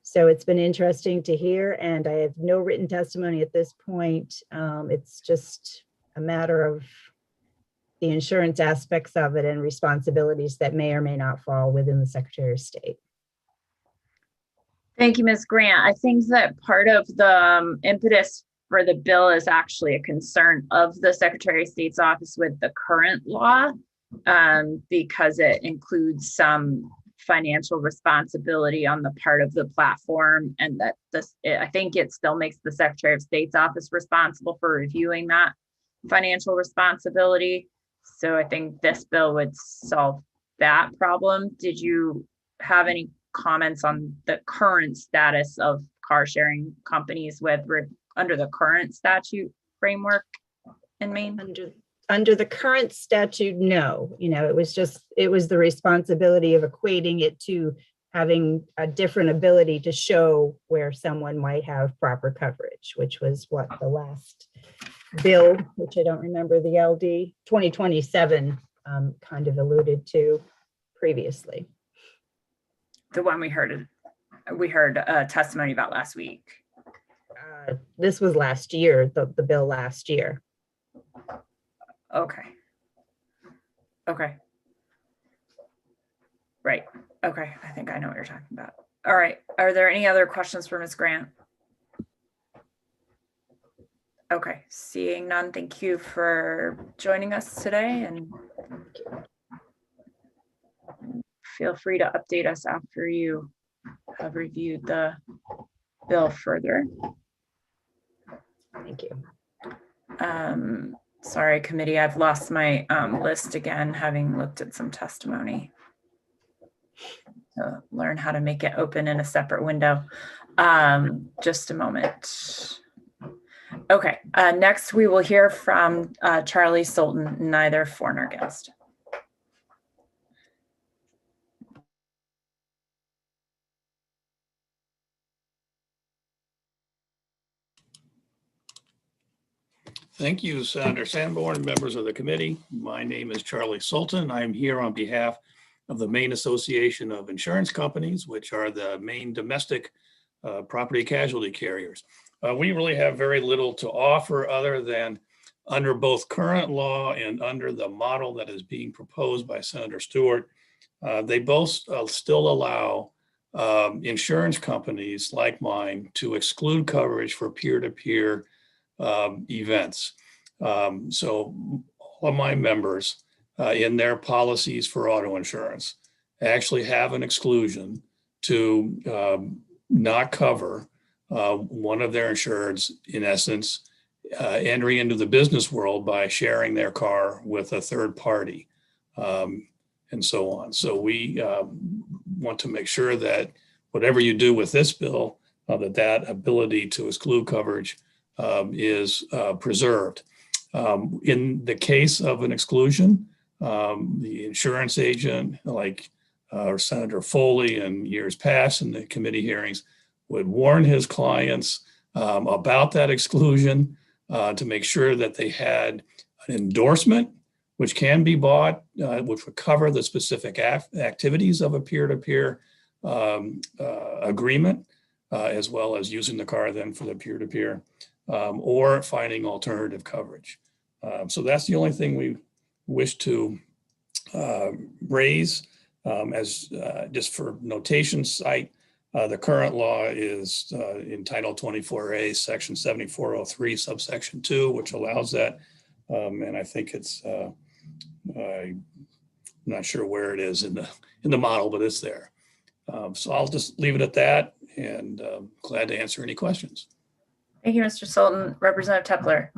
[SPEAKER 3] So it's been interesting to hear, and I have no written testimony at this point. It's just a matter of the insurance aspects of it and responsibilities that may or may not fall within the Secretary of State.
[SPEAKER 12] Thank you, Ms. Grant. I think that part of the impetus for the bill is actually a concern of the Secretary of State's office with the current law, because it includes some financial responsibility on the part of the platform, and that I think it still makes the Secretary of State's office responsible for reviewing that financial responsibility. So I think this bill would solve that problem. Did you have any comments on the current status of car sharing companies under the current statute framework in Maine?
[SPEAKER 3] Under the current statute, no. It was the responsibility of equating it to having a different ability to show where someone might have proper coverage, which was what the last bill, which I don't remember, the LD 2027 kind of alluded to previously.
[SPEAKER 12] The one we heard testimony about last week.
[SPEAKER 3] This was last year, the bill last year.
[SPEAKER 12] Okay. Right. Okay. I think I know what you're talking about. All right. Are there any other questions for Ms. Grant? Okay. Seeing none, thank you for joining us today, and feel free to update us after you have reviewed the bill further.
[SPEAKER 3] Thank you.
[SPEAKER 12] Sorry, committee, I've lost my list again, having looked at some testimony. To learn how to make it open in a separate window. Just a moment. Okay, next we will hear from Charlie Sultan, neither for nor against.
[SPEAKER 13] Thank you, Senator Sanborn, members of the committee. My name is Charlie Sultan. I'm here on behalf of the Maine Association of Insurance Companies, which are the main domestic property casualty carriers. We really have very little to offer other than under both current law and under the model that is being proposed by Senator Stewart. They both still allow insurance companies like mine to exclude coverage for peer-to-peer events. So all of my members in their policies for auto insurance actually have an exclusion to not cover one of their insureds, in essence, entering into the business world by sharing their car with a third party, and so on. So we want to make sure that whatever you do with this bill, that ability to exclude coverage is preserved. In the case of an exclusion, the insurance agent, like Senator Foley in years past in the committee hearings, would warn his clients about that exclusion to make sure that they had an endorsement, which can be bought, which would cover the specific activities of a peer-to-peer agreement, as well as using the car then for the peer-to-peer, or finding alternative coverage. So that's the only thing we wish to raise as just for notation's sake. The current law is in Title 24A, Section 7403, subsection 2, which allows that. And I think it's, I'm not sure where it is in the model, but it's there. So I'll just leave it at that, and glad to answer any questions.
[SPEAKER 12] Thank you, Mr. Sultan. Representative Tepler.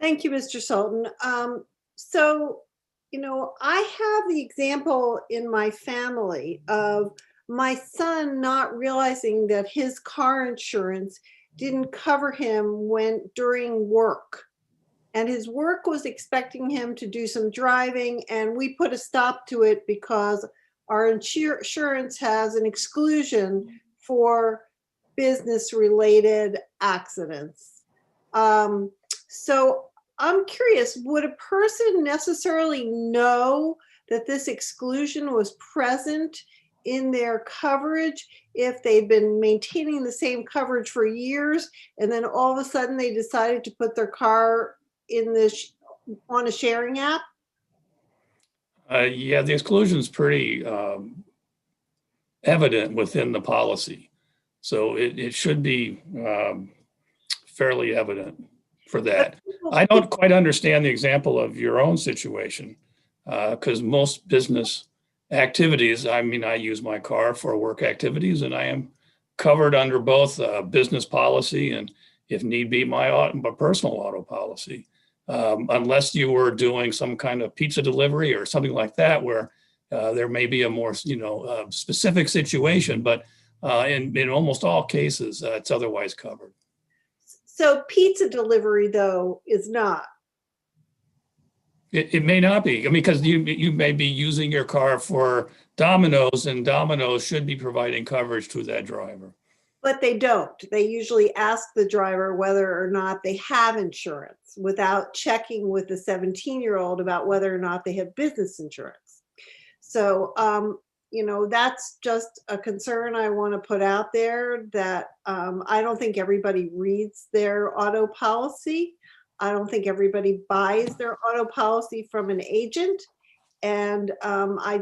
[SPEAKER 11] Thank you, Mr. Sultan. So, I have the example in my family of my son not realizing that his car insurance didn't cover him during work. And his work was expecting him to do some driving, and we put a stop to it because our insurance has an exclusion for business-related accidents. So I'm curious, would a person necessarily know that this exclusion was present in their coverage if they'd been maintaining the same coverage for years, and then all of a sudden they decided to put their car in on a sharing app?
[SPEAKER 13] Yeah, the exclusion is pretty evident within the policy. So it should be fairly evident for that. I don't quite understand the example of your own situation, because most business activities, I mean, I use my car for work activities, and I am covered under both business policy and, if need be, my personal auto policy. Unless you were doing some kind of pizza delivery or something like that, where there may be a more, specific situation, but in almost all cases, it's otherwise covered.
[SPEAKER 11] So pizza delivery, though, is not.
[SPEAKER 13] It may not be. I mean, because you may be using your car for Domino's, and Domino's should be providing coverage to that driver.
[SPEAKER 11] But they don't. They usually ask the driver whether or not they have insurance without checking with the 17-year-old about whether or not they have business insurance. So, that's just a concern I want to put out there, that I don't think everybody reads their auto policy. I don't think everybody buys their auto policy from an agent. And I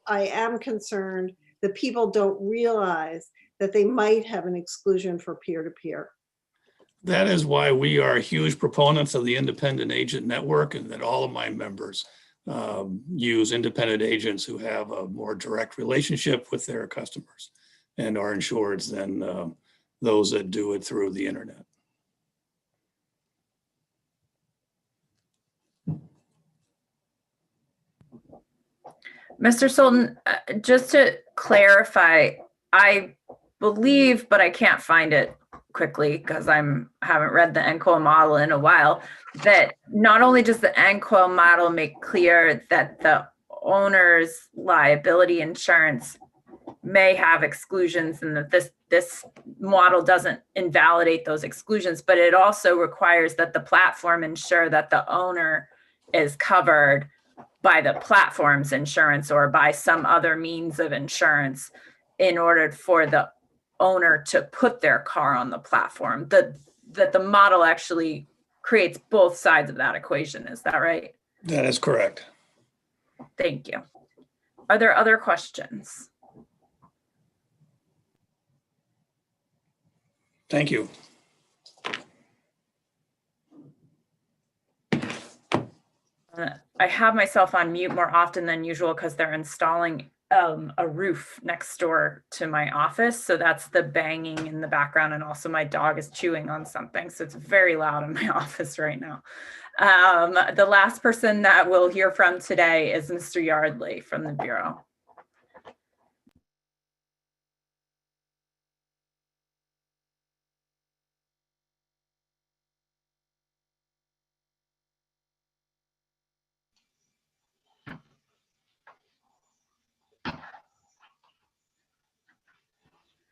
[SPEAKER 11] am concerned that people don't realize that they might have an exclusion for peer-to-peer.
[SPEAKER 13] That is why we are huge proponents of the independent agent network, and that all of my members use independent agents who have a more direct relationship with their customers and are insureds than those that do it through the internet.
[SPEAKER 12] Mr. Sultan, just to clarify, I believe, but I can't find it quickly because haven't read the NCOIL model in a while, that not only does the NCOIL model make clear that the owner's liability insurance may have exclusions, and that this model doesn't invalidate those exclusions, but it also requires that the platform ensure that the owner is covered by the platform's insurance or by some other means of insurance in order for the owner to put their car on the platform. That the model actually creates both sides of that equation. Is that right?
[SPEAKER 13] That is correct.
[SPEAKER 12] Thank you. Are there other questions?
[SPEAKER 13] Thank you.
[SPEAKER 12] I have myself on mute more often than usual because they're installing a roof next door to my office. So that's the banging in the background. And also my dog is chewing on something. So it's very loud in my office right now. The last person that we'll hear from today is Mr. Yardley from the Bureau.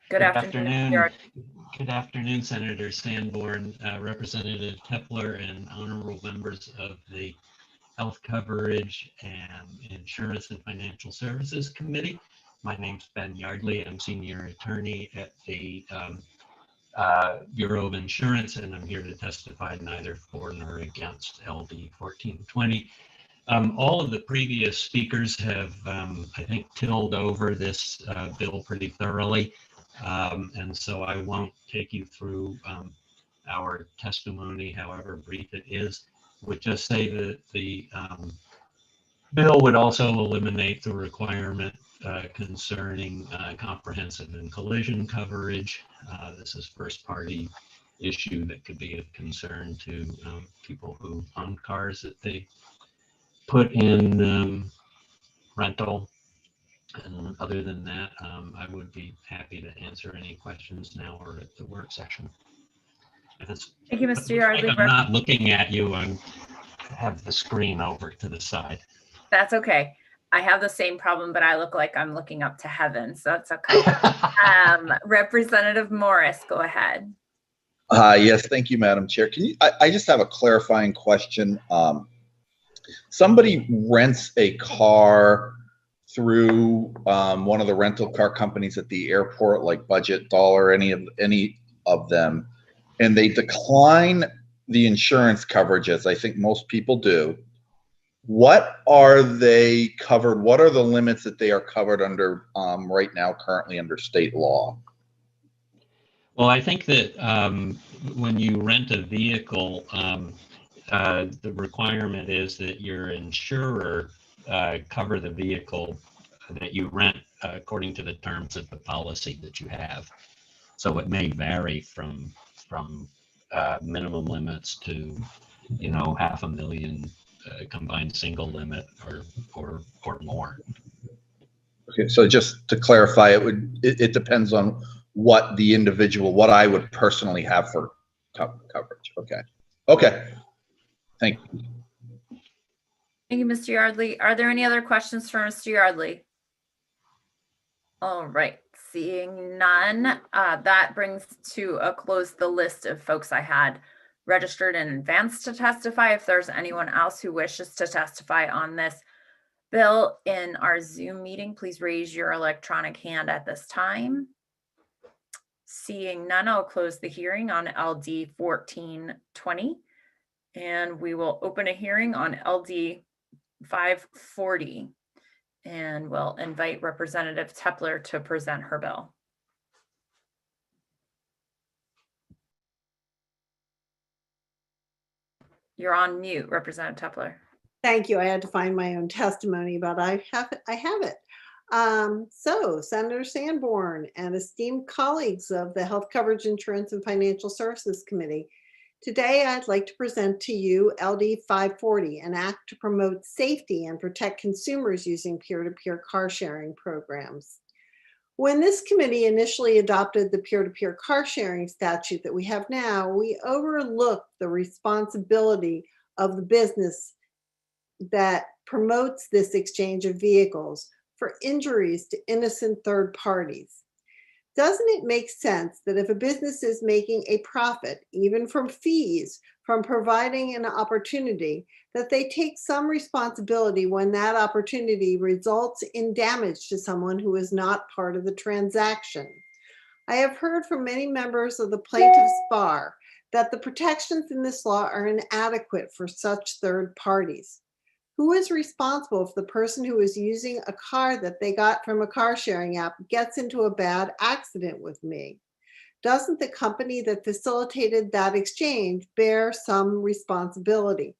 [SPEAKER 12] Good afternoon.
[SPEAKER 6] Good afternoon, Senator Sanborn, Representative Tepler, and honorable members of the Health Coverage and Insurance and Financial Services Committee. My name's Ben Yardley. I'm senior attorney at the Bureau of Insurance, and I'm here to testify neither for nor against LD 1420. All of the previous speakers have, I think, tilled over this bill pretty thoroughly. And so I won't take you through our testimony, however brief it is. Would just say that the bill would also eliminate the requirement concerning comprehensive and collision coverage. This is first-party issue that could be of concern to people who own cars that they put in rental. And other than that, I would be happy to answer any questions now or at the work session.
[SPEAKER 12] Thank you, Mr. Yardley.
[SPEAKER 6] I'm not looking at you. I have the screen over to the side.
[SPEAKER 12] That's okay. I have the same problem, but I look like I'm looking up to heaven, so that's okay. Representative Morris, go ahead.
[SPEAKER 9] Yes, thank you, Madam Chair. I just have a clarifying question. Somebody rents a car through one of the rental car companies at the airport, like Budget Dollar, any of them, and they decline the insurance coverage, as I think most people do. What are they covered? What are the limits that they are covered under right now, currently under state law?
[SPEAKER 6] Well, I think that when you rent a vehicle, the requirement is that your insurer cover the vehicle that you rent according to the terms of the policy that you have. So it may vary from minimum limits to, you know, $500,000 combined single limit or more.
[SPEAKER 9] Okay, so just to clarify, it depends on what the individual, what I would personally have for coverage. Okay. Okay. Thank you.
[SPEAKER 12] Thank you, Mr. Yardley. Are there any other questions for Mr. Yardley? All right, seeing none, that brings to a close the list of folks I had registered in advance to testify. If there's anyone else who wishes to testify on this bill in our Zoom meeting, please raise your electronic hand at this time. Seeing none, I'll close the hearing on LD 1420, and we will open a hearing on LD 540. And we'll invite Representative Tepler to present her bill. You're on mute, Representative Tepler.
[SPEAKER 11] Thank you. I had to find my own testimony, but I have it. So Senator Sanborn and esteemed colleagues of the Health Coverage Insurance and Financial Services Committee, today I'd like to present to you LD 540, an act to promote safety and protect consumers using peer-to-peer car sharing programs. When this committee initially adopted the peer-to-peer car sharing statute that we have now, we overlooked the responsibility of the business that promotes this exchange of vehicles for injuries to innocent third parties. Doesn't it make sense that if a business is making a profit, even from fees, from providing an opportunity, that they take some responsibility when that opportunity results in damage to someone who is not part of the transaction? I have heard from many members of the plaintiff's bar that the protections in this law are inadequate for such third parties. Who is responsible if the person who is using a car that they got from a car sharing app gets into a bad accident with me? Doesn't the company that facilitated that exchange bear some responsibility?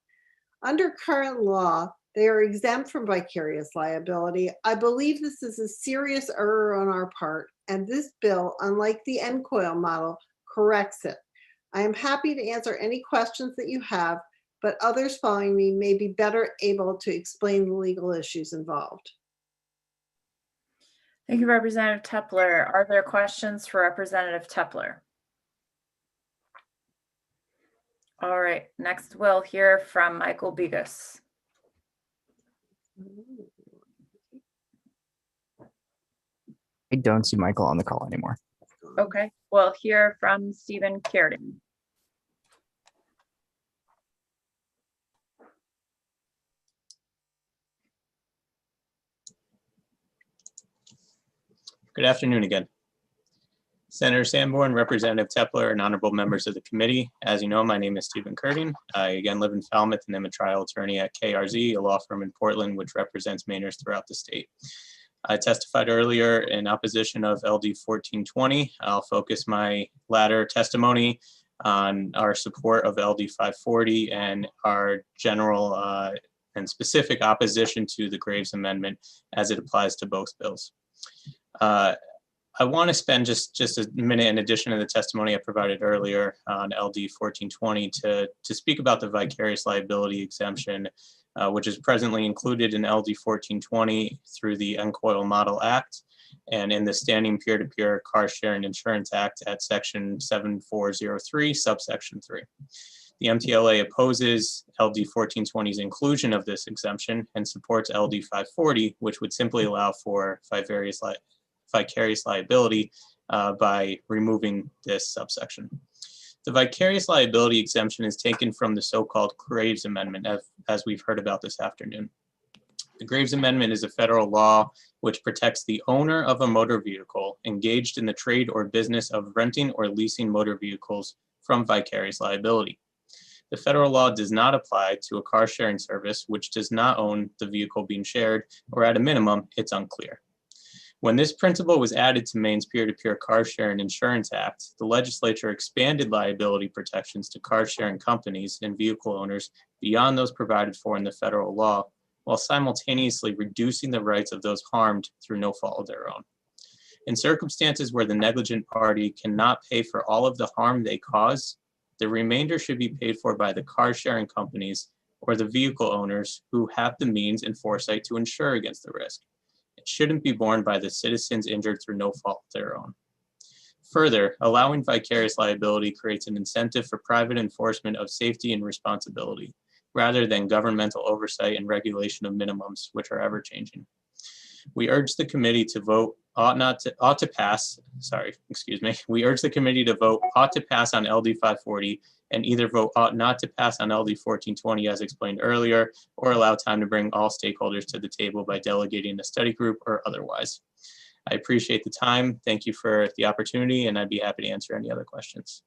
[SPEAKER 11] Under current law, they are exempt from vicarious liability. I believe this is a serious error on our part, and this bill, unlike the NCOIL model, corrects it. I am happy to answer any questions that you have, but others following me may be better able to explain the legal issues involved.
[SPEAKER 12] Thank you, Representative Tepler. Are there questions for Representative Tepler? All right, next we'll hear from Michael Bigas.
[SPEAKER 22] I don't see Michael on the call anymore.
[SPEAKER 12] Okay, we'll hear from Stephen Kierden.
[SPEAKER 10] Good afternoon again. Senator Sanborn, Representative Tepler, and honorable members of the committee. As you know, my name is Stephen Kierden. I again live in Falmouth and am a trial attorney at KRZ, a law firm in Portland, which represents Mainers throughout the state. I testified earlier in opposition of LD 1420. I'll focus my latter testimony on our support of LD 540 and our general and specific opposition to the Graves Amendment as it applies to both bills. I want to spend just a minute in addition to the testimony I provided earlier on LD 1420 to speak about the vicarious liability exemption, which is presently included in LD 1420 through the NCOIL Model Act and in the Standing Peer-to-Peer Car Sharing Insurance Act at Section 7403, subsection 3. The MTLA opposes LD 1420's inclusion of this exemption and supports LD 540, which would simply allow for vicarious liability by removing this subsection. The vicarious liability exemption is taken from the so-called Graves Amendment, as we've heard about this afternoon. The Graves Amendment is a federal law which protects the owner of a motor vehicle engaged in the trade or business of renting or leasing motor vehicles from vicarious liability. The federal law does not apply to a car sharing service which does not own the vehicle being shared, or at a minimum, it's unclear. When this principle was added to Maine's Peer-to-Peer Car Sharing Insurance Act, the legislature expanded liability protections to car sharing companies and vehicle owners beyond those provided for in the federal law, while simultaneously reducing the rights of those harmed through no fault of their own. In circumstances where the negligent party cannot pay for all of the harm they cause, the remainder should be paid for by the car sharing companies or the vehicle owners who have the means and foresight to insure against the risk. It shouldn't be borne by the citizens injured through no fault of their own. Further, allowing vicarious liability creates an incentive for private enforcement of safety and responsibility, rather than governmental oversight and regulation of minimums, which are ever changing. We urge the committee to vote ought to pass on LD 540 and either vote ought not to pass on LD 1420 as explained earlier, or allow time to bring all stakeholders to the table by delegating a study group or otherwise. I appreciate the time. Thank you for the opportunity, and I'd be happy to answer any other questions.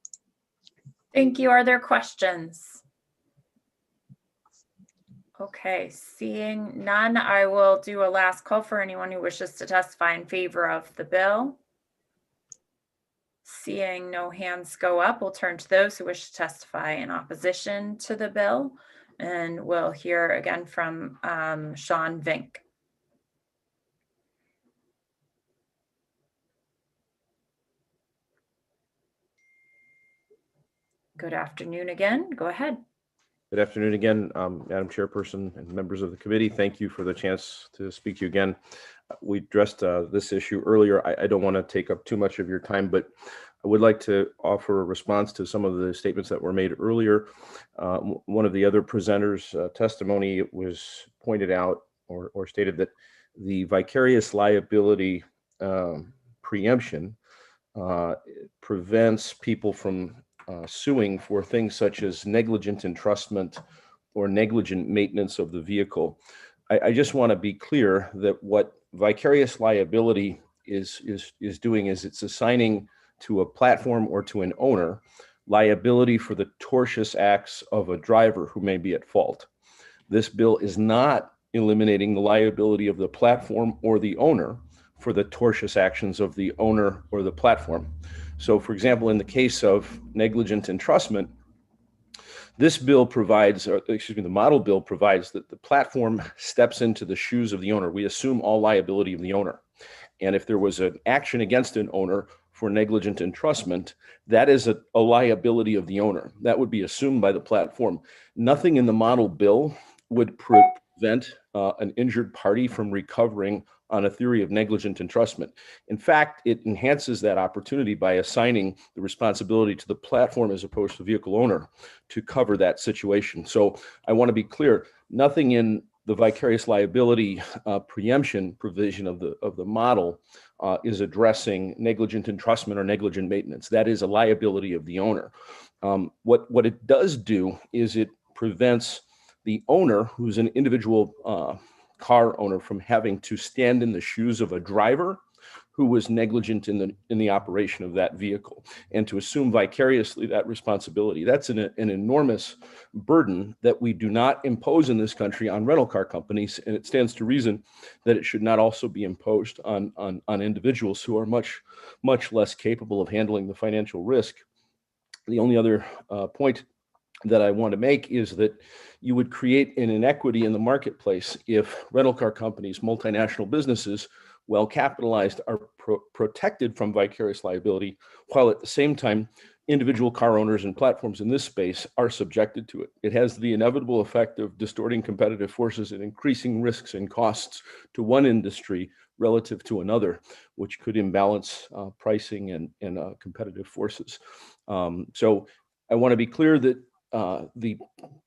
[SPEAKER 12] Thank you. Are there questions? Okay, seeing none, I will do a last call for anyone who wishes to testify in favor of the bill. Seeing no hands go up, we'll turn to those who wish to testify in opposition to the bill. And we'll hear again from Sean Vink. Good afternoon again. Go ahead.
[SPEAKER 2] Good afternoon again, Madam Chairperson and members of the committee. Thank you for the chance to speak to you again. We addressed this issue earlier. I don't want to take up too much of your time, but I would like to offer a response to some of the statements that were made earlier. One of the other presenters' testimony was pointed out or stated that the vicarious liability preemption prevents people from suing for things such as negligent entrustment or negligent maintenance of the vehicle. I just want to be clear that what vicarious liability is doing is it's assigning to a platform or to an owner liability for the tortious acts of a driver who may be at fault. This bill is not eliminating the liability of the platform or the owner for the tortious actions of the owner or the platform. So, for example, in the case of negligent entrustment, this bill provides, or excuse me, the model bill provides that the platform steps into the shoes of the owner. We assume all liability of the owner. And if there was an action against an owner for negligent entrustment, that is a liability of the owner. That would be assumed by the platform. Nothing in the model bill would prevent an injured party from recovering on a theory of negligent entrustment. In fact, it enhances that opportunity by assigning the responsibility to the platform as opposed to the vehicle owner to cover that situation. So I want to be clear, nothing in the vicarious liability preemption provision of the model is addressing negligent entrustment or negligent maintenance. That is a liability of the owner. What it does do is it prevents the owner, who's an individual car owner, from having to stand in the shoes of a driver who was negligent in the operation of that vehicle and to assume vicariously that responsibility. That's an enormous burden that we do not impose in this country on rental car companies, and it stands to reason that it should not also be imposed on individuals who are much less capable of handling the financial risk. The only other point that I want to make is that you would create an inequity in the marketplace if rental car companies, multinational businesses, well capitalized, are protected from vicarious liability, while at the same time individual car owners and platforms in this space are subjected to it. It has the inevitable effect of distorting competitive forces and increasing risks and costs to one industry relative to another, which could imbalance pricing and competitive forces. So I want to be clear that the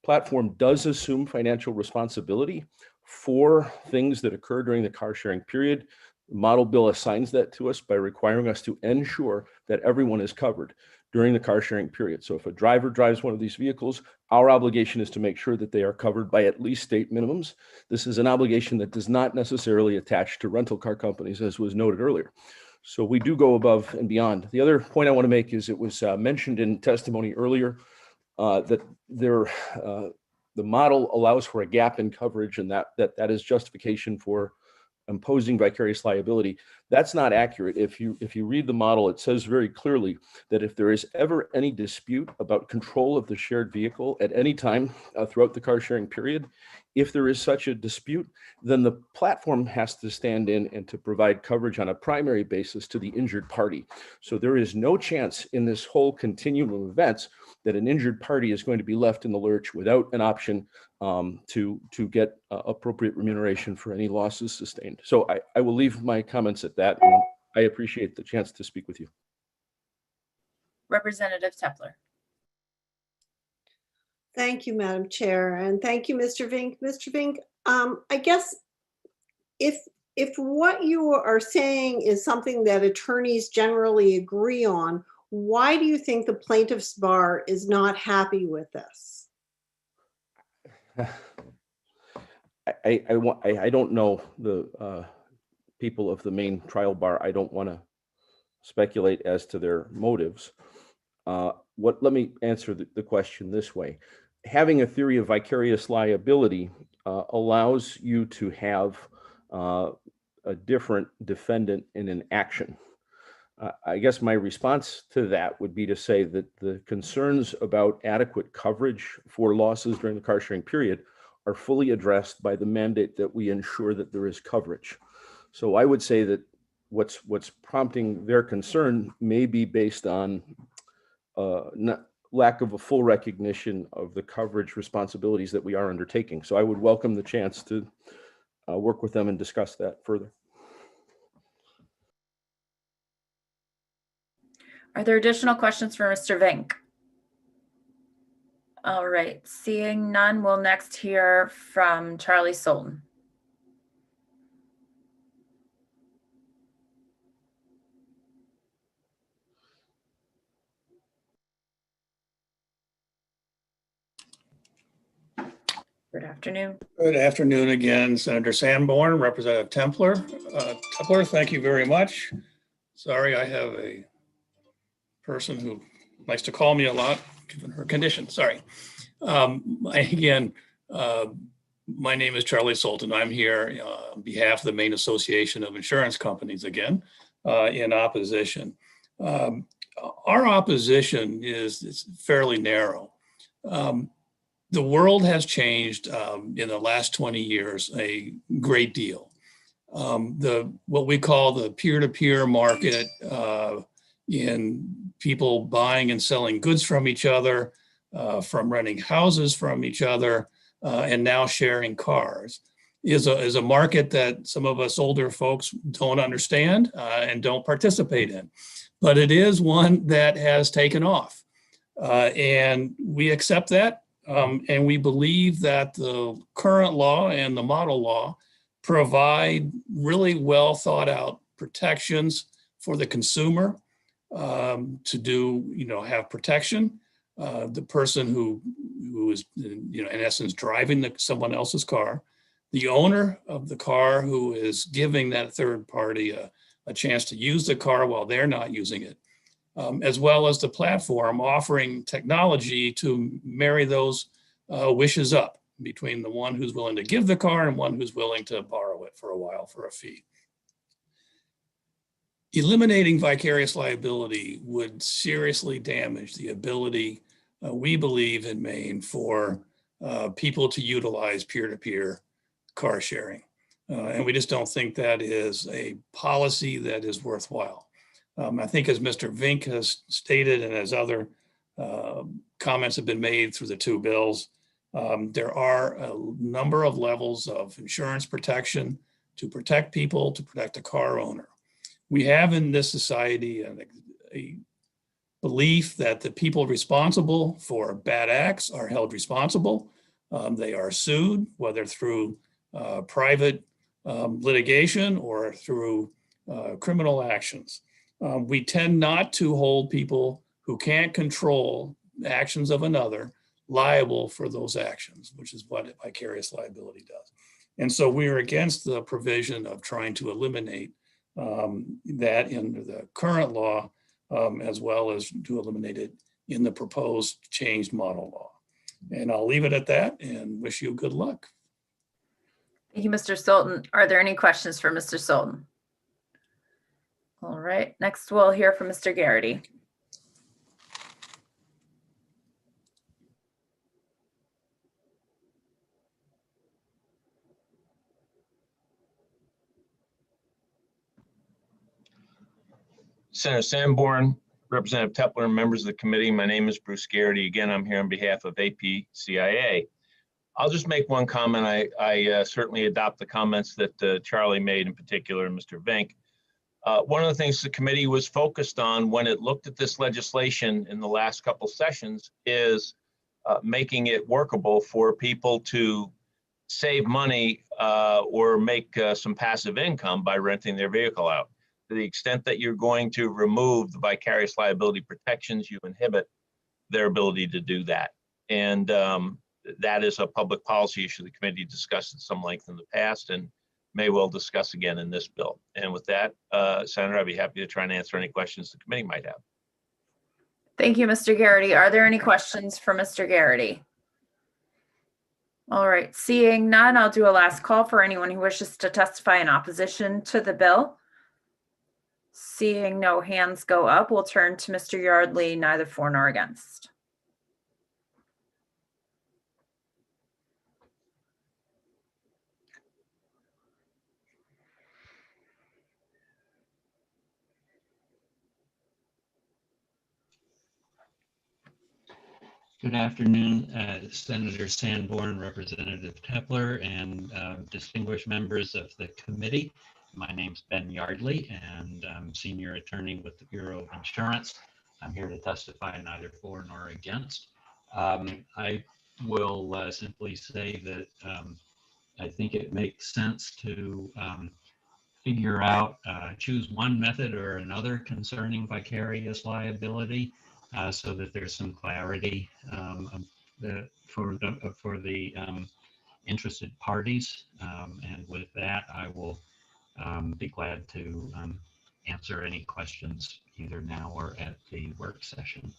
[SPEAKER 2] platform does assume financial responsibility for things that occur during the car sharing period. The model bill assigns that to us by requiring us to ensure that everyone is covered during the car sharing period. So if a driver drives one of these vehicles, our obligation is to make sure that they are covered by at least state minimums. This is an obligation that does not necessarily attach to rental car companies, as was noted earlier. So we do go above and beyond. The other point I want to make is it was mentioned in testimony earlier that the model allows for a gap in coverage, and that is justification for imposing vicarious liability. That's not accurate. If you read the model, it says very clearly that if there is ever any dispute about control of the shared vehicle at any time throughout the car sharing period, if there is such a dispute, then the platform has to stand in and to provide coverage on a primary basis to the injured party. So there is no chance in this whole continuum of events that an injured party is going to be left in the lurch without an option to get appropriate remuneration for any losses sustained. So I will leave my comments at that. And I appreciate the chance to speak with you.
[SPEAKER 12] Representative Tepler.
[SPEAKER 11] Thank you, Madam Chair, and thank you, Mr. Vink. Mr. Vink, I guess if what you are saying is something that attorneys generally agree on, why do you think the plaintiff's bar is not happy with this?
[SPEAKER 2] I don't know the people of the main trial bar. I don't want to speculate as to their motives. Let me answer the question this way. Having a theory of vicarious liability allows you to have a different defendant in an action. I guess my response to that would be to say that the concerns about adequate coverage for losses during the car sharing period are fully addressed by the mandate that we ensure that there is coverage. So I would say that what's prompting their concern may be based on lack of a full recognition of the coverage responsibilities that we are undertaking. So I would welcome the chance to work with them and discuss that further.
[SPEAKER 12] Are there additional questions for Mr. Vink? All right, seeing none, we'll next hear from Charlie Sultan. Good afternoon.
[SPEAKER 13] Good afternoon again, Senator Sanborn, Representative Templer. Templer, thank you very much. Sorry, I have a person who likes to call me a lot, given her condition. Sorry. My name is Charlie Sultan. I'm here on behalf of the Maine Association of Insurance Companies again, in opposition. Our opposition is fairly narrow. The world has changed in the last 20 years a great deal. What we call the peer-to-peer market in people buying and selling goods from each other, from renting houses from each other, and now sharing cars is a market that some of us older folks don't understand and don't participate in. But it is one that has taken off. And we accept that. And we believe that the current law and the model law provide really well thought out protections for the consumer to have protection. The person who is, in essence, driving someone else's car, the owner of the car who is giving that third party a chance to use the car while they're not using it. As well as the platform offering technology to marry those wishes up between the one who's willing to give the car and one who's willing to borrow it for a while for a fee. Eliminating vicarious liability would seriously damage the ability, we believe in Maine, for people to utilize peer-to-peer car sharing. And we just don't think that is a policy that is worthwhile. I think as Mr. Vink has stated and as other comments have been made through the two bills, there are a number of levels of insurance protection to protect people, to protect the car owner. We have in this society a belief that the people responsible for bad acts are held responsible. They are sued, whether through private litigation or through criminal actions. We tend not to hold people who can't control actions of another liable for those actions, which is what vicarious liability does. And so we are against the provision of trying to eliminate that in the current law, as well as to eliminate it in the proposed changed model law. And I'll leave it at that and wish you good luck.
[SPEAKER 12] Thank you, Mr. Sultan. Are there any questions for Mr. Sultan? All right, next we'll hear from Mr. Garrity.
[SPEAKER 8] Senator Sanborn, Representative Tepler, and members of the committee. My name is Bruce Garrity. Again, I'm here on behalf of APCIA. I'll just make one comment. I certainly adopt the comments that Charlie made, in particular, and Mr. Vink. One of the things the committee was focused on when it looked at this legislation in the last couple sessions is making it workable for people to save money or make some passive income by renting their vehicle out. To the extent that you're going to remove the vicarious liability protections, you inhibit their ability to do that. And that is a public policy issue the committee discussed at some length in the past and may well discuss again in this bill. And with that, Senator, I'd be happy to try and answer any questions the committee might have.
[SPEAKER 12] Thank you, Mr. Garrity. Are there any questions for Mr. Garrity? All right, seeing none, I'll do a last call for anyone who wishes to testify in opposition to the bill. Seeing no hands go up, we'll turn to Mr. Yardley, neither for nor against.
[SPEAKER 6] Good afternoon, Senator Sanborn, Representative Tepler, and distinguished members of the committee. My name's Ben Yardley, and I'm senior attorney with the Bureau of Insurance. I'm here to testify neither for nor against. I will simply say that I think it makes sense to figure out, choose one method or another concerning vicarious liability so that there's some clarity for the interested parties. And with that, I will be glad to answer any questions either now or at the work session.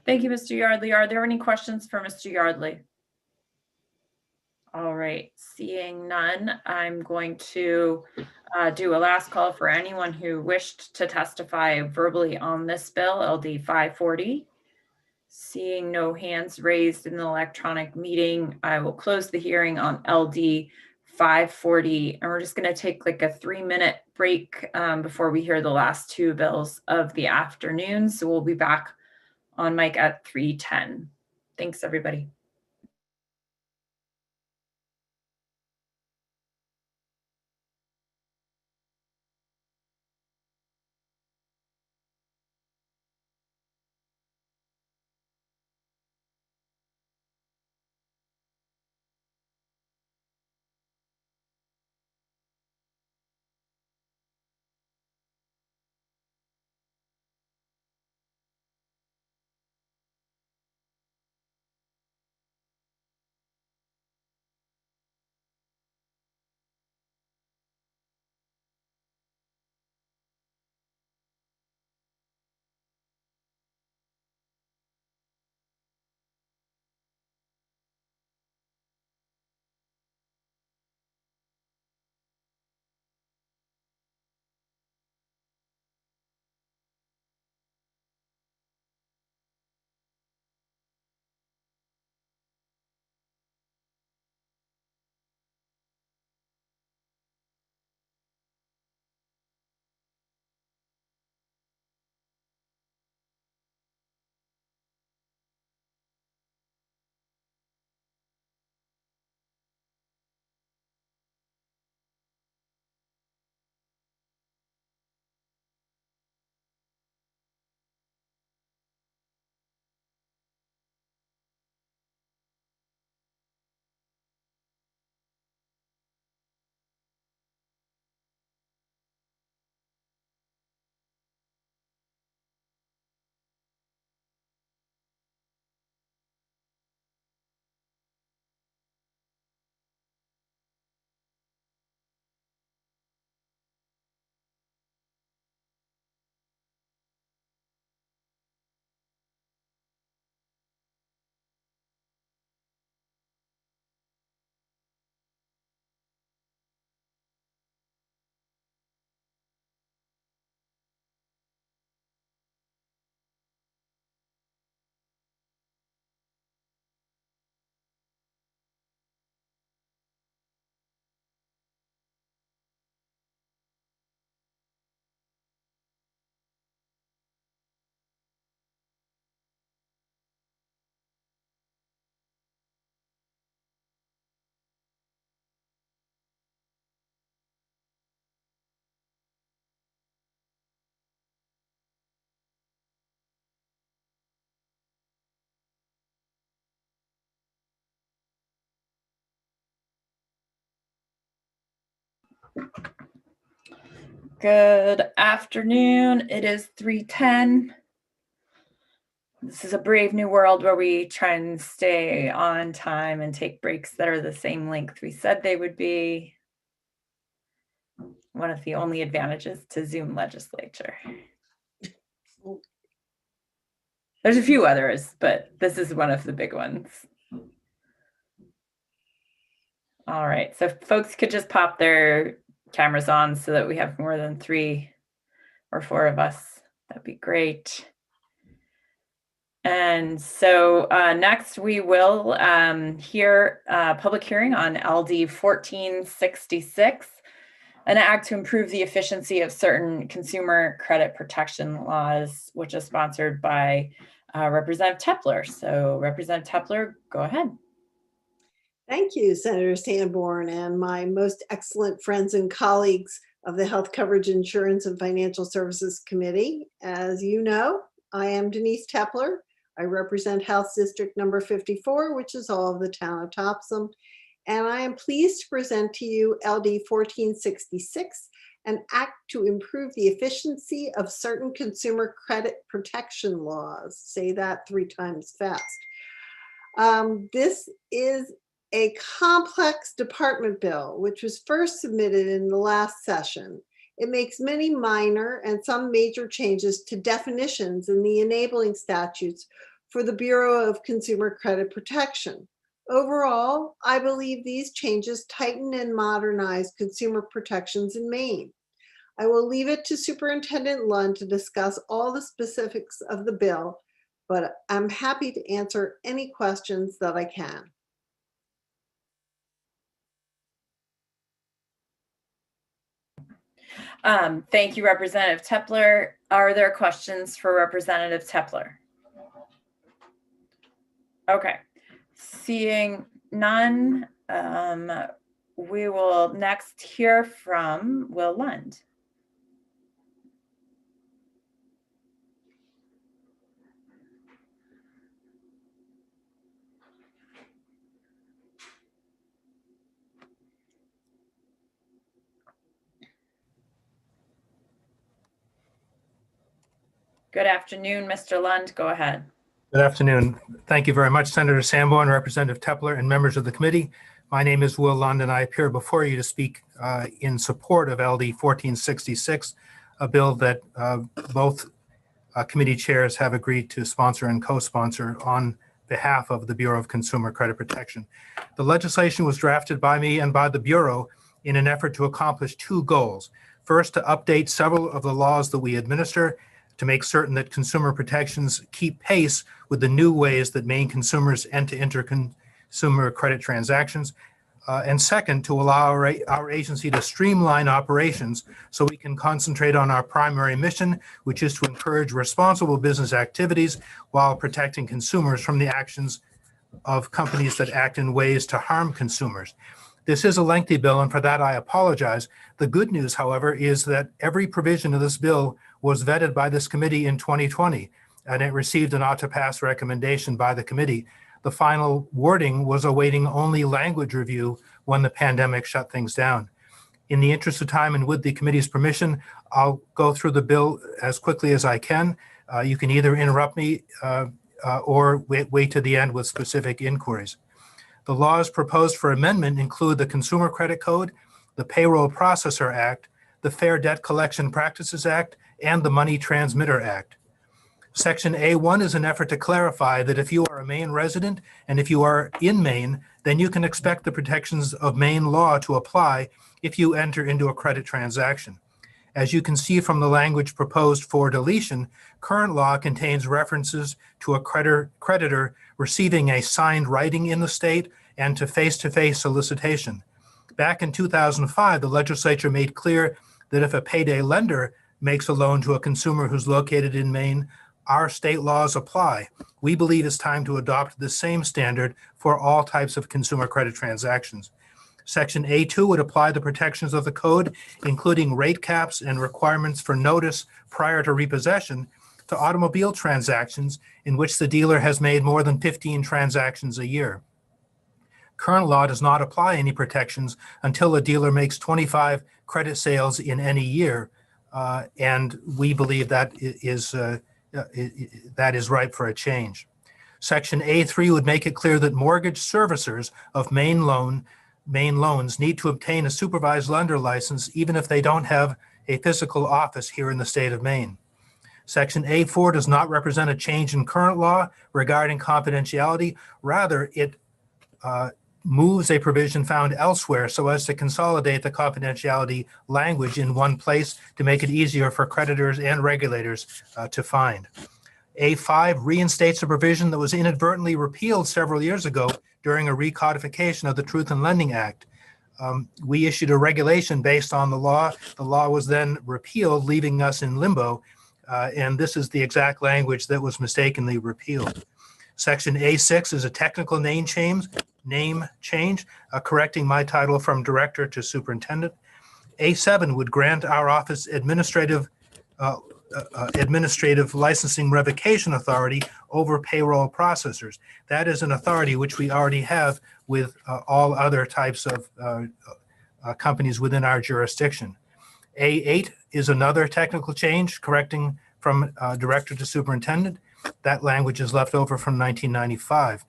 [SPEAKER 12] Thank you, Mr. Yardley. Are there any questions for Mr. Yardley? All right, seeing none, I'm going to do a last call for anyone who wished to testify verbally on this bill, LD 540. Seeing no hands raised in the electronic meeting, I will close the hearing on LD 540, and we're just going to take like a 3-minute break before we hear the last two bills of the afternoon. So we'll be back on mic at 3:10. Thanks, everybody. Good afternoon. It is 3:10. This is a brave new world where we try and stay on time and take breaks that are the same length we said they would be. One of the only advantages to Zoom legislature. There's a few others, but this is one of the big ones. All right, so if folks could just pop their cameras on so that we have more than 3 or 4 of us, that'd be great. And so next we will hear a public hearing on LD 1466, an act to improve the efficiency of certain consumer credit protection laws, which is sponsored by Representative Tepler. So Representative Tepler, go ahead.
[SPEAKER 11] Thank you, Senator Sanborn, and my most excellent friends and colleagues of the Health Coverage Insurance and Financial Services Committee. As you know, I am Denise Tepler. I represent House District number 54, which is all of the town of Topsom. And I am pleased to present to you LD 1466, an act to improve the efficiency of certain consumer credit protection laws. Say that 3 times fast. This is a complex department bill, which was first submitted in the last session. It makes many minor and some major changes to definitions in the enabling statutes for the Bureau of Consumer Credit Protection. Overall, I believe these changes tighten and modernize consumer protections in Maine. I will leave it to Superintendent Lund to discuss all the specifics of the bill, but I'm happy to answer any questions that I can.
[SPEAKER 12] Thank you, Representative Tepler. Are there questions for Representative Tepler? Okay, seeing none, we will next hear from Will Lund. Good afternoon, Mr. Lund. Go ahead.
[SPEAKER 7] Good afternoon. Thank you very much, Senator Sanborn, Representative Tepler, and members of the committee. My name is Will Lund, and I appear before you to speak in support of LD 1466, a bill that both committee chairs have agreed to sponsor and co-sponsor on behalf of the Bureau of Consumer Credit Protection. The legislation was drafted by me and by the Bureau in an effort to accomplish 2 goals. First, to update several of the laws that we administer to make certain that consumer protections keep pace with the new ways that Maine consumers enter consumer credit transactions. And second, to allow our agency to streamline operations so we can concentrate on our primary mission, which is to encourage responsible business activities while protecting consumers from the actions of companies that act in ways to harm consumers. This is a lengthy bill, and for that I apologize. The good news, however, is that every provision of this bill was vetted by this committee in 2020, and it received an ought-to-pass recommendation by the committee. The final wording was awaiting only language review when the pandemic shut things down. In the interest of time and with the committee's permission, I'll go through the bill as quickly as I can. You can either interrupt me or wait to the end with specific inquiries. The laws proposed for amendment include the Consumer Credit Code, the Payroll Processor Act, the Fair Debt Collection Practices Act, and the Money Transmitter Act. Section A1 is an effort to clarify that if you are a Maine resident and if you are in Maine, then you can expect the protections of Maine law to apply if you enter into a credit transaction. As you can see from the language proposed for deletion, current law contains references to a creditor receiving a signed writing in the state and to face-to-face solicitation. Back in 2005, the legislature made clear that if a payday lender makes a loan to a consumer who's located in Maine, our state laws apply. We believe it's time to adopt the same standard for all types of consumer credit transactions. Section A2 would apply the protections of the code, including rate caps and requirements for notice prior to repossession, to automobile transactions in which the dealer has made more than 15 transactions a year. Current law does not apply any protections until a dealer makes 25 credit sales in any year, and we believe that that is ripe for a change. Section A3 would make it clear that mortgage servicers of Maine loans need to obtain a supervised lender license even if they don't have a physical office here in the state of Maine. Section A4 does not represent a change in current law regarding confidentiality. Rather, it moves a provision found elsewhere so as to consolidate the confidentiality language in one place to make it easier for creditors and regulators to find. A5 reinstates a provision that was inadvertently repealed several years ago during a recodification of the Truth in Lending Act. We issued a regulation based on the law. The law was then repealed, leaving us in limbo, and this is the exact language that was mistakenly repealed. Section A6 is a technical name change, correcting my title from director to superintendent. A7 would grant our office administrative licensing revocation authority over payroll processors. That is an authority which we already have with all other types of companies within our jurisdiction. A8 is another technical change, correcting from director to superintendent. That language is left over from 1995.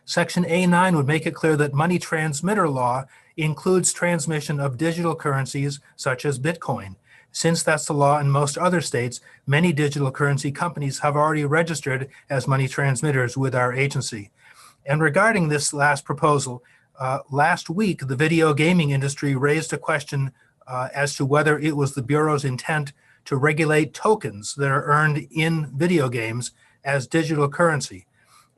[SPEAKER 7] Section A9 would make it clear that money transmitter law includes transmission of digital currencies such as Bitcoin. Since that's the law in most other states, many digital currency companies have already registered as money transmitters with our agency. And regarding this last proposal, last week, the video gaming industry raised a question as to whether it was the Bureau's intent to regulate tokens that are earned in video games as digital currency.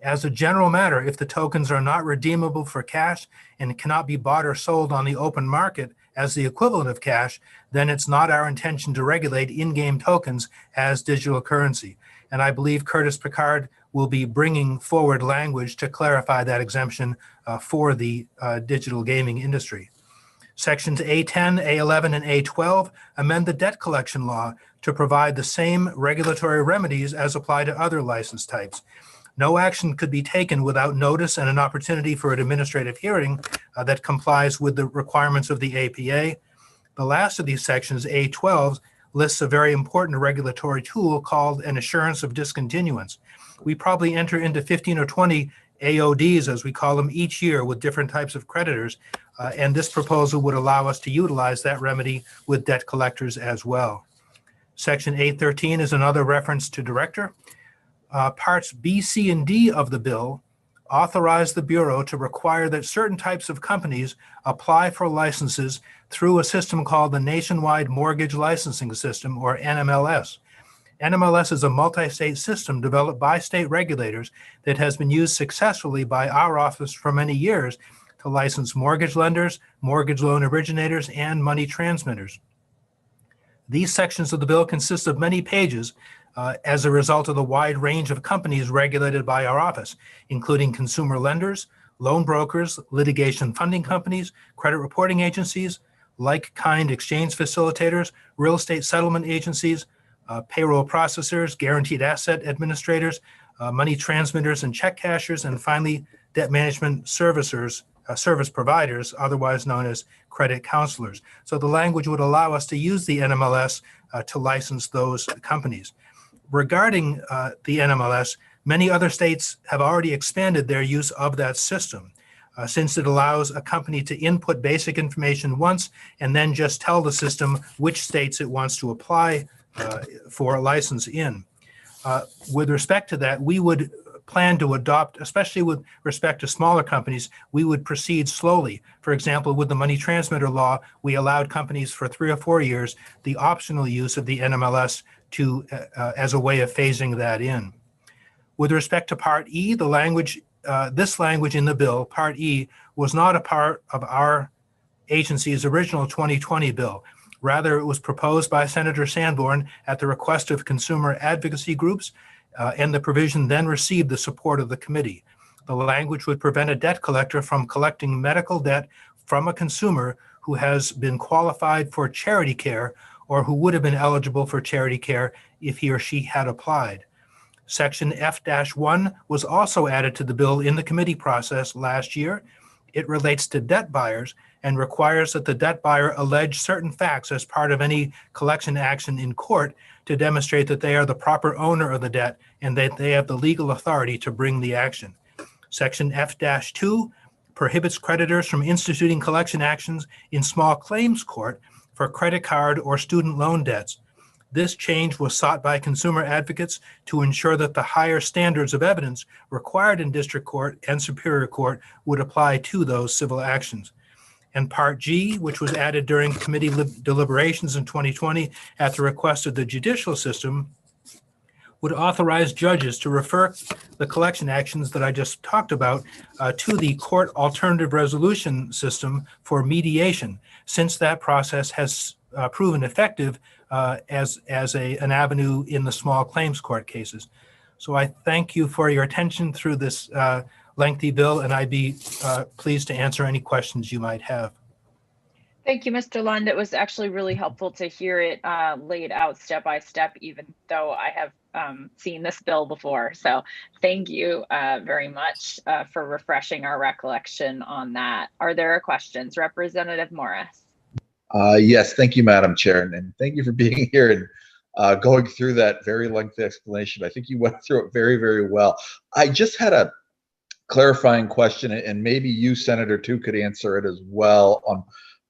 [SPEAKER 7] As a general matter, if the tokens are not redeemable for cash and cannot be bought or sold on the open market as the equivalent of cash, then it's not our intention to regulate in-game tokens as digital currency. And I believe Curtis Picard will be bringing forward language to clarify that exemption for the digital gaming industry. Sections A10, A11, and A12 amend the debt collection law to provide the same regulatory remedies as apply to other license types. No action could be taken without notice and an opportunity for an administrative hearing that complies with the requirements of the APA. The last of these sections, A12, lists a very important regulatory tool called an assurance of discontinuance. We probably enter into 15 or 20 AODs, as we call them, each year with different types of creditors, and this proposal would allow us to utilize that remedy with debt collectors as well. Section A13 is another reference to director. Parts B, C, and D of the bill authorize the Bureau to require that certain types of companies apply for licenses through a system called the Nationwide Mortgage Licensing System, or NMLS. NMLS is a multi-state system developed by state regulators that has been used successfully by our office for many years to license mortgage lenders, mortgage loan originators, and money transmitters. These sections of the bill consist of many pages as a result of the wide range of companies regulated by our office, including consumer lenders, loan brokers, litigation funding companies, credit reporting agencies, like-kind exchange facilitators, real estate settlement agencies, payroll processors, guaranteed asset administrators, money transmitters and check cashers, and finally, debt management servicers, service providers, otherwise known as credit counselors. So the language would allow us to use the NMLS to license those companies. Regarding the NMLS, many other states have already expanded their use of that system since it allows a company to input basic information once and then just tell the system which states it wants to apply for a license in. With respect to that, we would plan to adopt, especially with respect to smaller companies, we would proceed slowly. For example, with the money transmitter law, we allowed companies for 3 or 4 years the optional use of the NMLS to as a way of phasing that in. With respect to Part E, the language, this language in the bill, Part E, was not a part of our agency's original 2020 bill. Rather, it was proposed by Senator Sanborn at the request of consumer advocacy groups, and the provision then received the support of the committee. The language would prevent a debt collector from collecting medical debt from a consumer who has been qualified for charity care or who would have been eligible for charity care if he or she had applied. Section F-1 was also added to the bill in the committee process last year. It relates to debt buyers and requires that the debt buyer allege certain facts as part of any collection action in court to demonstrate that they are the proper owner of the debt and that they have the legal authority to bring the action. Section F-2 prohibits creditors from instituting collection actions in small claims court for credit card or student loan debts. This change was sought by consumer advocates to ensure that the higher standards of evidence required in district court and superior court would apply to those civil actions. And Part G, which was added during committee deliberations in 2020 at the request of the judicial system, would authorize judges to refer the collection actions that I just talked about to the court alternative resolution system for mediation, since that process has proven effective as an avenue in the small claims court cases. So I thank you for your attention through this lengthy bill, and I'd be pleased to answer any questions you might have.
[SPEAKER 12] Thank you, Mr. Lund. It was actually really helpful to hear it laid out step by step, even though I have seen this bill before. So thank you very much for refreshing our recollection on that. Are there questions? Representative Morris.
[SPEAKER 9] Yes, thank you, Madam Chair, and thank you for being here and going through that very lengthy explanation. I think you went through it very, very well. I just had a clarifying question, and maybe you, Senator, too, could answer it as well on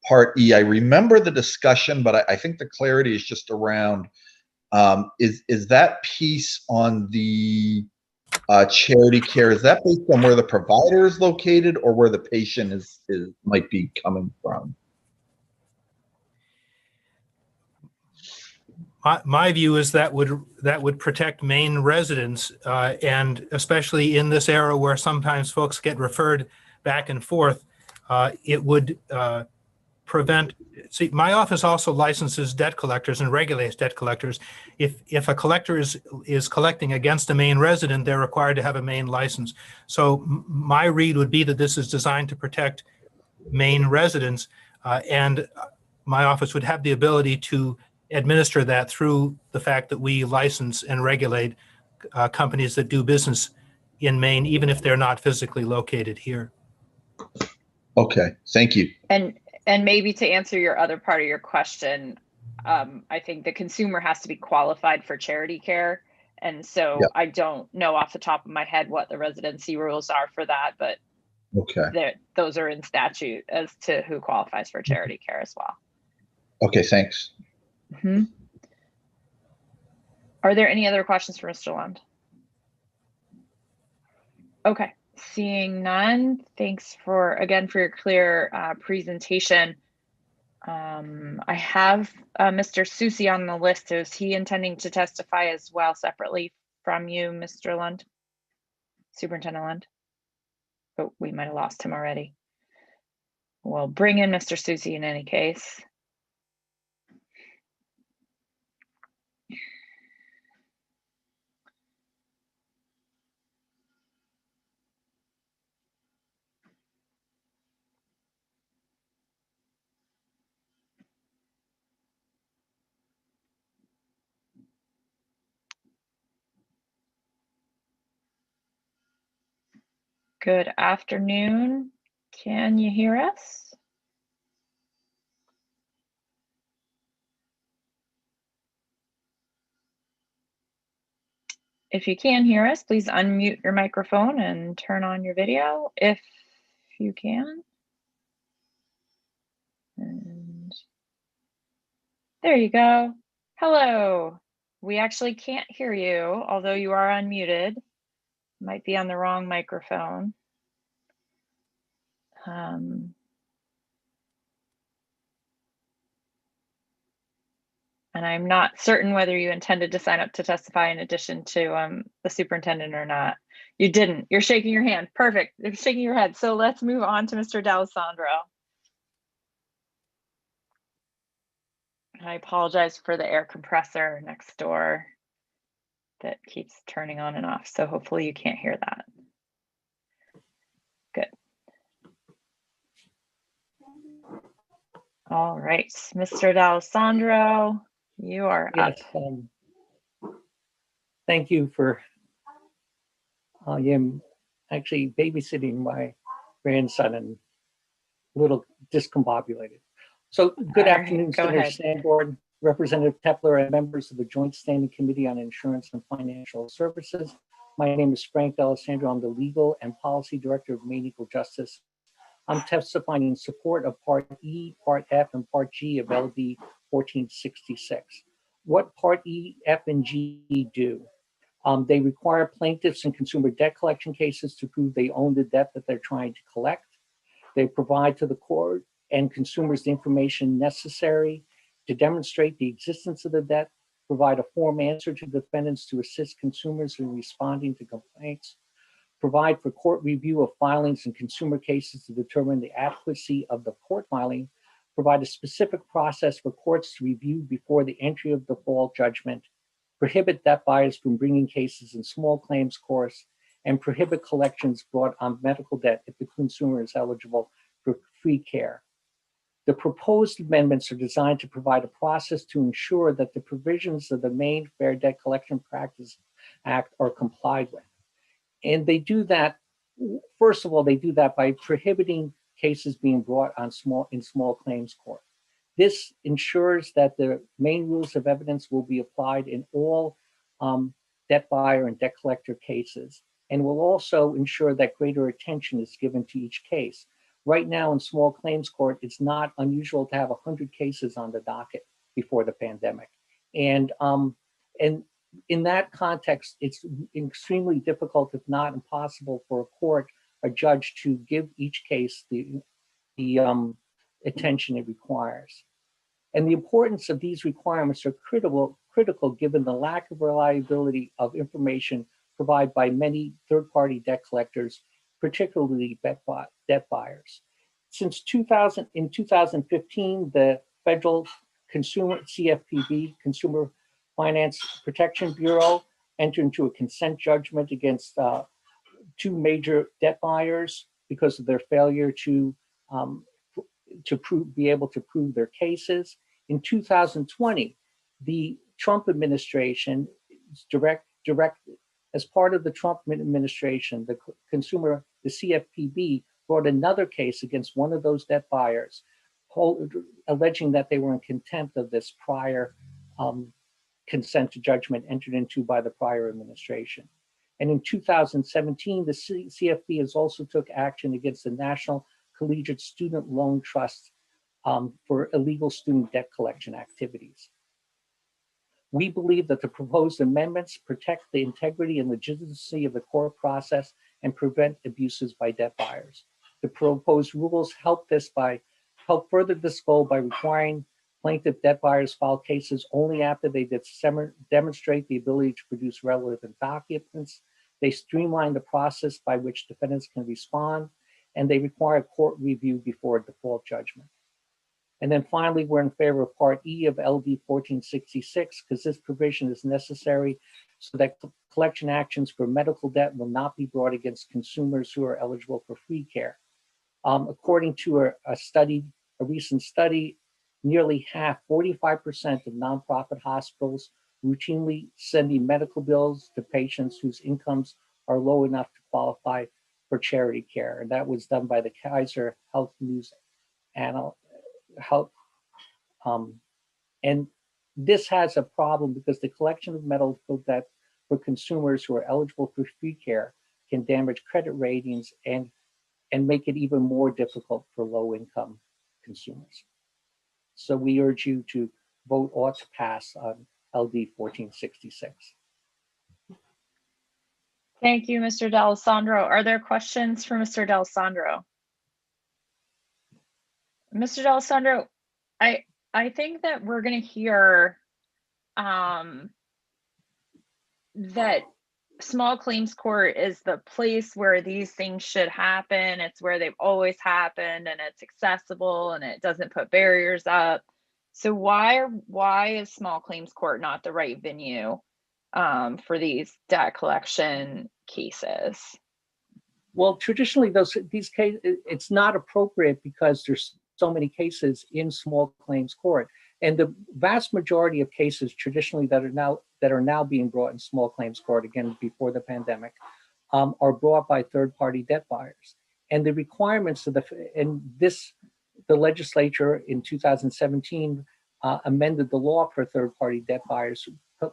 [SPEAKER 9] Part E. I remember the discussion, but I think the clarity is just around, is that piece on the charity care, is that based on where the provider is located or where the patient is might be coming from?
[SPEAKER 7] My view is that would protect Maine residents, and especially in this era where sometimes folks get referred back and forth, it would prevent. See, my office also licenses debt collectors and regulates debt collectors. If a collector is collecting against a Maine resident, they're required to have a Maine license. So my read would be that this is designed to protect Maine residents, and my office would have the ability to administer that through the fact that we license and regulate companies that do business in Maine, even if they're not physically located here.
[SPEAKER 9] Okay, thank you.
[SPEAKER 12] And maybe to answer your other part of your question, I think the consumer has to be qualified for charity care. And so
[SPEAKER 9] Yeah.
[SPEAKER 12] I don't know off the top of my head what the residency rules are for that, but
[SPEAKER 9] Okay.
[SPEAKER 12] those are in statute as to who qualifies for charity care as well.
[SPEAKER 9] Okay, thanks.
[SPEAKER 12] Mm-hmm. Are there any other questions for Mr. Lund? Okay, seeing none, thanks again for your clear presentation. I have Mr. Susi on the list. Is he intending to testify as well separately from you, Mr. Lund? Superintendent Lund? Oh, we might have lost him already. We'll bring in Mr. Susi in any case. Good afternoon. Can you hear us? If you can hear us, please unmute your microphone and turn on your video if you can. And there you go. Hello. We actually can't hear you, although you are unmuted. Might be on the wrong microphone. And I'm not certain whether you intended to sign up to testify in addition to the superintendent or not. You didn't. You're shaking your hand. Perfect. You're shaking your head. So let's move on to Mr. D'Alessandro. I apologize for the air compressor next door that keeps turning on and off. So hopefully you can't hear that. Good. All right, Mr. D'Alessandro, you are up.
[SPEAKER 1] Thank you for, I am actually babysitting my grandson, and little discombobulated. So good
[SPEAKER 12] All right,
[SPEAKER 1] afternoon,
[SPEAKER 12] go
[SPEAKER 1] Senator
[SPEAKER 12] ahead.
[SPEAKER 1] Sanborn, Representative Tepler, and members of the Joint Standing Committee on Insurance and Financial Services. My name is Frank D'Alessandro. I'm the Legal and Policy Director of Maine Equal Justice. I'm testifying in support of Part E, Part F, and Part G of LD 1466. What Part E, F, and G do? They require plaintiffs in consumer debt collection cases to prove they own the debt that they're trying to collect. They provide to the court and consumers the information necessary to demonstrate the existence of the debt, provide a form answer to defendants to assist consumers in responding to complaints, provide for court review of filings in consumer cases to determine the adequacy of the court filing, provide a specific process for courts to review before the entry of default judgment, prohibit debt buyers from bringing cases in small claims courts, and prohibit collections brought on medical debt if the consumer is eligible for free care. The proposed amendments are designed to provide a process to ensure that the provisions of the Maine Fair Debt Collection Practice Act are complied with. And they do that, first of all, they do that by prohibiting cases being brought on in small claims court. This ensures that the main rules of evidence will be applied in all debt buyer and debt collector cases, and will also ensure that greater attention is given to each case. Right now in small claims court, it's not unusual to have 100 cases on the docket before the pandemic. And in that context, it's extremely difficult, if not impossible, for a court, a judge, to give each case the attention it requires. And the importance of these requirements are critical given the lack of reliability of information provided by many third-party debt collectors, particularly debt buyers. Since 2015, the federal CFPB, Consumer Finance Protection Bureau, entered into a consent judgment against two major debt buyers because of their failure to be able to prove their cases. In 2020, the Trump administration as part of the Trump administration, the CFPB brought another case against one of those debt buyers, alleging that they were in contempt of this prior consent to judgment entered into by the prior administration. And in 2017, the CFP has also took action against the National Collegiate Student Loan Trust for illegal student debt collection activities. We believe that the proposed amendments protect the integrity and legitimacy of the court process and prevent abuses by debt buyers. The proposed rules help further this goal by requiring plaintiff debt buyers file cases only after they demonstrate the ability to produce relevant documents. They streamline the process by which defendants can respond, and they require court review before default judgment. And then finally, we're in favor of Part E of LD 1466 because this provision is necessary so that collection actions for medical debt will not be brought against consumers who are eligible for free care. According to a recent study, nearly half, 45% of nonprofit hospitals routinely sending medical bills to patients whose incomes are low enough to qualify for charity care. And that was done by the Kaiser Health News and this has a problem because the collection of medical debt for consumers who are eligible for free care can damage credit ratings and make it even more difficult for low-income consumers. So we urge you to vote ought to pass on LD 1466.
[SPEAKER 12] Thank you, Mr. D'Alessandro. Are there questions for Mr. D'Alessandro? Mr. D'Alessandro, I think that we're going to hear that small claims court is the place where these things should happen. It's where they've always happened, and it's accessible, and it doesn't put barriers up. So why is small claims court not the right venue for these debt collection cases?
[SPEAKER 1] Well, traditionally, these cases, it's not appropriate because there's so many cases in small claims court, and the vast majority of cases traditionally that are now being brought in small claims court, again before the pandemic, are brought by third-party debt buyers. And the requirements of this the legislature in 2017 amended the law for third-party debt buyers,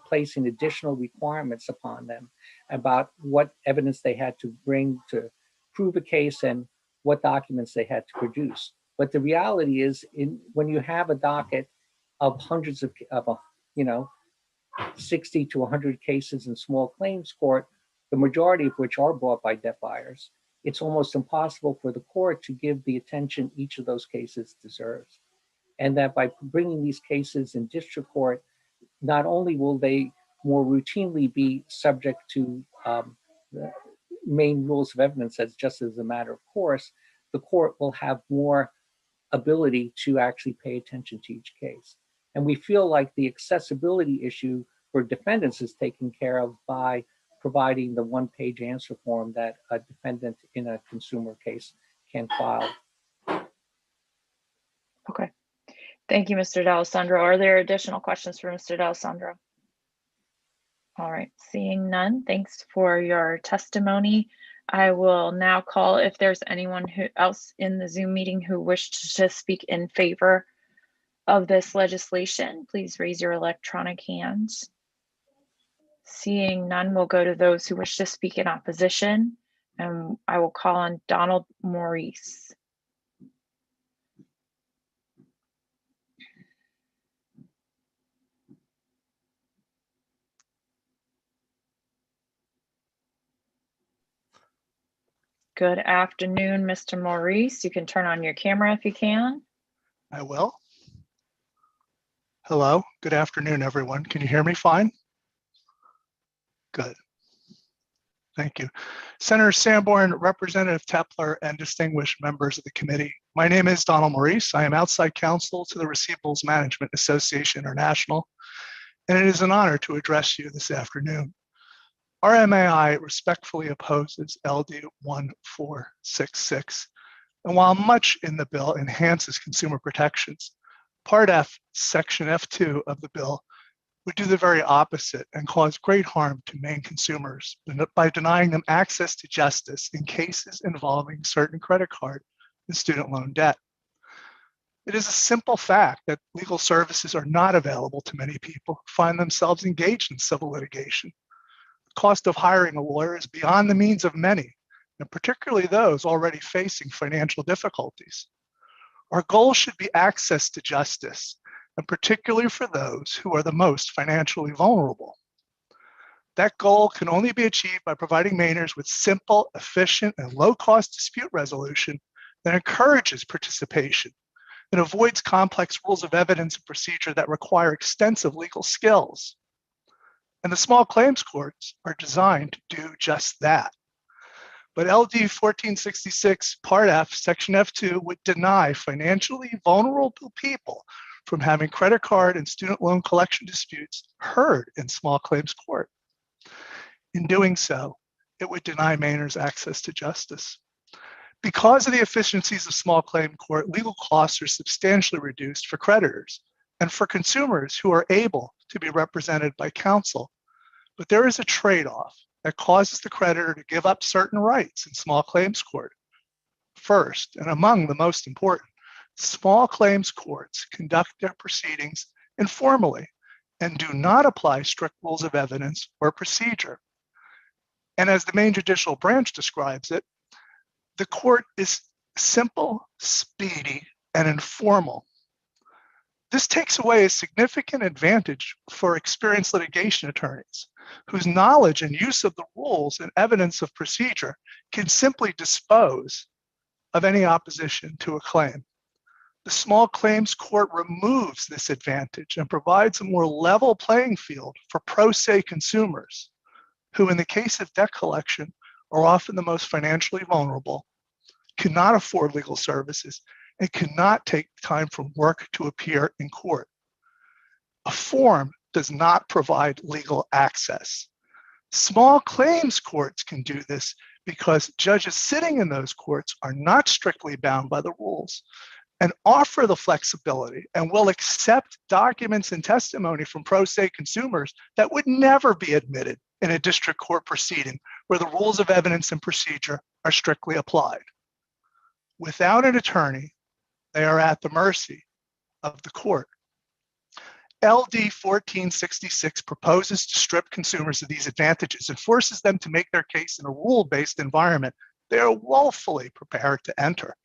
[SPEAKER 1] placing additional requirements upon them about what evidence they had to bring to prove a case and what documents they had to produce. But the reality is, when you have a docket of hundreds of 60 to 100 cases in small claims court, the majority of which are brought by debt buyers, it's almost impossible for the court to give the attention each of those cases deserves. And that by bringing these cases in district court, not only will they more routinely be subject to the main rules of evidence as just as a matter of course, the court will have more ability to actually pay attention to each case. And we feel like the accessibility issue for defendants is taken care of by providing the one-page answer form that a defendant in a consumer case can file.
[SPEAKER 12] Okay. Thank you, Mr. D'Alessandro. Are there additional questions for Mr. D'Alessandro? All right, seeing none, thanks for your testimony. I will now call if there's anyone else in the Zoom meeting who wished to speak in favor of this legislation. Please raise your electronic hands. Seeing none, we'll go to those who wish to speak in opposition, and I will call on Donald Maurice. Good afternoon, Mr. Maurice. You can turn on your camera if you can.
[SPEAKER 15] I will. Hello, good afternoon, everyone. Can you hear me fine? Good. Thank you. Senator Sanborn, Representative Tepler, and distinguished members of the committee. My name is Donald Maurice. I am outside counsel to the Receivables Management Association International, and it is an honor to address you this afternoon. RMAI respectfully opposes LD 1466, and while much in the bill enhances consumer protections, Part F, Section F2 of the bill would do the very opposite and cause great harm to Maine consumers by denying them access to justice in cases involving certain credit card and student loan debt. It is a simple fact that legal services are not available to many people who find themselves engaged in civil litigation. The cost of hiring a lawyer is beyond the means of many, and particularly those already facing financial difficulties. Our goal should be access to justice, and particularly for those who are the most financially vulnerable. That goal can only be achieved by providing Mainers with simple, efficient, and low-cost dispute resolution that encourages participation and avoids complex rules of evidence and procedure that require extensive legal skills. And the small claims courts are designed to do just that. But LD 1466 Part F, Section F2 would deny financially vulnerable people from having credit card and student loan collection disputes heard in small claims court. In doing so, it would deny Mainers access to justice. Because of the efficiencies of small claim court, legal costs are substantially reduced for creditors and for consumers who are able to be represented by counsel. But there is a trade-off that causes the creditor to give up certain rights in small claims court. First, and among the most important, small claims courts conduct their proceedings informally and do not apply strict rules of evidence or procedure. And as the Maine Judicial Branch describes it, the court is simple, speedy, and informal. This takes away a significant advantage for experienced litigation attorneys whose knowledge and use of the rules and evidence of procedure can simply dispose of any opposition to a claim. The small claims court removes this advantage and provides a more level playing field for pro se consumers who, in the case of debt collection, are often the most financially vulnerable, cannot afford legal services, and cannot take time from work to appear in court. A form does not provide legal access. Small claims courts can do this because judges sitting in those courts are not strictly bound by the rules and offer the flexibility and will accept documents and testimony from pro se consumers that would never be admitted in a district court proceeding where the rules of evidence and procedure are strictly applied. Without an attorney, They are at the mercy of the court. LD 1466 proposes to strip consumers of these advantages and forces them to make their case in a rule-based environment they are woefully prepared to enter.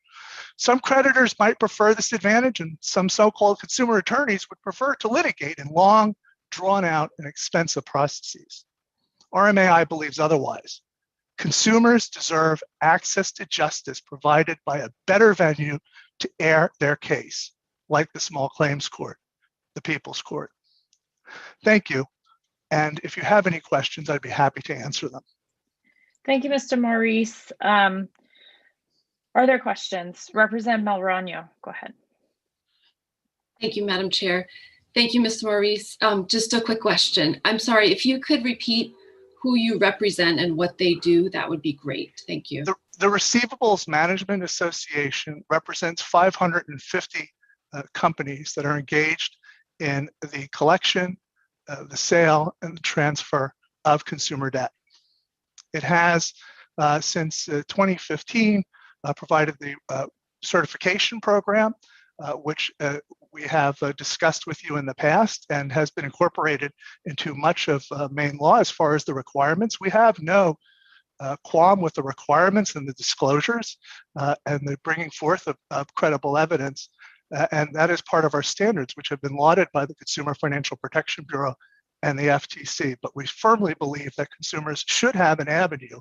[SPEAKER 15] Some creditors might prefer this advantage, and some so-called consumer attorneys would prefer to litigate in long, drawn-out, and expensive processes. RMAI believes otherwise. Consumers deserve access to justice provided by a better venue to air their case, like the small claims court, the People's Court. Thank you. And if you have any questions, I'd be happy to answer them.
[SPEAKER 12] Thank you, Mr. Maurice. Are there questions? Representative Malrano, go ahead.
[SPEAKER 16] Thank you, Madam Chair. Thank you, Mr. Maurice. Just a quick question. I'm sorry, if you could repeat who you represent and what they do, that would be great. Thank you.
[SPEAKER 15] The Receivables Management Association represents 550 companies that are engaged in the collection, the sale, and the transfer of consumer debt. It has, since 2015, provided the certification program, which we have discussed with you in the past and has been incorporated into much of Maine law as far as the requirements. We have no qualm with the requirements and the disclosures and the bringing forth of credible evidence. And that is part of our standards, which have been lauded by the Consumer Financial Protection Bureau and the FTC. But we firmly believe that consumers should have an avenue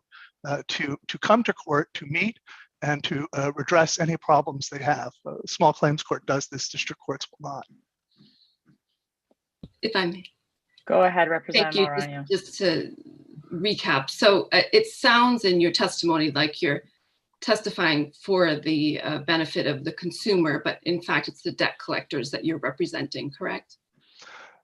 [SPEAKER 15] to come to court, to meet, and to redress any problems they have. Small claims court does this, district courts will not.
[SPEAKER 16] If I may.
[SPEAKER 12] Go ahead,
[SPEAKER 16] Thank
[SPEAKER 12] Representative
[SPEAKER 16] you.
[SPEAKER 12] Malrano.
[SPEAKER 16] Just to recap. So it sounds in your testimony like you're testifying for the benefit of the consumer, but in fact, it's the debt collectors that you're representing, correct?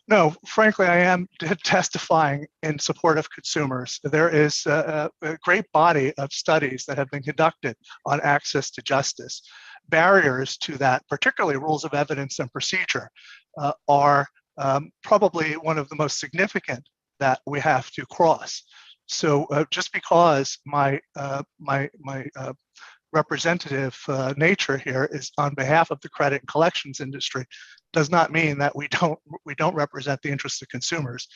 [SPEAKER 15] No, frankly, I am testifying in support of consumers. There is a great body of studies that have been conducted on access to justice. Barriers to that, particularly rules of evidence and procedure, are probably one of the most significant that we have to cross. So just because my representative nature here is on behalf of the credit and collections industry does not mean that we don't represent the interests of consumers.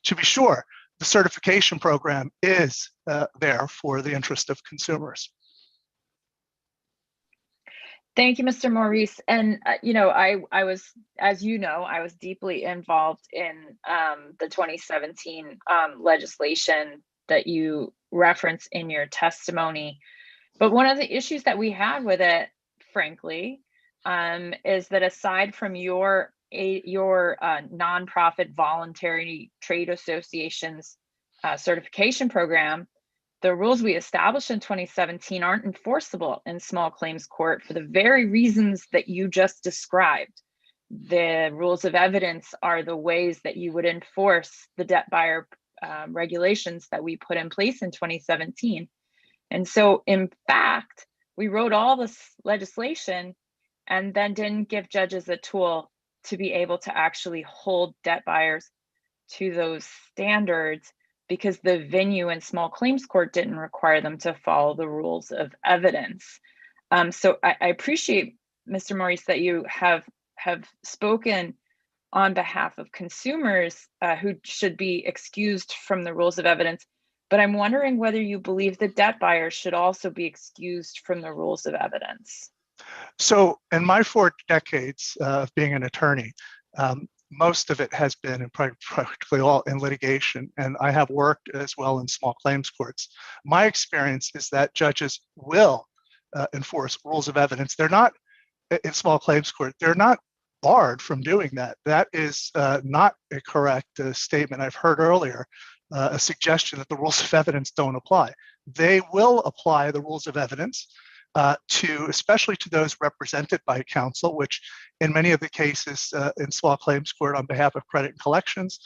[SPEAKER 15] To be sure, the certification program is there for the interest of consumers.
[SPEAKER 12] Thank you, Mr. Maurice. And, I was, as you know, I was deeply involved in the 2017 legislation that you reference in your testimony. But one of the issues that we had with it, frankly, is that aside from your nonprofit voluntary trade association's certification program, the rules we established in 2017 aren't enforceable in small claims court for the very reasons that you just described. The rules of evidence are the ways that you would enforce the debt buyer regulations that we put in place in 2017. And so, in fact, we wrote all this legislation and then didn't give judges a tool to be able to actually hold debt buyers to those standards because the venue in small claims court didn't require them to follow the rules of evidence. So I appreciate, Mr. Maurice, that you have spoken on behalf of consumers who should be excused from the rules of evidence. But I'm wondering whether you believe that debt buyers should also be excused from the rules of evidence.
[SPEAKER 15] So in my 4 decades of being an attorney, most of it has been, and practically all, in litigation, and I have worked as well in small claims courts. My experience is that judges will enforce rules of evidence. They're not, in small claims court, they're not barred from doing that. That is not a correct statement. I've heard earlier a suggestion that the rules of evidence don't apply. They will apply the rules of evidence especially to those represented by counsel, which in many of the cases in small claims court on behalf of credit and collections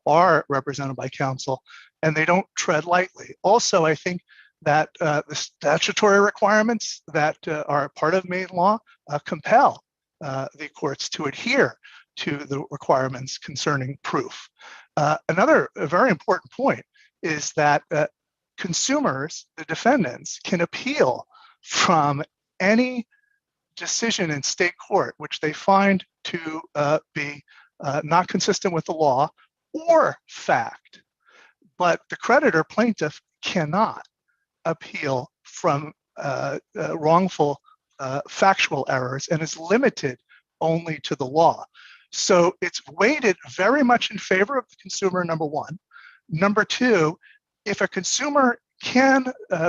[SPEAKER 15] are represented by counsel, and they don't tread lightly. Also, I think that the statutory requirements that are part of Maine law compel the courts to adhere to the requirements concerning proof. Another very important point is that consumers, the defendants, can appeal from any decision in state court, which they find to be not consistent with the law or fact, but the creditor plaintiff cannot appeal from wrongful factual errors and is limited only to the law. So it's weighted very much in favor of the consumer, number one. Number two, if a consumer can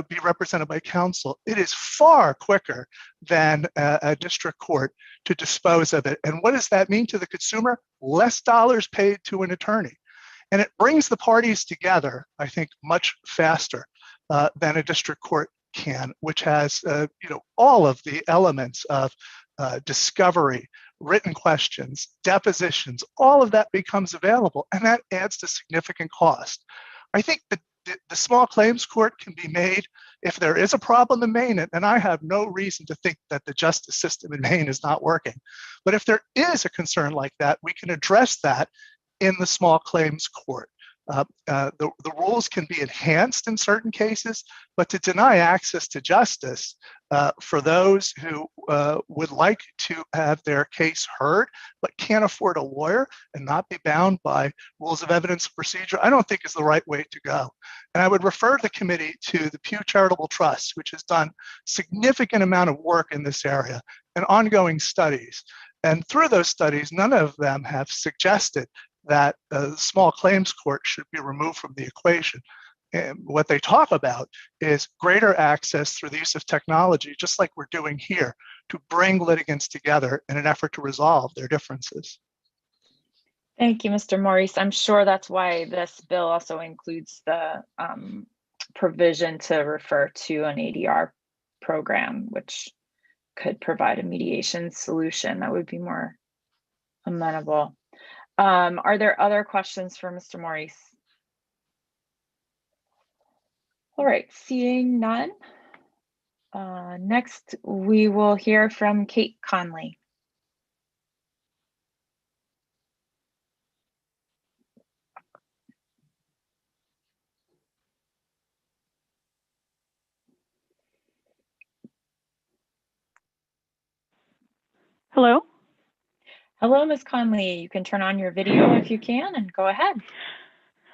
[SPEAKER 15] be represented by counsel, it is far quicker than a district court to dispose of it. And what does that mean to the consumer? Less dollars paid to an attorney. And it brings the parties together, I think, much faster than a district court can, which has all of the elements of discovery, written questions, depositions, all of that becomes available, and that adds to significant cost. I think the small claims court can be made if there is a problem in Maine, and I have no reason to think that the justice system in Maine is not working. But if there is a concern like that, we can address that in the small claims court. The rules can be enhanced in certain cases, but to deny access to justice for those who would like to have their case heard but can't afford a lawyer and not be bound by rules of evidence and procedure, I don't think is the right way to go. And I would refer the committee to the Pew Charitable Trust, which has done significant amount of work in this area and ongoing studies. And through those studies, none of them have suggested that the small claims court should be removed from the equation. And what they talk about is greater access through the use of technology, just like we're doing here, to bring litigants together in an effort to resolve their differences.
[SPEAKER 12] Thank you, Mr. Maurice. I'm sure that's why this bill also includes the provision to refer to an ADR program, which could provide a mediation solution that would be more amenable. Are there other questions for Mr. Maurice? All right, seeing none. Next, we will hear from Kate Conley.
[SPEAKER 14] Hello?
[SPEAKER 12] Hello, Ms. Conley. You can turn on your video if you can and go ahead.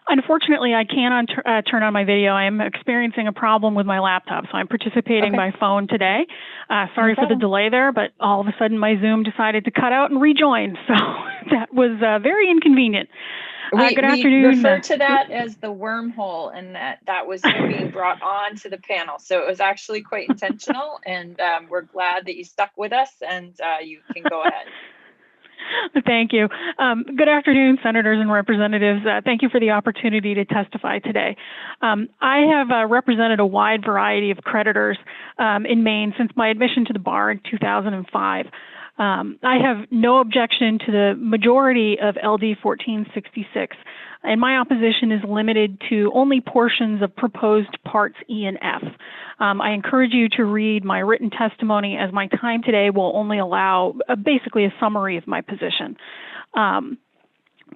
[SPEAKER 14] Unfortunately, I cannot turn on my video. I am experiencing a problem with my laptop, so I'm participating by phone today. Sorry for the delay there, but all of a sudden my Zoom decided to cut out and rejoin, so that was very inconvenient. Good afternoon.
[SPEAKER 12] We refer to that as the wormhole, and that was you being brought on to the panel. So it was actually quite intentional, and we're glad that you stuck with us, and you can go ahead.
[SPEAKER 14] Thank you. Good afternoon, senators and representatives. Thank you for the opportunity to testify today. I have represented a wide variety of creditors in Maine since my admission to the bar in 2005. I have no objection to the majority of LD 1466, and my opposition is limited to only portions of proposed parts E and F. I encourage you to read my written testimony, as my time today will only allow basically a summary of my position.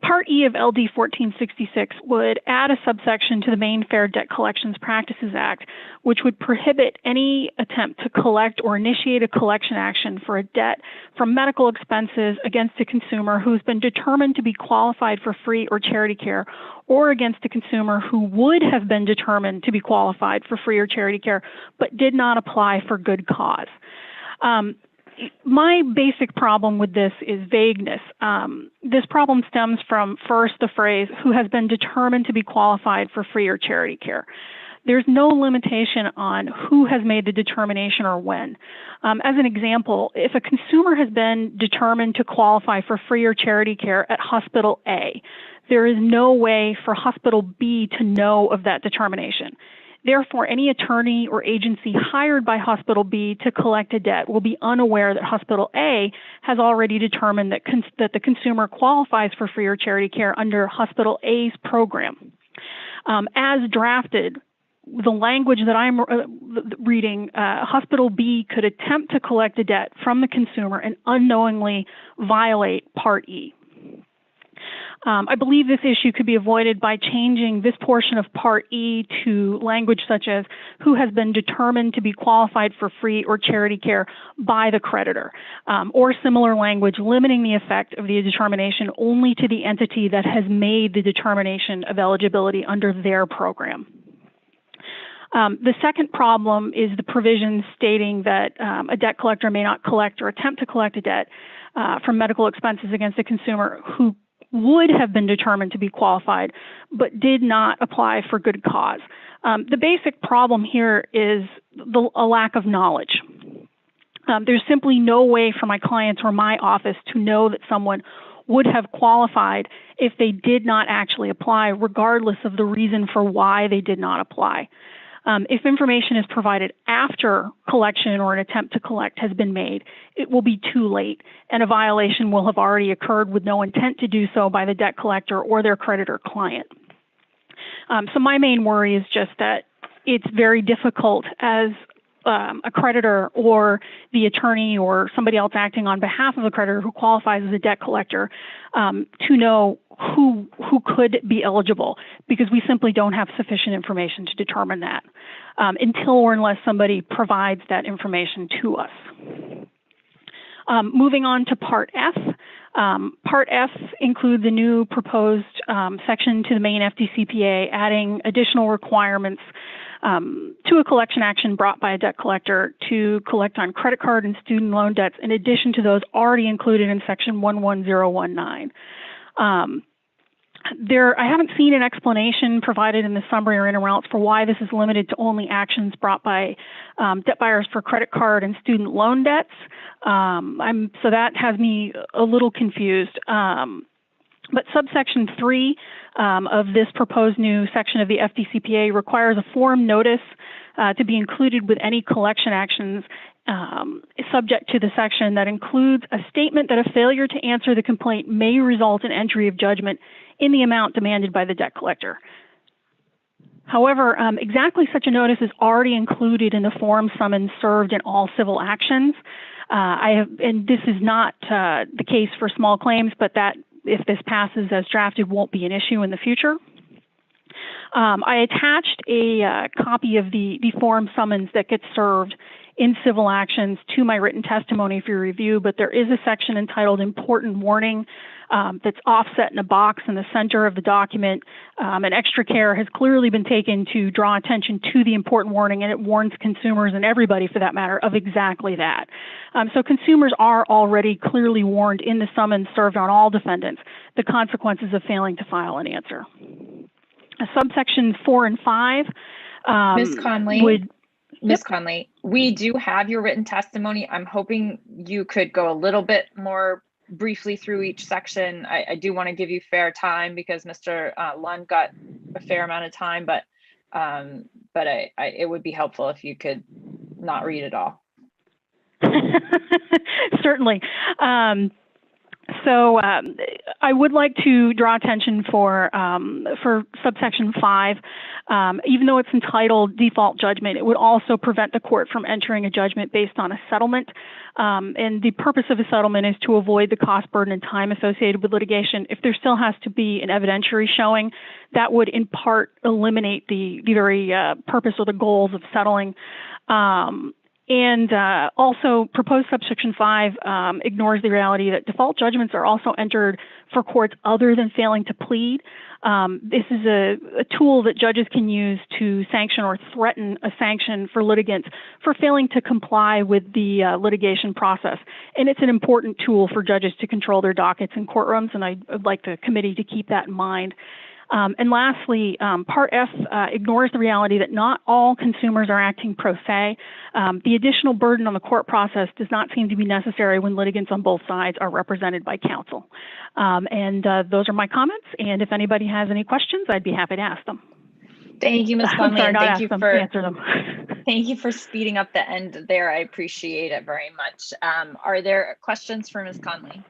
[SPEAKER 14] Part E of LD 1466 would add a subsection to the Maine Fair Debt Collections Practices Act, which would prohibit any attempt to collect or initiate a collection action for a debt from medical expenses against a consumer who's been determined to be qualified for free or charity care, or against a consumer who would have been determined to be qualified for free or charity care, but did not apply for good cause. My basic problem with this is vagueness. This problem stems from, first, the phrase, who has been determined to be qualified for free or charity care. There's no limitation on who has made the determination or when. As an example, if a consumer has been determined to qualify for free or charity care at Hospital A, there is no way for Hospital B to know of that determination. Therefore, any attorney or agency hired by Hospital B to collect a debt will be unaware that Hospital A has already determined that the consumer qualifies for free or charity care under Hospital A's program. As drafted, the language that I'm reading, Hospital B could attempt to collect a debt from the consumer and unknowingly violate Part E. I believe this issue could be avoided by changing this portion of Part E to language such as who has been determined to be qualified for free or charity care by the creditor, or similar language limiting the effect of the determination only to the entity that has made the determination of eligibility under their program. The second problem is the provision stating that a debt collector may not collect or attempt to collect a debt from medical expenses against a consumer who would have been determined to be qualified but did not apply for good cause. The basic problem here is a lack of knowledge. There's simply no way for my clients or my office to know that someone would have qualified if they did not actually apply, regardless of the reason for why they did not apply. If information is provided after collection or an attempt to collect has been made, it will be too late, and a violation will have already occurred with no intent to do so by the debt collector or their creditor client. So my main worry is just that it's very difficult as a creditor or the attorney or somebody else acting on behalf of a creditor who qualifies as a debt collector to know who could be eligible, because we simply don't have sufficient information to determine that until or unless somebody provides that information to us. Moving on to Part F. Part F includes a new proposed section to the main FDCPA, adding additional requirements to a collection action brought by a debt collector to collect on credit card and student loan debts, in addition to those already included in Section 11019. I haven't seen an explanation provided in the summary or interim else for why this is limited to only actions brought by debt buyers for credit card and student loan debts. So that has me a little confused. But subsection 3 of this proposed new section of the FDCPA requires a form notice to be included with any collection actions subject to the section that includes a statement that a failure to answer the complaint may result in entry of judgment in the amount demanded by the debt collector. However, exactly such a notice is already included in the form summons served in all civil actions. And this is not the case for small claims, but that if this passes as drafted won't be an issue in the future. I attached a copy of the form summons that gets served in civil actions to my written testimony for your review, but there is a section entitled Important Warning that's offset in a box in the center of the document. And extra care has clearly been taken to draw attention to the important warning, and it warns consumers and everybody for that matter of exactly that. So consumers are already clearly warned in the summons served on all defendants the consequences of failing to file an answer. Subsections 4 and 5
[SPEAKER 12] Ms. Conley,
[SPEAKER 14] would.
[SPEAKER 12] Ms. Conley, we do have your written testimony. I'm hoping you could go a little bit more briefly through each section. I do want to give you fair time because Mr. Lund got a fair amount of time, but it would be helpful if you could not read it all.
[SPEAKER 14] Certainly. So I would like to draw attention for subsection 5. Even though it's entitled default judgment, it would also prevent the court from entering a judgment based on a settlement. And the purpose of a settlement is to avoid the cost, burden, and time associated with litigation. If there still has to be an evidentiary showing, that would in part eliminate the very purpose or the goals of settling. And also, proposed subsection 5 ignores the reality that default judgments are also entered for courts other than failing to plead. This is a tool that judges can use to sanction or threaten a sanction for litigants for failing to comply with the litigation process. And it's an important tool for judges to control their dockets in courtrooms, and I'd like the committee to keep that in mind. And lastly, Part F ignores the reality that not all consumers are acting pro se. The additional burden on the court process does not seem to be necessary when litigants on both sides are represented by counsel. And those are my comments. And if anybody has any questions, I'd be happy to ask them.
[SPEAKER 12] Thank you, Ms. Conley, and thank you for
[SPEAKER 14] answer them.
[SPEAKER 12] Thank you for speeding up the end there. I appreciate it very much. Are there questions for Ms. Conley?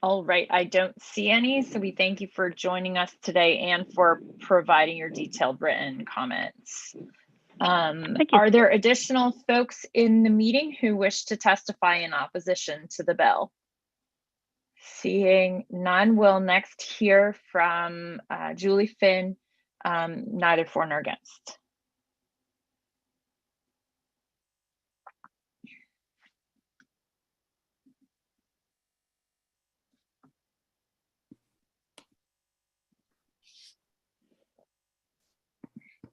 [SPEAKER 12] All right, I don't see any, so we thank you for joining us today and for providing your detailed written comments. Are there additional folks in the meeting who wish to testify in opposition to the bill? Seeing none, we'll next hear from Julie Finn, neither for nor against.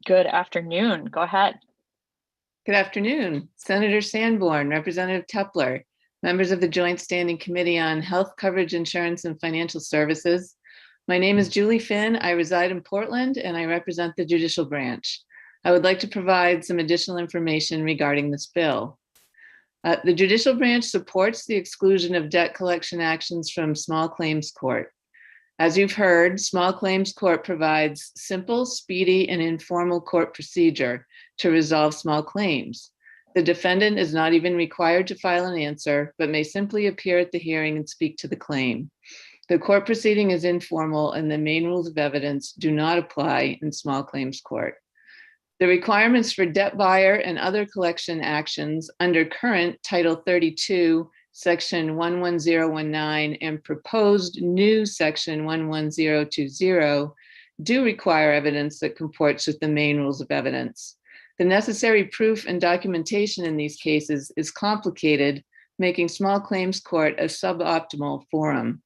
[SPEAKER 12] Good afternoon. Go ahead.
[SPEAKER 5] Good afternoon. Senator Sanborn, Representative Tepler, members of the Joint Standing Committee on Health Coverage Insurance and Financial Services. My name is Julie Finn. I reside in Portland and I represent the judicial branch. I would like to provide some additional information regarding this bill. The judicial branch supports the exclusion of debt collection actions from small claims court. As you've heard, small claims court provides simple, speedy, and informal court procedure to resolve small claims. The defendant is not even required to file an answer, but may simply appear at the hearing and speak to the claim. The court proceeding is informal and the main rules of evidence do not apply in small claims court. The requirements for debt buyer and other collection actions under current Title 32, Section 11019 and proposed new Section 11020 do require evidence that comports with the main rules of evidence. The necessary proof and documentation in these cases is complicated, making small claims court a suboptimal forum.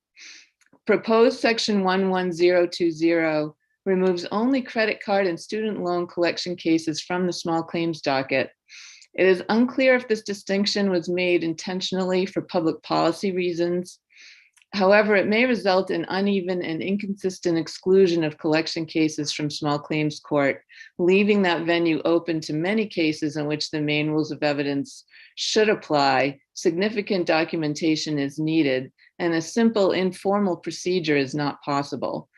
[SPEAKER 5] Proposed Section 11020 removes only credit card and student loan collection cases from the small claims docket. It is unclear if this distinction was made intentionally for public policy reasons. However, it may result in uneven and inconsistent exclusion of collection cases from small claims court, leaving that venue open to many cases in which the main rules of evidence should apply, significant documentation is needed, and a simple informal procedure is not possible.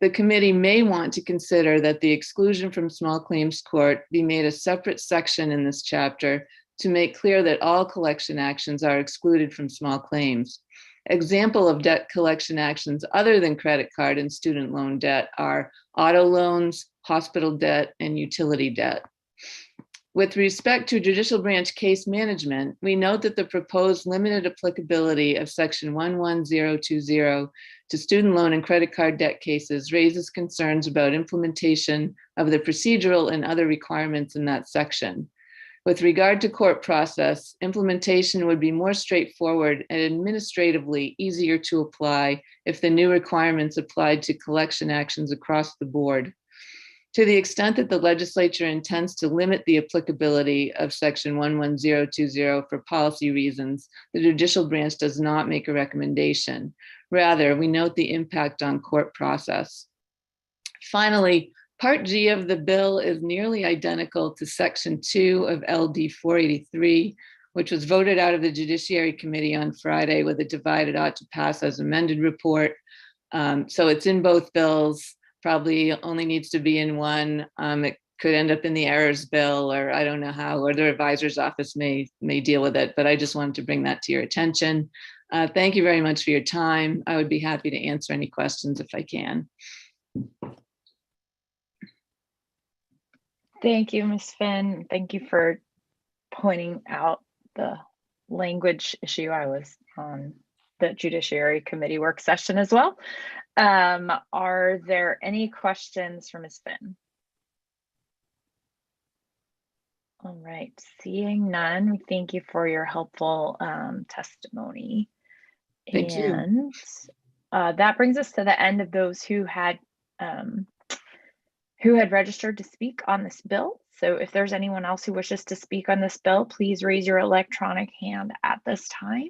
[SPEAKER 5] The committee may want to consider that the exclusion from small claims court be made a separate section in this chapter to make clear that all collection actions are excluded from small claims. Example of debt collection actions other than credit card and student loan debt are auto loans, hospital debt, and utility debt. With respect to judicial branch case management, we note that the proposed limited applicability of Section 11020 to student loan and credit card debt cases raises concerns about implementation of the procedural and other requirements in that section. With regard to court process, implementation would be more straightforward and administratively easier to apply if the new requirements applied to collection actions across the board. To the extent that the legislature intends to limit the applicability of Section 11020 for policy reasons, the judicial branch does not make a recommendation. Rather, we note the impact on court process. Finally, Part G of the bill is nearly identical to Section 2 of LD 483, which was voted out of the Judiciary Committee on Friday with a divided ought to pass as amended report. So it's in both bills. Probably only needs to be in one. It could end up in the errors bill, or I don't know how, or the revisor's office may deal with it, but I just wanted to bring that to your attention. Thank you very much for your time. I would be happy to answer any questions if I can.
[SPEAKER 12] Thank you, Ms. Finn. Thank you for pointing out the language issue. I was on the Judiciary Committee work session as well. Are there any questions for Ms. Finn? All right, seeing none, we thank you for your helpful testimony.
[SPEAKER 5] Thank you.
[SPEAKER 12] That brings us to the end of those who had registered to speak on this bill. So if there's anyone else who wishes to speak on this bill, please raise your electronic hand at this time.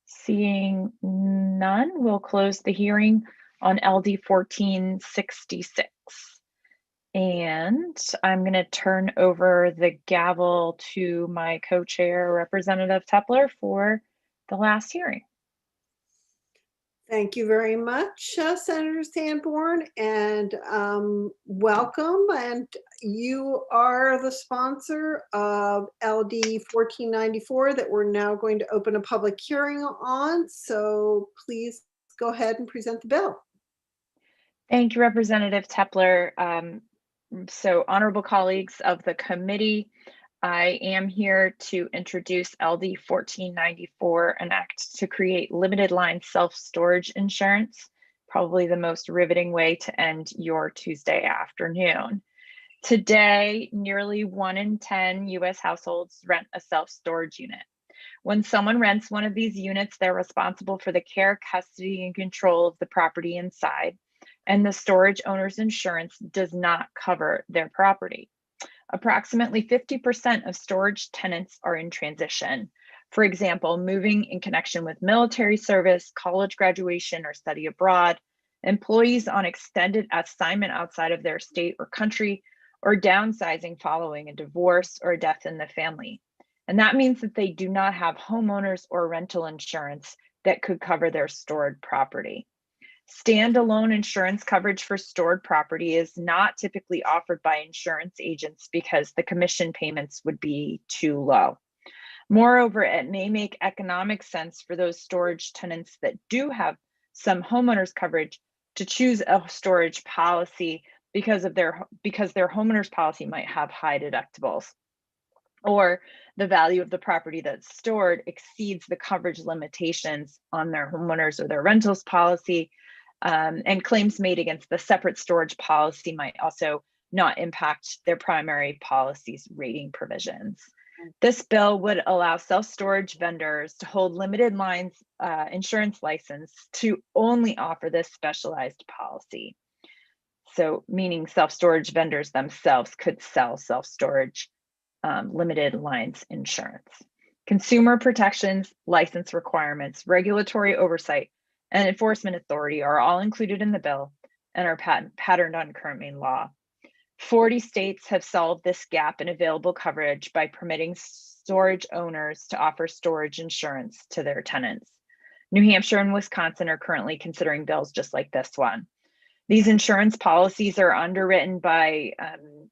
[SPEAKER 12] Seeing none, we'll close the hearing on LD 1466. And I'm going to turn over the gavel to my co-chair, Representative Tepler, for the last hearing.
[SPEAKER 11] Thank you very much, Senator Sanborn, and welcome. And you are the sponsor of LD 1494 that we're now going to open a public hearing on. So please go ahead and present the bill.
[SPEAKER 12] Thank you, Representative Tepler. So honorable colleagues of the committee, I am here to introduce LD 1494, an act to create limited line self-storage insurance, probably the most riveting way to end your Tuesday afternoon. Today, nearly 1 in 10 US households rent a self-storage unit. When someone rents one of these units, they're responsible for the care, custody, and control of the property inside, and the storage owner's insurance does not cover their property. Approximately 50% of storage tenants are in transition. For example, moving in connection with military service, college graduation, or study abroad, employees on extended assignment outside of their state or country, or downsizing following a divorce or a death in the family. And that means that they do not have homeowners or rental insurance that could cover their stored property. Standalone insurance coverage for stored property is not typically offered by insurance agents because the commission payments would be too low. Moreover, it may make economic sense for those storage tenants that do have some homeowners coverage to choose a storage policy because their homeowners policy might have high deductibles, or the value of the property that's stored exceeds the coverage limitations on their homeowners or their rentals policy. And claims made against the separate storage policy might also not impact their primary policy's rating provisions. This bill would allow self-storage vendors to hold limited lines insurance license to only offer this specialized policy. So meaning self-storage vendors themselves could sell self-storage limited lines insurance. Consumer protections, license requirements, regulatory oversight, and enforcement authority are all included in the bill and are patterned on current Maine law. 40 states have solved this gap in available coverage by permitting storage owners to offer storage insurance to their tenants. New Hampshire and Wisconsin are currently considering bills just like this one. These insurance policies are underwritten by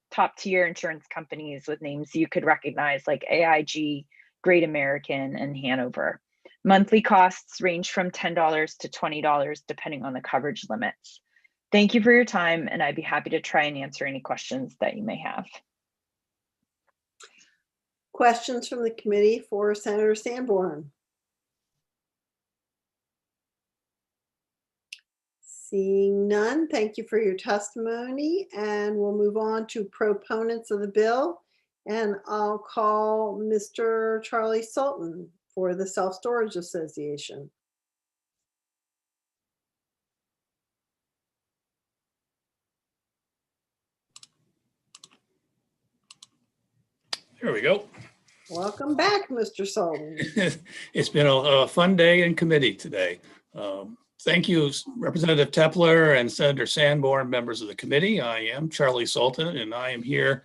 [SPEAKER 12] top tier insurance companies with names you could recognize like AIG, Great American, and Hanover. Monthly costs range from $10 to $20 depending on the coverage limits. Thank you for your time, and I'd be happy to try and answer any questions that you may have.
[SPEAKER 11] Questions from the committee for Senator Sanborn? Seeing none, thank you for your testimony, and we'll move on to proponents of the bill. And I'll call Mr. Charlie Sultan for the Self-Storage Association.
[SPEAKER 13] There we go.
[SPEAKER 11] Welcome back, Mr. Sultan.
[SPEAKER 13] It's been a fun day in committee today. Thank you, Representative Tepler and Senator Sanborn, members of the committee. I am Charlie Sultan, and I am here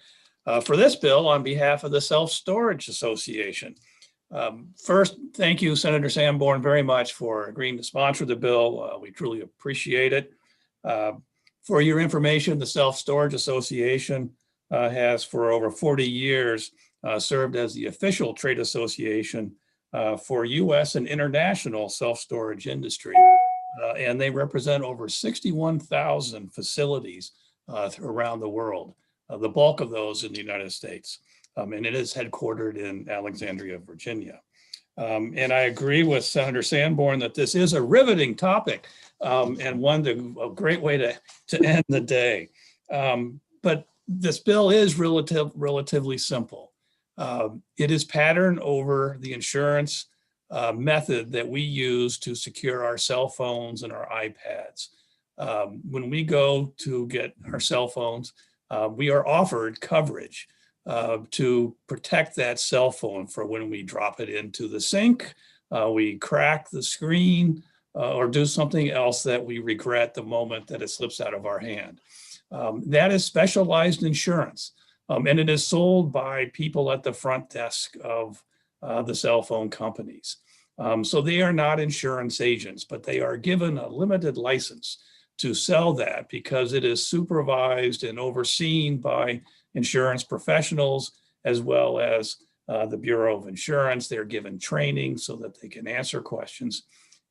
[SPEAKER 13] for this bill on behalf of the Self-Storage Association. First, thank you, Senator Sanborn, very much for agreeing to sponsor the bill. We truly appreciate it. For your information, the Self-Storage Association has for over 40 years served as the official trade association for U.S. and international self-storage industry. And they represent over 61,000 facilities around the world, the bulk of those in the United States. And it is headquartered in Alexandria, Virginia. And I agree with Senator Sanborn that this is a riveting topic and a great way to end the day. But this bill is relatively simple. It is patterned over the insurance method that we use to secure our cell phones and our iPads. When we go to get our cell phones, we are offered coverage to protect that cell phone for when we drop it into the sink, we crack the screen, or do something else that we regret the moment that it slips out of our hand. That is specialized insurance, and it is sold by people at the front desk of the cell phone companies. So they are not insurance agents, but they are given a limited license to sell that because it is supervised and overseen by insurance professionals, as well as the Bureau of Insurance. They're given training so that they can answer questions.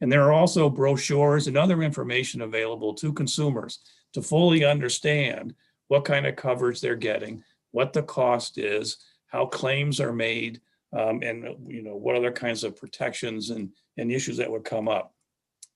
[SPEAKER 13] And there are also brochures and other information available to consumers to fully understand what kind of coverage they're getting, what the cost is, how claims are made, and what other kinds of protections and issues that would come up.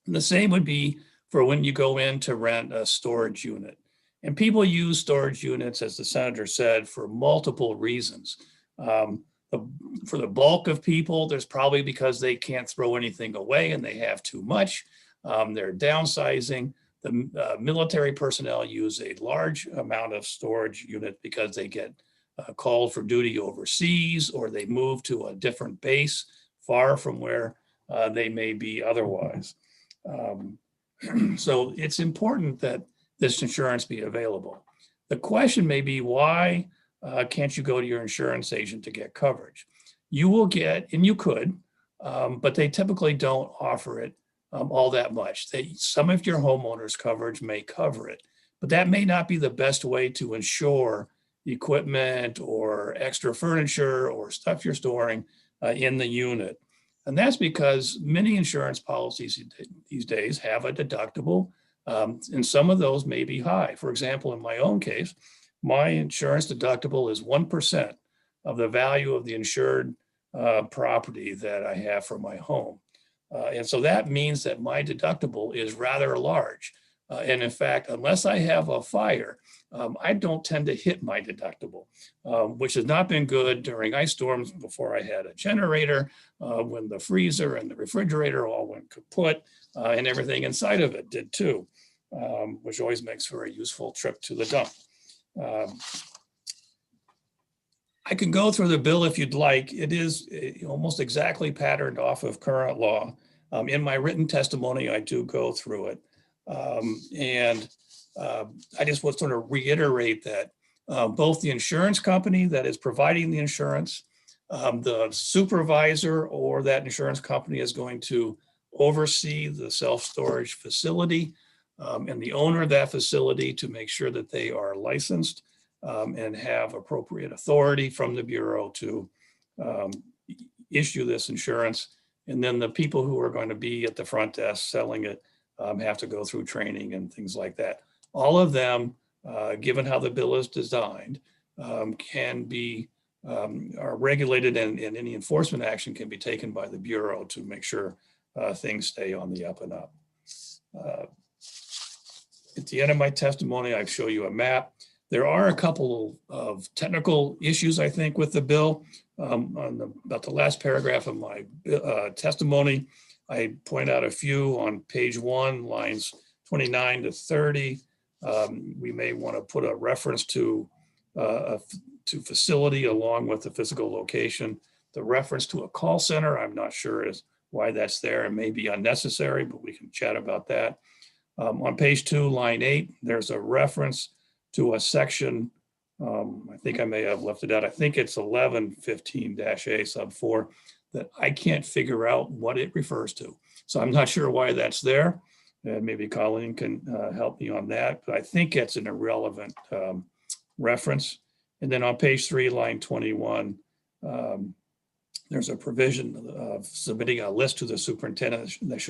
[SPEAKER 13] And the same would be for when you go in to rent a storage unit. And people use storage units, as the senator said, for multiple reasons. For the bulk of people, there's probably because they can't throw anything away and they have too much. They're downsizing. The military personnel use a large amount of storage unit because they get called for duty overseas, or they move to a different base far from where they may be otherwise. So it's important that this insurance be available. The question may be, why can't you go to your insurance agent to get coverage? You will get, and you could, but they typically don't offer it all that much. Some of your homeowners coverage may cover it, but that may not be the best way to insure equipment or extra furniture or stuff you're storing in the unit. And that's because many insurance policies these days have a deductible, and some of those may be high. For example, in my own case, my insurance deductible is 1% of the value of the insured property that I have for my home. And so that means that my deductible is rather large. And in fact, unless I have a fire, I don't tend to hit my deductible, which has not been good during ice storms before I had a generator, when the freezer and the refrigerator all went kaput, and everything inside of it did too, which always makes for a useful trip to the dump. I can go through the bill if you'd like. It is almost exactly patterned off of current law. In my written testimony, I do go through it. I just want to sort of reiterate that both the insurance company that is providing the insurance, the supervisor or that insurance company is going to oversee the self-storage facility, and the owner of that facility to make sure that they are licensed and have appropriate authority from the Bureau to issue this insurance. And then the people who are going to be at the front desk selling it have to go through training and things like that. All of them, given how the bill is designed, can be are regulated, and any enforcement action can be taken by the Bureau to make sure things stay on the up and up. At the end of my testimony, I show you a map. There are a couple of technical issues, I think, with the bill. About the last paragraph of my testimony, I point out a few on page 1, lines 29 to 30. We may want to put a reference to facility along with the physical location. The reference to a call center, I'm not sure is why that's there. It may be unnecessary, but we can chat about that. On page 2, line 8, there's a reference to a section. I think I may have left it out. I think it's 1115-A sub 4 that I can't figure out what it refers to. So I'm not sure why that's there. And maybe Colleen can help me on that, but I think it's an irrelevant reference. And then on page 3, line 21, there's a provision of submitting a list to the superintendent that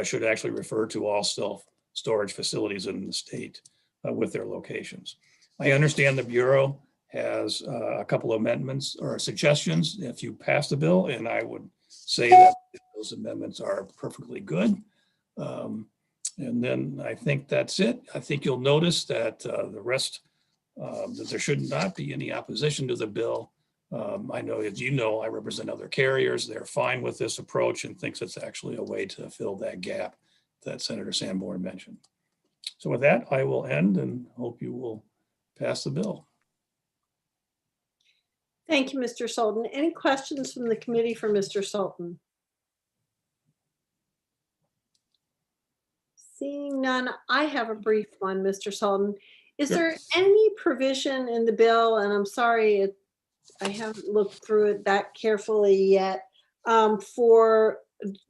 [SPEAKER 13] should actually refer to all self-storage facilities in the state with their locations. I understand the Bureau has a couple of amendments or suggestions if you pass the bill, and I would say that those amendments are perfectly good. And then I think that's it. I think you'll notice that the rest, that there should not be any opposition to the bill. I know, as you know, I represent other carriers. They're fine with this approach and thinks it's actually a way to fill that gap that Senator Sanborn mentioned. So with that, I will end and hope you will pass the bill.
[SPEAKER 11] Thank you, Mr. Sultan. Any questions from the committee for Mr. Sultan? Seeing none, I have a brief one, Mr. Sultan. Is there any provision in the bill, and I'm sorry, I haven't looked through it that carefully yet, for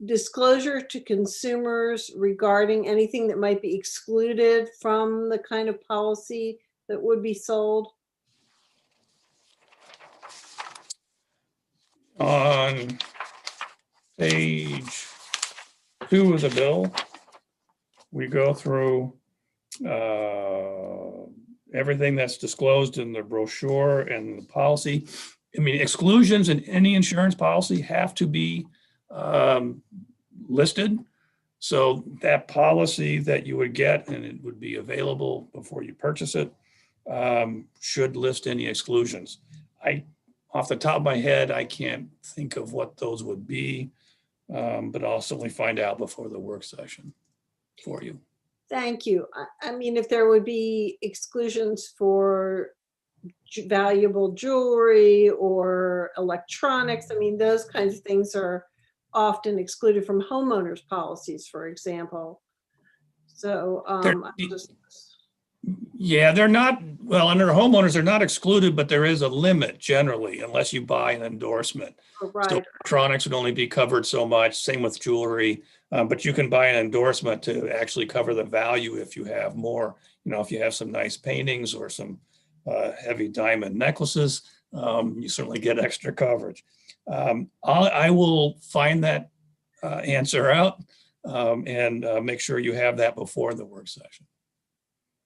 [SPEAKER 11] disclosure to consumers regarding anything that might be excluded from the kind of policy that would be sold?
[SPEAKER 13] On page 2 of the bill, we go through everything that's disclosed in the brochure and the policy. I mean, exclusions in any insurance policy have to be listed. So that policy that you would get, and it would be available before you purchase it, should list any exclusions. Off the top of my head, I can't think of what those would be, but I'll certainly find out before the work session for you.
[SPEAKER 11] Thank you. I mean, if there would be exclusions for valuable jewelry or electronics, I mean, those kinds of things are often excluded from homeowners policies, for example. So
[SPEAKER 13] yeah, they're not, well, under homeowners, they're not excluded, but there is a limit generally, unless you buy an endorsement.
[SPEAKER 11] Right.
[SPEAKER 13] So electronics would only be covered so much, same with jewelry, but you can buy an endorsement to actually cover the value if you have more, you know, if you have some nice paintings or some heavy diamond necklaces, you certainly get extra coverage. I will find that answer out and make sure you have that before the work session.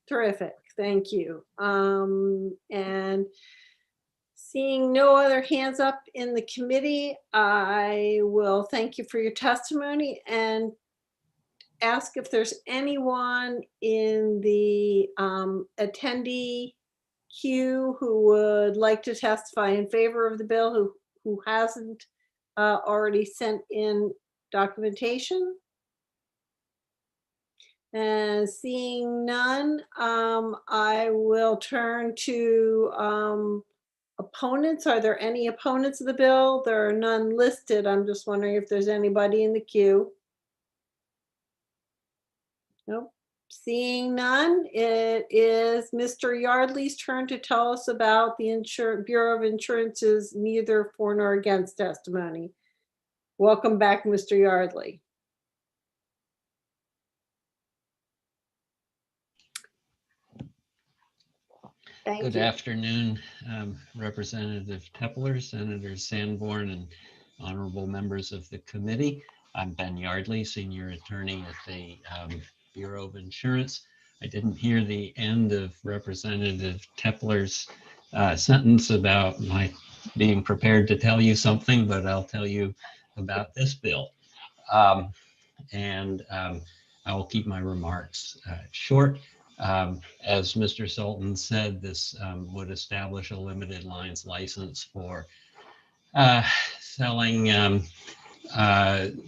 [SPEAKER 11] Terrific, thank you. And seeing no other hands up in the committee, I will thank you for your testimony and ask if there's anyone in the attendee queue who would like to testify in favor of the bill who hasn't already sent in documentation. And seeing none, I will turn to opponents. Are there any opponents of the bill? There are none listed. I'm just wondering if there's anybody in the queue. Nope. Seeing none, it is Mr. Yardley's turn to tell us about the Bureau of Insurance's neither for nor against testimony. Welcome back, Mr. Yardley.
[SPEAKER 6] Good afternoon, Representative Tepler, Senator Sanborn, and honorable members of the committee. I'm Ben Yardley, senior attorney at the Bureau of Insurance. I didn't hear the end of Representative Tepler's sentence about my being prepared to tell you something, but I'll tell you about this bill. I will keep my remarks short. As Mr. Sultan said, this would establish a limited lines license for selling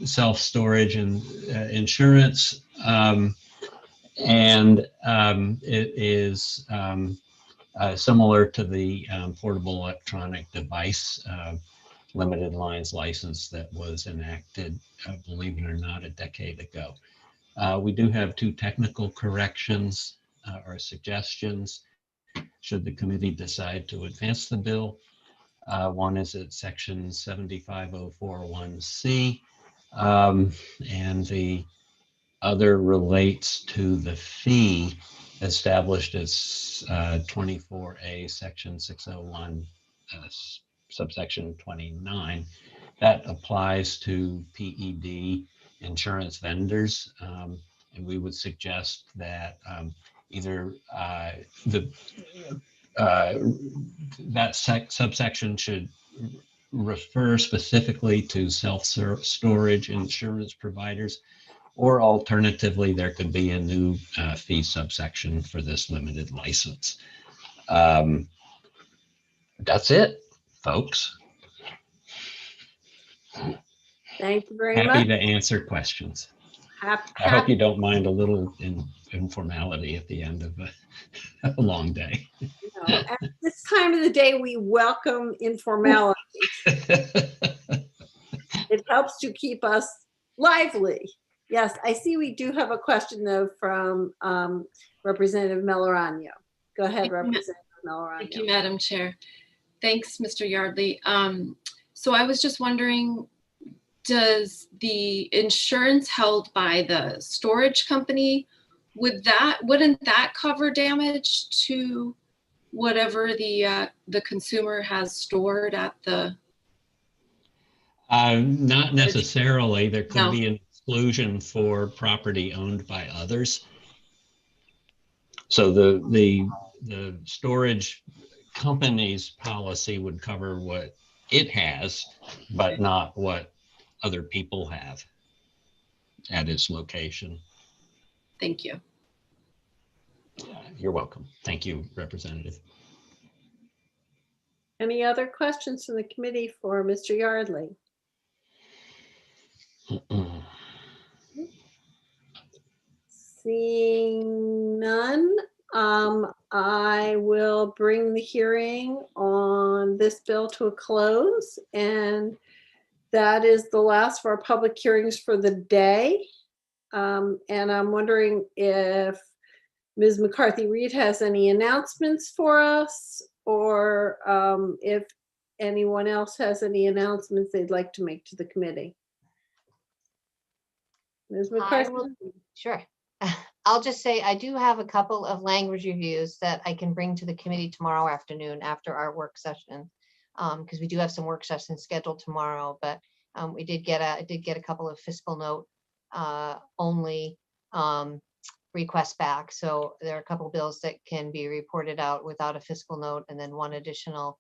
[SPEAKER 6] self-storage and insurance. It is similar to the portable electronic device limited lines license that was enacted, believe it or not, a decade ago. We do have two technical corrections or suggestions should the committee decide to advance the bill. One is at section 75041C, and the other relates to the fee established as 24A section 601 subsection 29. That applies to PED insurance vendors, and we would suggest that either that subsection should refer specifically to self-storage insurance providers, or alternatively, there could be a new fee subsection for this limited license. That's it, folks.
[SPEAKER 11] Thank you very
[SPEAKER 6] much.
[SPEAKER 11] much.
[SPEAKER 6] Happy to answer questions. I hope you don't mind a little informality at the end of a long day.
[SPEAKER 11] No, at this time of the day, we welcome informality. It helps to keep us lively. Yes, I see we do have a question though from Representative Melorano. Go ahead, Representative Melorano.
[SPEAKER 16] Thank you, Madam Chair. Thanks, Mr. Yardley. So I was just wondering, does the insurance held by the storage company, wouldn't that cover damage to whatever the consumer has stored at the?
[SPEAKER 6] Not necessarily. There could be an exclusion for property owned by others. So the the storage company's policy would cover what it has, but not what other people have at its location.
[SPEAKER 16] Thank you.
[SPEAKER 6] You're welcome. Thank you, Representative.
[SPEAKER 11] Any other questions from the committee for Mr. Yardley? Seeing none, I will bring the hearing on this bill to a close, and that is the last of our public hearings for the day. And I'm wondering if Ms. McCarthy-Reed has any announcements for us, or if anyone else has any announcements they'd like to make to the committee. Ms. McCarthy?
[SPEAKER 17] Sure. I'll just say I do have a couple of language reviews that I can bring to the committee tomorrow afternoon after our work session, because we do have some work sessions scheduled tomorrow. But I did get a couple of fiscal note only requests back. So there are a couple bills that can be reported out without a fiscal note, and then one additional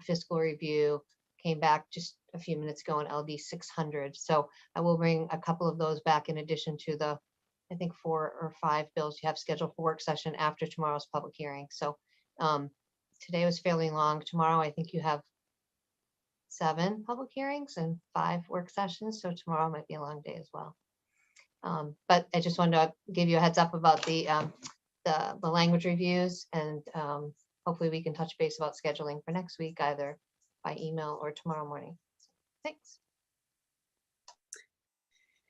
[SPEAKER 17] fiscal review came back just a few minutes ago in LD 600. So I will bring a couple of those back in addition to the, I think, 4 or 5 bills you have scheduled for work session after tomorrow's public hearing. So today was fairly long. Tomorrow, I think you have 7 public hearings and 5 work sessions. So tomorrow might be a long day as well. But I just wanted to give you a heads up about the language reviews, and hopefully we can touch base about scheduling for next week, either by email or tomorrow morning. Thanks.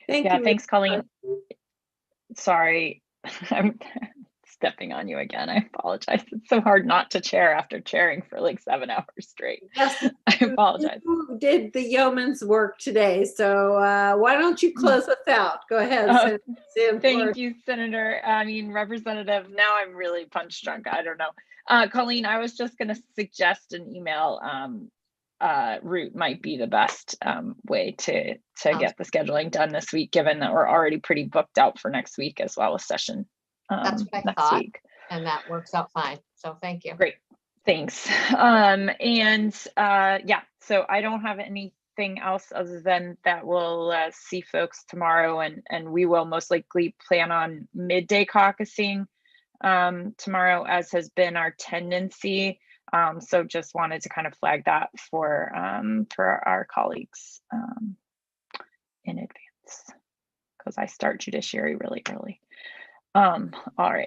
[SPEAKER 11] Thank
[SPEAKER 12] Yeah,
[SPEAKER 11] you.
[SPEAKER 12] thanks, Colleen. Sorry, I'm stepping on you again. I apologize. It's so hard not to chair after chairing for like 7 hours straight.
[SPEAKER 11] Yes,
[SPEAKER 12] I apologize.
[SPEAKER 11] you did the yeoman's work today. So why don't you close us out? Go ahead.
[SPEAKER 12] Thank you, Senator. I mean, Representative, now I'm really punch drunk. I don't know. Colleen, I was just going to suggest an email route might be the best way to get the scheduling done this week, given that we're already pretty booked out for next week as well as session
[SPEAKER 17] That's what I
[SPEAKER 12] next
[SPEAKER 17] thought,
[SPEAKER 12] week.
[SPEAKER 17] and that works out fine. So thank you.
[SPEAKER 12] Great, thanks. Yeah, so I don't have anything else other than that we'll see folks tomorrow, and we will most likely plan on midday caucusing tomorrow, as has been our tendency. So just wanted to kind of flag that for our colleagues in advance, because I start judiciary really early. All right.